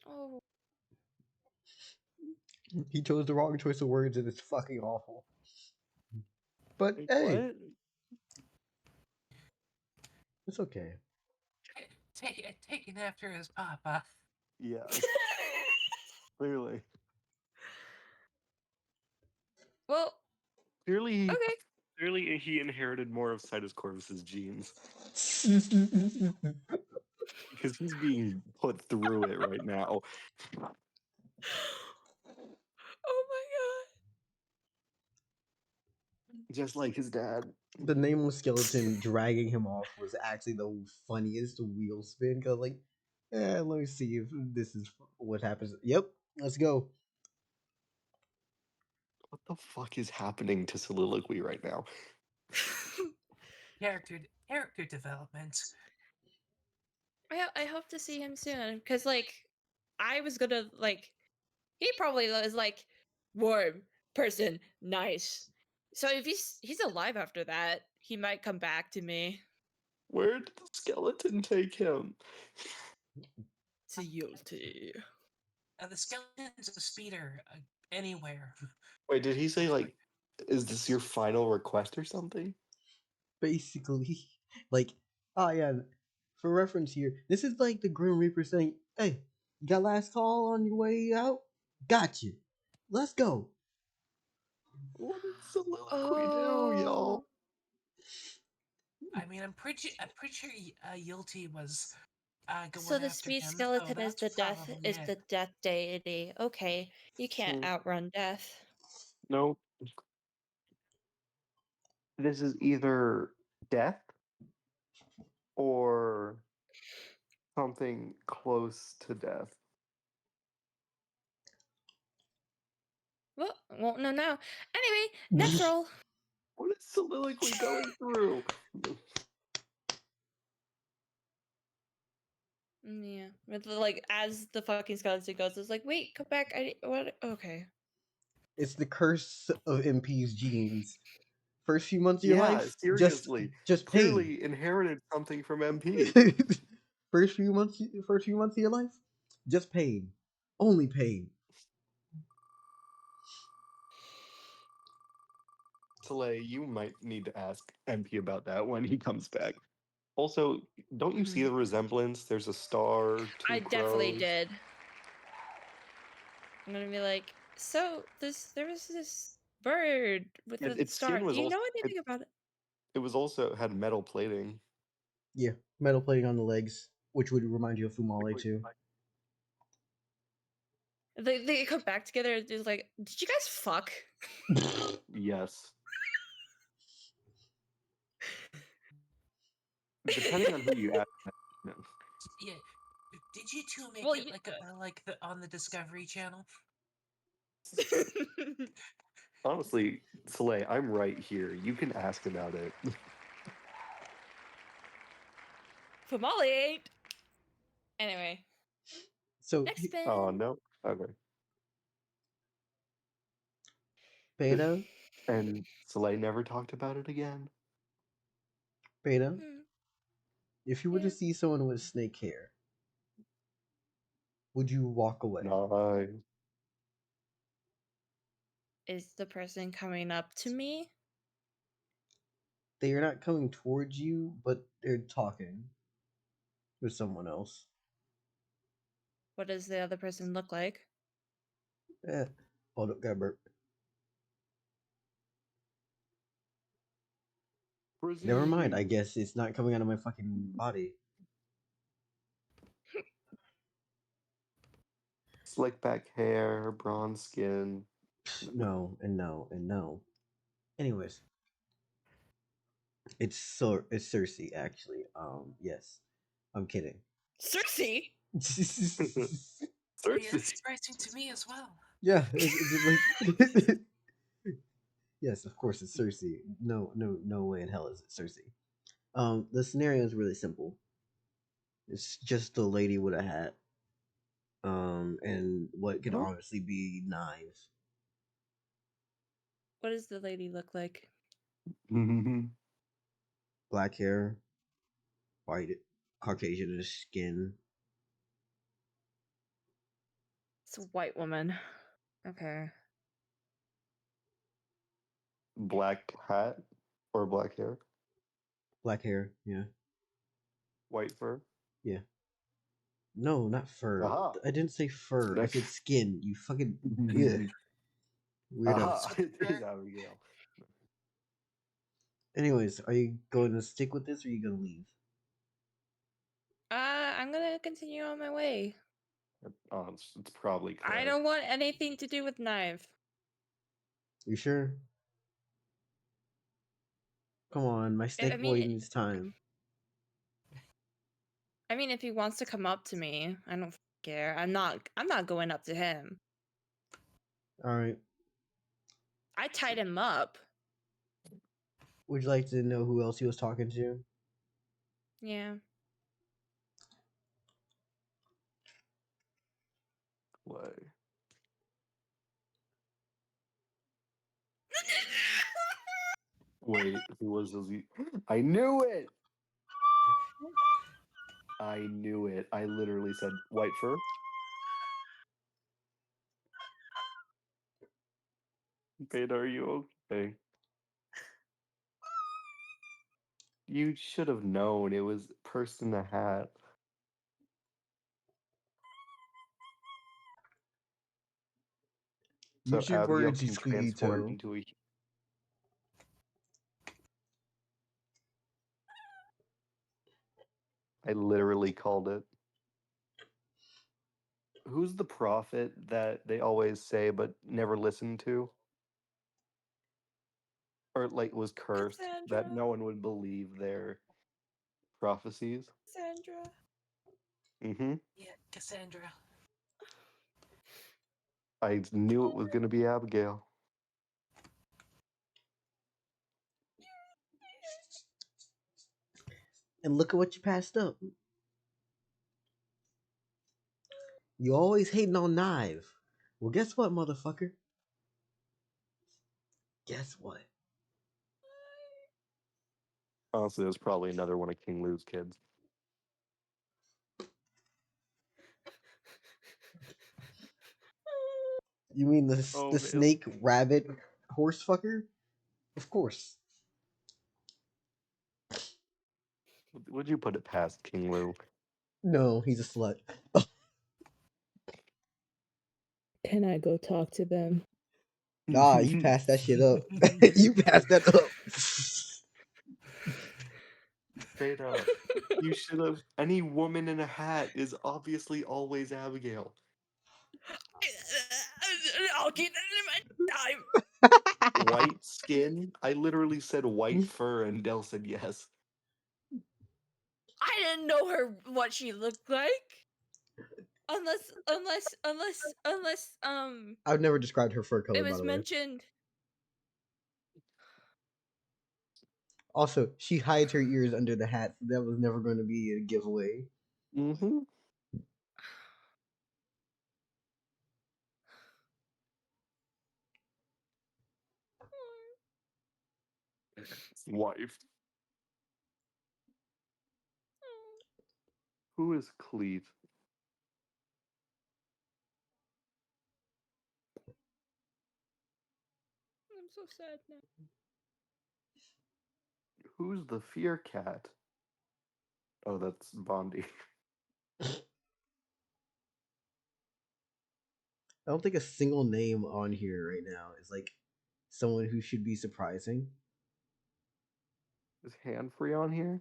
Oh. He chose the wrong choice of words and it's fucking awful. But Wait, hey, what? it's okay. Taken after his papa. Yeah. Clearly. Well, Clearly, okay. clearly he inherited more of Sidus Corvus's genes. Because he's being put through it right now. Oh my Just like his dad. The nameless skeleton dragging him off was actually the funniest wheel spin. Cause like, let me see if this is what happens. Yep, let's go. What the fuck is happening to soliloquy right now? Character development. I hope to see him soon because like I was gonna like he probably is like warm person, nice. So if he's alive after that, he might come back to me. Where did the skeleton take him? To Yulti. The skeleton's a speeder anywhere. Wait, did he say, like, is this your final request or something? Basically, like, oh yeah, for reference here, this is like the Grim Reaper saying, "Hey, you got last call on your way out? Gotcha. Let's go." What did soliloquy do, y'all? I mean, I'm pretty sure Yulti was going So the after speed him. skeleton so is that's probably it. the death deity. Okay, you can't outrun death. No. This is either death or something close to death. Well, won't know now. Anyway, next roll. What is soliloquy going through? Yeah, with like as the fucking skeleton goes, it's like, wait, come back. What? Okay. It's the curse of MP's genes. First few months of your Yeah, life, seriously. just pain. Clearly inherited something from MP. first few months of your life, just pain, only pain. Soleil, you might need to ask MP about that when he comes back. Also, don't you see the resemblance? There's a star, two I definitely crows. did. I'm gonna be like, so there was this bird with a Its star. skin Do was you also know anything about it? it was also had metal plating. Yeah, metal plating on the legs, which would remind you of Fumale too. They come back together. It's like, did you guys fuck? Yes. Depending on who you ask. No. Yeah. Did you two make Well, it on the Discovery Channel? Honestly, Soleil, I'm right here. You can ask about it. Fumale ain't. Anyway, So next spin. Oh no. Okay. Beta, And Soleil never talked about it again. Beta, Hmm. if you were to Yeah. see someone with snake hair, would you walk away? No. Is the person coming up to me? They are not coming towards you, but they're talking with someone else. What does the other person look like? Hold up, got burp. Never mind. I guess it's not coming out of my fucking body. Slick back hair, bronze skin. No, and no, and no. Anyways, it's Circe actually. Yes, I'm kidding. Circe. Yeah, it's surprising to me as well. Yeah, yes, of course it's Circe. No way in hell is it Circe. The scenario is really simple. It's just a lady with a hat. And what could honestly be knives. What does the lady look like? Black hair, white, Caucasian skin. It's a white woman. Okay. Black hat or black hair? Black hair, yeah. White fur? Yeah. No, not fur. Aha. I didn't say fur. I said skin. You fucking yeah. Weirdo. Aha. It is Abigail. Anyways, are you going to stick with this or are you going to leave? I'm gonna continue on my way. Oh, it's probably Claire. I don't want anything to do with knife. You sure? Come on, my snake boy needs time. I mean, if he wants to come up to me, I don't care. I'm not going up to him. Alright. I tied him up. Would you like to know who else he was talking to? Yeah. Play. Wait, who was Lizzie? I knew it! I knew it. I literally said white fur. Beta, are you okay? You should have known. It was person in a hat. So Use your Abigail words, can transport Squeegito. into a. I literally called it. Who's the prophet that they always say but never listen to? Or like was cursed that Cassandra. no one would believe their prophecies? Sandra. Mm-hmm. Yeah, Cassandra. I knew it was gonna be Abigail. And look at what you passed up. You always hating on Knive. Well, guess what, motherfucker? Guess what? Honestly, that's probably another one of King Lou's kids. You mean the Oh, the man. snake rabbit horse fucker? Of course. Would you put it past King Lou? No, he's a slut. Can I go talk to them? Nah, you passed that shit up. You passed that up. Beta, you should have. Any woman in a hat is obviously always Abigail. I'll keep that in my time. White skin? I literally said white fur, and Del said yes. I didn't know her what she looked like. Unless I've never described her fur color, it by was the way. mentioned. Also, she hides her ears under the hat, so that was never going to be a giveaway. Mm-hmm. Wife. Who is Cleve? I'm so sad now. Who's the fear cat? Oh, that's Bondi. I don't think a single name on here right now is like someone who should be surprising. Is Hand-Free on here?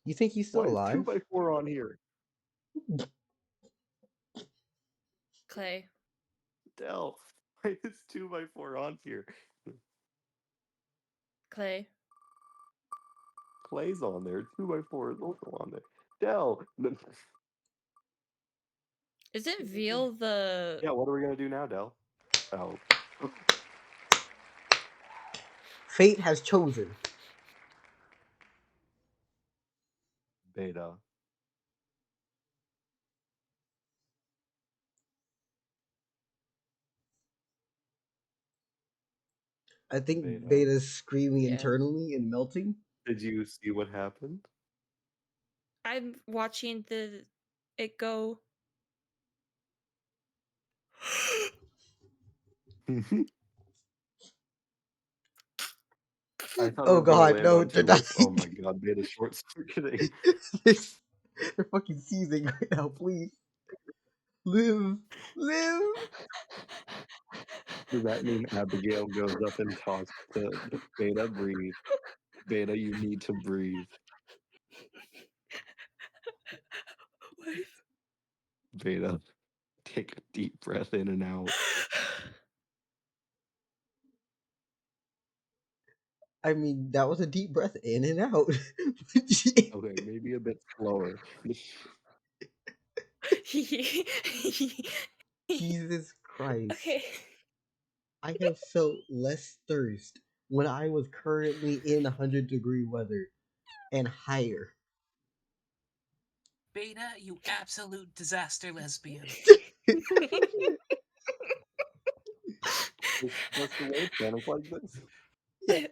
You think he's still Why is alive? 2x4 on here? Clay. Del, why is 2x4 on here? Clay. Clay's on there. 2x4 is also on there. Del. Isn't Veal the Yeah, what are we gonna do now, Del? Oh. Fate has chosen. Beta. I think Beta. Beta's screaming Yeah. internally and melting. Did you see what happened? I'm watching it go. I thought Oh it was gonna god, land no, on they're 2 not. Oh my god, Beta short circuiting. They're fucking seizing right now, please. Live. Live. Does that mean Abigail goes up and talks to Beta? Breathe. Beta, you need to breathe. Beta, take a deep breath in and out. I mean, that was a deep breath in and out. Okay, maybe a bit slower. Jesus Christ. Okay. I have felt less thirst when I was currently in 100-degree weather and higher. Beta, you absolute disaster lesbian. Does Soleil panic like this? Yeah.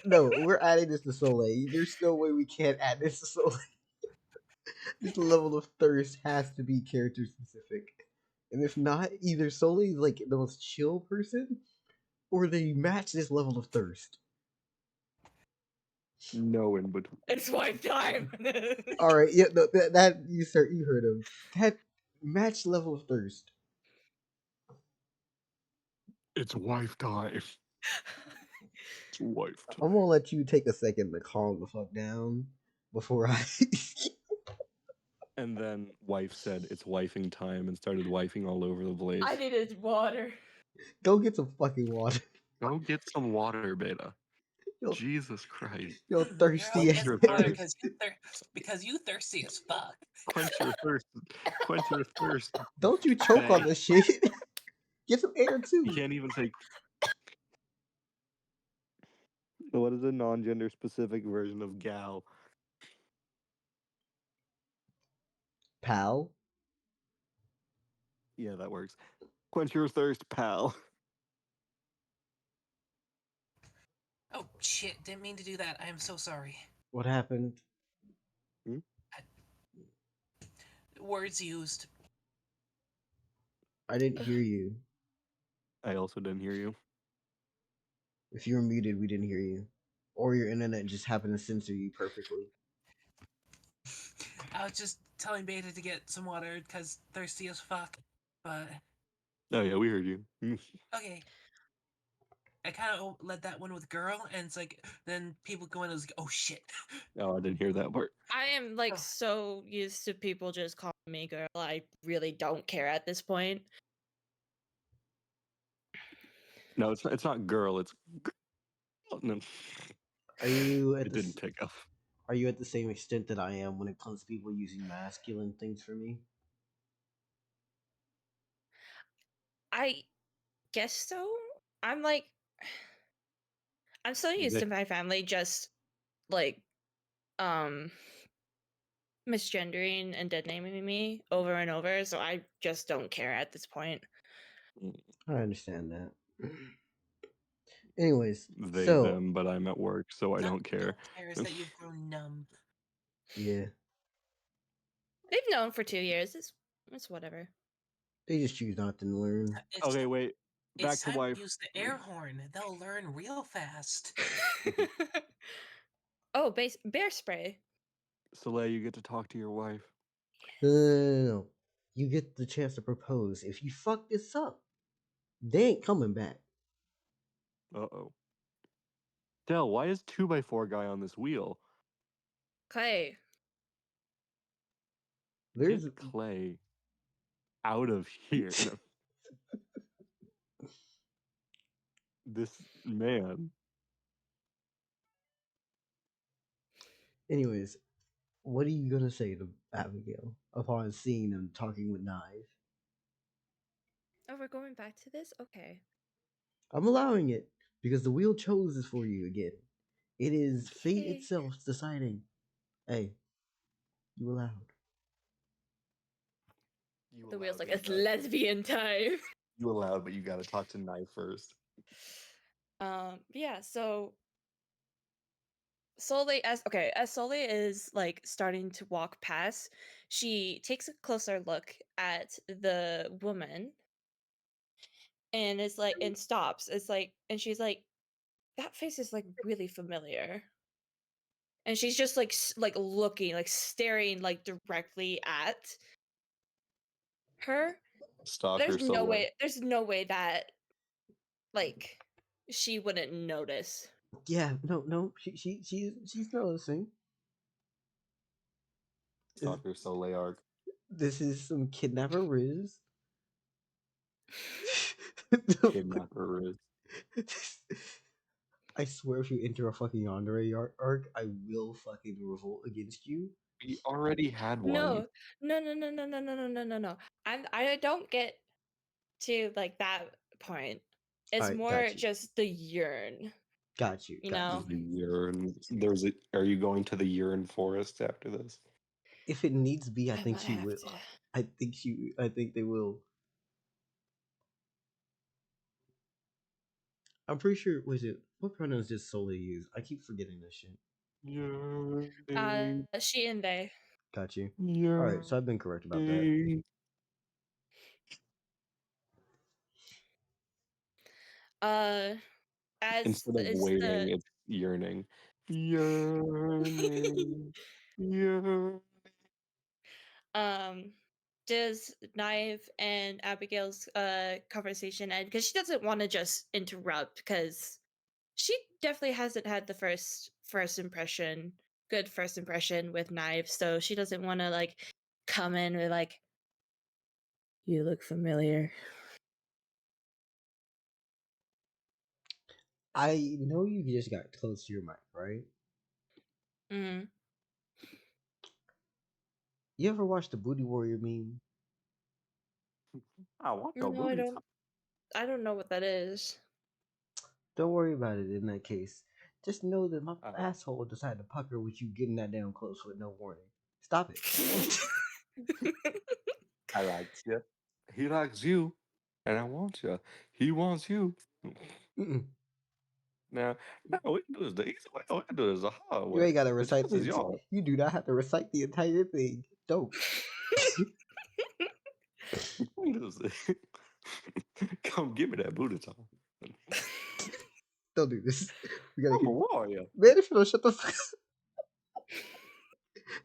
No, we're adding this to Soleil. There's no way we can't add this to Soleil. This level of thirst has to be character specific. And if not, either Soleil is like the most chill person, or they match this level of thirst. No in between. It's wife time. All right, yeah, no, that you heard him. That match level of thirst. It's wife time. It's wife time. I'm gonna let you take a second to calm the fuck down before I. And then wife said it's wifing time and started wifing all over the place. I needed water. Go get some fucking water. Go get some water, Beta. Yo, Jesus Christ. yo thirsty Girl, ass. get your some water thirst. because you thirsty as fuck. Quench your thirst. Quench your thirst. Don't you choke on Dang. this shit. Get some air too. You can't even say. What is a non-gender specific version of gal? Pal. Yeah, that works. Quench your thirst, pal. Oh shit! Didn't mean to do that. I am so sorry. What happened? Words used. I didn't hear you. I also didn't hear you. If you were muted, we didn't hear you. Or your internet just happened to censor you perfectly. I was just telling Beta to get some water because thirsty as fuck. But Oh yeah, we heard you. okay. I kind of led that one with girl, and it's like then people go in and was like, oh shit. Oh, I didn't hear that part. I am like Oh. so used to people just calling me girl. I really don't care at this point. No, it's not girl. It's. No. Are you at It the didn't pick up. Are you at the same extent that I am when it comes to people using masculine things for me? I guess so. I'm like, I'm so used to my family just like misgendering and dead naming me over and over, so I just don't care at this point. I understand that. Anyways, They, so them, but I'm at work, so I Not don't care. Is that you've grown numb. yeah, They've known for 2 years. It's whatever. they just choose not to learn. It's Okay, wait. Back it's to time wife. to use the air horn. They'll learn real fast. Oh, bear spray. Soleil, you get to talk to your wife. No. You get the chance to propose. If you fuck this up, they ain't coming back. Uh-oh. Del, why is 2x4 guy on this wheel? Clay. There's Get Clay out of here. No. This man. Anyways, what are you gonna say to Abigail upon seeing them talking with knives? Oh, we're going back to this? Okay. I'm allowing it because the wheel chose this for you again. It is fate Okay. itself deciding. Hey, you allowed. You The wheel's like, allowed, it's Beta. lesbian time. You allowed, but you gotta talk to Knife first. Yeah, so Soleil as Soleil is like starting to walk past, she takes a closer look at the woman and is like and stops. It's like and she's like, that face is like really familiar. And she's just like like looking, like staring like directly at her. Stalker Soleil. There's no way that like she wouldn't notice. Yeah, no, she's noticing. Stalker Soleil arc. This is some kidnapper Riz. Kidnapper is. I swear, if you enter a fucking Andre arc, I will fucking revolt against you. We already had one. No. I don't get to like that point. It's Alright, more got you. just the yearn. Got you. You got know? you. The urine. Are you going to the urine forest after this? If it needs be, I I think might she have will. to. I think they will. I'm pretty sure. Was it what pronouns does Soleil use? I keep forgetting this shit. She and they. Got you. All right, so I've been correct about that. As Instead of is waiting, it's yearning. Yearning. Yearning. does Knife and Abigail's conversation end? Because she doesn't want to just interrupt, because she definitely hasn't had the first impression, good first impression with Knife, so she doesn't want to like come in with like, you look familiar. I know you just got close to your mic, right? Mm. You ever watch the Booty Warrior meme? I want No, I don't. I don't know what that is. Don't worry about it in that case. Just know that my Oh. asshole decided to pucker with you getting that down close with no warning. Stop it. I liked you. He likes you, and I want you. He wants you. Mm-mm. Now, no, we can do this the easy way. We can do this the hard You way. ain't gotta The recite choice is the. yours. You do not have to recite the entire thing. Don't. We can do this. Come give me that booty time. Don't do this. We gotta I'm a get. warrior. Man, if you don't shut the fuck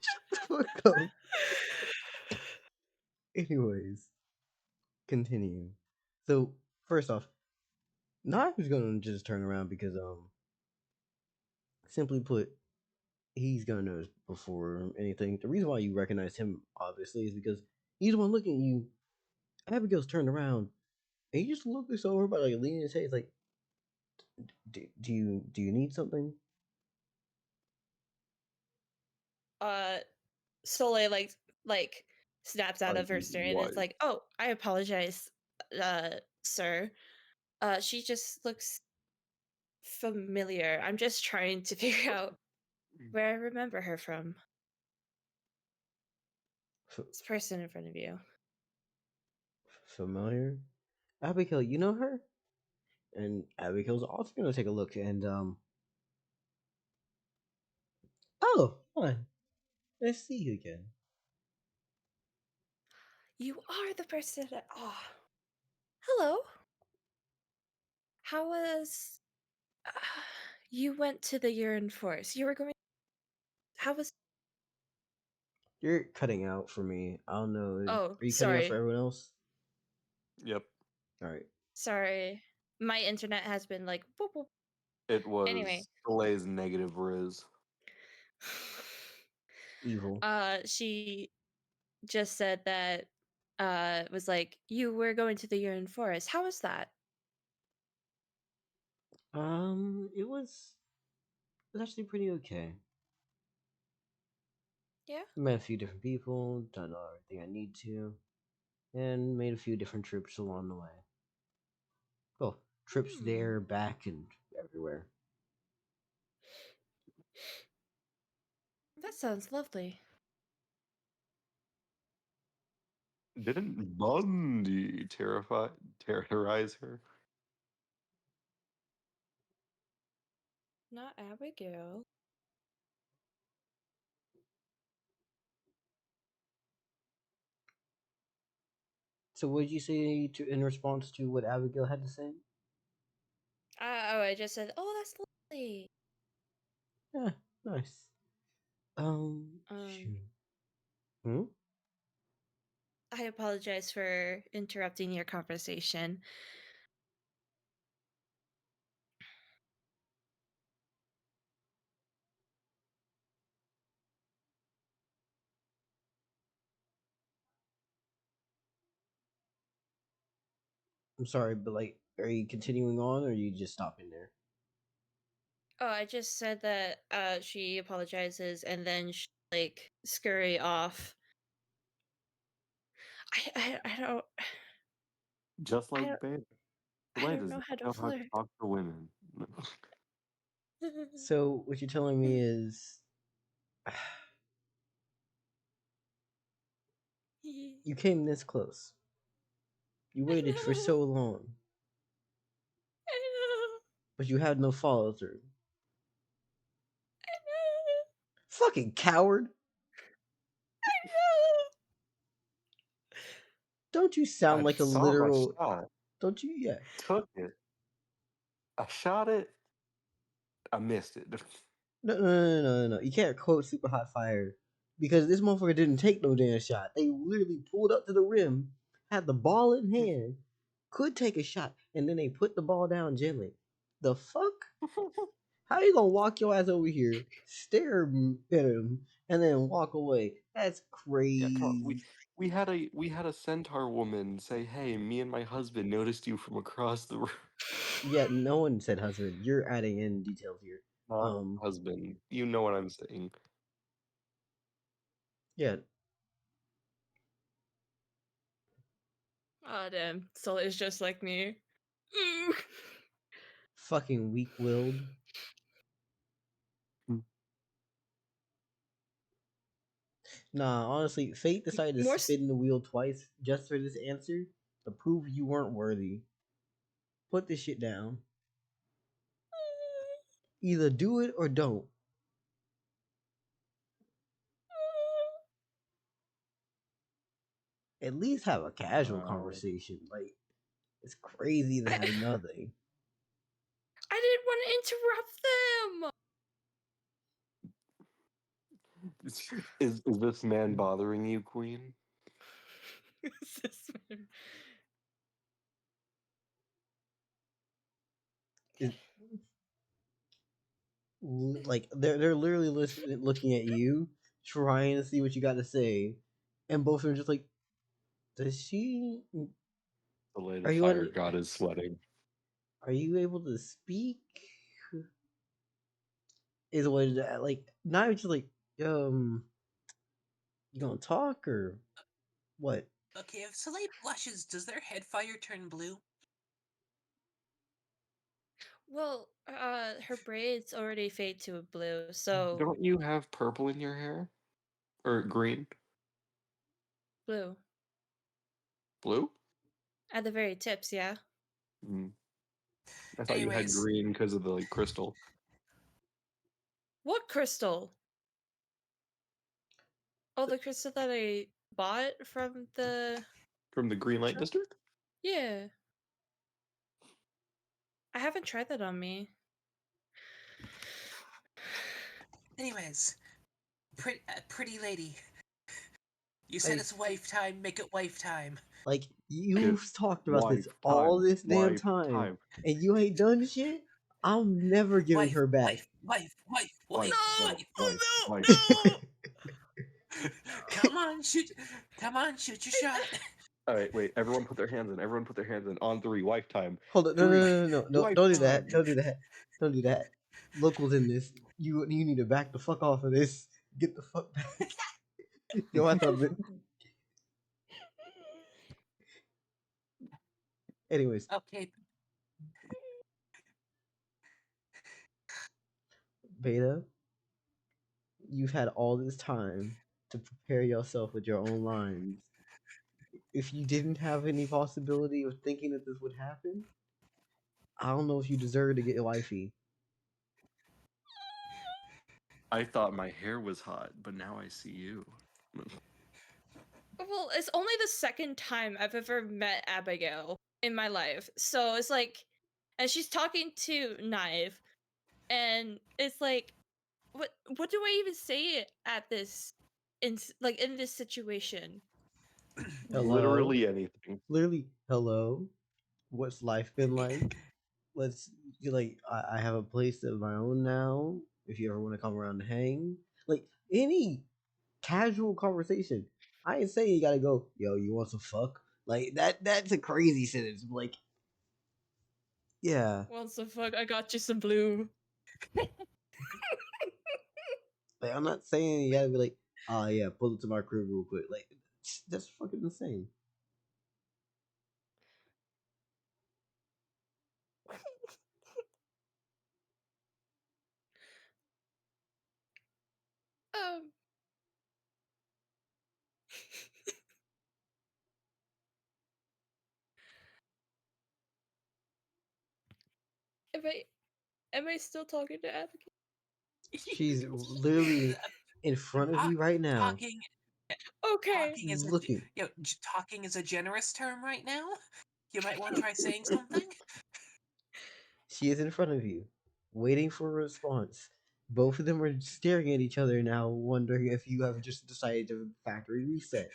shut the fuck up. Anyways, continue. So first off, Knife is gonna just turn around because simply put, he's gonna notice before anything. The reason why you recognize him obviously is because he's the one looking at you. Abigail's turned around and he just looks over by like leaning his head. He's like, do you need something? Soleil like snaps out of her Like, stare and what? it's like, oh, I apologize, sir. She just looks familiar. I'm just trying to figure out where I remember her from. This person in front of you. Familiar? Abigail, you know her? And Abigail's also gonna take a look and oh, hi. Nice to see you again. You are the person that. Oh, hello. How was? You went to the urine forest. You were going. How was? You're cutting out for me. I don't know. Oh, Are you cutting out for sorry. everyone else? Yep. Alright. Sorry. My internet has been like. Boop, boop. It was Anyway. Soleil's negative riz. Evil. She just said that. Was like, you were going to the urine forest. How was that? It was actually pretty okay. Yeah. Met a few different people, done everything I need to, and made a few different trips along the way. Well, trips there, back, and everywhere. That sounds lovely. Didn't Bundy terrorize her? Not Abigail. So, what did you say in response to what Abigail had to say? I just said, oh, that's lovely. Yeah, nice. Shoot. Hmm? I apologize for interrupting your conversation. I'm sorry, but like, are you continuing on, or are you just stopping there? Oh, I just said that she apologizes and then she like scurry off. I don't Just I like don't Beta. I Soleil don't does know not how to know how to flirt. talk to women. So, what you're telling me is, you came this close. You waited for so long. I know. but you had no follow through. I know. Fucking coward! I know. Don't you sound I like a saw my literal? shot, Don't you? Yeah. took it. I shot it. I missed it. No. You can't quote Super Hot Fire because this motherfucker didn't take no damn shot. They literally pulled up to the rim, had the ball in hand, could take a shot, and then they put the ball down gently. The fuck? How you gonna walk your ass over here, stare at him, and then walk away? That's Yeah, come on. crazy. We had a centaur woman say, "Hey, me and my husband noticed you from across the room." Yeah, no one said husband. You're adding in details here. Not husband. You know what I'm saying. Yeah, Oh damn. So it's just like me. fucking weak-willed. Nah, honestly, fate decided to More spin the wheel twice just for this answer to prove you weren't worthy. Put this shit down. Either do it or don't. At least have a casual Wow. conversation. Like, it's crazy to have nothing. I didn't want to interrupt them. Is this man bothering you, Queen? Is this man- It, like they're literally looking at you, trying to see what you got to say, and both of them are just like, does she? The lady Are you fire on? god is sweating. Are you able to speak? Is what like not even just like you gonna talk or what? Okay, if Soleil blushes, does their head fire turn blue? Well, her braids already fade to a blue, so Don't you have purple in your hair? Or green? blue. Blue? At the very tips, yeah. Mm. I thought you had Anyways, green because of the like crystal. What crystal? Oh, the crystal that I bought from the From the Green Light shop? District? Yeah. I haven't tried that on me. anyways, pretty lady. You said Like, it's wife time, make it wife time. like you've talked about this Wife all time. this damn Wife time, time. and you ain't done shit. I'm never giving Wife, her back. wife. Wife, No! wife, Oh wife, no! wife. No! Come on, shoot your shot. All right, wait. Everyone put their hands in. Everyone put their hands in. On three. Wife time. Hold on, Three. no, Wife don't do time. that, don't do that, don't do that. Locals in this, you need to back the fuck off of this. Get the fuck back. Yo, I thought. Anyways, Okay, Beta, you've had all this time to prepare yourself with your own lines. If you didn't have any possibility of thinking that this would happen, I don't know if you deserve to get wifey. I thought my hair was hot, but now I see you. Well, it's only the second time I've ever met Abigail in my life. So it's like, and she's talking to Knife, and it's like, what do I even say at this in this situation? Hello? Literally anything. Literally, hello? What's life been like? Let's like I have a place of my own now. If you ever want to come around and hang. Like any casual conversation. I ain't saying you gotta go, yo, you want some fuck? Like that's a crazy sentence. Like, yeah. What the fuck? I got you some blue. Like I'm not saying you gotta be like, oh yeah, pull it to my crib real quick. Like that's fucking insane. Um. If I Am I still talking to Abigail? She's literally in front of you right now, Talking, Okay. looking. talking is a generous term right now. You might want to try saying something. She is in front of you, waiting for a response. Both of them are staring at each other now, wondering if you have just decided to factory reset.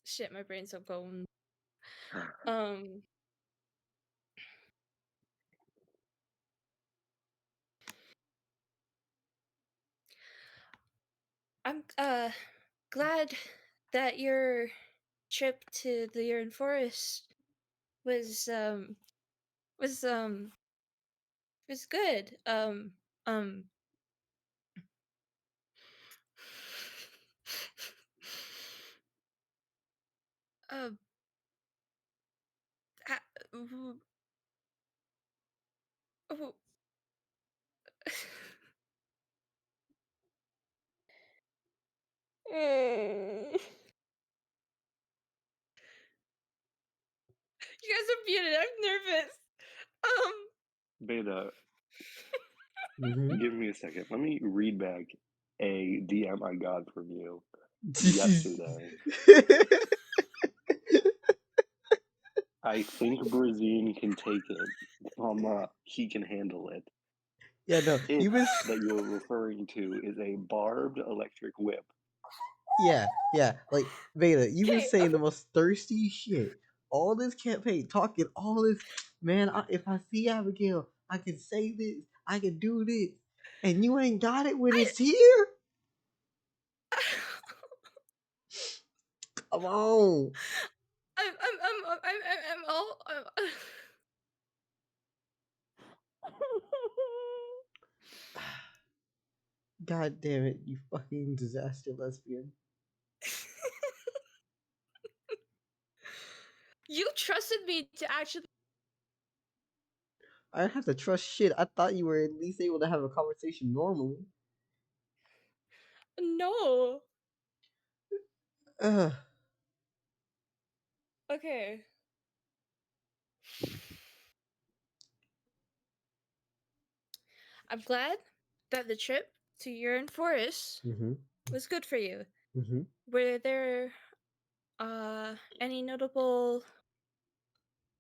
Shit, my brain's so going. I'm glad that your trip to the Urine Forest was was um was good. Um uh, uh, oh, you guys are muted. I'm nervous. Beta, Mm-hmm. give me a second. Let me read back a DM I got from you yesterday. I think Brazine can take it. He can handle it. Yeah, no, It you've been. that you're referring to is a barbed electric whip. Yeah, like Veda, you've been Okay, saying the most thirsty shit all this campaign, talking all this. Man, if I see Abigail, I can say this, I can do this, and you ain't got it when it's here. Come on. I'm all. God damn it, you fucking disaster lesbian. You trusted me to actually. I don't have to trust shit. I thought you were at least able to have a conversation normally. No. Ugh. Okay. I'm glad that the trip to Urine Forest Mm-hmm. was good for you. Mm-hmm. Were there any notable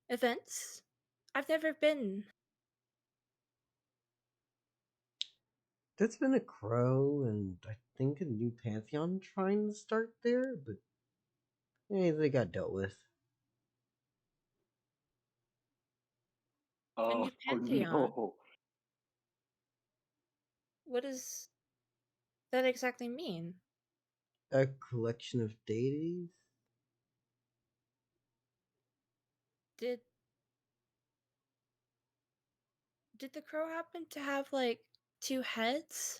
events? I've never been. There's been a crow and I think a new pantheon trying to start there, but they got dealt with. A new pantheon. No. What does that exactly mean? A collection of deities? Did the crow happen to have like two heads?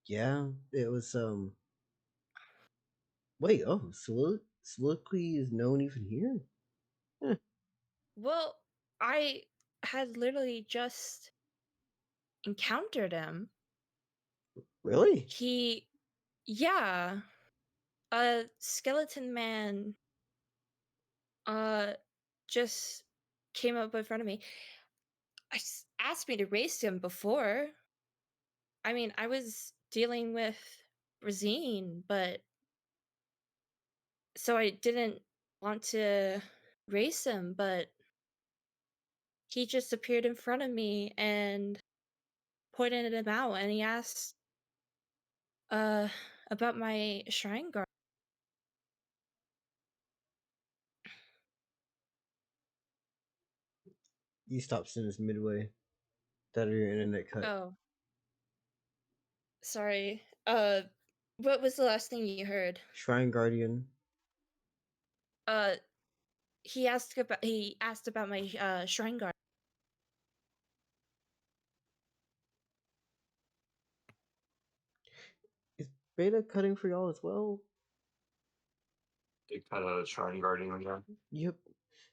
Yeah, it was wait, oh, soliloquy is known even here? Huh. Well, I had literally just encountered him. Really? Yeah, a skeleton man just came up in front of me. Asked me to race him before. I mean, I was dealing with Rosine, but so I didn't want to race him, but he just appeared in front of me and pointed him out, and he asked about my shrine guard. You stopped sentence midway. That or your internet cut. Oh, sorry. What was the last thing you heard? Shrine Guardian. He asked about my shrine guard. Is Beta cutting for y'all as well? They cut a Shrine Guardian again. Yep.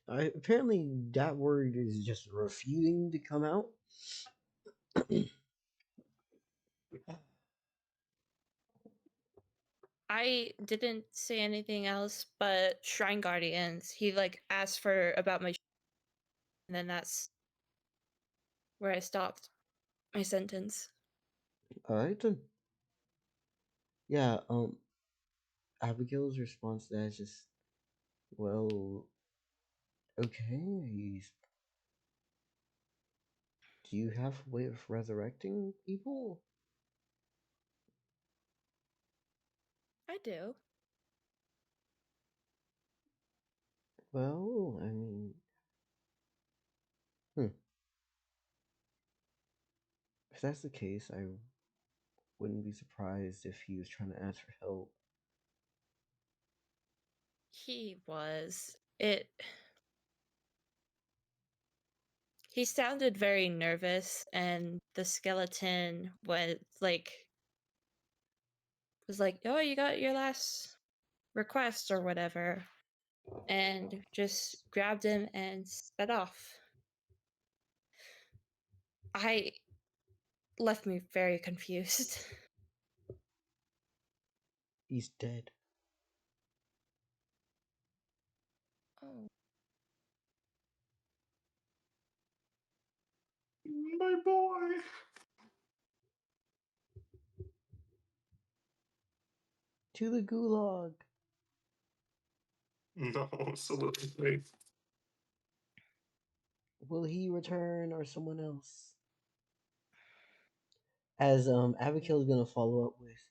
Apparently that word is just refuting to come out. I didn't say anything else, but Shrine Guardians, he like asked for about my and then that's where I stopped my sentence. Alright then. Yeah, Abigail's response to that is just, well, okay. Do you have a way of resurrecting people? I do. Well, I mean, if that's the case, I wouldn't be surprised if he was trying to ask for help. He was. He sounded very nervous, and the skeleton was like, "Oh, you got your last request or whatever," and just grabbed him and sped off. I left me very confused. He's dead. Oh. My boy. To the gulag. No, absolutely. Will he return or someone else? As Abigail's gonna follow up with,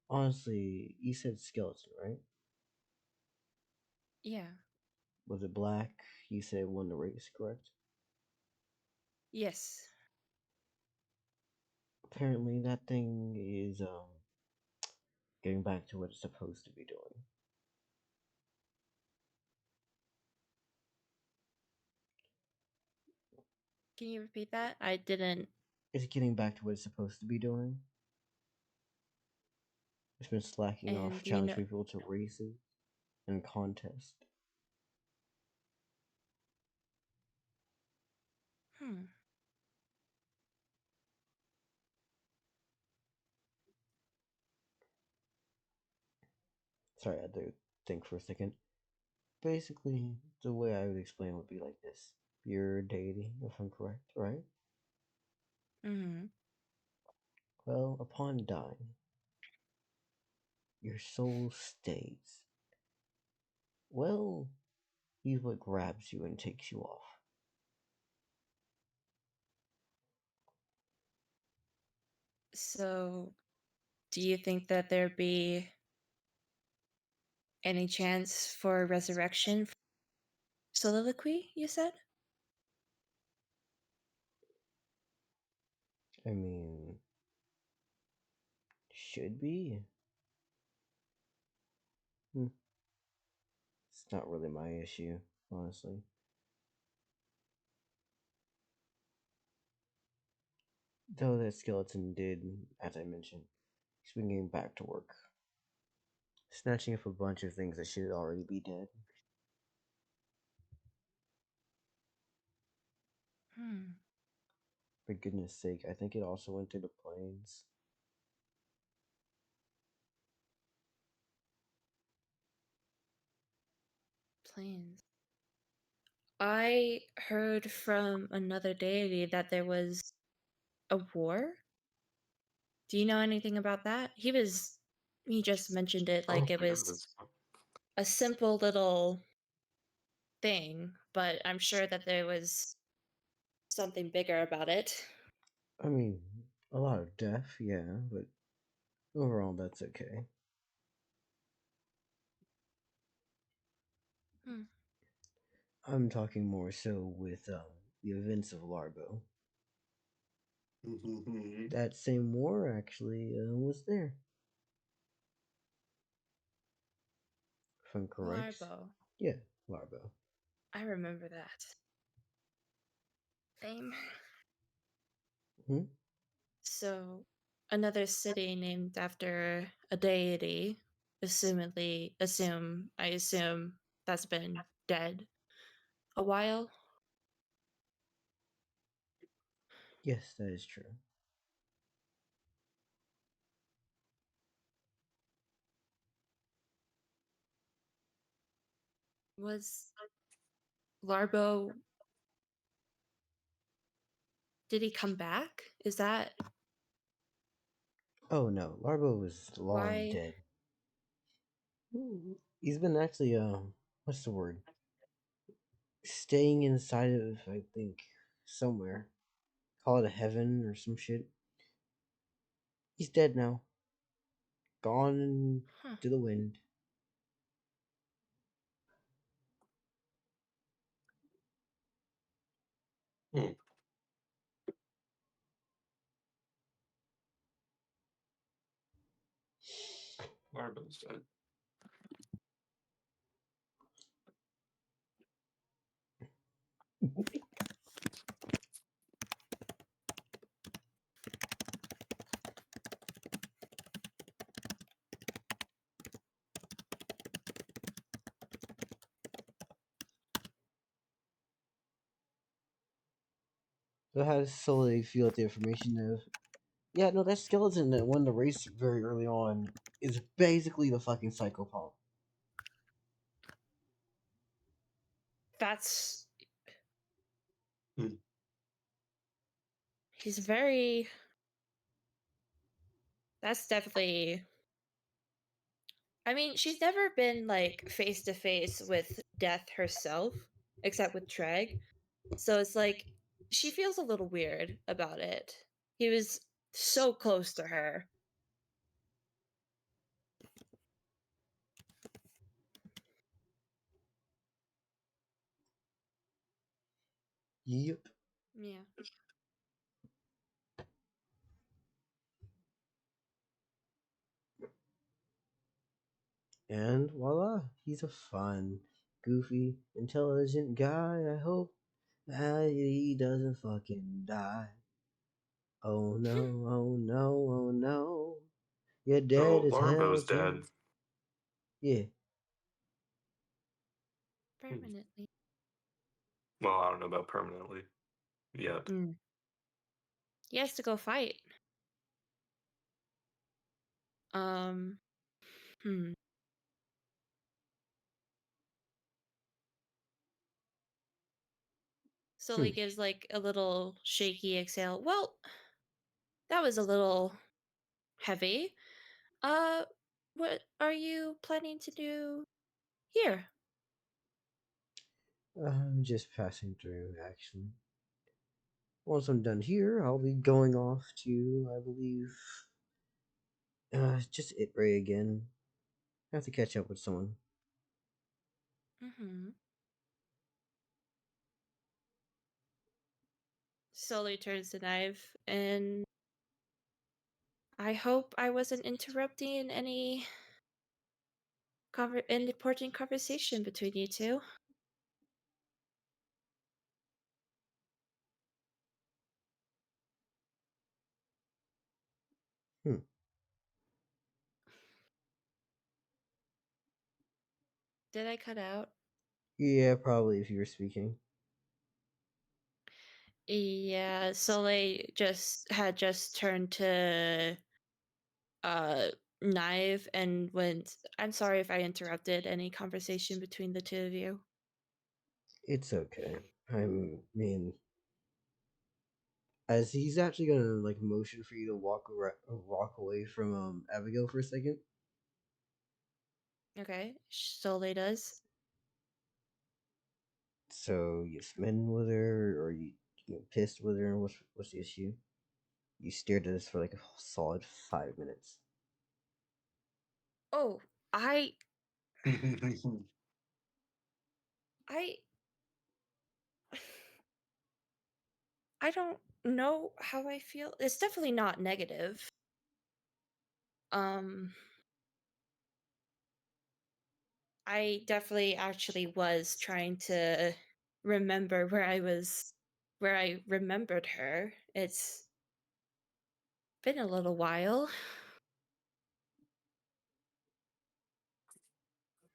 honestly, you said skeleton, right? Yeah. Was it black? You said it won the race, correct? Yes. Apparently that thing is getting back to what it's supposed to be doing. Can you repeat that? I didn't. It's getting back to what it's supposed to be doing. It's been slacking off And challenging people to races and contests. Sorry, I had to think for a second. Basically, the way I would explain would be like this. You're a deity, if I'm correct, right? Mm-hmm. Well, upon dying, your soul stays. Well, he's what grabs you and takes you off. So, do you think that there'd be any chance for resurrection? Soliloquy, you said? I mean, should be. It's not really my issue, honestly. Though that skeleton did, as I mentioned, he's been getting back to work. Snatching up a bunch of things that should already be dead. For goodness sake, I think it also went through the plains. Planes. I heard from another deity that there was a war. Do you know anything about that? He just mentioned it like it was a simple little thing, but I'm sure that there was something bigger about it. I mean, a lot of death, yeah, but overall that's okay. I'm talking more so with the events of Largo. That same war actually was there. If I'm correct. Larbo. Yeah, Largo. I remember that. Name. So, another city named after a deity, I assume that's been dead a while. Yes, that is true. Was Larbo, did he come back? Is that Oh no, Larbo was long why? dead. He's been actually, what's the word? Staying inside of, I think, somewhere. Call it a heaven or some shit. He's dead now. Gone Huh. to the wind. Hmm. Marvin's dead. So how does Sully feel at the information of, yeah, no, that skeleton that won the race very early on is basically the fucking psychopath. That's Hmm. he's very that's definitely I mean, she's never been like face to face with death herself, except with Treg. So it's like she feels a little weird about it. He was so close to her. Yep. Yeah. And voila, he's a fun, goofy, intelligent guy. I hope that he doesn't fucking die. Oh no, oh no, oh no. You're dead Oh, as hell, Larbo's too. dead. Yeah. Permanently. Well, I don't know about permanently yet. Mm. He has to go fight. Hmm. Sully gives like a little shaky exhale. Well, that was a little heavy. What are you planning to do here? I'm just passing through, actually. Once I'm done here, I'll be going off to, I believe, just Itray again. I have to catch up with someone. Mm-hmm. Sully turns to Knife, and I hope I wasn't interrupting any important conversation between you two. Hmm. Did I cut out? Yeah, probably if you were speaking. Yeah, Sully had just turned to Knife and went, I'm sorry if I interrupted any conversation between the two of you. It's okay. I mean, as he's actually gonna like motion for you to walk away from Abigail for a second. Okay, Sully does. So you smitten with her, or you pissed with her? What's the issue? You stared at us for like a solid 5 minutes. Oh, I I I don't know how I feel. It's definitely not negative. Um I definitely actually was trying to remember where I remembered her. It's been a little while.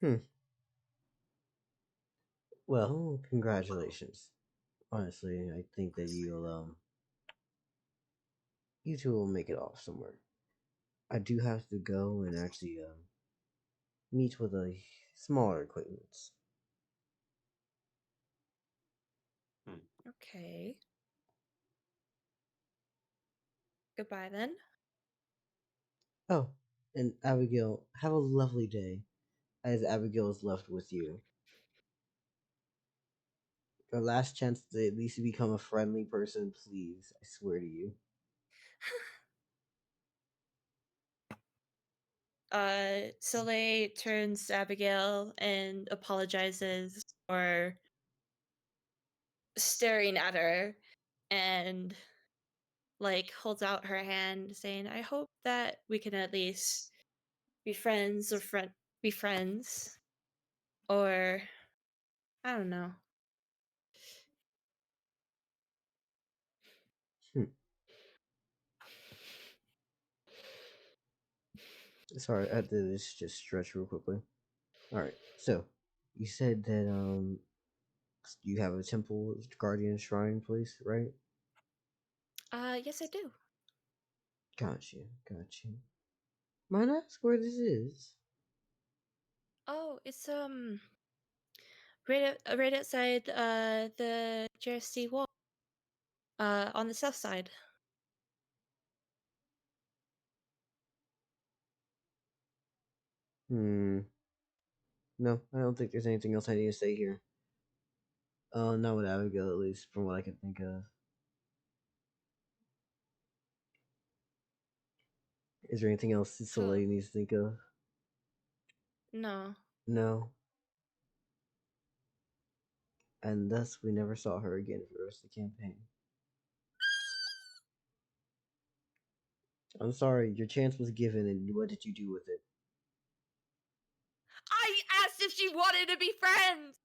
Hmm. Well, congratulations. Honestly, I think that you two will make it off somewhere. I do have to go and actually meet with a smaller acquaintance. Okay. Goodbye then. Oh, and Abigail, have a lovely day. As Abigail is left with you. Your last chance to at least become a friendly person, please. I swear to you. Soleil turns to Abigail and apologizes for staring at her and like holds out her hand saying, I hope that we can at least be friends or be friends. Or I don't know. Sorry, I had to just stretch real quickly. Alright, so you said that you have a temple guardian shrine place, right? Yes I do. Gotcha. Might I ask where this is? Oh, it's right outside the JSC wall. On the south side. No, I don't think there's anything else I need to say here. Not with Abigail, at least, from what I can think of. Is there anything else Soleil needs to think of? No. No. And thus, we never saw her again for the rest of the campaign. I'm sorry, your chance was given, and what did you do with it? I asked if she wanted to be friends!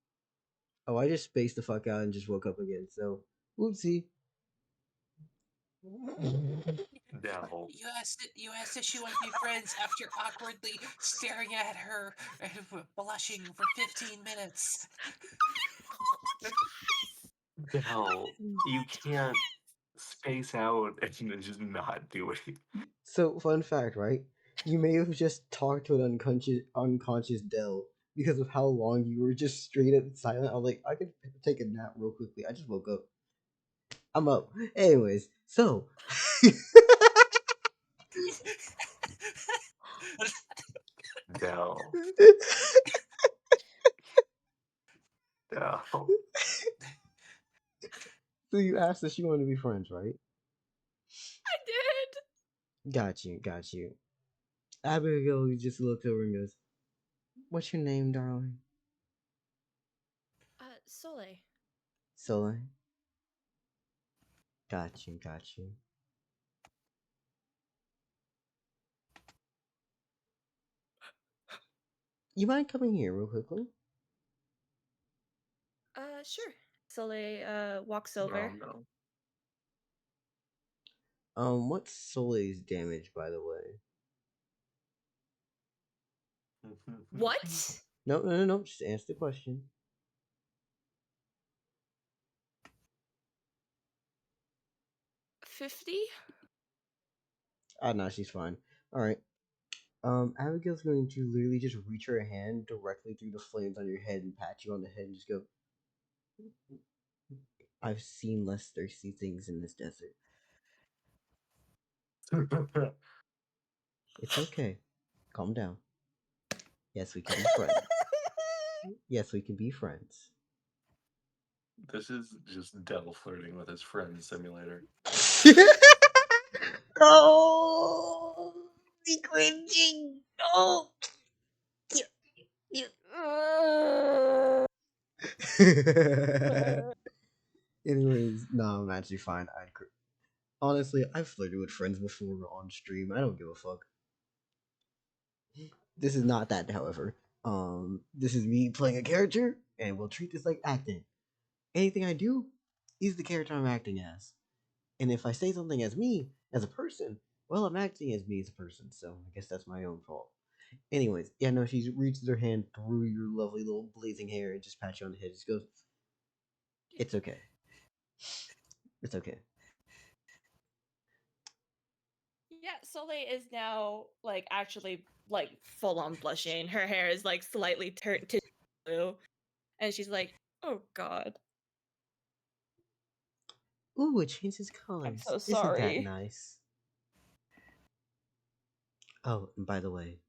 Oh, I just spaced the fuck out and just woke up again, so, oopsie. Devil. You asked if she wanted to be friends after awkwardly staring at her and blushing for 15 minutes. Del, you can't space out and then just not do it. So, fun fact, right? You may have just talked to an unconscious Dell because of how long you were just straight up silent. I was like, I could take a nap real quickly. I just woke up. I'm up. Anyways, so. Del. Del. So you asked if she wanted to be friends, right? I did! Got you. Abigail just looked over and goes, "What's your name, darling?" Soleil. Soleil. Got you. You mind coming here real quickly? Sure. Soleil, walks over. Oh, no. What's Soleil's damage, by the way? no. What? No. Just answer the question. 50? No, she's fine. Alright. Abigail's going to literally just reach her hand directly through the flames on your head and pat you on the head and just go, I've seen less thirsty things in this desert. It's okay. Calm down. Yes, we can be friends. Yes, we can be friends. This is just Del flirting with his friend simulator. Oh, be cringing. Oh. Anyways, no, I'm actually fine. Honestly, I've flirted with friends before on stream. I don't give a fuck. This is not that, however. This is me playing a character, and we'll treat this like acting. Anything I do is the character I'm acting as. And if I say something as me, as a person, well, I'm acting as me as a person, so I guess that's my own fault. Anyways, yeah, no, she reaches her hand through your lovely little blazing hair and just pats you on the head. Just goes, "It's okay. It's okay." Yeah, Soleil is now like actually like full on blushing. Her hair is like slightly turned to blue, and she's like, "Oh God." Ooh, it changes colors. so Isn't that sorry. nice? Oh, and by the way,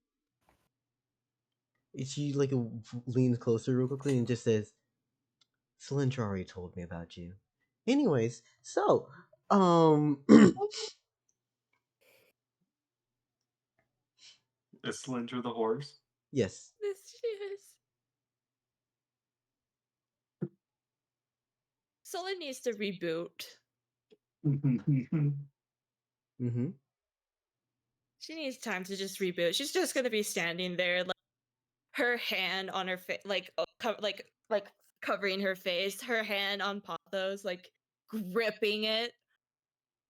she like leans closer real quickly and just says, "Cylindra already told me about you." Anyways, so Is Slender the horse? yes. This is. Sola needs to reboot. Mm-hmm. She needs time to just reboot. She's just gonna be standing there, like her hand on her face, like like covering her face, her hand on Pathos, like gripping it.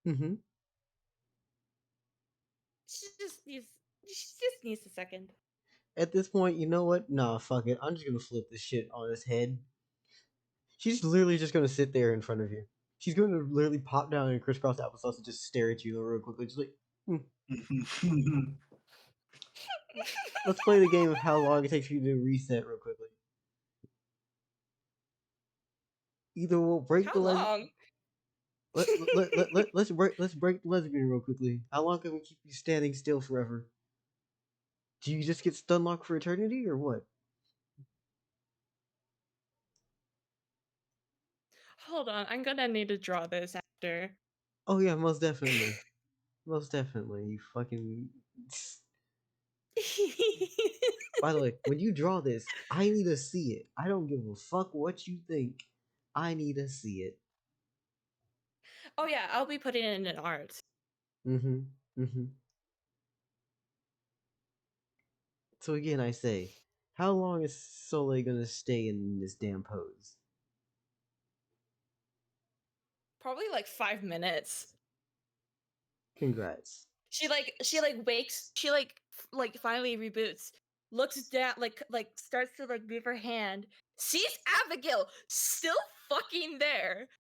Mm-hmm. She just needs a second. At this point, you know what? Nah, fuck it. I'm just gonna flip this shit on his head. She's literally just gonna sit there in front of you. She's gonna literally pop down and crisscross applesauce and just stare at you real quickly. Just like, let's play the game of how long it takes for you to reset real quickly. Either we'll break How the long? let's break the lesbian real quickly. How long can we keep you standing still forever? Do you just get stun locked for eternity or what? Hold on, I'm gonna need to draw this after. Oh yeah, most definitely. Most definitely. You fucking By the way, when you draw this, I need to see it. I don't give a fuck what you think. I need to see it. Oh yeah, I'll be putting it in art. Mm-hmm. Mm-hmm. So again, I say, how long is Soleil gonna stay in this damn pose? Probably like 5 minutes. Congrats. She wakes. She finally reboots. Looks down, like starts to like move her hand. Sees Abigail still fucking there,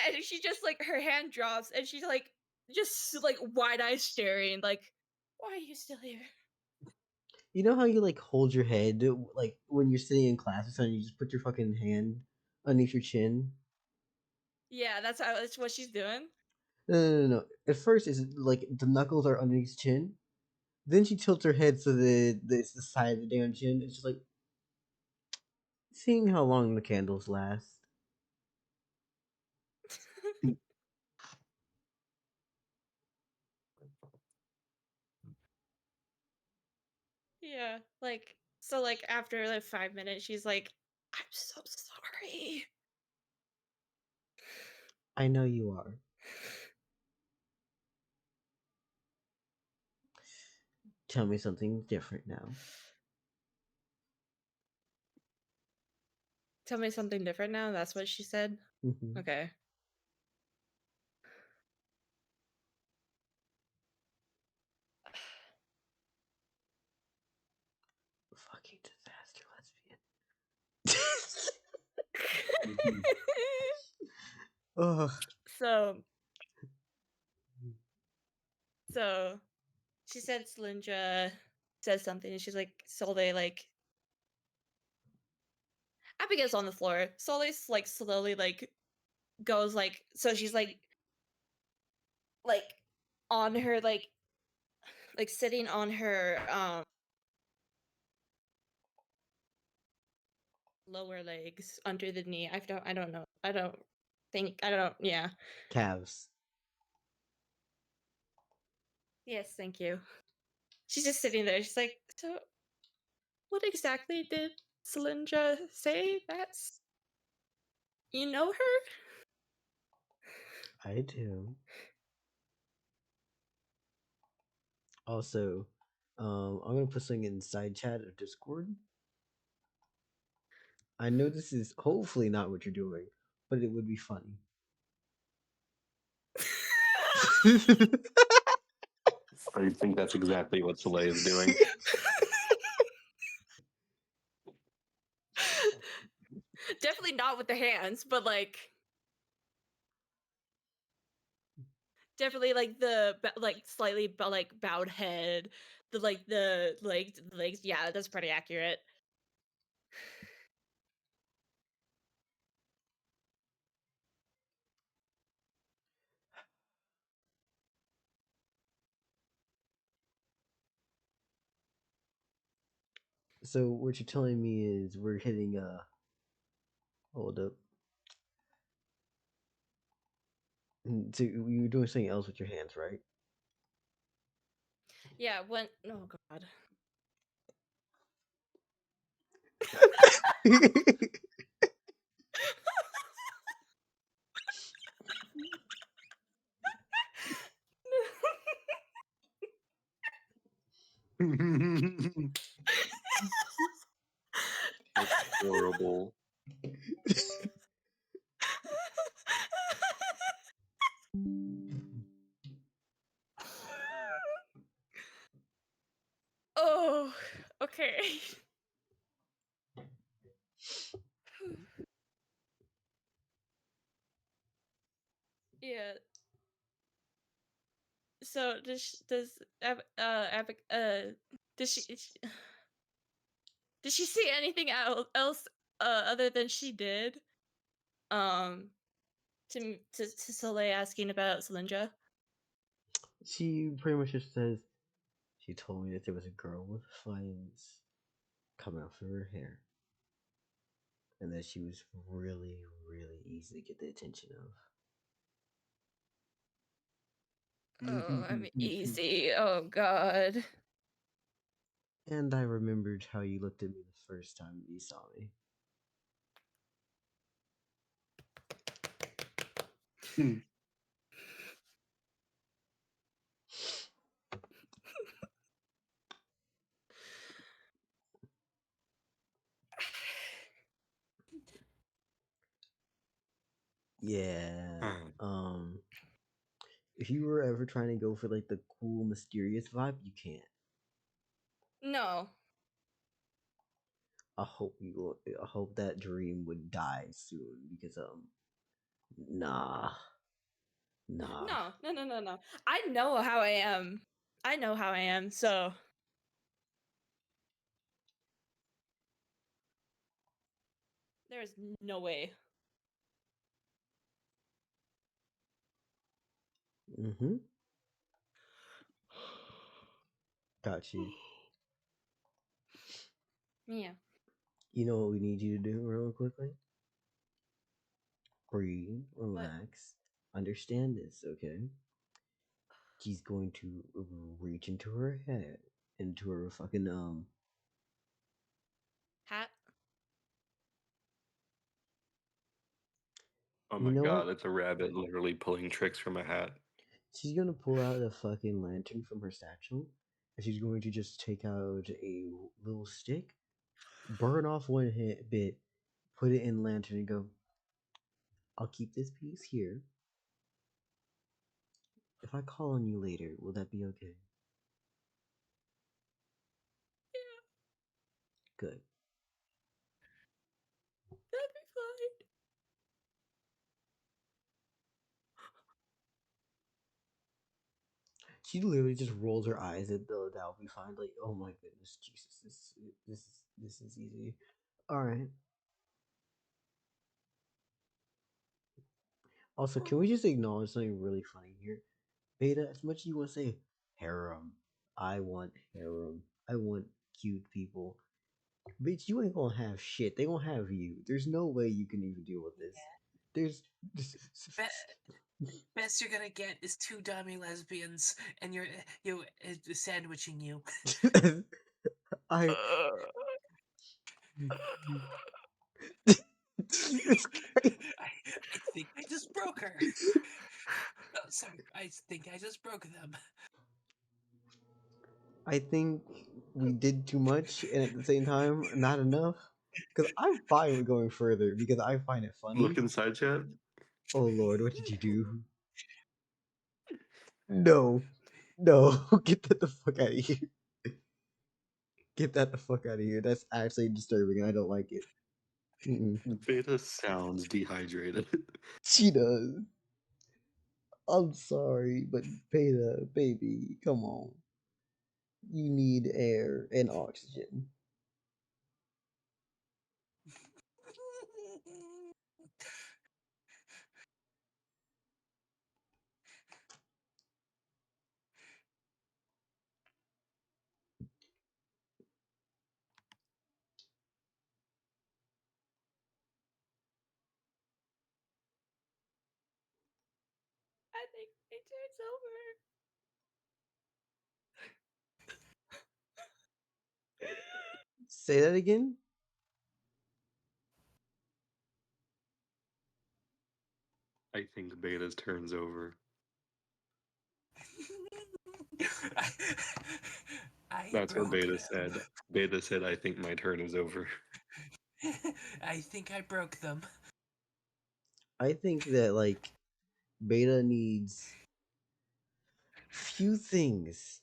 and she just like her hand drops, and she's like just like wide eyes staring, like, why are you still here? You know how you like hold your head like when you're sitting in class or something, you just put your fucking hand underneath your chin? Yeah, that's what she's doing. No. At first, it's like the knuckles are underneath his chin. Then she tilts her head so that it's the side of the damn chin. It's just like seeing how long the candles last. Yeah, like so like after like 5 minutes, she's like, I'm so sorry. I know you are. Tell me something different now. Tell me something different now. That's what she said. Mm-hmm. Okay. Fucking disaster lesbian. Ugh. So she said Cylindra says something, and she's like, Solde, like, Abigail's on the floor. Solde's like slowly like goes like, so she's like on her like sitting on her lower legs under the knee. I don't know. Yeah. Calves. Yes, thank you. She's just sitting there. She's like, so what exactly did Cylindra say? That's, you know her? I do. Also, I'm gonna put something in side chat or Discord. I know this is hopefully not what you're doing, but it would be funny. I think that's exactly what Soleil is doing. Definitely not with the hands, but like definitely like the like slightly like bowed head, the legs. Yeah, that's pretty accurate. So what you're telling me is we're hitting hold up. So you were doing something else with your hands, right? Yeah, when oh god. That's horrible. Oh, okay. Yeah. So does did she see anything else other than she did? To Soleil asking about Cylindra. She pretty much just says she told me that there was a girl with flames coming out of her hair, and that she was really, really easy to get the attention of. Oh, I'm easy. Oh god. And I remembered how you looked at me the first time you saw me. Yeah. If you were ever trying to go for like the cool, mysterious vibe, you can't. No. I hope I hope that dream would die soon because nah, nah. No. I know how I am. I know how I am, so there's no way. Mm-hmm. Got you. Yeah. You know what we need you to do real quickly? Breathe, relax, understand this, okay? She's going to reach into her head, into her fucking Hat. Oh You my know god, what? it's a rabbit literally pulling tricks from a hat. She's gonna pull out a fucking lantern from her satchel, and she's going to just take out a little stick, burn off one bit, put it in the lantern, and go, I'll keep this piece here. If I call on you later, will that be okay? Yeah, Good. that'd be fine. She literally just rolls her eyes at the that'll be fine. Like, oh my goodness, Jesus, this is easy. All right. Also, can we just acknowledge something really funny here? Beta, as much as you want to say harem, I want harem. I want cute people. Bitch, you ain't gonna have shit. They gonna have you. There's no way you can even deal with this. There's Best you're gonna get is 2 dummy lesbians, and you're sandwiching you. I Jesus Christ. I think I just broke her. Oh, sorry, I think I just broke them. I think we did too much and at the same time not enough. Because I'm fine with going further because I find it funny. Look inside chat. Oh Lord, what did you do? No. No. Get that the fuck out of here. Get that the fuck out of here. That's actually disturbing and I don't like it. Mm-mm. Beta sounds dehydrated. She does. I'm sorry, but Beta, baby, come on. You need air and oxygen. I think it turns over. Say that again. I think Beta's turns over. That's what Beta said. Beta said, I think my turn is over. I think I broke them. I think that, like, Beta needs few things.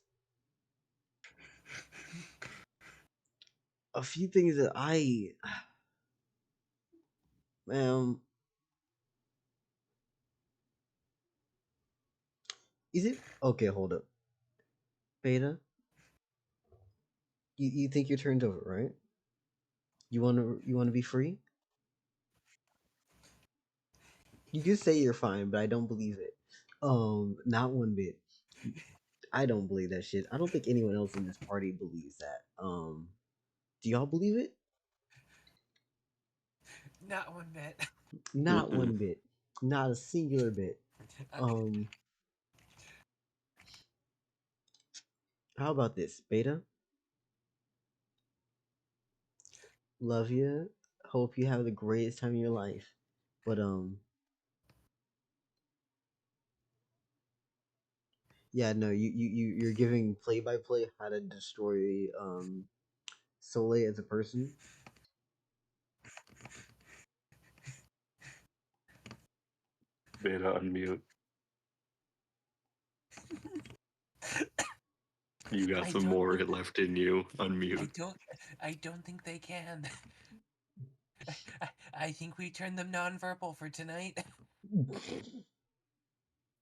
A few things that is it okay? Hold up, Beta. You think your turn's over, right? You wanna be free? You can say you're fine, but I don't believe it. Not one bit. I don't believe that shit. I don't think anyone else in this party believes that. Do y'all believe it? Not one bit. Not one bit. Not a singular bit. How about this, Beta? Love you. Hope you have the greatest time of your life. But yeah, no, you're giving play by play how to destroy Soleil as a person. Beta, unmute. You got some more left in you. Unmute. I don't think they can. I think we turned them nonverbal for tonight.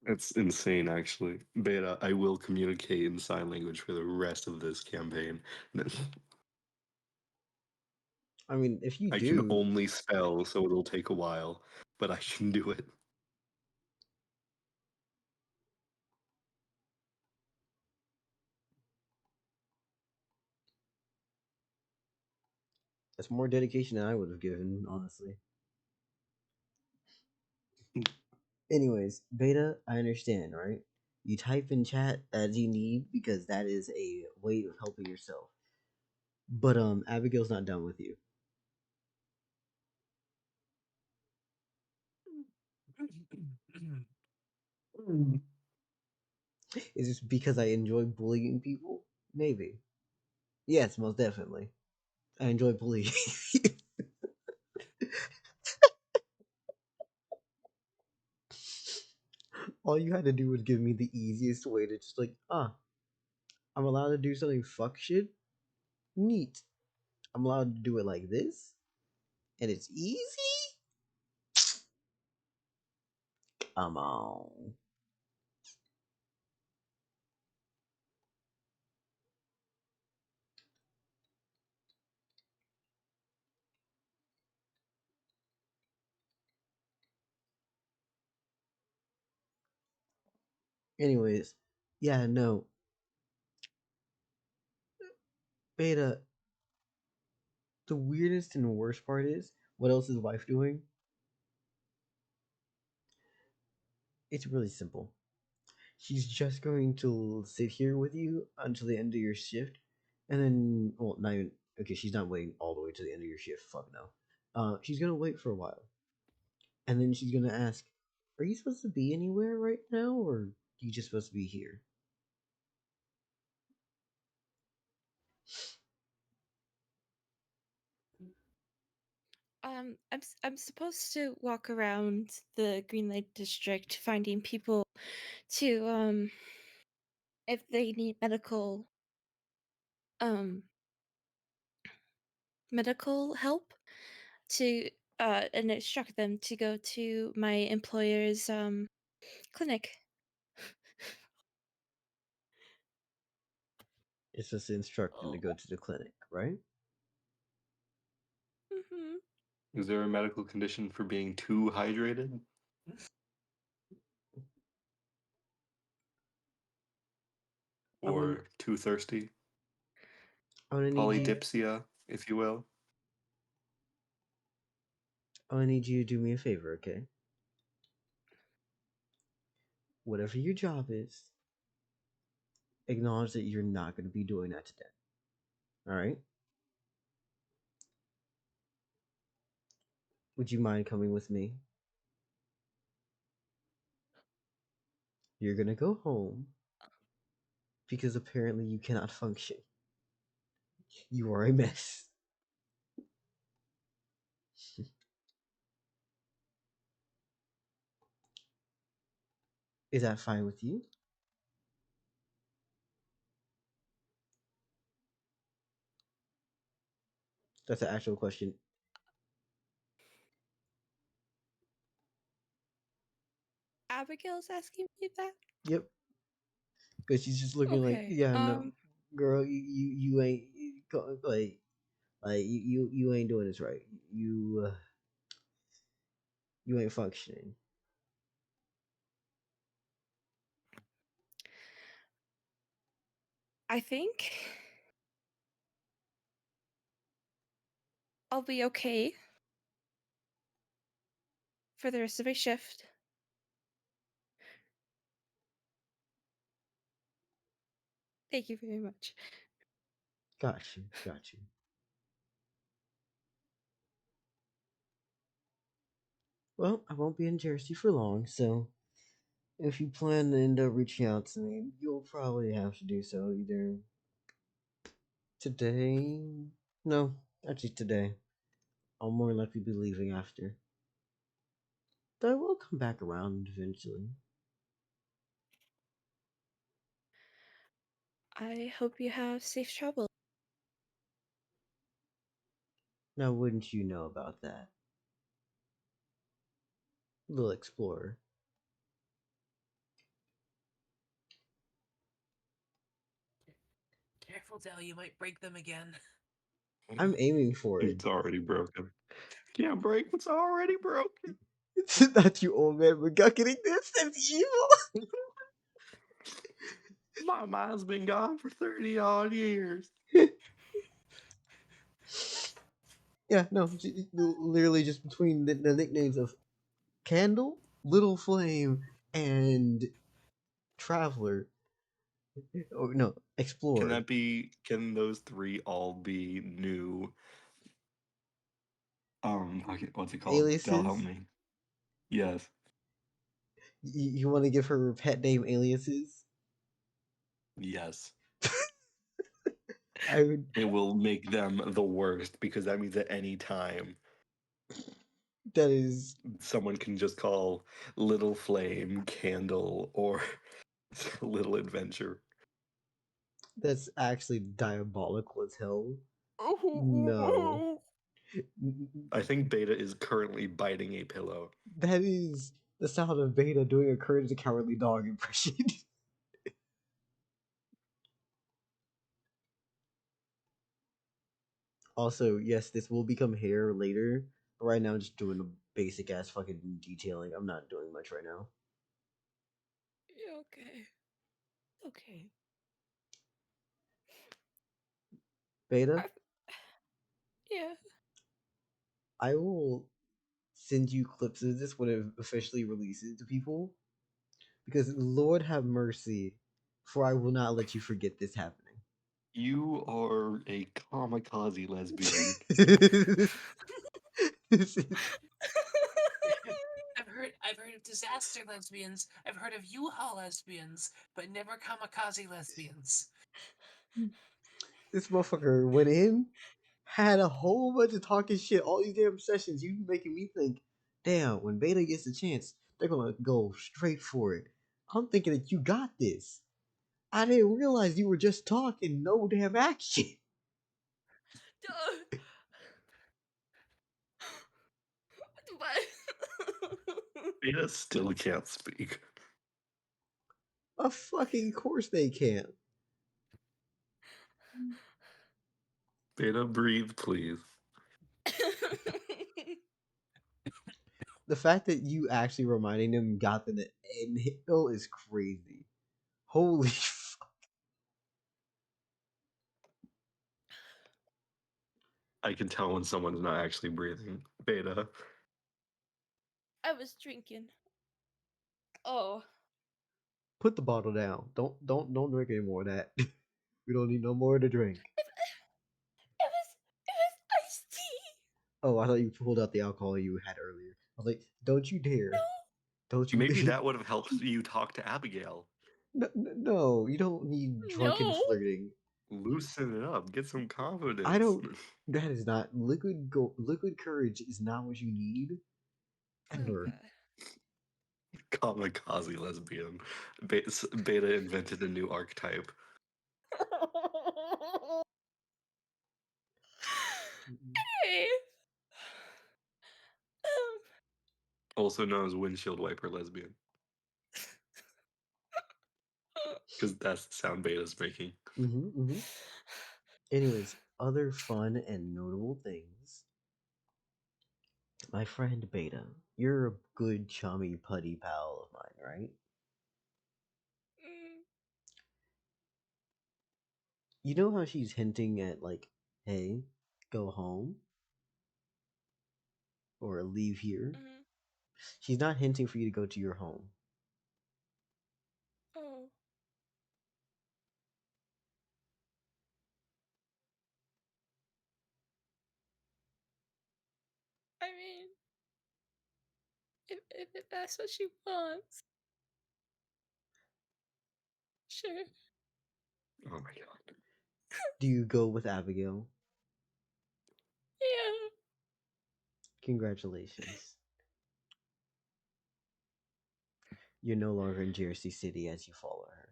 That's insane, actually. Beta, I will communicate in sign language for the rest of this campaign. I mean, if you I do, can only spell, so it'll take a while, but I can do it. that's more dedication than I would have given, honestly. Anyways, Beta, I understand, right? You type in chat as you need because that is a way of helping yourself. But Abigail's not done with you. Is this because I enjoy bullying people? Maybe. Yes, most definitely. I enjoy bullying. All you had to do was give me the easiest way to just like, I'm allowed to do something fuck shit? Neat. I'm allowed to do it like this? And it's easy? Come on. Anyways, yeah, no. Beta, the weirdest and worst part is, what else is wife doing? It's really simple. She's just going to sit here with you until the end of your shift, and then, well, not even, okay, she's not waiting all the way to the end of your shift, fuck no. She's gonna wait for a while, and then she's gonna ask, are you supposed to be anywhere right now, or are you just supposed to be here? I'm supposed to walk around the Green Light District finding people to if they need medical help to and instruct them to go to my employer's clinic. It's just to instruct them to go to the clinic, right? Mm-hmm. Is there a medical condition for being too hydrated? I'm gonna, Or too thirsty? I'm gonna need you. Polydipsia, if you will. I'm gonna need you to do me a favor, okay? whatever your job is, acknowledge that you're not going to be doing that today. All right? Would you mind coming with me? You're going to go home because apparently you cannot function. You are a mess. Is that fine with you? That's an actual question. Abigail's asking me that. Yep. Because she's just looking like, Okay. yeah, no, girl, you ain't like you ain't doing this right. You ain't functioning. I think I'll be okay for the rest of my shift. Thank you very much. Got you. Well, I won't be in Jersey for long, so if you plan to end up reaching out to me, you'll probably have to do so either today. No, actually today. I'll more likely be leaving after. But I will come back around eventually. I hope you have safe travel. Now, wouldn't you know about that? Little explorer. Careful, Del, you might break them again. I'm aiming for it. It's already broken. Can't break what's already broken. It's not you, old man McGucketing this. That's evil. My mind's been gone for 30 odd years. Yeah, no, literally just between the nicknames of Candle, Little Flame, and Traveler. Or no, Explorer. Can those three all be new? What's it called? Del, help Aliases? me. Yes. You want to give her pet name aliases? Yes. I would. It will make them the worst because that means at any time That is. someone can just call Little Flame, Candle, or Little Adventure. That's actually diabolical as hell. No. I think Beta is currently biting a pillow. That is the sound of Beta doing a Courage the Cowardly Dog impression. Also, yes, this will become hair later. But right now, I'm just doing a basic ass fucking detailing. I'm not doing much right now. Okay. Beta, Yeah. I will send you clips of this when it officially releases to people. Because Lord have mercy, for I will not let you forget this happening. You are a kamikaze lesbian. This is- I've heard of disaster lesbians. I've heard of U-Haul lesbians, but never kamikaze lesbians. this motherfucker went in, had a whole bunch of talking shit, all these damn sessions. You making me think, damn, when Beta gets a chance, they're gonna go straight for it. I'm thinking that you got this. I didn't realize you were just talking, no damn action. Beta still can't speak. A fucking course they can. Beta, breathe, please. The fact that you actually reminding them got them the end hill is crazy. Holy fuck. I can tell when someone's not actually breathing. Beta. I was drinking. Oh. Put the bottle down. Don't drink any more of that. We don't need no more to drink. It was iced tea. Oh, I thought you pulled out the alcohol you had earlier. I was like, don't you dare. Don't you Maybe that would have helped you talk to Abigail. No, you don't need drunken No. flirting. Loosen it up. Get some confidence. I don't. That is not liquid. Liquid courage is not what you need. Ever. Kamikaze lesbian. Beta invented a new archetype. Hey. Also known as windshield wiper lesbian. Because that's the sound Beta's making. Anyways, other fun and notable things. My friend Beta, you're a good chummy putty pal of mine, right? You know how she's hinting at like, hey, go home? Or leave here? She's not hinting for you to go to your home. Oh. I mean, if that's what she wants, sure. Oh my god. Do you go with Abigail? Yeah. Congratulations. You're no longer in Jersey City as you follow her.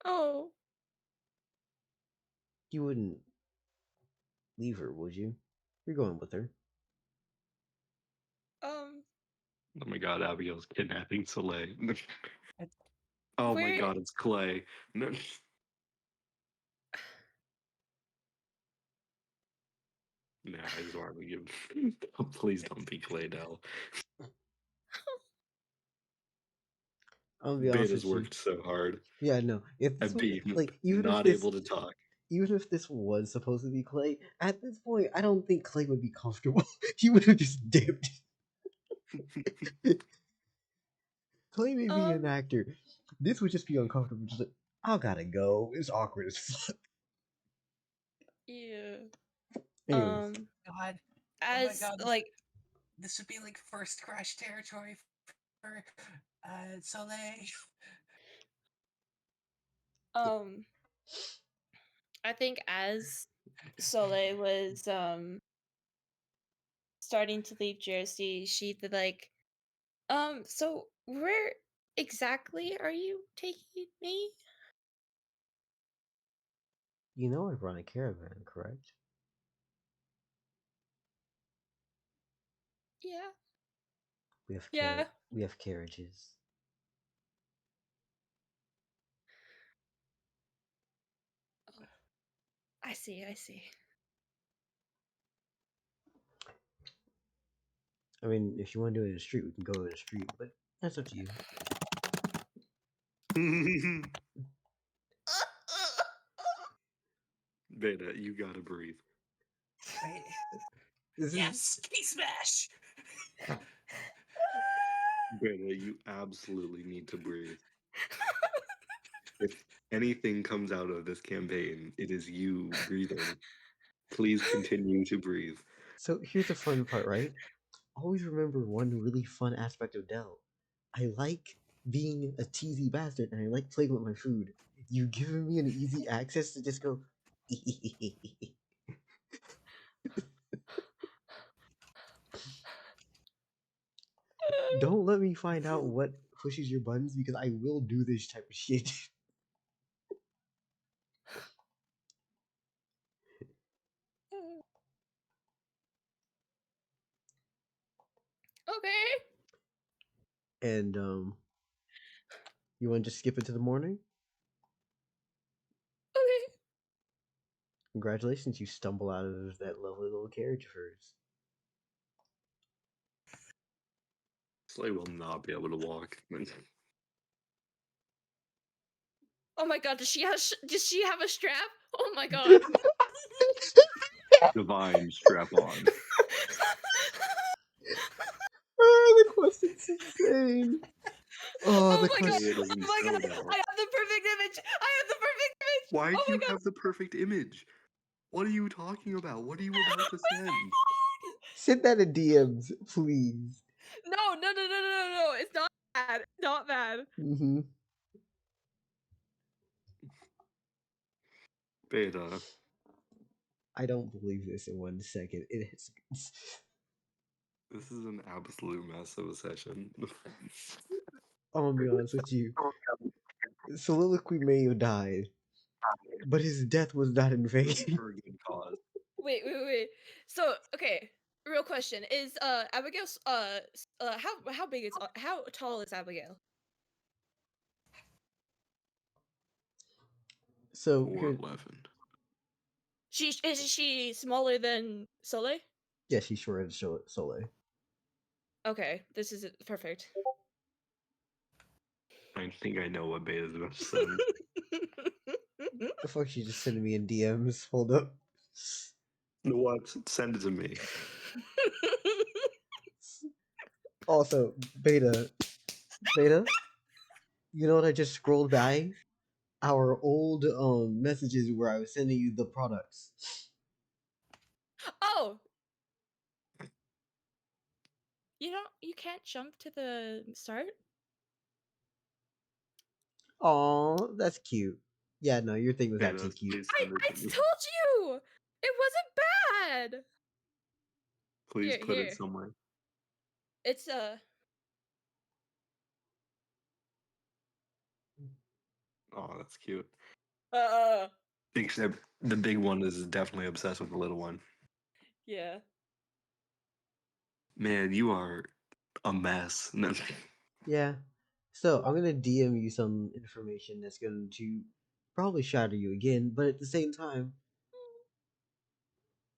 Oh. You wouldn't leave her, would you? You're going with her. Oh my god, Abigail's kidnapping Soleil. Oh my Where- god, it's Clay. No. Nah, I just want to give. Please don't be Clay Dell. I'll be honest Beta's with you. worked so hard. Yeah, no. If this And was, B, like even not if this, able to talk. even if this was supposed to be Clay, at this point, I don't think Clay would be comfortable. He would have just dipped. Clay may be an actor. This would just be uncomfortable. Just like, I gotta go. It's awkward as fuck. Yeah. Anyways. God. As oh my God, like this would be like first crash territory for Soleil. I think as Soleil was starting to leave Jersey, she'd be like, so where exactly are you taking me? You know I run a caravan, correct? Yeah. We have carriages. I see. I mean, if you want to do it in the street, we can go in the street, but that's up to you. Beta, you gotta breathe. Wait. Yes, key smash. Beta, you absolutely need to breathe. If anything comes out of this campaign, it is you breathing. Please continue to breathe. So here's the fun part, right? Always remember one really fun aspect of Dell. I like being a teasy bastard and I like playing with my food. You've given me an easy access to just go. Don't let me find out what pushes your buttons because I will do this type of shit. Okay. And you want to just skip it to the morning? Okay. Congratulations, you stumble out of that lovely little carriage of hers. Slay will not be able to walk. Oh my god, does she have a strap? Oh my god. Divine strap on. Oh, the question's insane. Oh, Oh the my god! question. It is Oh my god! so now. I have the perfect image! I have the perfect image! Why do Oh my you god! have the perfect image? What are you talking about? What are you about to send? Send that in DMs, please. No! It's not bad. It's not bad. Mm-hmm. Beta. I don't believe this in 1 second. It is. This is an absolute mess of a session. I'm gonna be honest with you. Soliloquy may have died, but his death was not in vain. For a good cause. Wait. So, okay. Real question. Is Abigail's how big is how tall is Abigail? So here, 4'11". Is she smaller than Soleil? yeah, she's short and Soleil. Okay, this is perfect. I think I know what Beta's about to send. The fuck, she just sending me in DMs. Hold up. What? Send it to me. Also, Beta, you know what I just scrolled by? Our old messages where I was sending you the products. Oh, you can't jump to the start. Aw, that's cute. Yeah, no, your thing was Beta, actually cute. please I send it to me. told you it wasn't bad. Please put Here. it somewhere. It's Oh, that's cute. uh Except the big one is definitely obsessed with the little one. yeah. Man, you are a mess. No. Yeah. So I'm gonna DM you some information that's going to probably shatter you again, but at the same time,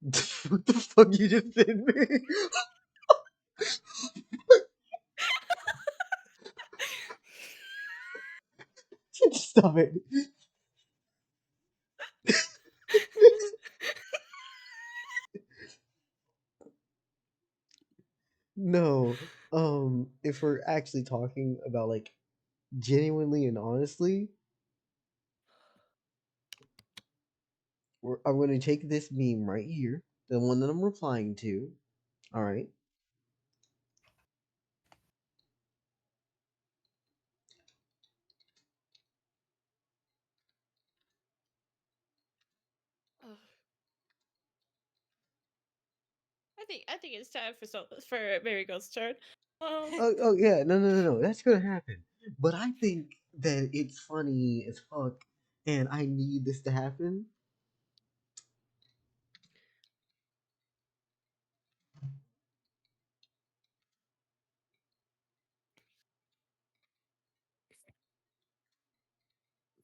what the fuck you just sent me? Stop it. No. If we're actually talking about like genuinely and honestly, I'm going to take this meme right here, the one that I'm replying to. All right. Ugh. I think it's time for Marigold's turn. Oh yeah, no. That's gonna happen. But I think that it's funny as fuck, and I need this to happen.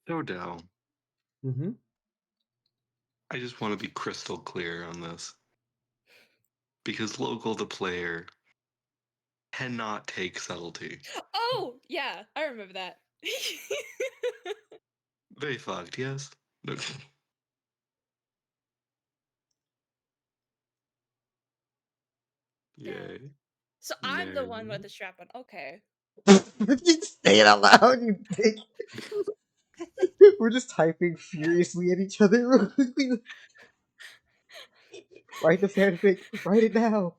So down. Mm-hmm. I just want to be crystal clear on this. Because local the player cannot take subtlety. Oh yeah, I remember that. They fucked, yes? No. Yay. So I'm the one Nay. with the strap on. Okay. You say it out loud, you dick. We're just typing furiously at each other. Real quickly. Write the fanfic. Write it now.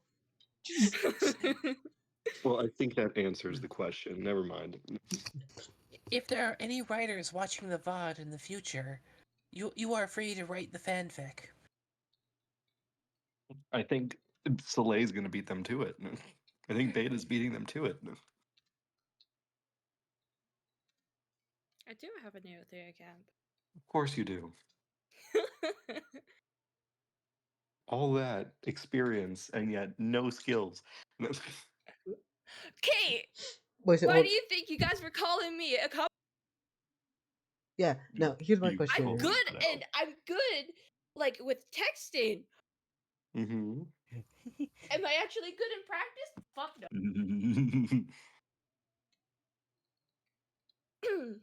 Well, I think that answers the question. Never mind. If there are any writers watching the VOD in the future, you are free to write the fanfic. I think Soleil's going to beat them to it. I think Beta's beating them to it. I do have a new theory camp. Of course you do. All that experience and yet no skills. Kate, Wait, so, why do you think you guys were calling me a cop? yeah, now here's my You question. I'm totally good cut out. and I'm good like with texting. Mm-hmm. Am I actually good in practice? Fuck no.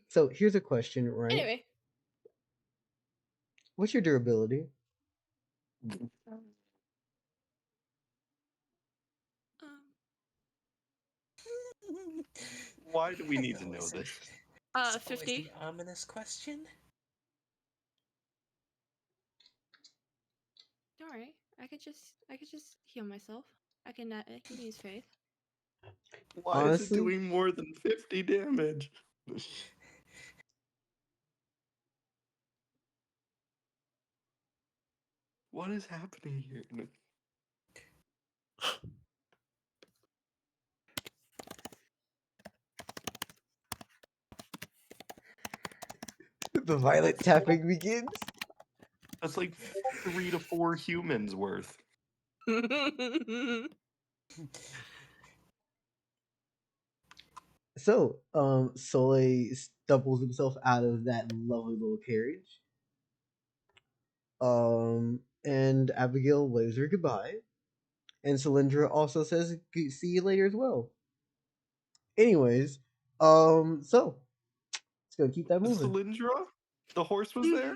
So here's a question, right? Anyway. What's your durability? Why do we need to know Always- this? it's always 50. the ominous question. Don't worry. I could just heal myself. I can use faith. Why is it Honestly? doing more than 50 damage? What is happening here? The violent tapping begins. That's like 3 to 4 humans worth. So, Soleil stumbles himself out of that lovely little carriage. And Abigail waves her goodbye. And Cylindra also says, see you later as well. Anyways, so, let's go keep that moving. Cylindra? The horse was there?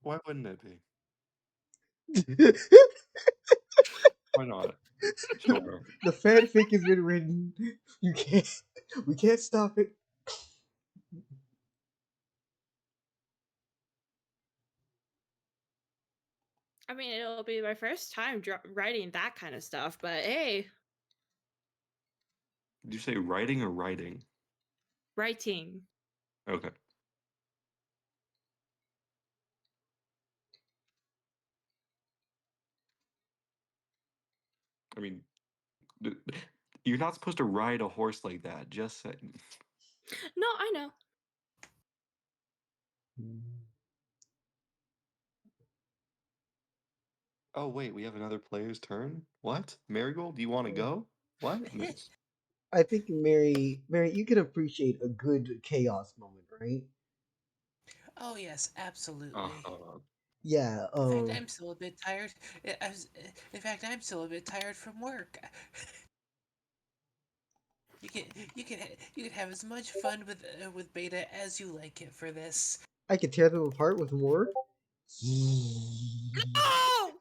Why wouldn't it be? Why not? Sure. The fanfic has been written. We can't stop it. I mean, it'll be my first time writing that kind of stuff, but hey, Did you say writing or writing? writing. Okay. I mean, you're not supposed to ride a horse like that. Just saying. No, I know. Oh, wait, we have another player's turn? What? Marigold, do you want to go? What? I think Mary, you can appreciate a good chaos moment, right? Oh yes, absolutely. Uh-huh. Yeah. In fact, I'm still a bit tired. In fact, I'm still a bit tired from work. You can have as much fun with Beta as you like it for this. I could tear them apart with more. Oh!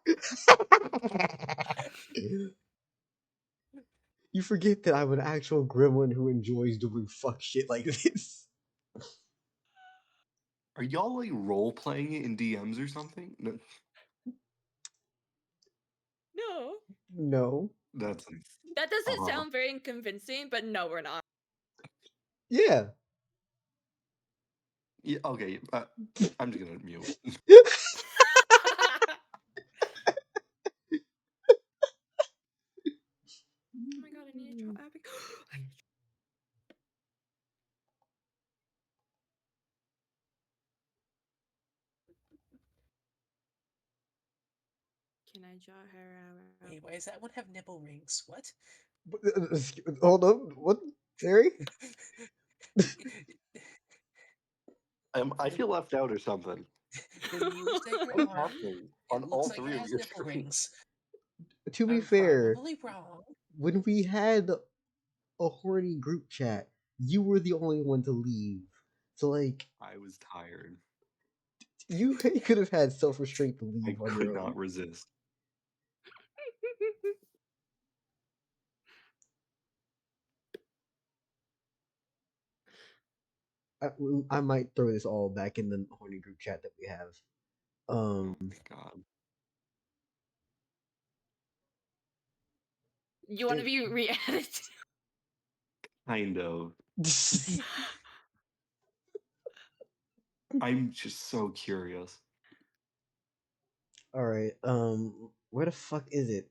You forget that I'm an actual gremlin who enjoys doing fuck shit like this. Are y'all like role playing it in DMs or something? No, No. No. that's That doesn't Uh-huh. sound very convincing, but no, we're not. Yeah. Yeah. Okay. I'm just gonna mute. Oh my god, I need to draw Abigail. Can I draw her out? Wait, why does that one have nipple rings? What? Hold on. What? Mary? I feel left out or something. The music What is on happening on it all looks like it three of has your nipple screens? rings. To be I'm fair, probably wrong. when we had a horny group chat, you were the only one to leave. So, like, I was tired. you could have had self restraint to I leave on could your own. not resist. I might throw this all back in the horny group chat that we have. Oh my god. You want to be re-added? Kind of. I'm just so curious. All right. Where the fuck is it?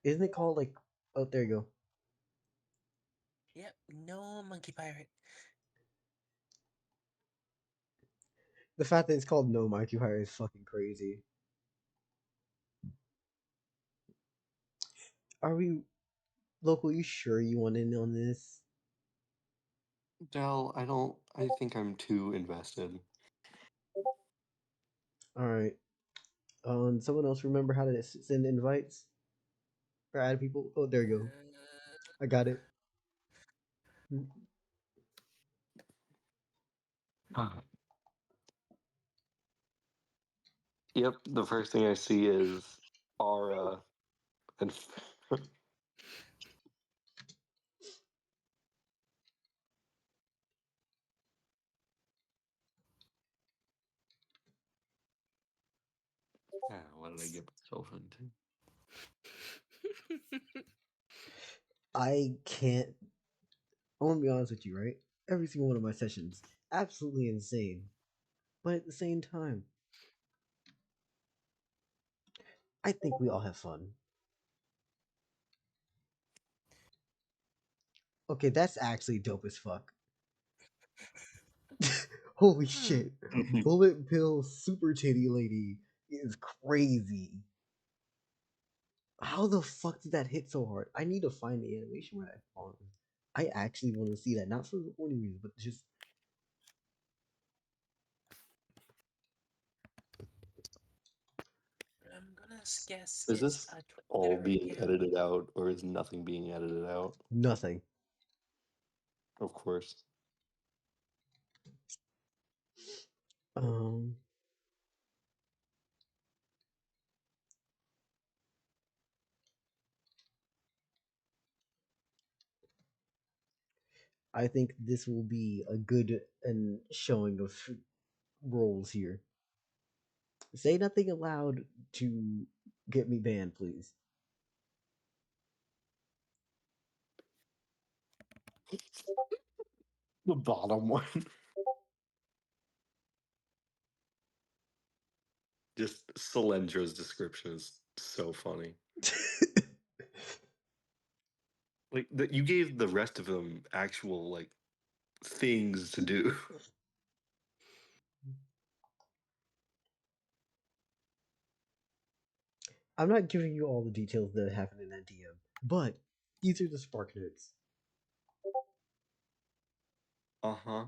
Isn't it called like? Oh, there you go. Yep, no monkey pirate. The fact that it's called No Monkey Pirate is fucking crazy. Are we local? You sure you want in on this? Dell, I think I'm too invested. All right. Someone else remember how to send invites or add people? Oh, there you go. I got it. Yep, the first thing I see is Aura and what did I get myself into? I can't. I want to be honest with you, right? Every single one of my sessions, absolutely insane. But at the same time, I think we all have fun. Okay, that's actually dope as fuck. Holy shit. Bullet Pill Super Titty Lady is crazy. How the fuck did that hit so hard? I need to find the animation where that falls. I actually want to see that, not for the only reason, but just I'm gonna guess Is it's this a all Twitter being account. edited out, or is nothing being edited out? nothing. Of course. Um, I think this will be a good and showing of roles here. Say nothing aloud to get me banned, please. The bottom one. Just Solendra's description is so funny. Like that, you gave the rest of them actual like things to do. I'm not giving you all the details that happened in that DM, but these are the spark notes. Uh-huh.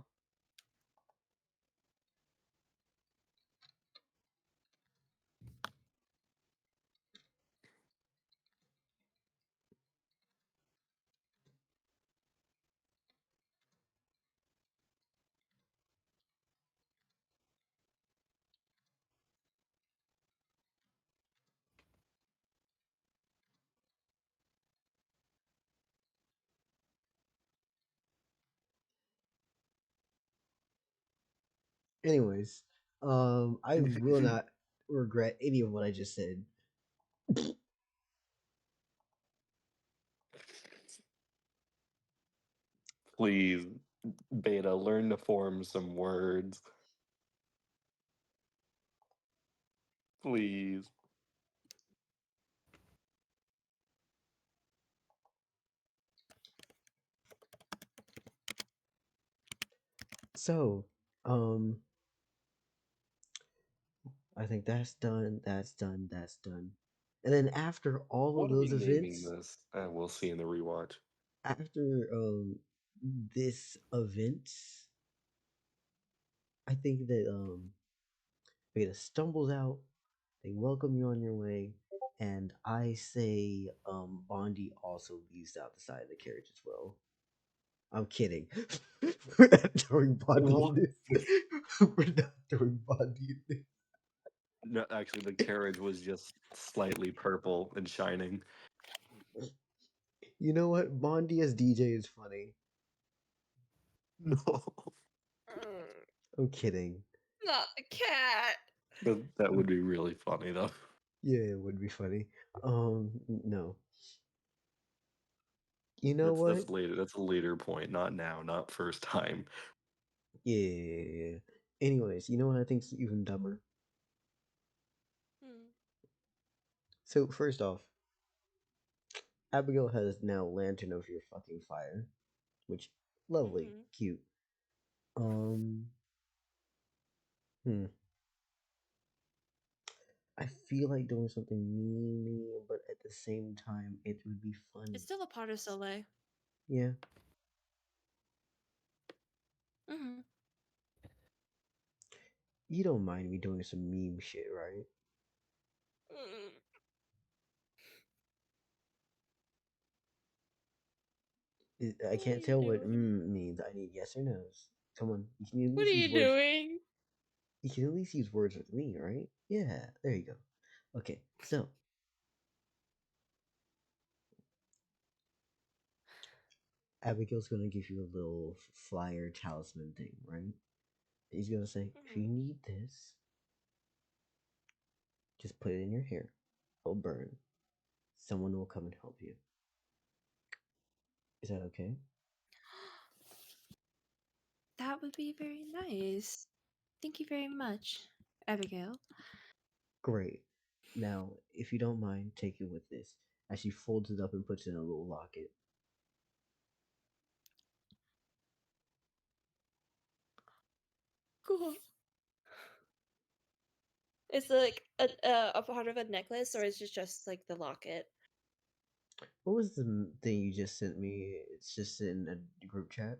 Anyways, I will not regret any of what I just said. Please, Beta, learn to form some words. Please. So, I think that's done, that's done, that's done. And then after all of What are we those naming events, this? We'll see in the rewatch. after this event, I think that Beta stumbles out, they welcome you on your way, and I say Bondi also leaves out the side of the carriage as well. I'm kidding. We're not throwing Bondi in this. We're not throwing Bondi in this. No, actually, the carriage was just slightly purple and shining. You know what? Bondi as DJ is funny. No. I'm kidding. Not the cat. That would be really funny, though. Yeah, it would be funny. No. You know what? That's later. That's a later point, not now, not first time. Yeah. Anyways, you know what I think's even dumber? Hmm. So first off, Abigail has now Lantern of Your Fucking Fire, which lovely, Mhm. cute. Um, hmm. I feel like doing something mean, but at the same time, it would be funny. It's still a part of Soleil. Yeah. Mm-hmm. You don't mind me doing some meme shit, right? I can't tell what means. I need yes or no's. Come on, you can use What are these you words. doing? You can at least use words with me, right? Yeah, there you go. Okay, so Abigail's gonna give you a little flyer talisman thing, right? He's gonna say, if you need this, just put it in your hair. It'll burn. Someone will come and help you. Is that okay? That would be very nice. Thank you very much, Abigail. Great. Now, if you don't mind, take it with this. As she folds it up and puts it in a little locket. Cool. Is it like a part of a necklace, or is it just like the locket? What was the thing you just sent me? It's just in a group chat.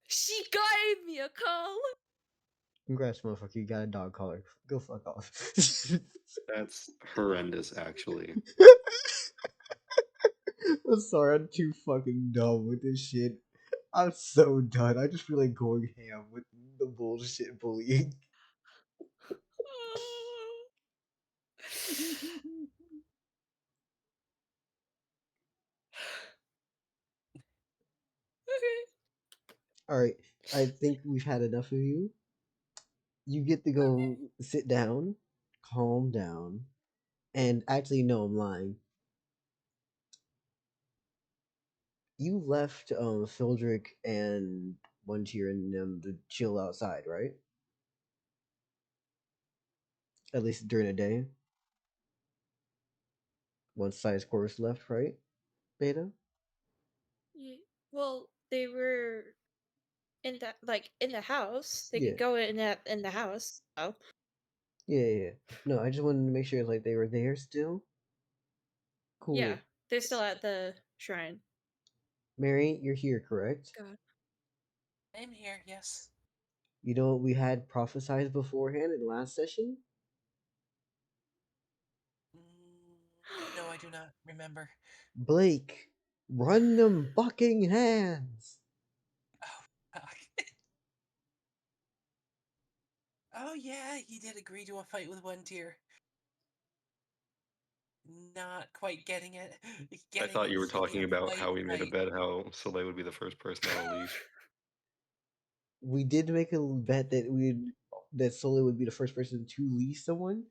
She gave me a call. Congrats, motherfucker! You got a dog collar. Go fuck off. That's horrendous, actually. I'm sorry, I'm too fucking dumb with this shit. I'm so done. I just feel like going ham with the bullshit bullying. Okay. Alright, I think we've had enough of you. You get to go sit down, calm down, and actually, no, I'm lying. You left Phildrik and Onetyr and them to chill outside, right? At least during the day. Once Sidus Corvus left, right? Beta? Yeah. Well, they were in the house. They Yeah. could go in the house. Oh. Yeah. No, I just wanted to make sure like they were there still. Cool. Yeah, they're still at the shrine. Mary, you're here, correct? God. I'm here, yes. You know what we had prophesized beforehand in the last session? No, I do not remember. Blake, run them fucking hands! Oh, fuck. Oh, yeah, he did agree to a fight with Onetyr. Not quite getting it. I thought you were getting talking a about fight how we made a right. bet how Soleil would be the first person on a leash. We did make a bet that Solo would be the first person to lease someone,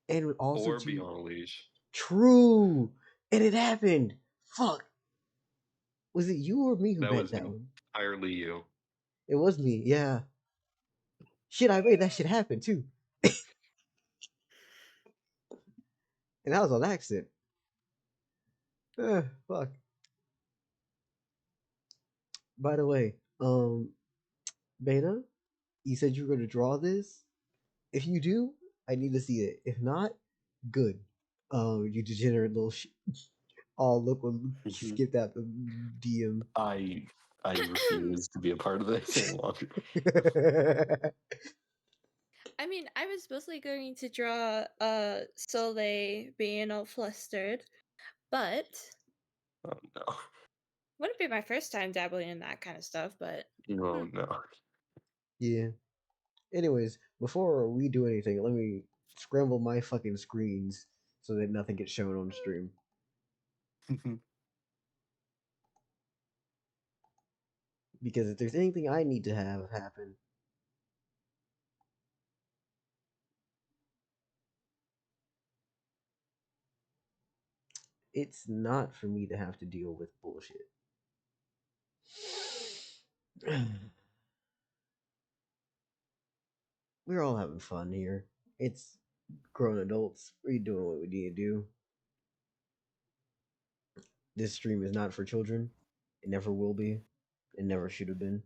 and also Or be to on a leash. true, and it happened. Fuck, was it you or me who That bet was that one? entirely you. It was me. Yeah. Shit, I made that shit happen too, and that was on accident. Fuck. By the way, Beta, you said you were going to draw this. If you do, I need to see it. If not, good. You degenerate little shit. Oh, look what Mhm. skipped out the DM. I refuse to be a part of this any longer. I mean, I was mostly going to draw Soleil being all flustered, but Oh no. wouldn't be my first time dabbling in that kind of stuff, but No, no. Yeah. Anyways, before we do anything, let me scramble my fucking screens so that nothing gets shown on stream. Because if there's anything I need to have happen, it's not for me to have to deal with bullshit. We're all having fun here. It's grown adults. We're doing what we need to do. This stream is not for children. It never will be. It never should have been.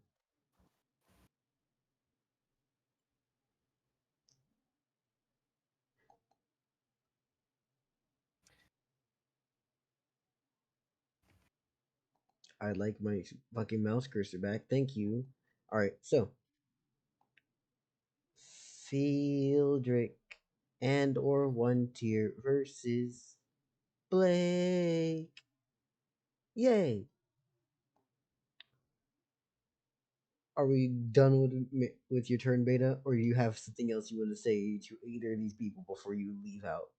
I'd like my fucking mouse cursor back. Thank you. Alright, so. Phildrik and or Onetyr versus Blake. Yay. are we done with your turn, Beta, or do you have something else you want to say to either of these people before you leave out?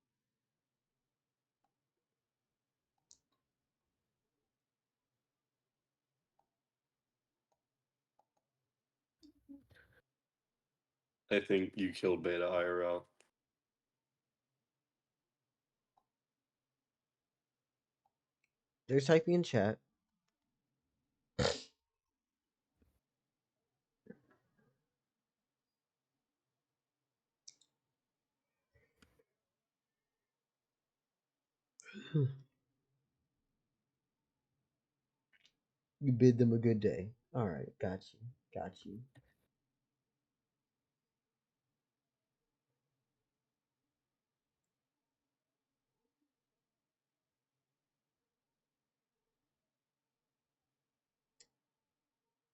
I think you killed Beta IRL. They're typing in chat. You bid them a good day. All right, got you. Got you.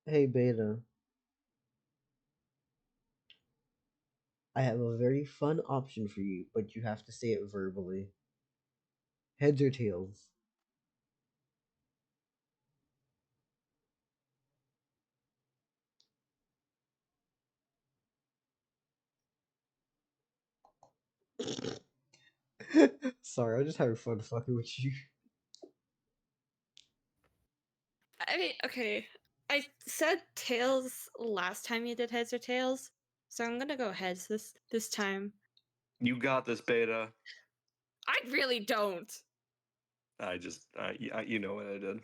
Hey, Beta. I have a very fun option for you, but you have to say it verbally. Heads or tails? Sorry, I'm just having fun fucking with you. I mean, okay. I said tails last time you did heads or tails, so I'm gonna go heads this time. You got this, Beta. I really don't. You know what I did.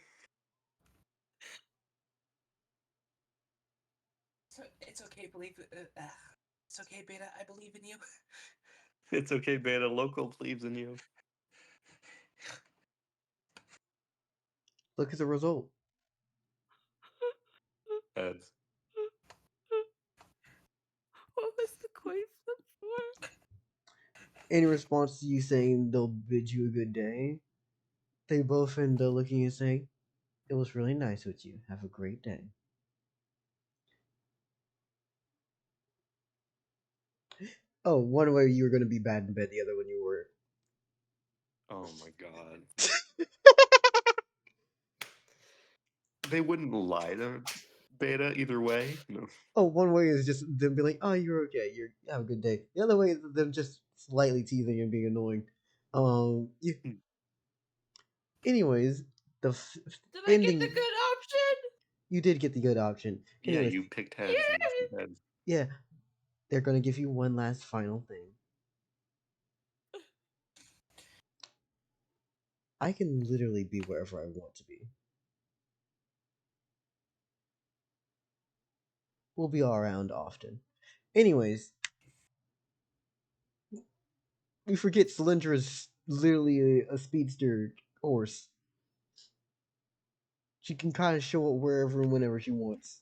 It's okay, it's okay, Beta. I believe in you. It's okay, Beta. Local believes in you. Look at the result. Heads. What was the coin flip for? In response to you saying they'll bid you a good day, they both end up looking and saying, "It was really nice with you. Have a great day." Oh, one way you were going to be bad in bed, the other one you were. Oh my god. They wouldn't lie to Beta either way. No. Oh, one way is just them being like, "Oh, you're okay. You have a good day." The other way is them just slightly teasing and being annoying. Yeah. Anyways, Did I get the good option? You did get the good option. Yeah, Anyways, you picked heads. Yay! Heads. yeah, they're gonna give you one last final thing. I can literally be wherever I want to be. We'll be all around often. Anyways, we forget Cylindra is literally a speedster horse. She can kind of show up wherever and whenever she wants.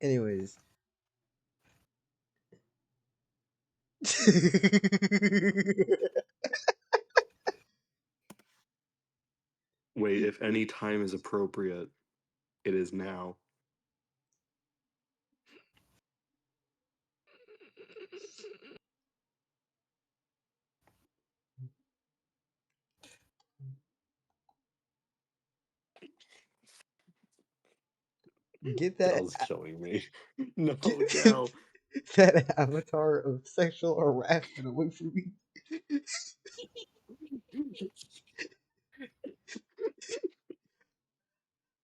Anyways. Wait, if any time is appropriate, it is now. Get that. Dell's killing me. No, Dell. That avatar of sexual harassment away from me.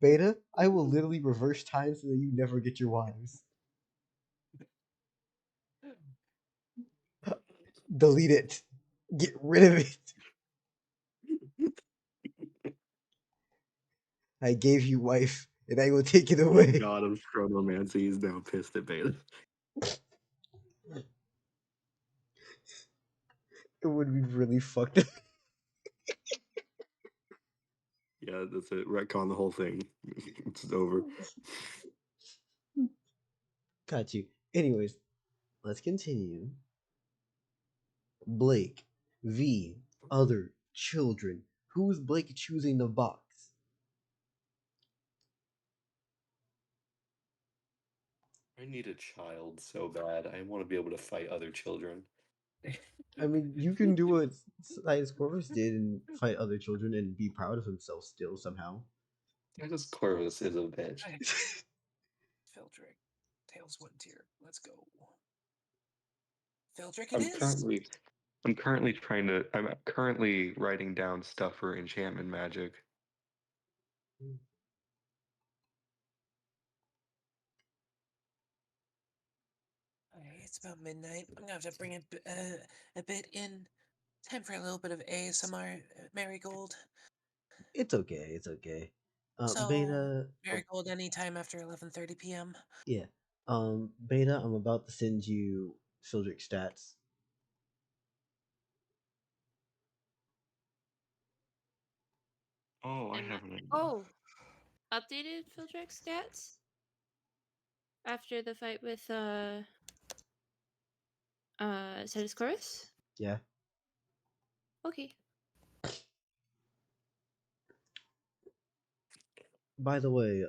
Beta, I will literally reverse time so that you never get your wives. Delete it. Get rid of it. I gave you wife, and I will take it away. The god of chronomancy is now pissed at Beta. It would be really fucked up. Yeah, that's it. Retcon the whole thing. It's over. Got you. Anyways, let's continue. Blake v. Other children. Who is Blake choosing the box? I need a child so bad. I want to be able to fight other children. I mean, you can do what Sidus Corvus did and fight other children and be proud of himself still somehow. Because Corvus is a bitch. Phildrik. Tails Onetyr. Let's go. Phildrik I'm currently writing down stuff for enchantment magic. Okay, it's about midnight. I'm gonna have to bring a bit in. Time for a little bit of ASMR, Marigold. It's okay. It's okay. So, Beta. Marigold anytime after 11:30 p.m. Yeah. Beta. I'm about to send you Phildrik stats. Oh, I Am haven't. Oh, updated Phildrik stats after the fight with Sidus Chorus? Yeah. Okay. By the way,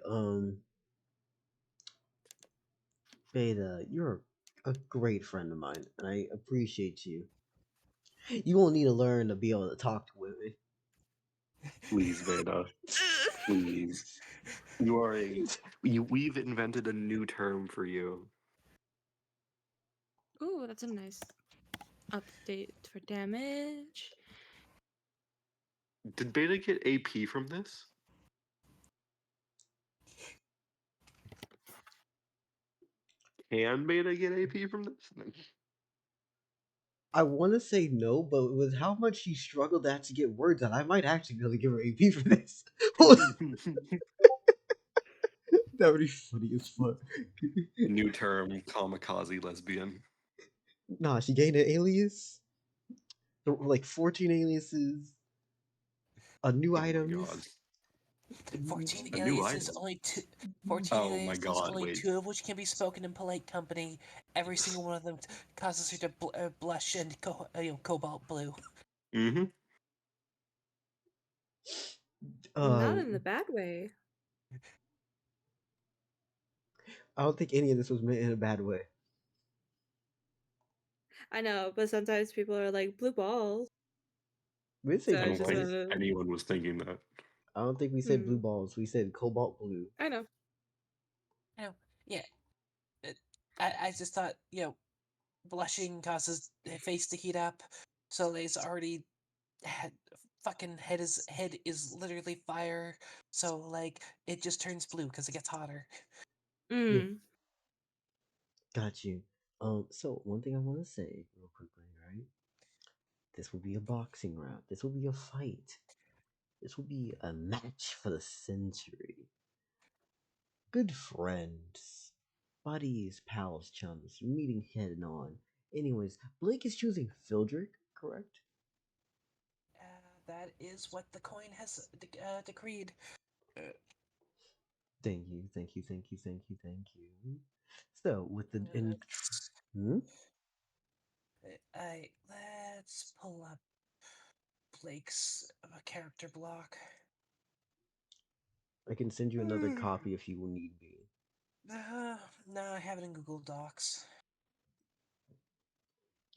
Beta, you're a great friend of mine, and I appreciate you. You won't need to learn to be able to talk to women. Please, Veda. Please. We've invented a new term for you. Ooh, that's a nice update for damage. Did Beta get AP from this? Can Beta get AP from this? I want to say no, but with how much she struggled to actually get words out, I might actually be able to give her AP for this. That would be funny as fuck. New term, Kamikaze lesbian. Nah, she gained an alias. Like 14 aliases. New Oh my items. god. 14 A new aliases, item? only two. 14 Oh my aliases, god, only wait. 2 of which can be spoken in polite company. Every single one of them causes her to blush and cobalt blue. Mm-hmm. Not in the bad way. I don't think any of this was meant in a bad way. I know, but sometimes people are like blue balls. We didn't say So I blue it's don't just balls. think anyone was thinking that. I don't think we said blue balls. We said cobalt blue. I know. I know, yeah. I just thought, blushing causes her face to heat up. Soleil's already fucking head is literally fire. So like it just turns blue because it gets hotter. Yeah. Got you. So one thing I want to say real quickly, right? This will be a boxing round. This will be a fight. This will be a match for the century. Good friends. Buddies, pals, chums, meeting head on. Anyways, Blake is choosing Phildrik, correct? That is what the coin has decreed. Thank you, thank you, thank you, thank you, thank you. So, with the Let's pull up Blake's character block. I can send you another copy if you need be. No, I have it in Google Docs.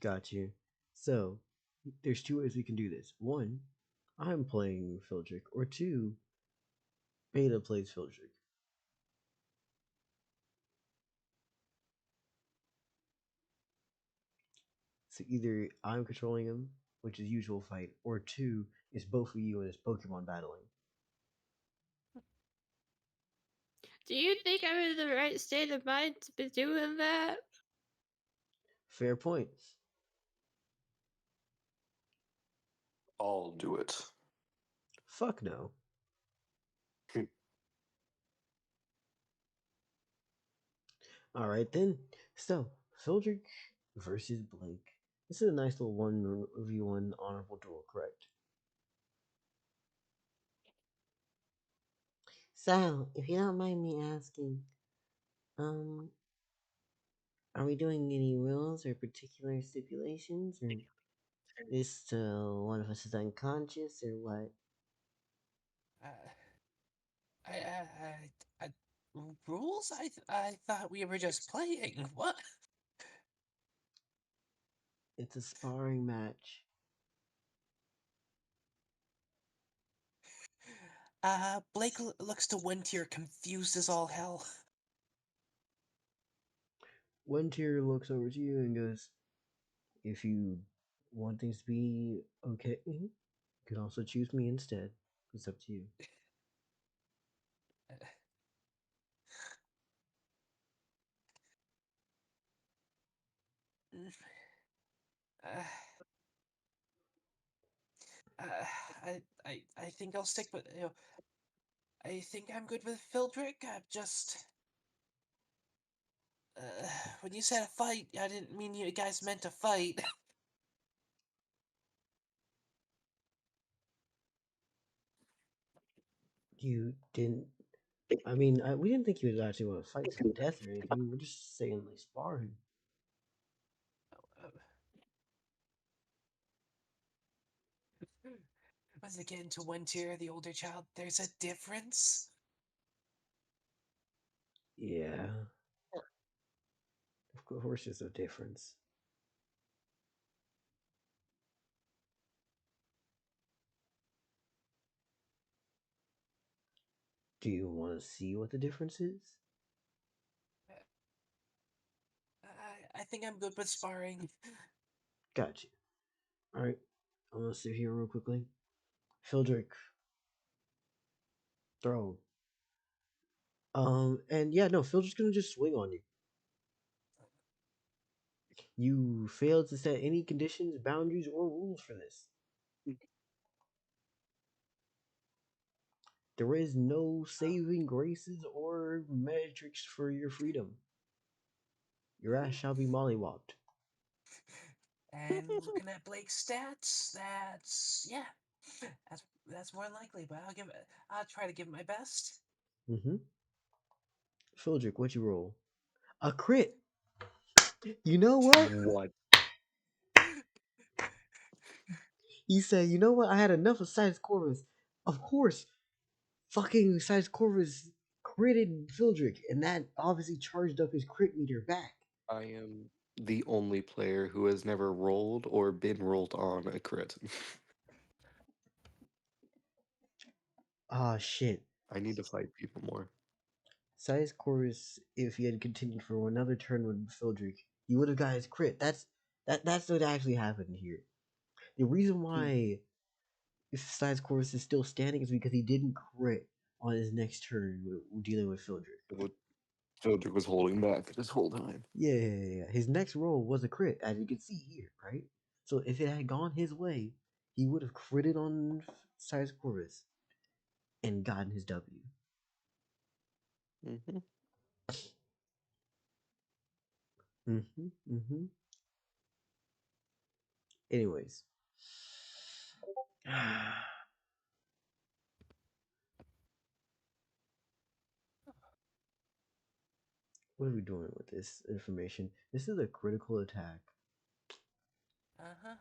Got you. So, there's 2 ways we can do this. 1, I'm playing Phildrik, or 2, Beta plays Phildrik. So either I'm controlling him, which is usual fight, or 2, it's both of you and it's Pokemon battling. Do you think I'm in the right state of mind to be doing that? Fair point. I'll do it. Fuck no. Alright then. So, Phildrik versus Blake. This is a nice little 1v1 honorable duel, correct? So, if you don't mind me asking, are we doing any rules or particular stipulations, or is one of us is unconscious, or what? I Rules? I thought we were just playing. What? It's a sparring match. Blake looks to Onetyr confused as all hell. Onetyr looks over to you and goes, "If you want things to be okay, you can also choose me instead. It's up to you." Uh, I think I'll stick with, I think I'm good with Phildrik. When you said a fight, I didn't mean you guys meant a fight. You didn't. I mean, we didn't think you would actually want to fight to the death or anything. We're just saying like sparring. Once again, to Onetyr, the older child, there's a difference. Yeah, of course, there's a difference. Do you want to see what the difference is? I think I'm good with sparring. Gotcha. All right, I'm gonna sit here real quickly. Phildrik, throw. And yeah, no, Phildrik's gonna just swing on you. You failed to set any conditions, boundaries, or rules for this. There is no saving graces or metrics for your freedom. Your ass shall be mollywopped. And looking at Blake's stats, yeah, that's more likely. But I'll try to give it my best. Mm-hmm. Phildrik, what you roll? A crit. You know what? What? He said, "You know what? I had enough of Sidus Corvus." Of course, fucking Sidus Corvus critted Phildrik, and that obviously charged up his crit meter back. I am the only player who has never rolled or been rolled on a crit. Ah, shit. I need to fight people more. Sidus Corvus, if he had continued for another turn with Phildrik, he would have got his crit. That's what actually happened here. The reason why Sidus Corvus is still standing is because he didn't crit on his next turn dealing with Phildrik. Phildrik was holding back this whole time. Yeah. His next roll was a crit, as you can see here, right? So if it had gone his way, he would have critted on Sidus Corvus and gotten his W. Mm-hmm. Mm-hmm. Anyways. What are we doing with this information? This is a critical attack. Uh-huh.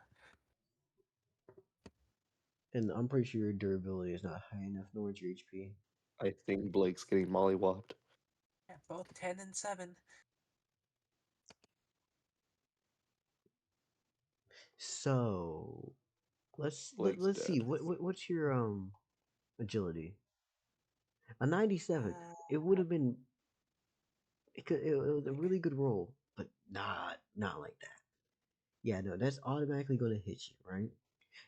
And I'm pretty sure your durability is not high enough, nor is your HP. I think Blake's getting mollywopped. Yeah, both 10 and 7. So let's Blake's let's see. dead. What's your agility? A 97. It would have been. It was a really good roll, but not like that. Yeah, no, that's automatically going to hit you, right?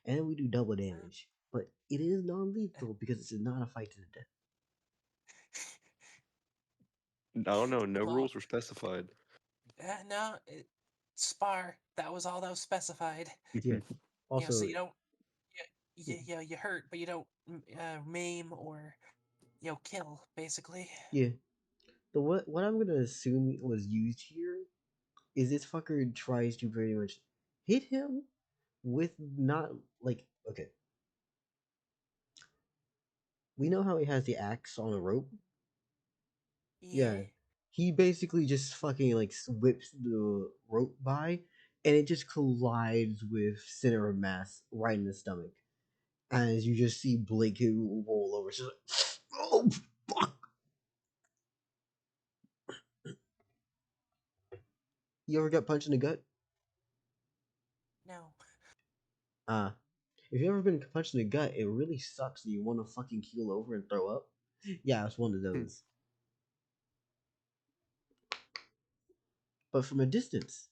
And then we do double damage, but it is non-lethal because this is not a fight to the death. No, no Well, rules were specified. no, spar. That was all that was specified. Yeah. Also, So you don't, you hurt, but you don't maim or, kill, basically. yeah. The what I'm gonna assume was used here is this fucker tries to very much hit him with not like okay. We know how he has the axe on a rope. Yeah. Yeah. He basically just fucking like whips the rope by and it just collides with center of mass right in the stomach. As you just see Blake roll over. She's like, oh fuck. You ever got punched in the gut? No. If you ever been punched in the gut, it really sucks and you want to fucking keel over and throw up. Yeah, it's one of those. But from a distance,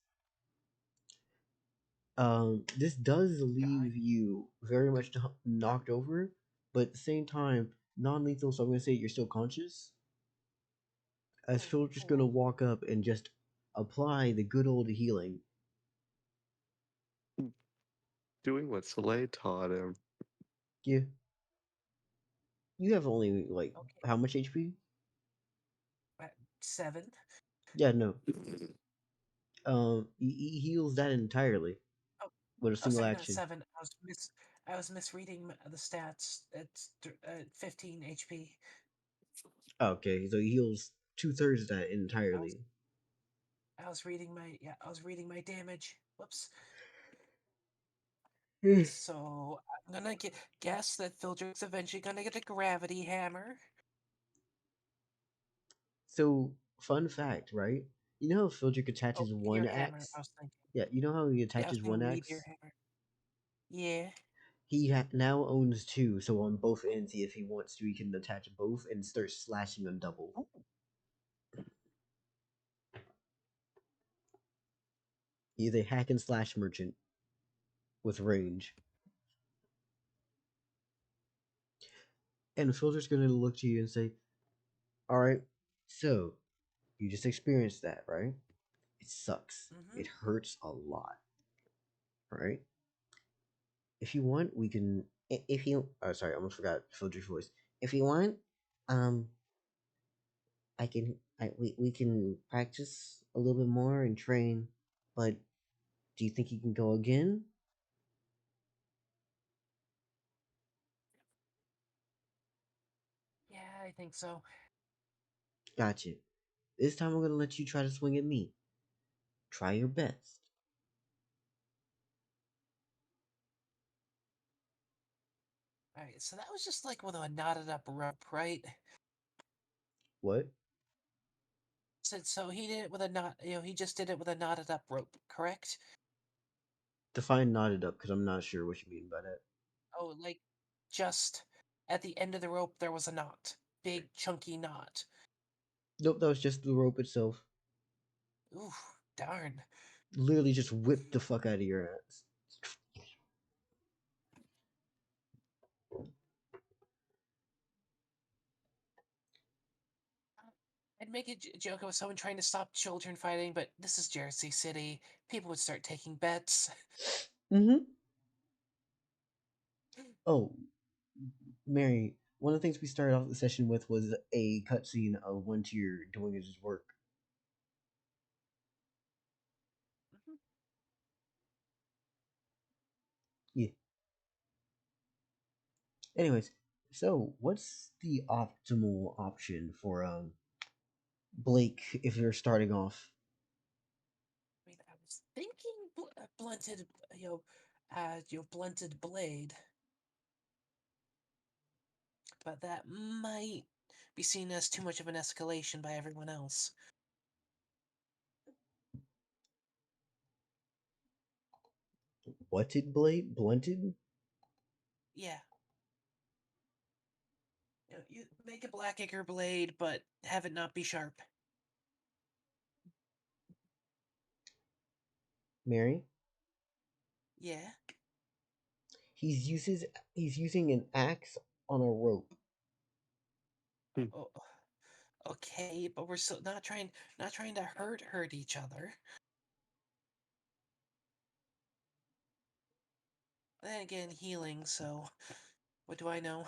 this does leave you very much knocked over, but at the same time, non-lethal. So I'm gonna say you're still conscious. As Phil's just gonna walk up and just apply the good old healing. Doing what Soleil taught him. Yeah. You have only like how much HP? 7. Yeah, no. He heals that entirely with a single Sorry, not action. 7. I was misreading the stats. It's 15 HP. Okay, so he heals 2/3 of that entirely. I was reading my damage. Whoops. So I'm gonna guess that Phildrik's eventually gonna get a gravity hammer. So, fun fact, right? You know how Phildrik attaches one Meteor hammer. axe? I was thinking. Yeah, you know how he Yeah, I was attaches thinking one meteor axe? hammer. Yeah. He now owns two, so on both ends, if he wants to, he can attach both and start slashing on double. He's a hack and slash merchant with range. And Phildrik's gonna look to you and say, Alright, so you just experienced that, right? It sucks. It hurts a lot. Right? If you want, we can. If you, oh, sorry, I almost forgot Phildrik's voice. If you want, um, I can. We can practice a little bit more and train. But do you think you can go again? Yeah, I think so. Gotcha. This time I'm gonna let you try to swing at me. Try your best. Alright, so that was just like with a knotted up rope, right? What? So he did it with a knot. He just did it with a knotted up rope, correct? Define knotted up, because I'm not sure what you mean by that. Oh, like just at the end of the rope there was a knot, big chunky knot. Nope, that was just the rope itself. Ooh, darn. Literally just whipped the fuck out of your ass. I'd make a joke of someone trying to stop children fighting, but this is Jersey City. People would start taking bets. Mm-hmm. Oh, Mary, one of the things we started off the session with was a cutscene of Onetyr doing his work. Yeah. Anyways, so what's the optimal option for Blake if you're starting off? I mean, I was thinking blunted, blunted blade, but that might be seen as too much of an escalation by everyone else. Whatted blade? Blunted? Yeah. You make a Blackacre blade, but have it not be sharp. Mary? Yeah. He's using an axe on a rope. Oh, okay, but we're still not trying to hurt each other. Then again, healing. So, what do I know?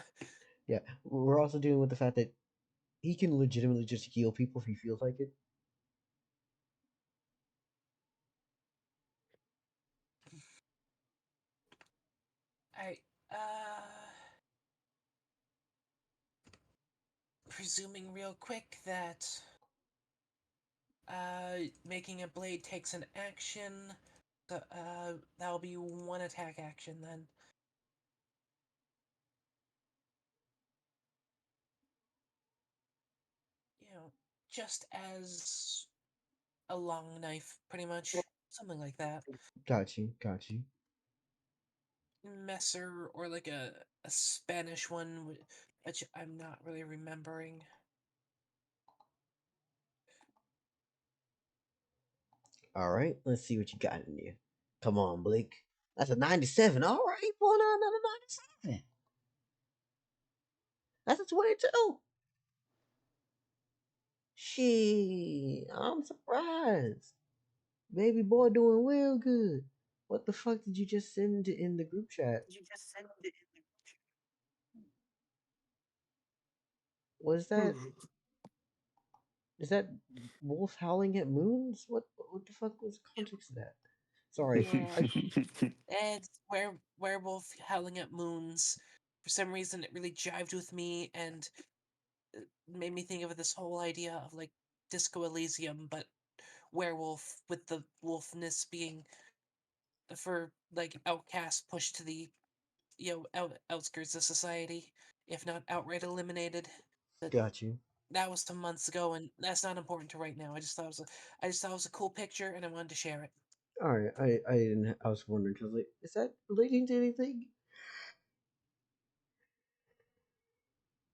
Yeah, we're also dealing with the fact that he can legitimately just heal people if he feels like it. I presuming real quick that making a blade takes an action. So, that'll be one attack action then. Just as a long knife, pretty much. Something like that. Got you. Messer or like a Spanish one, which I'm not really remembering. All right, let's see what you got in there. Come on, Blake. That's a 97. All right, pulling out another 97. That's a 22. Shit, I'm surprised. Baby boy doing well good. What the fuck did you just send in the group chat? Was that? Is that wolf howling at moons? What the fuck was the context of that? Sorry, Yeah. It's werewolf howling at moons. For some reason, it really jived with me and made me think of this whole idea of like Disco Elysium, but werewolf with the wolfness being for like outcast pushed to the outskirts of society, if not outright eliminated. But got you. that was some months ago, and that's not important to right now. I just thought it was a cool picture, and I wanted to share it. All right, I didn't. I was wondering because like, is that relating to anything?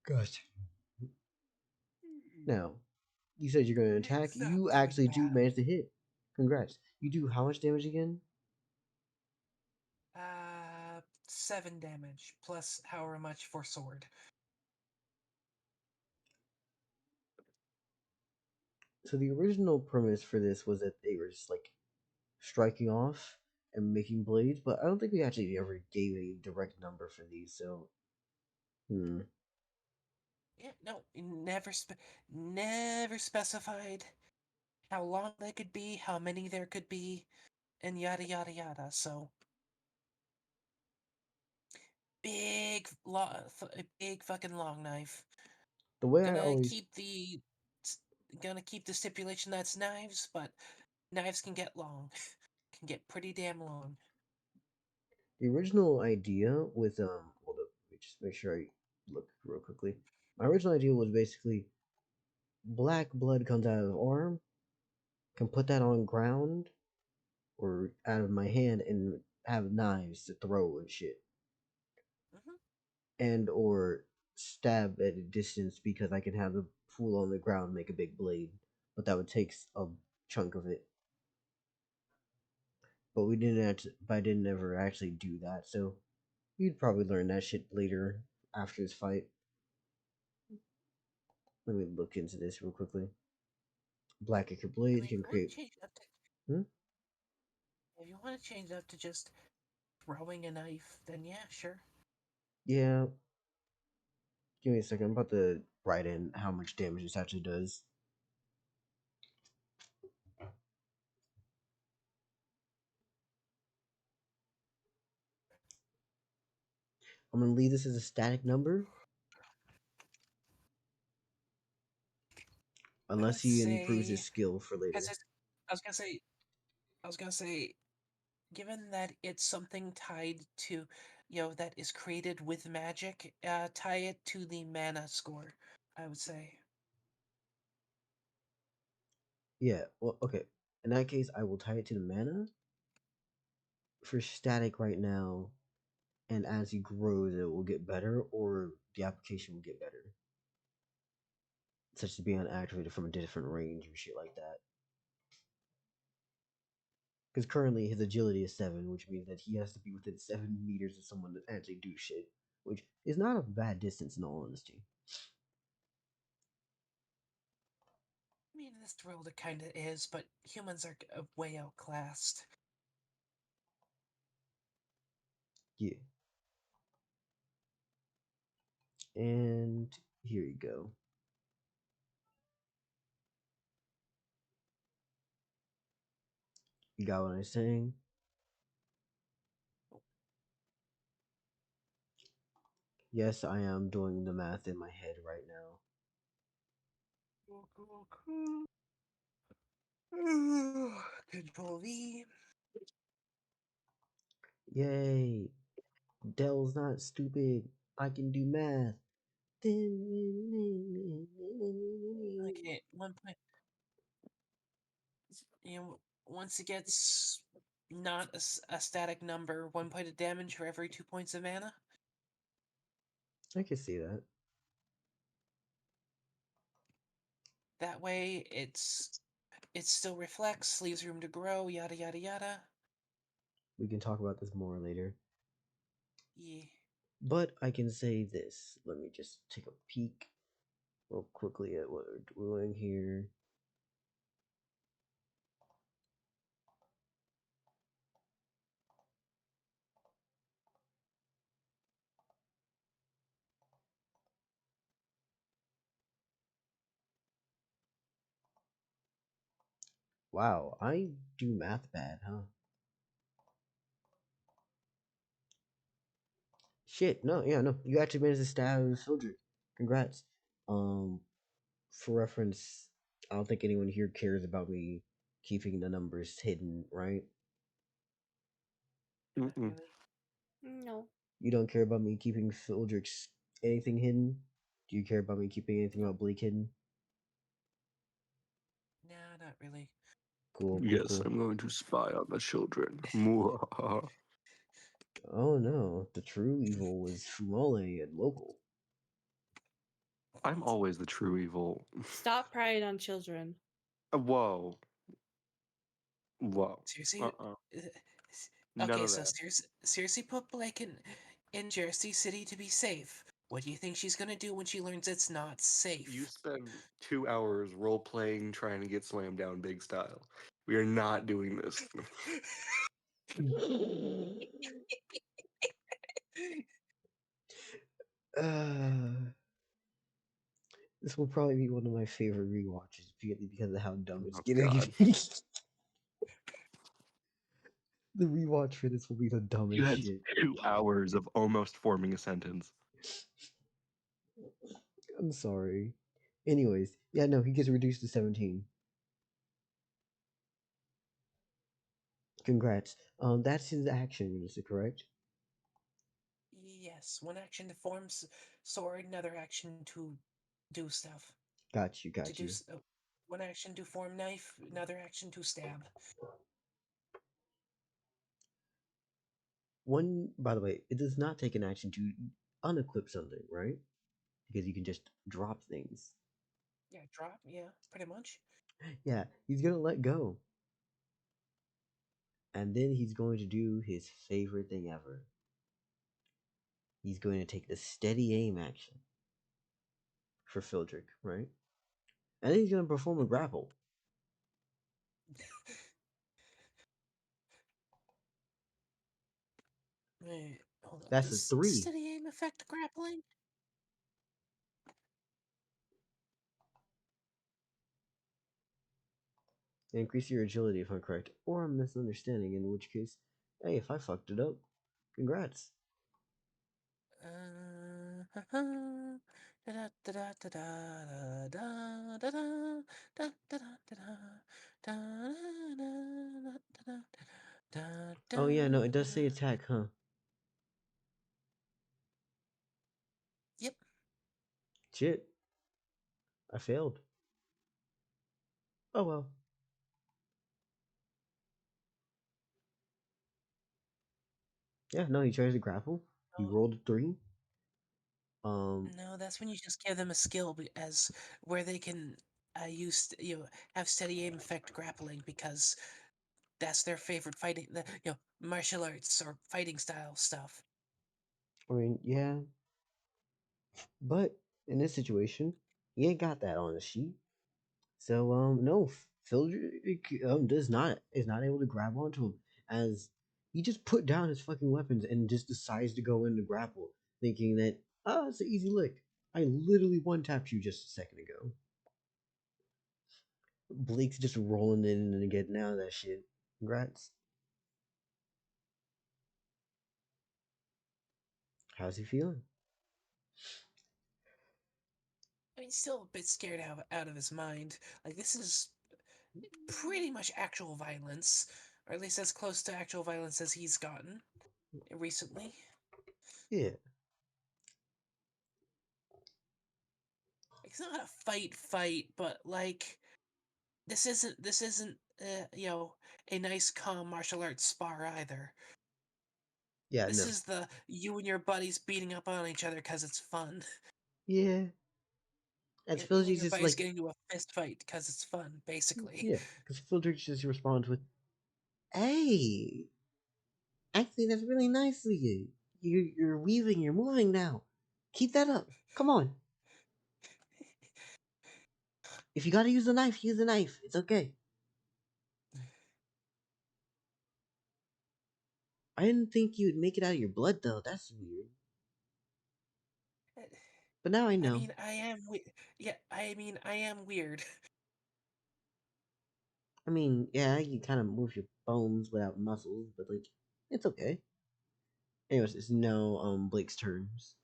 Gotcha. Now, you said you're going to attack. It's not You too actually do bad. manage to hit. Congrats. You do how much damage again? 7 damage plus however much for sword. So the original premise for this was that they were just like striking off and making blades, but I don't think we actually ever gave a direct number for these. So, Yeah, no, never specified how long they could be, how many there could be, and yada yada yada. So big fucking long knife. the way I Gonna always keep the gonna keep the stipulation that's knives, but knives can get long, can get pretty damn long. the original idea with hold up, let me just make sure I look real quickly. My original idea was basically black blood comes out of arm, can put that on ground or out of my hand and have knives to throw and shit, Hmm. and or stab at a distance because I can have the fool on the ground make a big blade, but that would take a chunk of it. But we didn't. But I didn't ever actually do that, so you'd probably learn that shit later after this fight. Let me look into this real quickly. Black Acre I Blades mean, if can you want create. to change it up to, Hmm? if you want to change it up to just throwing a knife, then yeah, sure. Yeah. Give me a second. I'm about to write in how much damage this actually does. I'm gonna leave this as a static number, I would unless he improves his say, skill for later. because I was gonna say, I was gonna say, given that it's something tied to, that is created with magic, tie it to the mana score. I would say. Yeah. Well, okay. In that case, I will tie it to the mana for static right now, and as he grows, it will get better, or the application will get better, such as being activated from a different range or shit like that. Because currently his agility is 7, which means that he has to be within 7 meters of someone to actually do shit, which is not a bad distance in all honesty. I mean, in this world it kind of is, but humans are way outclassed. Yeah. And here you go. You got what I'm saying? Yes, I am doing the math in my head right now. Cool. Control V. Yay! Dell's not stupid. I can do math. Okay, 1 point. once it gets not a static number, 1 point of damage for every 2 points of mana. I can see that. That way, it still reflects, leaves room to grow, yada yada yada. We can talk about this more later. Yeah. But I can say this. Let me just take a peek real quickly at what we're doing here. Wow, I do math bad, huh? Shit, no, yeah, no. You actually managed to stab Phildrik. Congrats. For reference, I don't think anyone here cares about me keeping the numbers hidden, right? Not Mm-mm. really. No. You don't care about me keeping Phildrik's anything hidden? Do you care about me keeping anything about Bleak hidden? Nah, not really. Cool, cool, Yes, cool. I'm going to spy on the children. Oh no, the true evil was Fumale and local. I'm always the true evil. Stop prying on children. Whoa. Whoa. Seriously? None Okay, of so that. Circe put Blake in Jersey City to be safe. What do you think she's gonna do when she learns it's not safe? You spend 2 hours role playing trying to get slammed down big style. We are not doing this. This will probably be one of my favorite rewatches because of how dumb it's Oh, getting. God. The rewatch for this will be the dumbest You had shit. 2 hours of almost forming a sentence. I'm sorry. Anyways, yeah, no, he gets reduced to 17. Congrats. That's his action, is it correct? Yes, one action to form sword, another action to do stuff. Got you, To got do you. one action to form knife, another action to stab. One, by the way, it does not take an action to unequip something, right? Because you can just drop things. Yeah, drop. Yeah, pretty much. Yeah, he's gonna let go. And then he's going to do his favorite thing ever. He's going to take the steady aim action for Phildrik, right? And then he's going to perform a grapple. Wait, hold on. That's a Does 3. steady aim affect grappling? Increase your agility if I'm correct, or I'm misunderstanding, in which case, hey, if I fucked it up, congrats. Oh yeah, no, it does say attack, huh? Yep. Shit. I failed. Oh well. Yeah, no, he tries to grapple. He rolled a 3. No, that's when you just give them a skill as where they can use have steady aim effect grappling because that's their favorite fighting martial arts or fighting style stuff. I mean, yeah. But in this situation, he ain't got that on his sheet. So no, Phildrik is not able to grab onto him as he just put down his fucking weapons and just decides to go into grapple, thinking that it's an easy lick. I literally one tapped you just a second ago. Blake's just rolling in and getting out of that shit. Congrats. How's he feeling? I mean, still a bit scared out of his mind. Like this is pretty much actual violence, or at least as close to actual violence as he's gotten recently. Yeah. It's not a fight, but like this isn't a nice calm martial arts spar either. Yeah, This no. is the you and your buddies beating up on each other because it's fun. Yeah. And You and Phildrik your just buddies like, getting into a fist fight because it's fun, basically. yeah, because Phildrik just responds with, "Hey, actually, that's really nice of you. You're weaving, you're moving now. Keep that up. Come on. If you gotta use a knife, use a knife. It's okay." I didn't think you'd make it out of your blood, though. That's weird. But now I know. I mean, I am yeah, I am weird. I mean, yeah, you kind of move your bones without muscles, but like, it's okay. Anyways, it's no Blake's turns.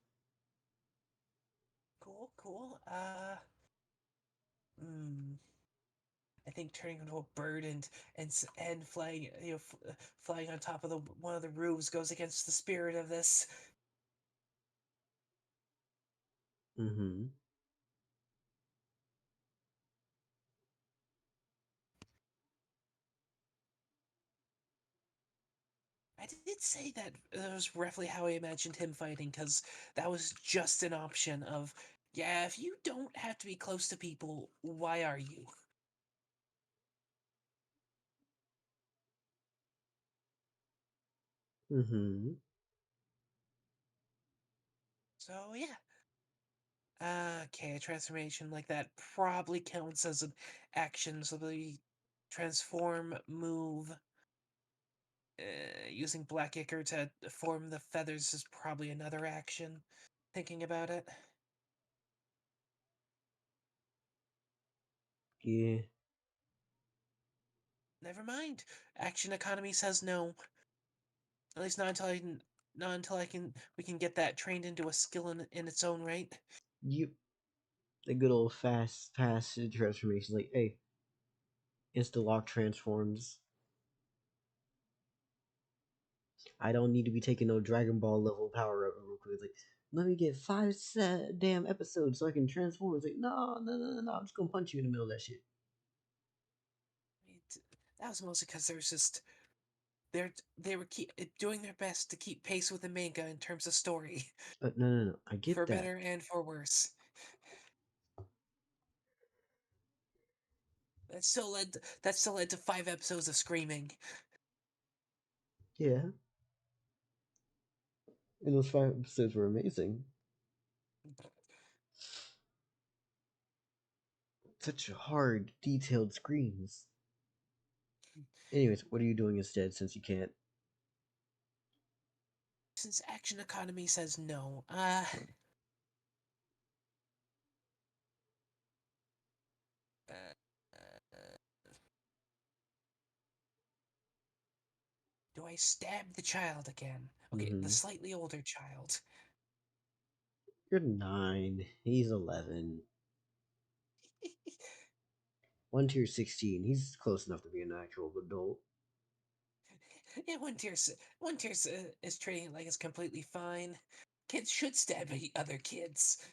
Cool. I think turning into a bird and flying, flying on top of one of the roofs goes against the spirit of this. Mm-hmm. I did say that was roughly how I imagined him fighting, because that was just an option of, yeah, if you don't have to be close to people, why are you? Mm-hmm. So, yeah. Okay, a transformation like that probably counts as an action, so the transform move using Black Ichor to form the feathers is probably another action, thinking about it. Yeah. Never mind. Action economy says no. At least not until we can get that trained into a skill in its own right. Yep. The good old fast transformation. Like, hey, insta lock transforms. I don't need to be taking no Dragon Ball level power up real quick. Like, let me get 5 damn episodes so I can transform. It's like, no. I'm just gonna punch you in the middle of that shit. That was mostly because there was just they were doing their best to keep pace with the manga in terms of story, No. I get for that. better and for worse. That still led to 5 episodes of screaming. Yeah. And those 5 episodes were amazing. Such hard, detailed screens. Anyways, what are you doing instead since you can't? Since action economy says no, do I stab the child again? Okay, the Mm-hmm. slightly older child. You're 9. He's 11. Onetyr 16. He's close enough to be an actual adult. Yeah, one tier is treating it like it's completely fine. Kids should stab other kids.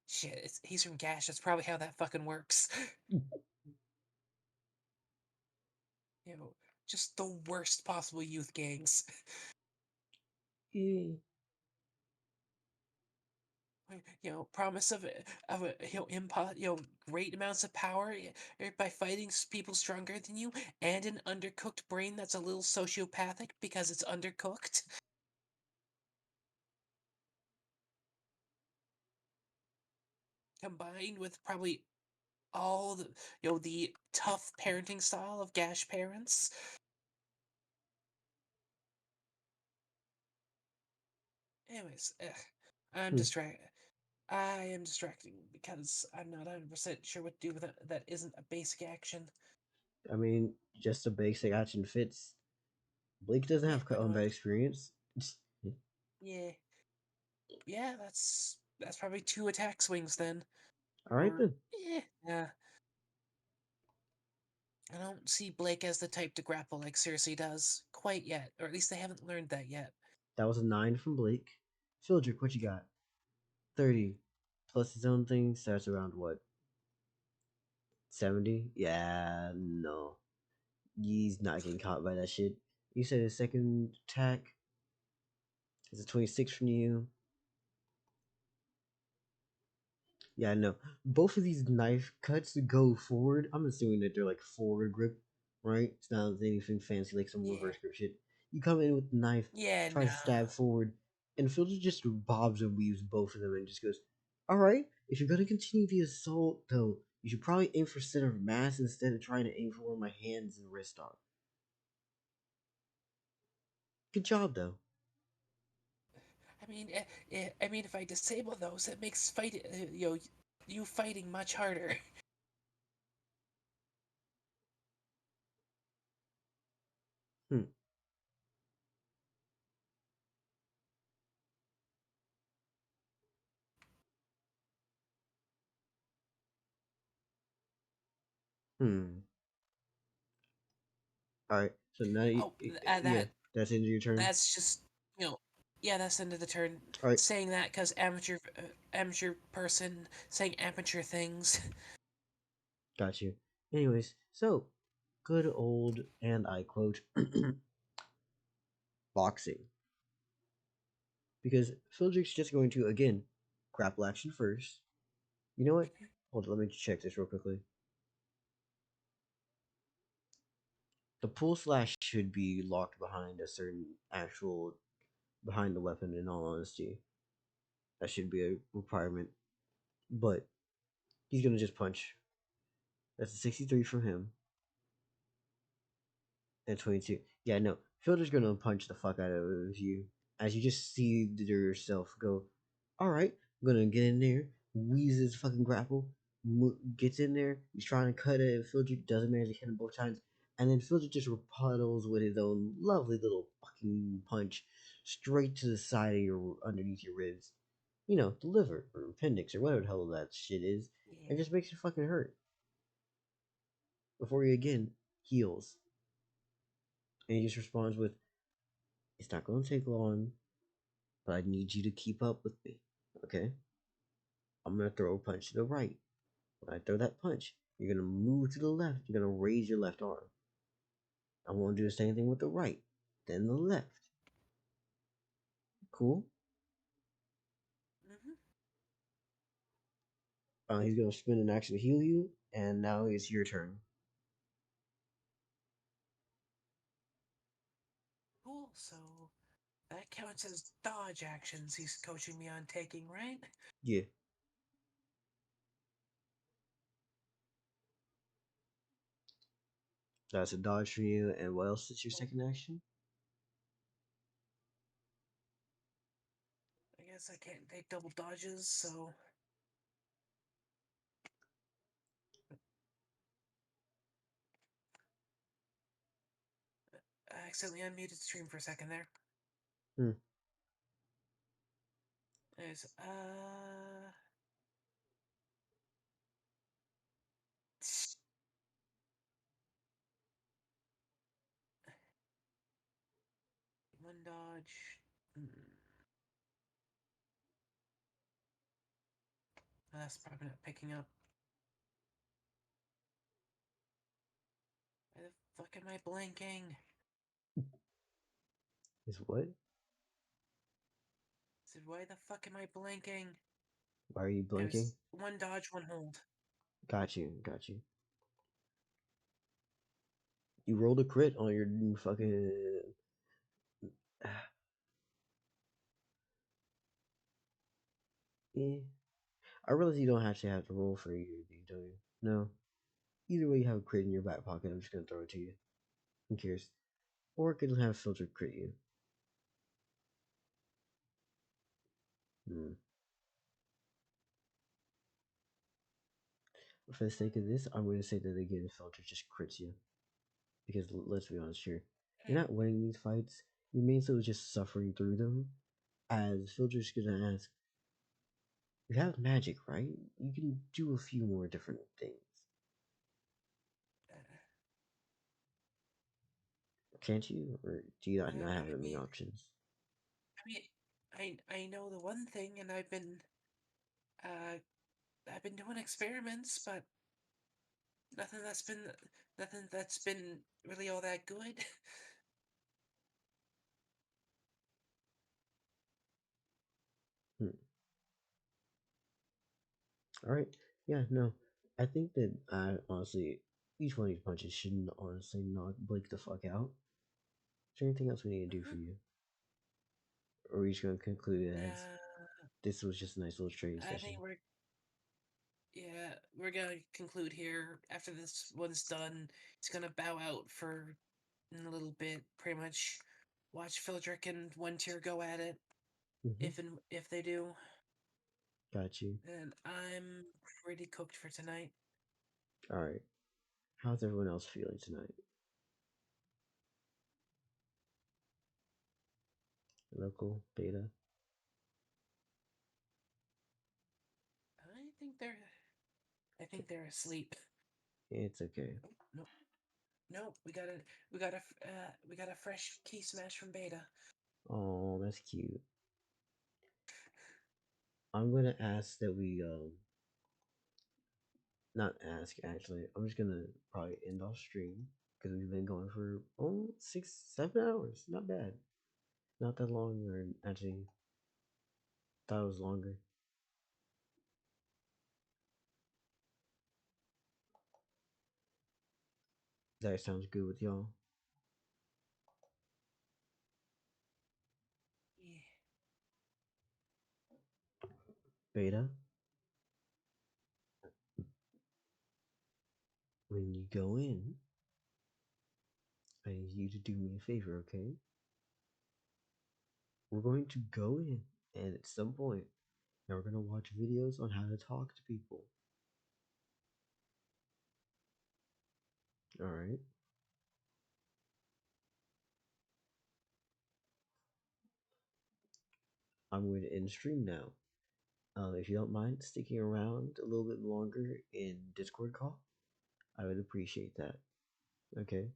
Shit, he's from Gash. That's probably how that fucking works. Just the worst possible youth gangs. Yeah. Promise of great amounts of power by fighting people stronger than you, and an undercooked brain that's a little sociopathic because it's undercooked. Combined with probably all the tough parenting style of Gash parents. Anyways, I'm Hmm. distracted. I am distracting because I'm not 100% sure what to do with it that isn't a basic action. I mean, just a basic action fits. Blake doesn't Yeah, have pretty combat much. experience. Yeah. Yeah, that's probably 2 attack swings then. Alright Or then. yeah. I don't see Blake as the type to grapple like Circe does quite yet, or at least they haven't learned that yet. That was a 9 from Blake. Phildrik, what you got? 30. Plus his own thing starts around what? 70? Yeah, no. He's not getting caught by that shit. You said his second attack is a 26 from you. Yeah, no. Both of these knife cuts go forward. I'm assuming that they're like forward grip, right? It's not anything fancy like some Yeah. reverse grip shit. You come in with the knife, Yeah, try to stab forward, and Phildrik just bobs and weaves both of them and just goes, "Alright, if you're gonna continue the assault, though, you should probably aim for center of mass instead of trying to aim for where my hands and wrist are." Good job, though. I mean, if I disable those, it makes you fighting much harder. Hmm. Hmm. Alright, so now Oh, yeah, that's the end of your turn. that's just yeah, that's the end of the turn. Alright, Saying that because amateur person saying amateur things. got you. Anyways, so good old, and I quote, boxing. Because Phildrik's just going to, again, grapple action first. You know what? Hold on, let me check this real quickly. The pull slash should be locked behind a certain actual, behind the weapon, in all honesty. That should be a requirement. But he's going to just punch. That's a 63 from him. And 22. Yeah, no. Phildrik's going to punch the fuck out of you. As you just see yourself go, alright, I'm going to get in there, weaves his fucking grapple, gets in there, he's trying to cut it, Phildrik doesn't manage to hit him both times, and then Phildrik just repuddles with his own lovely little fucking punch straight to the side of your, underneath your ribs. You know, the liver, or appendix, or whatever the hell that shit is, and just makes you fucking hurt. Before he again heals. And he just responds with, "It's not going to take long, but I need you to keep up with me, okay? I'm going to throw a punch to the right. When I throw that punch, you're going to move to the left. You're going to raise your left arm. I want to do the same thing with the right, then the left. Cool?" He's going to spin an action to heal you, and now it's your turn. Cool. So that counts as dodge actions he's coaching me on taking, right? Yeah. That's a dodge for you, and what else is your second action? I guess I can't take double dodges, so I accidentally unmuted the stream for a second there. Hmm. There's one dodge. That's probably not picking up. Why the fuck am I blanking? Is what? I said, why the fuck am I blanking? Why are you blinking? There's one dodge, one hold. Got you, got you. You rolled a crit on your fucking... Yeah. I realize you don't actually have to roll for either of these, do you? No. Either way, you have a crit in your back pocket. I'm just gonna throw it to you. Who cares? Or it can have filtered crit you. For the sake of this, I'm going to say that again, filter just crits you. Because let's be honest here, you're not winning these fights. You're mainly just suffering through them. As Filter's gonna ask, you have magic, right? You can do a few more different things. Can't you? Or do you not have any options? I mean, I know the one thing, and I've been doing experiments, but Nothing that's been really all that good. All right. Yeah. No. I think that honestly, each one of these punches shouldn't honestly knock Blake the fuck out. Is there anything else we need to do for you? Or are we just gonna conclude it as this was just a nice little training I session? think we're gonna conclude here. After this one's done, he's gonna bow out for a little bit, pretty much watch Phildrik and Onetyr go at it, if they do. Got you. And I'm pretty cooked for tonight. All right. How's everyone else feeling tonight? Local beta. I think they're asleep. It's okay. No, we got a fresh key smash from beta. Oh, that's cute. I'm gonna ask that we not ask actually. I'm just gonna probably end off stream because we've been going for 6-7 hours. Not bad. Not that long, or actually thought it was longer. That sounds good with y'all. Yeah. Beta. When you go in, I need you to do me a favor, okay? We're going to go in, and at some point, now we're going to watch videos on how to talk to people. Alright? I'm going to end stream now. If you don't mind sticking around a little bit longer in Discord call, I would appreciate that. Okay?